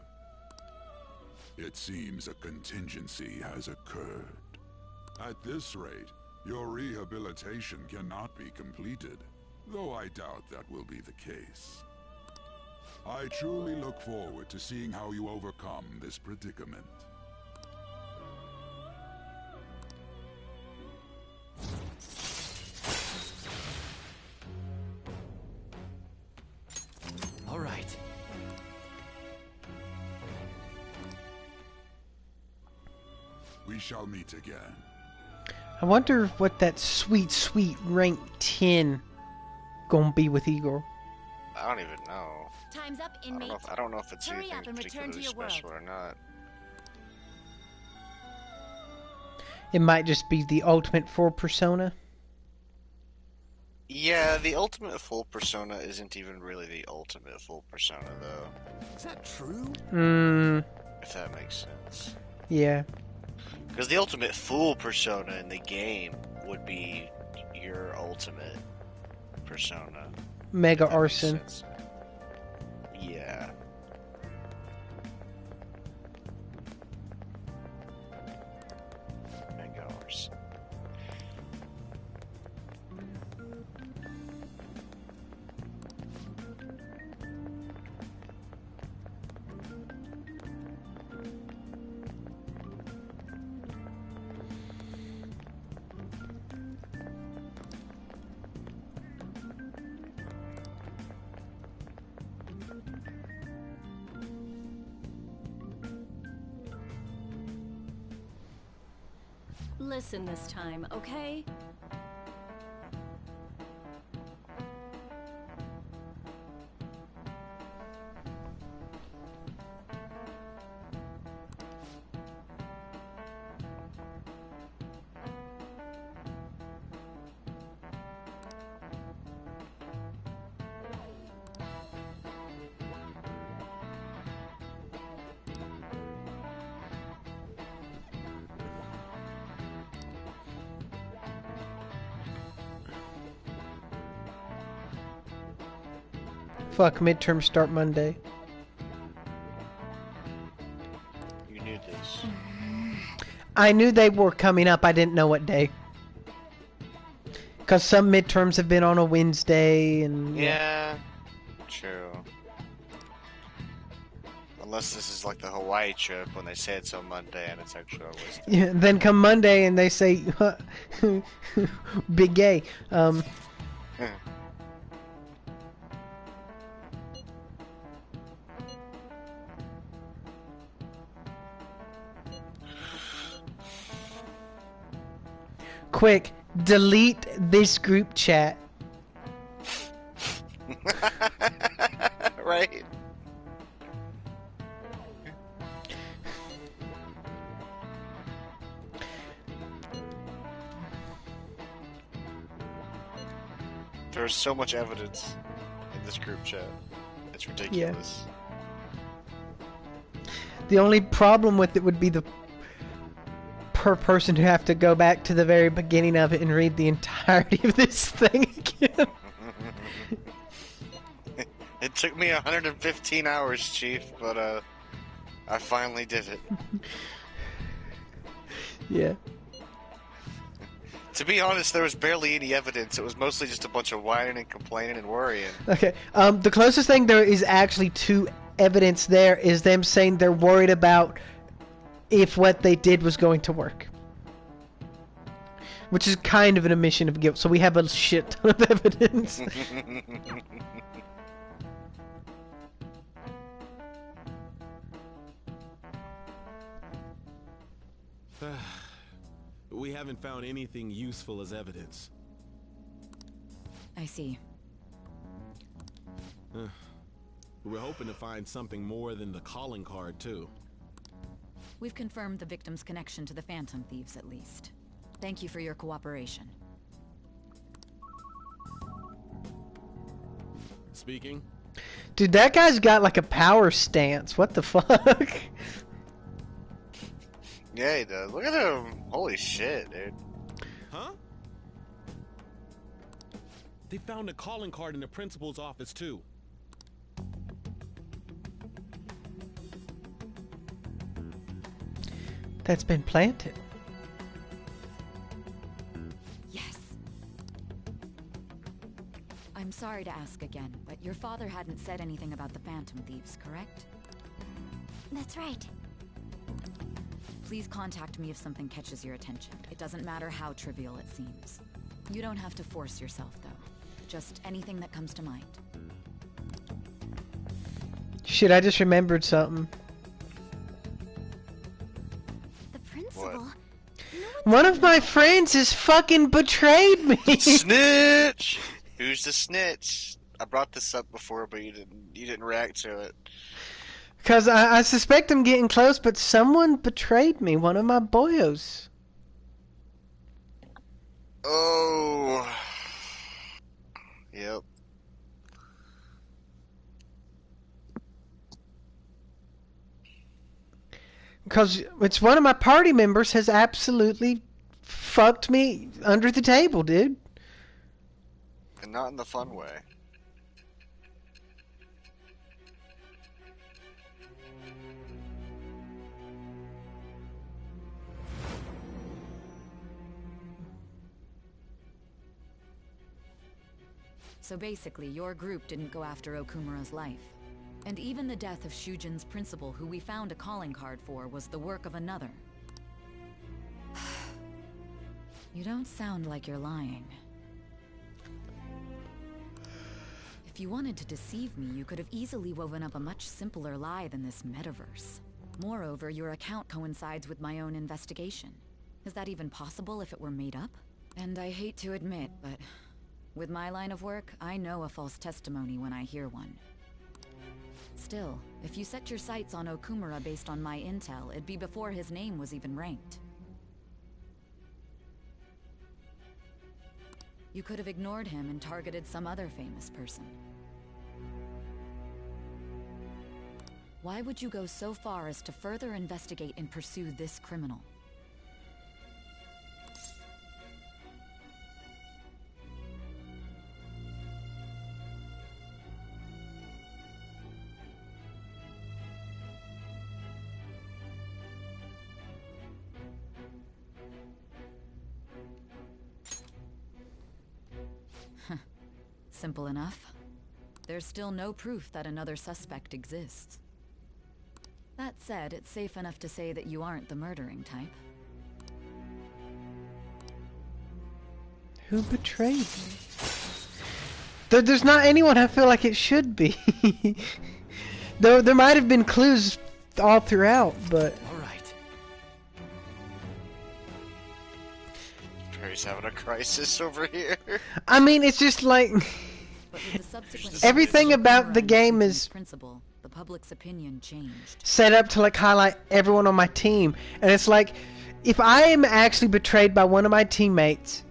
Speaker 5: It seems a contingency has occurred. At this rate, your rehabilitation cannot be completed, though I doubt that will be the case. I truly look forward to seeing how you overcome this predicament.
Speaker 4: All right.
Speaker 5: We shall meet again.
Speaker 2: I wonder what that sweet, sweet rank 10 gonna be with Igor.
Speaker 1: I don't even know.
Speaker 3: Time's up, inmate.
Speaker 1: I don't know if it's
Speaker 3: Hurry
Speaker 1: anything
Speaker 3: up and return to
Speaker 1: particularly
Speaker 3: your
Speaker 1: special
Speaker 3: world.
Speaker 1: or not.
Speaker 2: It might just be the ultimate full persona.
Speaker 1: Yeah, the ultimate full persona isn't even really the ultimate full persona, though.
Speaker 15: Is that true?
Speaker 1: If that makes sense.
Speaker 2: Yeah.
Speaker 1: Because the ultimate full persona in the game would be your ultimate persona.
Speaker 2: Mega Arson.
Speaker 1: Yeah. Mega Arson.
Speaker 11: Listen this time, okay?
Speaker 2: Fuck, midterms start Monday.
Speaker 1: You knew this.
Speaker 2: I knew they were coming up. I didn't know what day. Because some midterms have been on a Wednesday and...
Speaker 1: Yeah, true. Unless this is like the Hawaii trip when they say it's on Monday and it's actually on Wednesday.
Speaker 2: Yeah, then come Monday and they say, big gay. Quick, delete this group chat.
Speaker 1: Right? There's so much evidence in this group chat. It's ridiculous.
Speaker 2: The only problem with it would be the per person who have to go back to the very beginning of it and read the entirety of this thing again.
Speaker 1: It took me 115 hours, Chief, but I finally did it.
Speaker 2: Yeah.
Speaker 1: To be honest, there was barely any evidence. It was mostly just a bunch of whining and complaining and worrying.
Speaker 2: Okay. The closest thing there is actually to evidence there is them saying they're worried about if what they did was going to work. Which is kind of an admission of guilt, so we have a shit ton of evidence.
Speaker 8: We haven't found anything useful as evidence.
Speaker 7: I see.
Speaker 8: We're hoping to find something more than the calling card, too.
Speaker 7: We've confirmed the victim's connection to the Phantom Thieves, at least. Thank you for your cooperation.
Speaker 8: Speaking.
Speaker 2: Dude, that guy's got like a power stance. What the fuck?
Speaker 1: Yeah, he does. Look at him. Holy shit, dude.
Speaker 8: Huh? They found a calling card in the principal's office, too.
Speaker 2: That's been planted.
Speaker 7: Yes. I'm sorry to ask again, but your father hadn't said anything about the Phantom Thieves, correct?
Speaker 18: That's right.
Speaker 7: Please contact me if something catches your attention. It doesn't matter how trivial it seems. You don't have to force yourself, though. Just anything that comes to mind.
Speaker 2: Shit, I just remembered something.
Speaker 18: The principal?
Speaker 2: One of my friends has fucking betrayed me.
Speaker 1: Snitch! Who's the snitch? I brought this up before, but you didn't react to it.
Speaker 2: Because I suspect I'm getting close, but someone betrayed me. One of my boyos.
Speaker 1: Oh. Yep.
Speaker 2: Because it's one of my party members has absolutely fucked me under the table, dude.
Speaker 1: And not in the fun way.
Speaker 7: So basically, your group didn't go after Okumura's life. And even the death of Shujin's principal, who we found a calling card for, was the work of another. You don't sound like you're lying. If you wanted to deceive me, you could have easily woven up a much simpler lie than this metaverse. Moreover, your account coincides with my own investigation. Is that even possible if it were made up? And I hate to admit, but with my line of work, I know a false testimony when I hear one. Still, if you set your sights on Okumura based on my intel, it'd be before his name was even ranked. You could have ignored him and targeted some other famous person. Why would you go so far as to further investigate and pursue this criminal? Simple enough. There's still no proof that another suspect exists. That said, it's safe enough to say that you aren't the murdering type.
Speaker 2: Who betrayed me? There's not anyone I feel like it should be. Though there might have been clues all throughout, but...
Speaker 20: Alright.
Speaker 1: Perry's having a crisis over here.
Speaker 2: I mean, it's just like... everything about the game is
Speaker 7: principle, the public's opinion changed.
Speaker 2: set up to like highlight everyone on my team. And it's like, if I am actually betrayed by one of my teammates,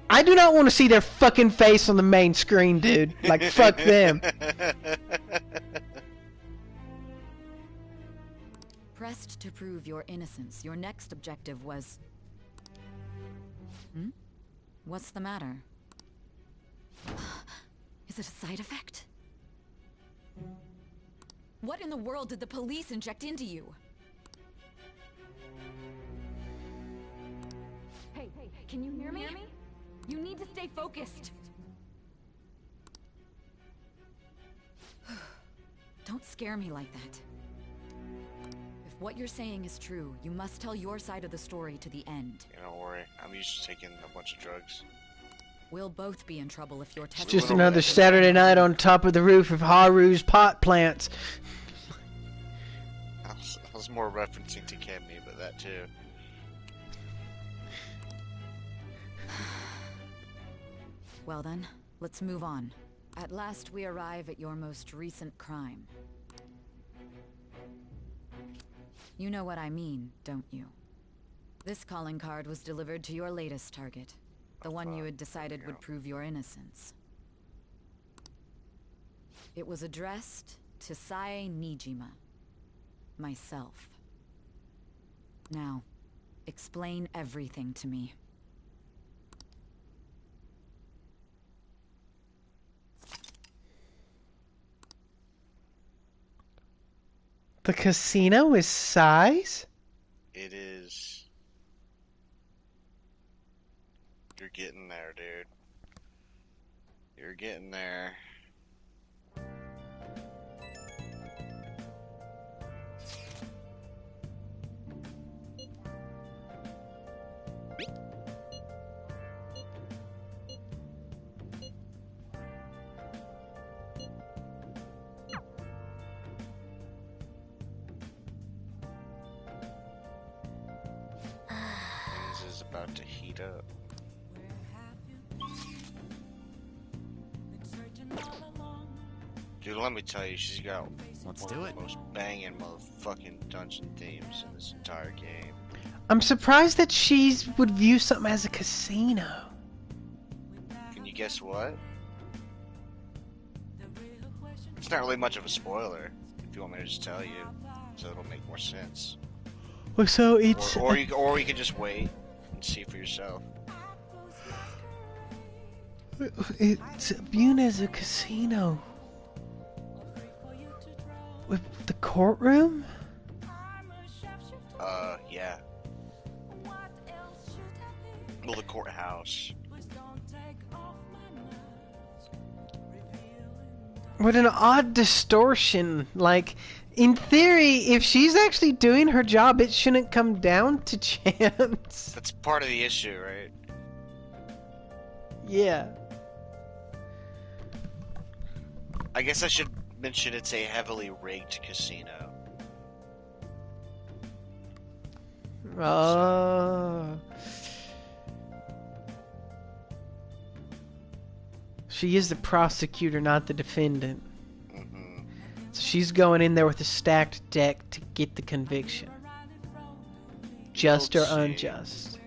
Speaker 2: I do not want to see their fucking face on the main screen, dude. Like, fuck them.
Speaker 7: Pressed to prove your innocence, your next objective was... What's the matter? Is it a side effect? What in the world did the police inject into you? Hey, can you hear me? You need to stay focused. Don't scare me like that. If what you're saying is true, you must tell your side of the story to the end.
Speaker 1: Yeah, don't worry. I'm used to taking a bunch of drugs.
Speaker 7: We'll both be in trouble if you're
Speaker 2: It's
Speaker 7: tested.
Speaker 2: just another Saturday night on top of the roof of Haru's pot plants.
Speaker 1: I was more referencing to Cammy, but that too.
Speaker 7: Well then, let's move on. At last we arrive at your most recent crime. You know what I mean, don't you? This calling card was delivered to your latest target. The one you had decided would prove your innocence. It was addressed to Sae Nijima. Myself. Now, explain everything to me.
Speaker 2: The casino is size?
Speaker 1: It is. You're getting there, dude. You're getting there. This is about to heat up. Dude, let me tell you, she's got
Speaker 20: Let's
Speaker 1: one
Speaker 20: do
Speaker 1: of
Speaker 20: it.
Speaker 1: the most banging motherfucking dungeon themes in this entire game.
Speaker 2: I'm surprised that she would view something as a casino.
Speaker 1: Can you guess what? It's not really much of a spoiler, if you want me to just tell you, so it'll make more sense.
Speaker 2: Well, so it's...
Speaker 1: Or you can just wait and see for yourself.
Speaker 2: It's viewed as a casino. With the courtroom?
Speaker 1: Yeah. Well, the courthouse.
Speaker 2: What an odd distortion. Like, in theory, if she's actually doing her job, it shouldn't come down to chance.
Speaker 1: That's part of the issue, right?
Speaker 2: Yeah.
Speaker 1: I guess I should mention it's a heavily rigged casino.
Speaker 2: She is the prosecutor, not the defendant. So she's going in there with a stacked deck to get the conviction. Just or unjust.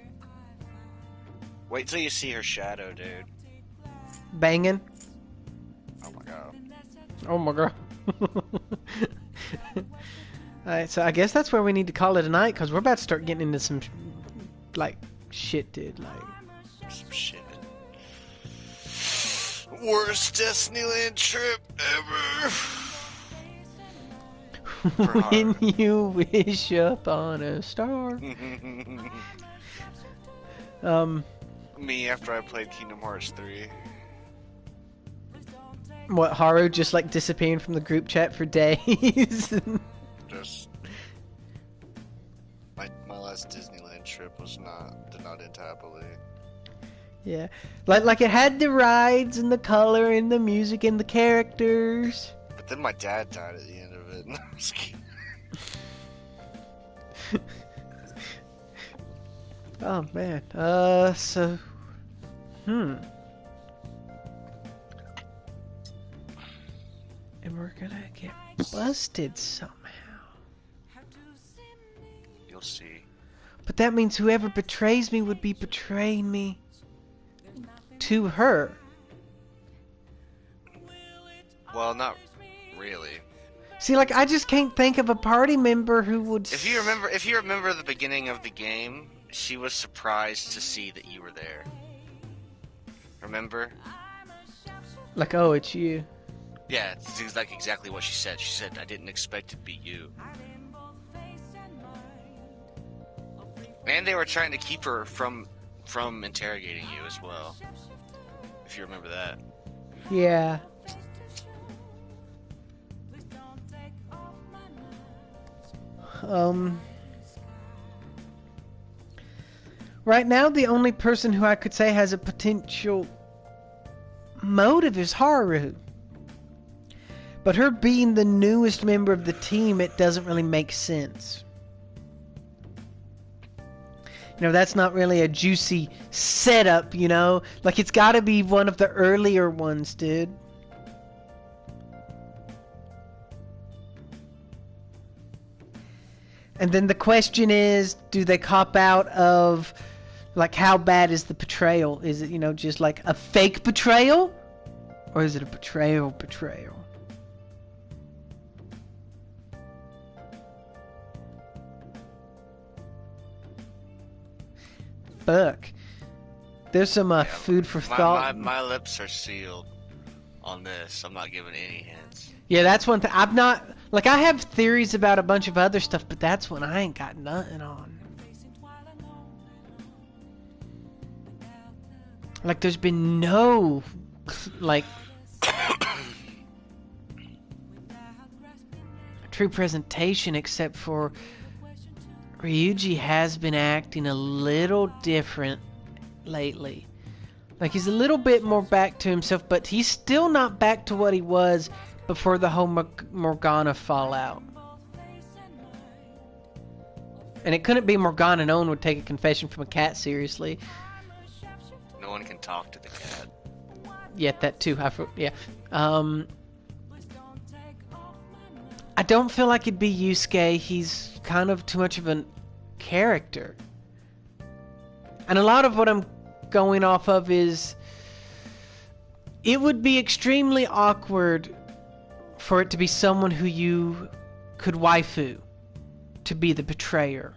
Speaker 1: Wait till you see her shadow, dude.
Speaker 2: Banging?
Speaker 1: Oh my god.
Speaker 2: Oh my god. Alright, so I guess that's where we need to call it a night, because we're about to start getting into some, like, shit, dude. Like,
Speaker 1: some shit. Worst Destinyland trip ever.
Speaker 2: When you wish upon a star.
Speaker 1: Me after I played Kingdom Hearts 3.
Speaker 2: What, Haru just like disappearing from the group chat for days?
Speaker 1: Just my last Disneyland trip did not end happily.
Speaker 2: Yeah, like it had the rides and the color and the music and the characters.
Speaker 1: But then my dad died at the end of it. I'm just kidding.
Speaker 2: Oh man. So, and we're gonna get busted somehow.
Speaker 1: You'll see.
Speaker 2: But that means whoever betrays me would be betraying me to her.
Speaker 1: Well, not really.
Speaker 2: See, like, I just can't think of a party member who would...
Speaker 1: If you remember the beginning of the game, she was surprised to see that you were there. Remember?
Speaker 2: Like, oh, it's you.
Speaker 1: Yeah, it's like exactly what she said. She said, I didn't expect it to be you. And they were trying to keep her from interrogating you as well. If you remember that.
Speaker 2: Yeah. Right now, the only person who I could say has a potential motive is Haru. But her being the newest member of the team, it doesn't really make sense. You know, that's not really a juicy setup, you know? Like, it's gotta be one of the earlier ones, dude. And then the question is, do they cop out of, like, how bad is the betrayal? Is it, you know, just like a fake betrayal? Or is it a betrayal? Fuck. There's some food for thought.
Speaker 1: My lips are sealed on this. I'm not giving any hints.
Speaker 2: Yeah, that's one thing. I'm not... Like, I have theories about a bunch of other stuff, but that's one I ain't got nothing on. Like, there's been no... Like... true presentation, except for... Ryuji has been acting a little different lately. Like, he's a little bit more back to himself, but he's still not back to what he was before the whole Morgana fallout. And it couldn't be Morgana. No one would take a confession from a cat seriously.
Speaker 1: No one can talk to the cat.
Speaker 2: Yeah, that too. Yeah. I don't feel like it'd be Yusuke. He's kind of too much of a character. And a lot of what I'm going off of is... It would be extremely awkward for it to be someone who you could waifu to be the betrayer.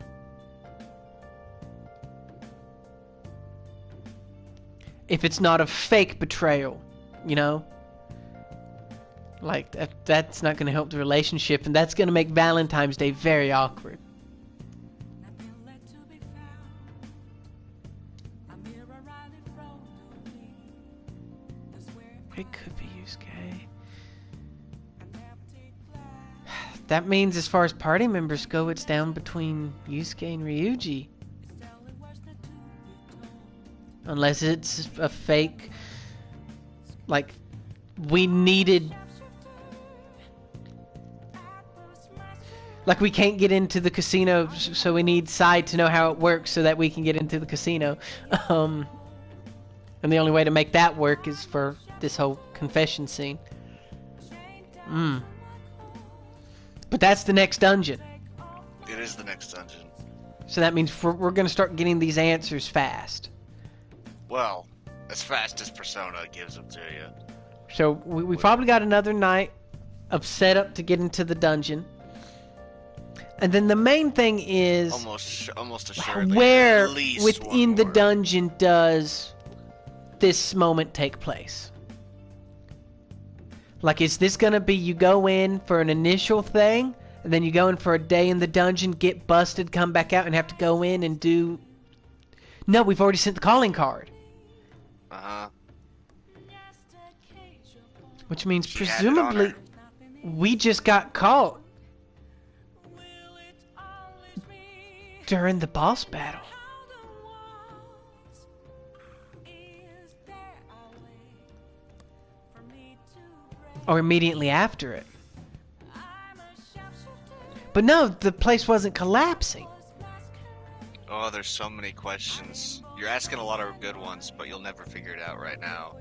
Speaker 2: If it's not a fake betrayal, you know? Like, that's not going to help the relationship, and that's going to make Valentine's Day very awkward. It could be Yusuke. That means as far as party members go, it's down between Yusuke and Ryuji. Unless it's a fake... Like, we needed... Like, we can't get into the casino, so we need Sai to know how it works so that we can get into the casino. And the only way to make that work is for this whole confession scene. But that's the next dungeon.
Speaker 1: It is the next dungeon.
Speaker 2: So that means we're going to start getting these answers fast.
Speaker 1: Well, as fast as Persona gives them to you.
Speaker 2: So we probably got another night of setup to get into the dungeon. And then the main thing is
Speaker 1: almost assuredly
Speaker 2: where
Speaker 1: at least
Speaker 2: within the dungeon does this moment take place? Like, is this gonna be you go in for an initial thing, and then you go in for a day in the dungeon, get busted, come back out, and have to go in and do... No, we've already sent the calling card. Which means
Speaker 1: She had it on
Speaker 2: presumably
Speaker 1: her.
Speaker 2: we just got caught during the boss battle. Or immediately after it. But no, the place wasn't collapsing.
Speaker 1: Oh, there's so many questions. You're asking a lot of good ones, but you'll never figure it out right now.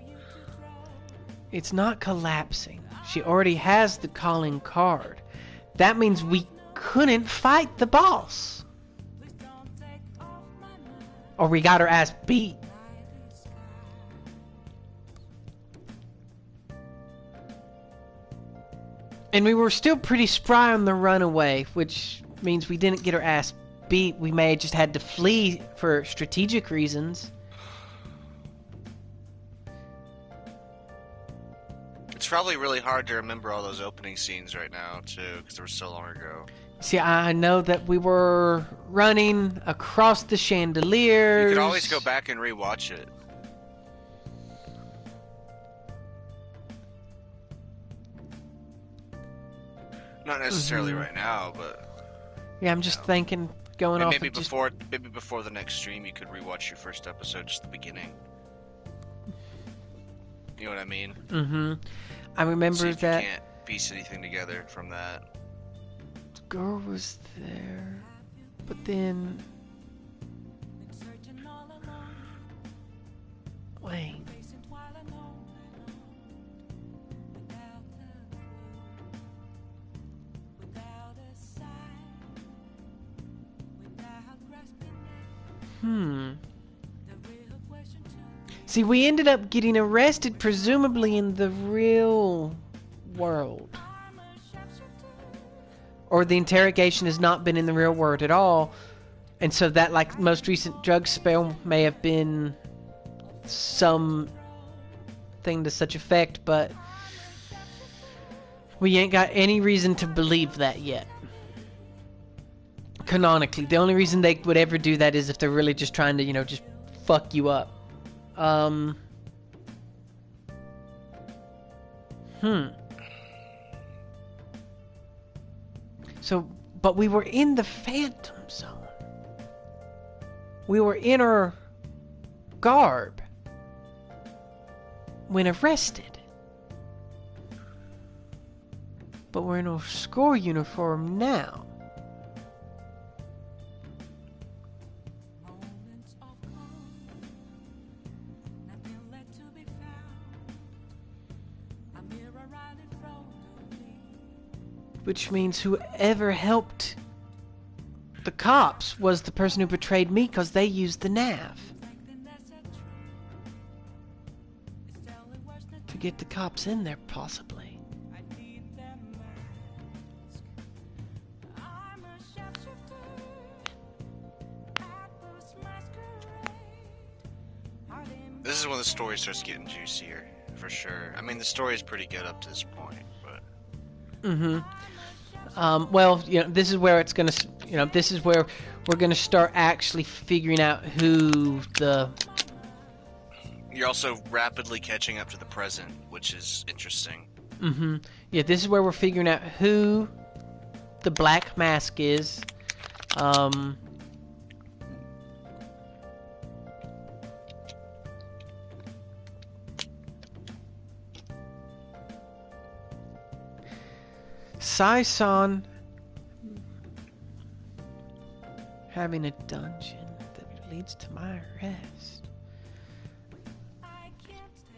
Speaker 2: It's not collapsing. She already has the calling card. That means we couldn't fight the boss. Or we got her ass beat. And we were still pretty spry on the runaway, which means we didn't get her ass beat. We may have just had to flee for strategic reasons.
Speaker 1: It's probably really hard to remember all those opening scenes right now, too, because they were so long ago.
Speaker 2: See, I know that we were running across the chandeliers.
Speaker 1: You could always go back and rewatch it. Not necessarily right now, but
Speaker 2: yeah, I'm just thinking going off.
Speaker 1: maybe before the next stream, you could rewatch your first episode, just the beginning. You know what I mean?
Speaker 2: Mm-hmm. I remember
Speaker 1: See if
Speaker 2: that
Speaker 1: you can't piece anything together from that.
Speaker 2: the girl was there, but then wait. See, we ended up getting arrested, presumably in the real world. Or the interrogation has not been in the real world at all. And so that, like, most recent drug spell may have been some thing to such effect, but we ain't got any reason to believe that yet. Canonically, the only reason they would ever do that is if they're really just trying to, you know, just fuck you up. So, but we were in the Phantom Zone. We were in our garb when arrested. But we're in our score uniform now. Which means whoever helped the cops was the person who betrayed me because they used the nav to get the cops in there, possibly.
Speaker 1: This is when the story starts getting juicier, for sure. I mean, the story is pretty good up to this point, but...
Speaker 2: Mm-hmm. Well, you know, this is where it's gonna, you know, this is where we're gonna start actually figuring out who the...
Speaker 1: You're also rapidly catching up to the present, which is interesting.
Speaker 2: Mm-hmm. Yeah, this is where we're figuring out who the Black Mask is. Sai-san having a dungeon that leads to my arrest.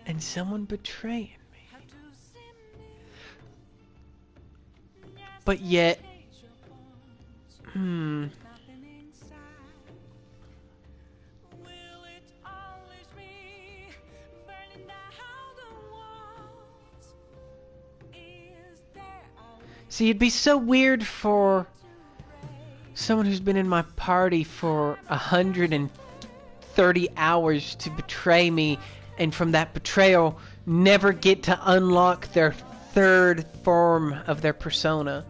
Speaker 2: And someone betraying me. But yet... See, it'd be so weird for someone who's been in my party for 130 hours to betray me, and from that betrayal, never get to unlock their third form of their persona.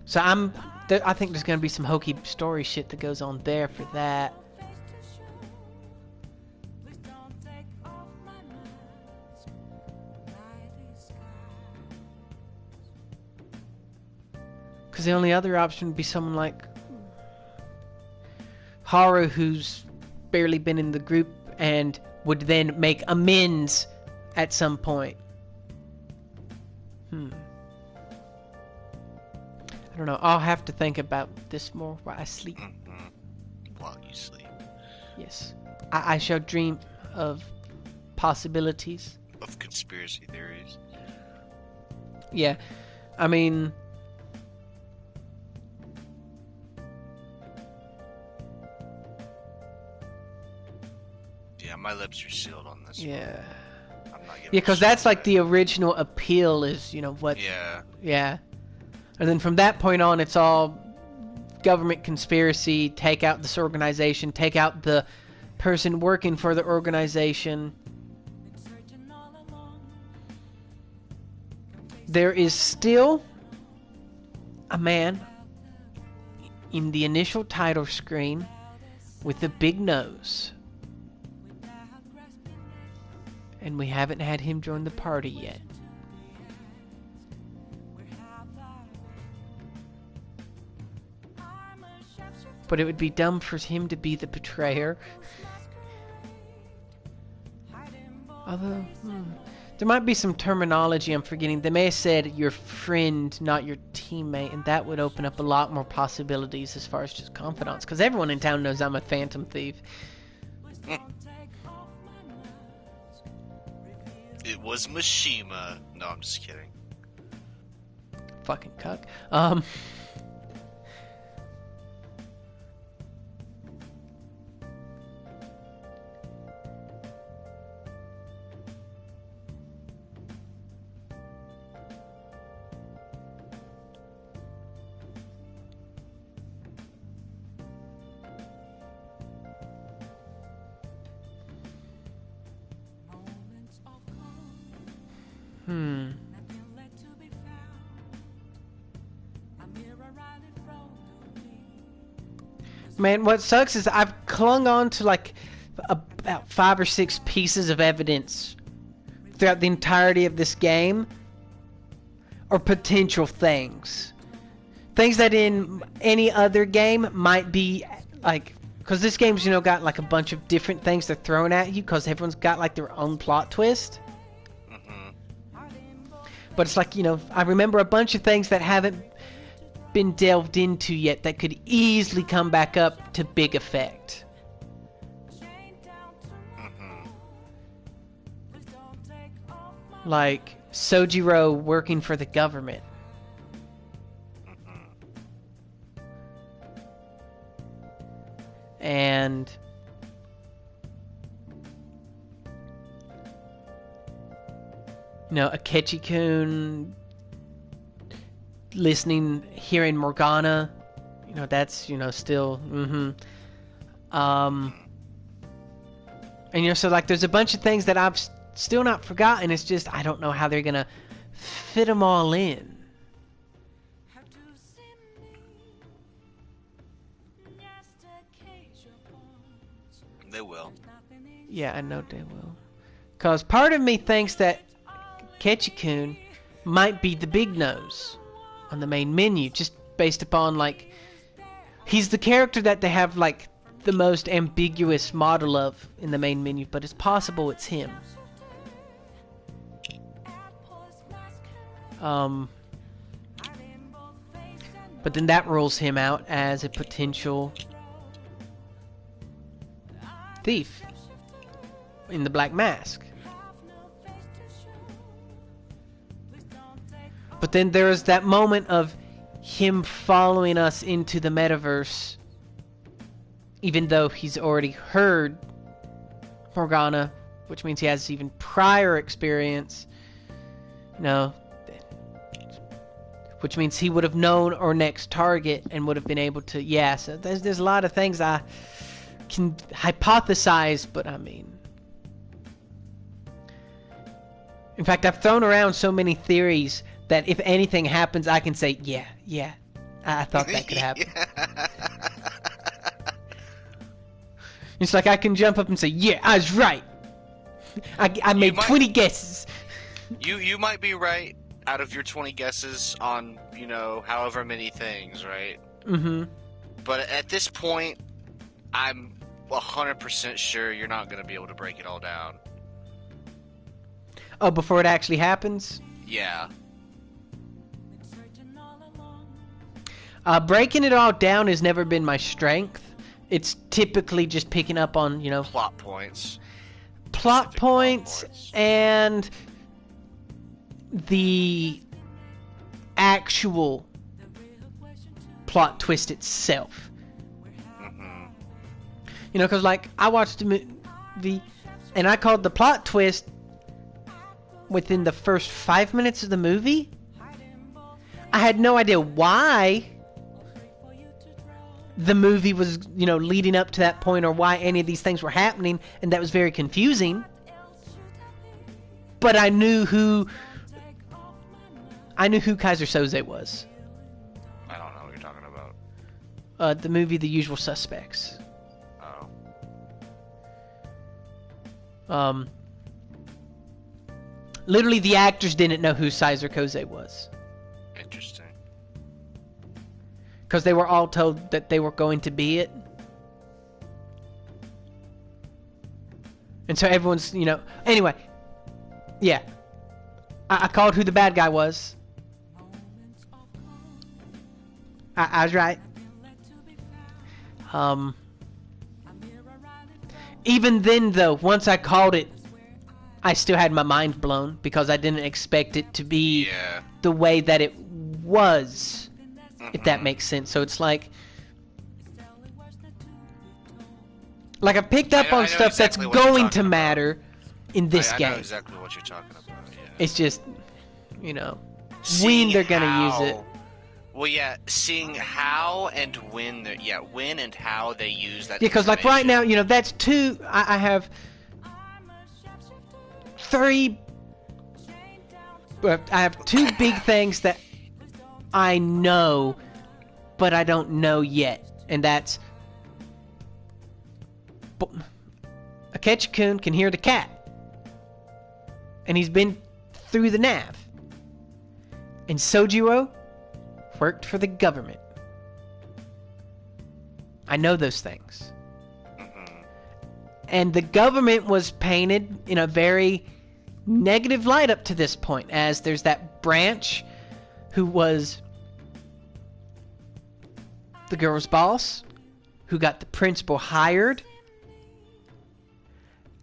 Speaker 2: So I think there's going to be some hokey story shit that goes on there for that. Because the only other option would be someone like Haru, who's barely been in the group and would then make amends at some point. I don't know. I'll have to think about this more while I sleep.
Speaker 1: While you sleep.
Speaker 2: Yes. I shall dream of possibilities.
Speaker 1: Of conspiracy theories.
Speaker 2: Yeah. I mean...
Speaker 1: Yeah, my lips are sealed on this
Speaker 2: Yeah.
Speaker 1: one. I'm not giving
Speaker 2: Yeah, because that's like the original appeal is, you know, what...
Speaker 1: Yeah.
Speaker 2: Yeah. And then from that point on, it's all government conspiracy, take out this organization, take out the person working for the organization. There is still a man in the initial title screen with a big nose. And we haven't had him join the party yet. But it would be dumb for him to be the betrayer. Although, there might be some terminology I'm forgetting. They may have said your friend, not your teammate, and that would open up a lot more possibilities as far as just confidants. Because everyone in town knows I'm a phantom thief.
Speaker 1: It was Mishima. No, I'm just kidding.
Speaker 2: Fucking cuck. Man, what sucks is I've clung on to like about 5 or 6 pieces of evidence throughout the entirety of this game, or potential things. Things that in any other game might be like, because this game's, you know, got like a bunch of different things they're throwing at you because everyone's got like their own plot twist. But it's like, you know, I remember a bunch of things that haven't been delved into yet that could easily come back up to big effect. Like Sojiro working for the government. And you know, Akechi-kun hearing Morgana, you know, that's, you know, still, and you know, so like there's a bunch of things that I've still not forgotten. It's just, I don't know how they're gonna fit them all in.
Speaker 1: They will.
Speaker 2: Yeah, I know they will. Because part of me thinks that Akechi-kun might be the big nose on the main menu, just based upon, like, he's the character that they have, like, the most ambiguous model of in the main menu, but it's possible it's him. But then that rules him out as a potential thief in the Black Mask. But then there is that moment of him following us into the metaverse, even though he's already heard Morgana, which means he has even prior experience, you know, which means he would have known our next target and would have been able to, yeah, so there's a lot of things I can hypothesize, but I mean, in fact, I've thrown around so many theories that if anything happens, I can say, yeah, I thought that could happen. It's like I can jump up and say, yeah, I was right. I made 20 guesses.
Speaker 1: You might be right. out of your 20 guesses on, you know, however many things, right?
Speaker 2: Mm-hmm.
Speaker 1: But at this point, I'm 100% sure you're not going to be able to break it all down.
Speaker 2: Oh, before it actually happens?
Speaker 1: Yeah.
Speaker 2: Breaking it all down has never been my strength. It's typically just picking up on, you know...
Speaker 1: Plot points.
Speaker 2: Plot points and the actual plot twist itself.
Speaker 1: Mm-hmm.
Speaker 2: You know, because, like, I watched the movie, and I called the plot twist within the first 5 minutes of the movie. I had no idea why the movie was, you know, leading up to that point, or why any of these things were happening, and that was very confusing. But I knew who Kaiser Soze was.
Speaker 1: I don't know what you're talking about.
Speaker 2: The movie The Usual Suspects.
Speaker 1: Oh.
Speaker 2: Literally, the actors didn't know who Kaiser Soze was.
Speaker 1: Interesting.
Speaker 2: Because they were all told that they were going to be it. And so everyone's, you know... Anyway. Yeah. I called who the bad guy was. I was right. Even then, though, once I called it, I still had my mind blown. Because I didn't expect it to be the way that it was. If that makes sense. So it's like I picked up on stuff
Speaker 1: exactly
Speaker 2: that's going to matter in this game.
Speaker 1: I know exactly what you're talking about. Yeah.
Speaker 2: It's just, you know, when they're gonna use it.
Speaker 1: Well, yeah, seeing how and when when and how they use that.
Speaker 2: Yeah, because like right now, you know, that's two. I have 3. I have 2 big things that I know, but I don't know yet, and that's Akechi-kun can hear the cat, and he's been through the nav, and Sojiro worked for the government. I know those things. And the government was painted in a very negative light up to this point, as there's that branch who was the girl's boss, who got the principal hired,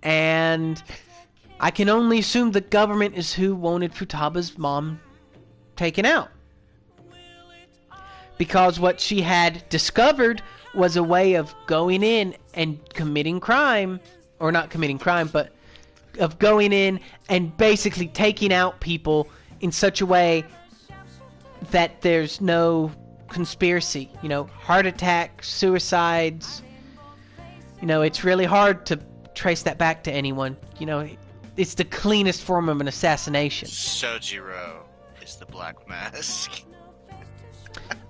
Speaker 2: and I can only assume the government is who wanted Futaba's mom taken out. Because what she had discovered was a way of going in and committing crime, or not committing crime, but of going in and basically taking out people in such a way that there's no conspiracy, you know, heart attacks, suicides, you know, it's really hard to trace that back to anyone, you know, it's the cleanest form of an assassination.
Speaker 1: Sojiro is the Black Mask.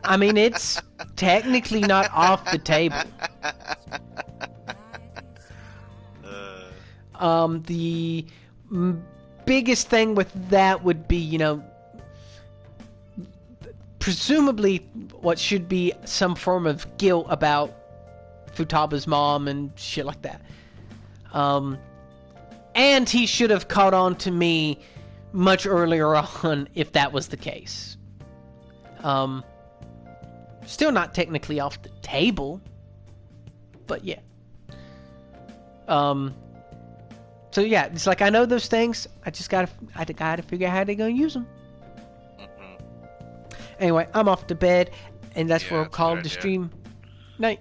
Speaker 2: I mean, it's technically not off the table. The biggest thing with that would be, you know, presumably what should be some form of guilt about Futaba's mom and shit like that. And he should have caught on to me much earlier on if that was the case. Still not technically off the table, but yeah. So yeah, it's like I know those things. I gotta figure out how they're gonna use them. Anyway, I'm off to bed, and that's where I'll call the stream. Night.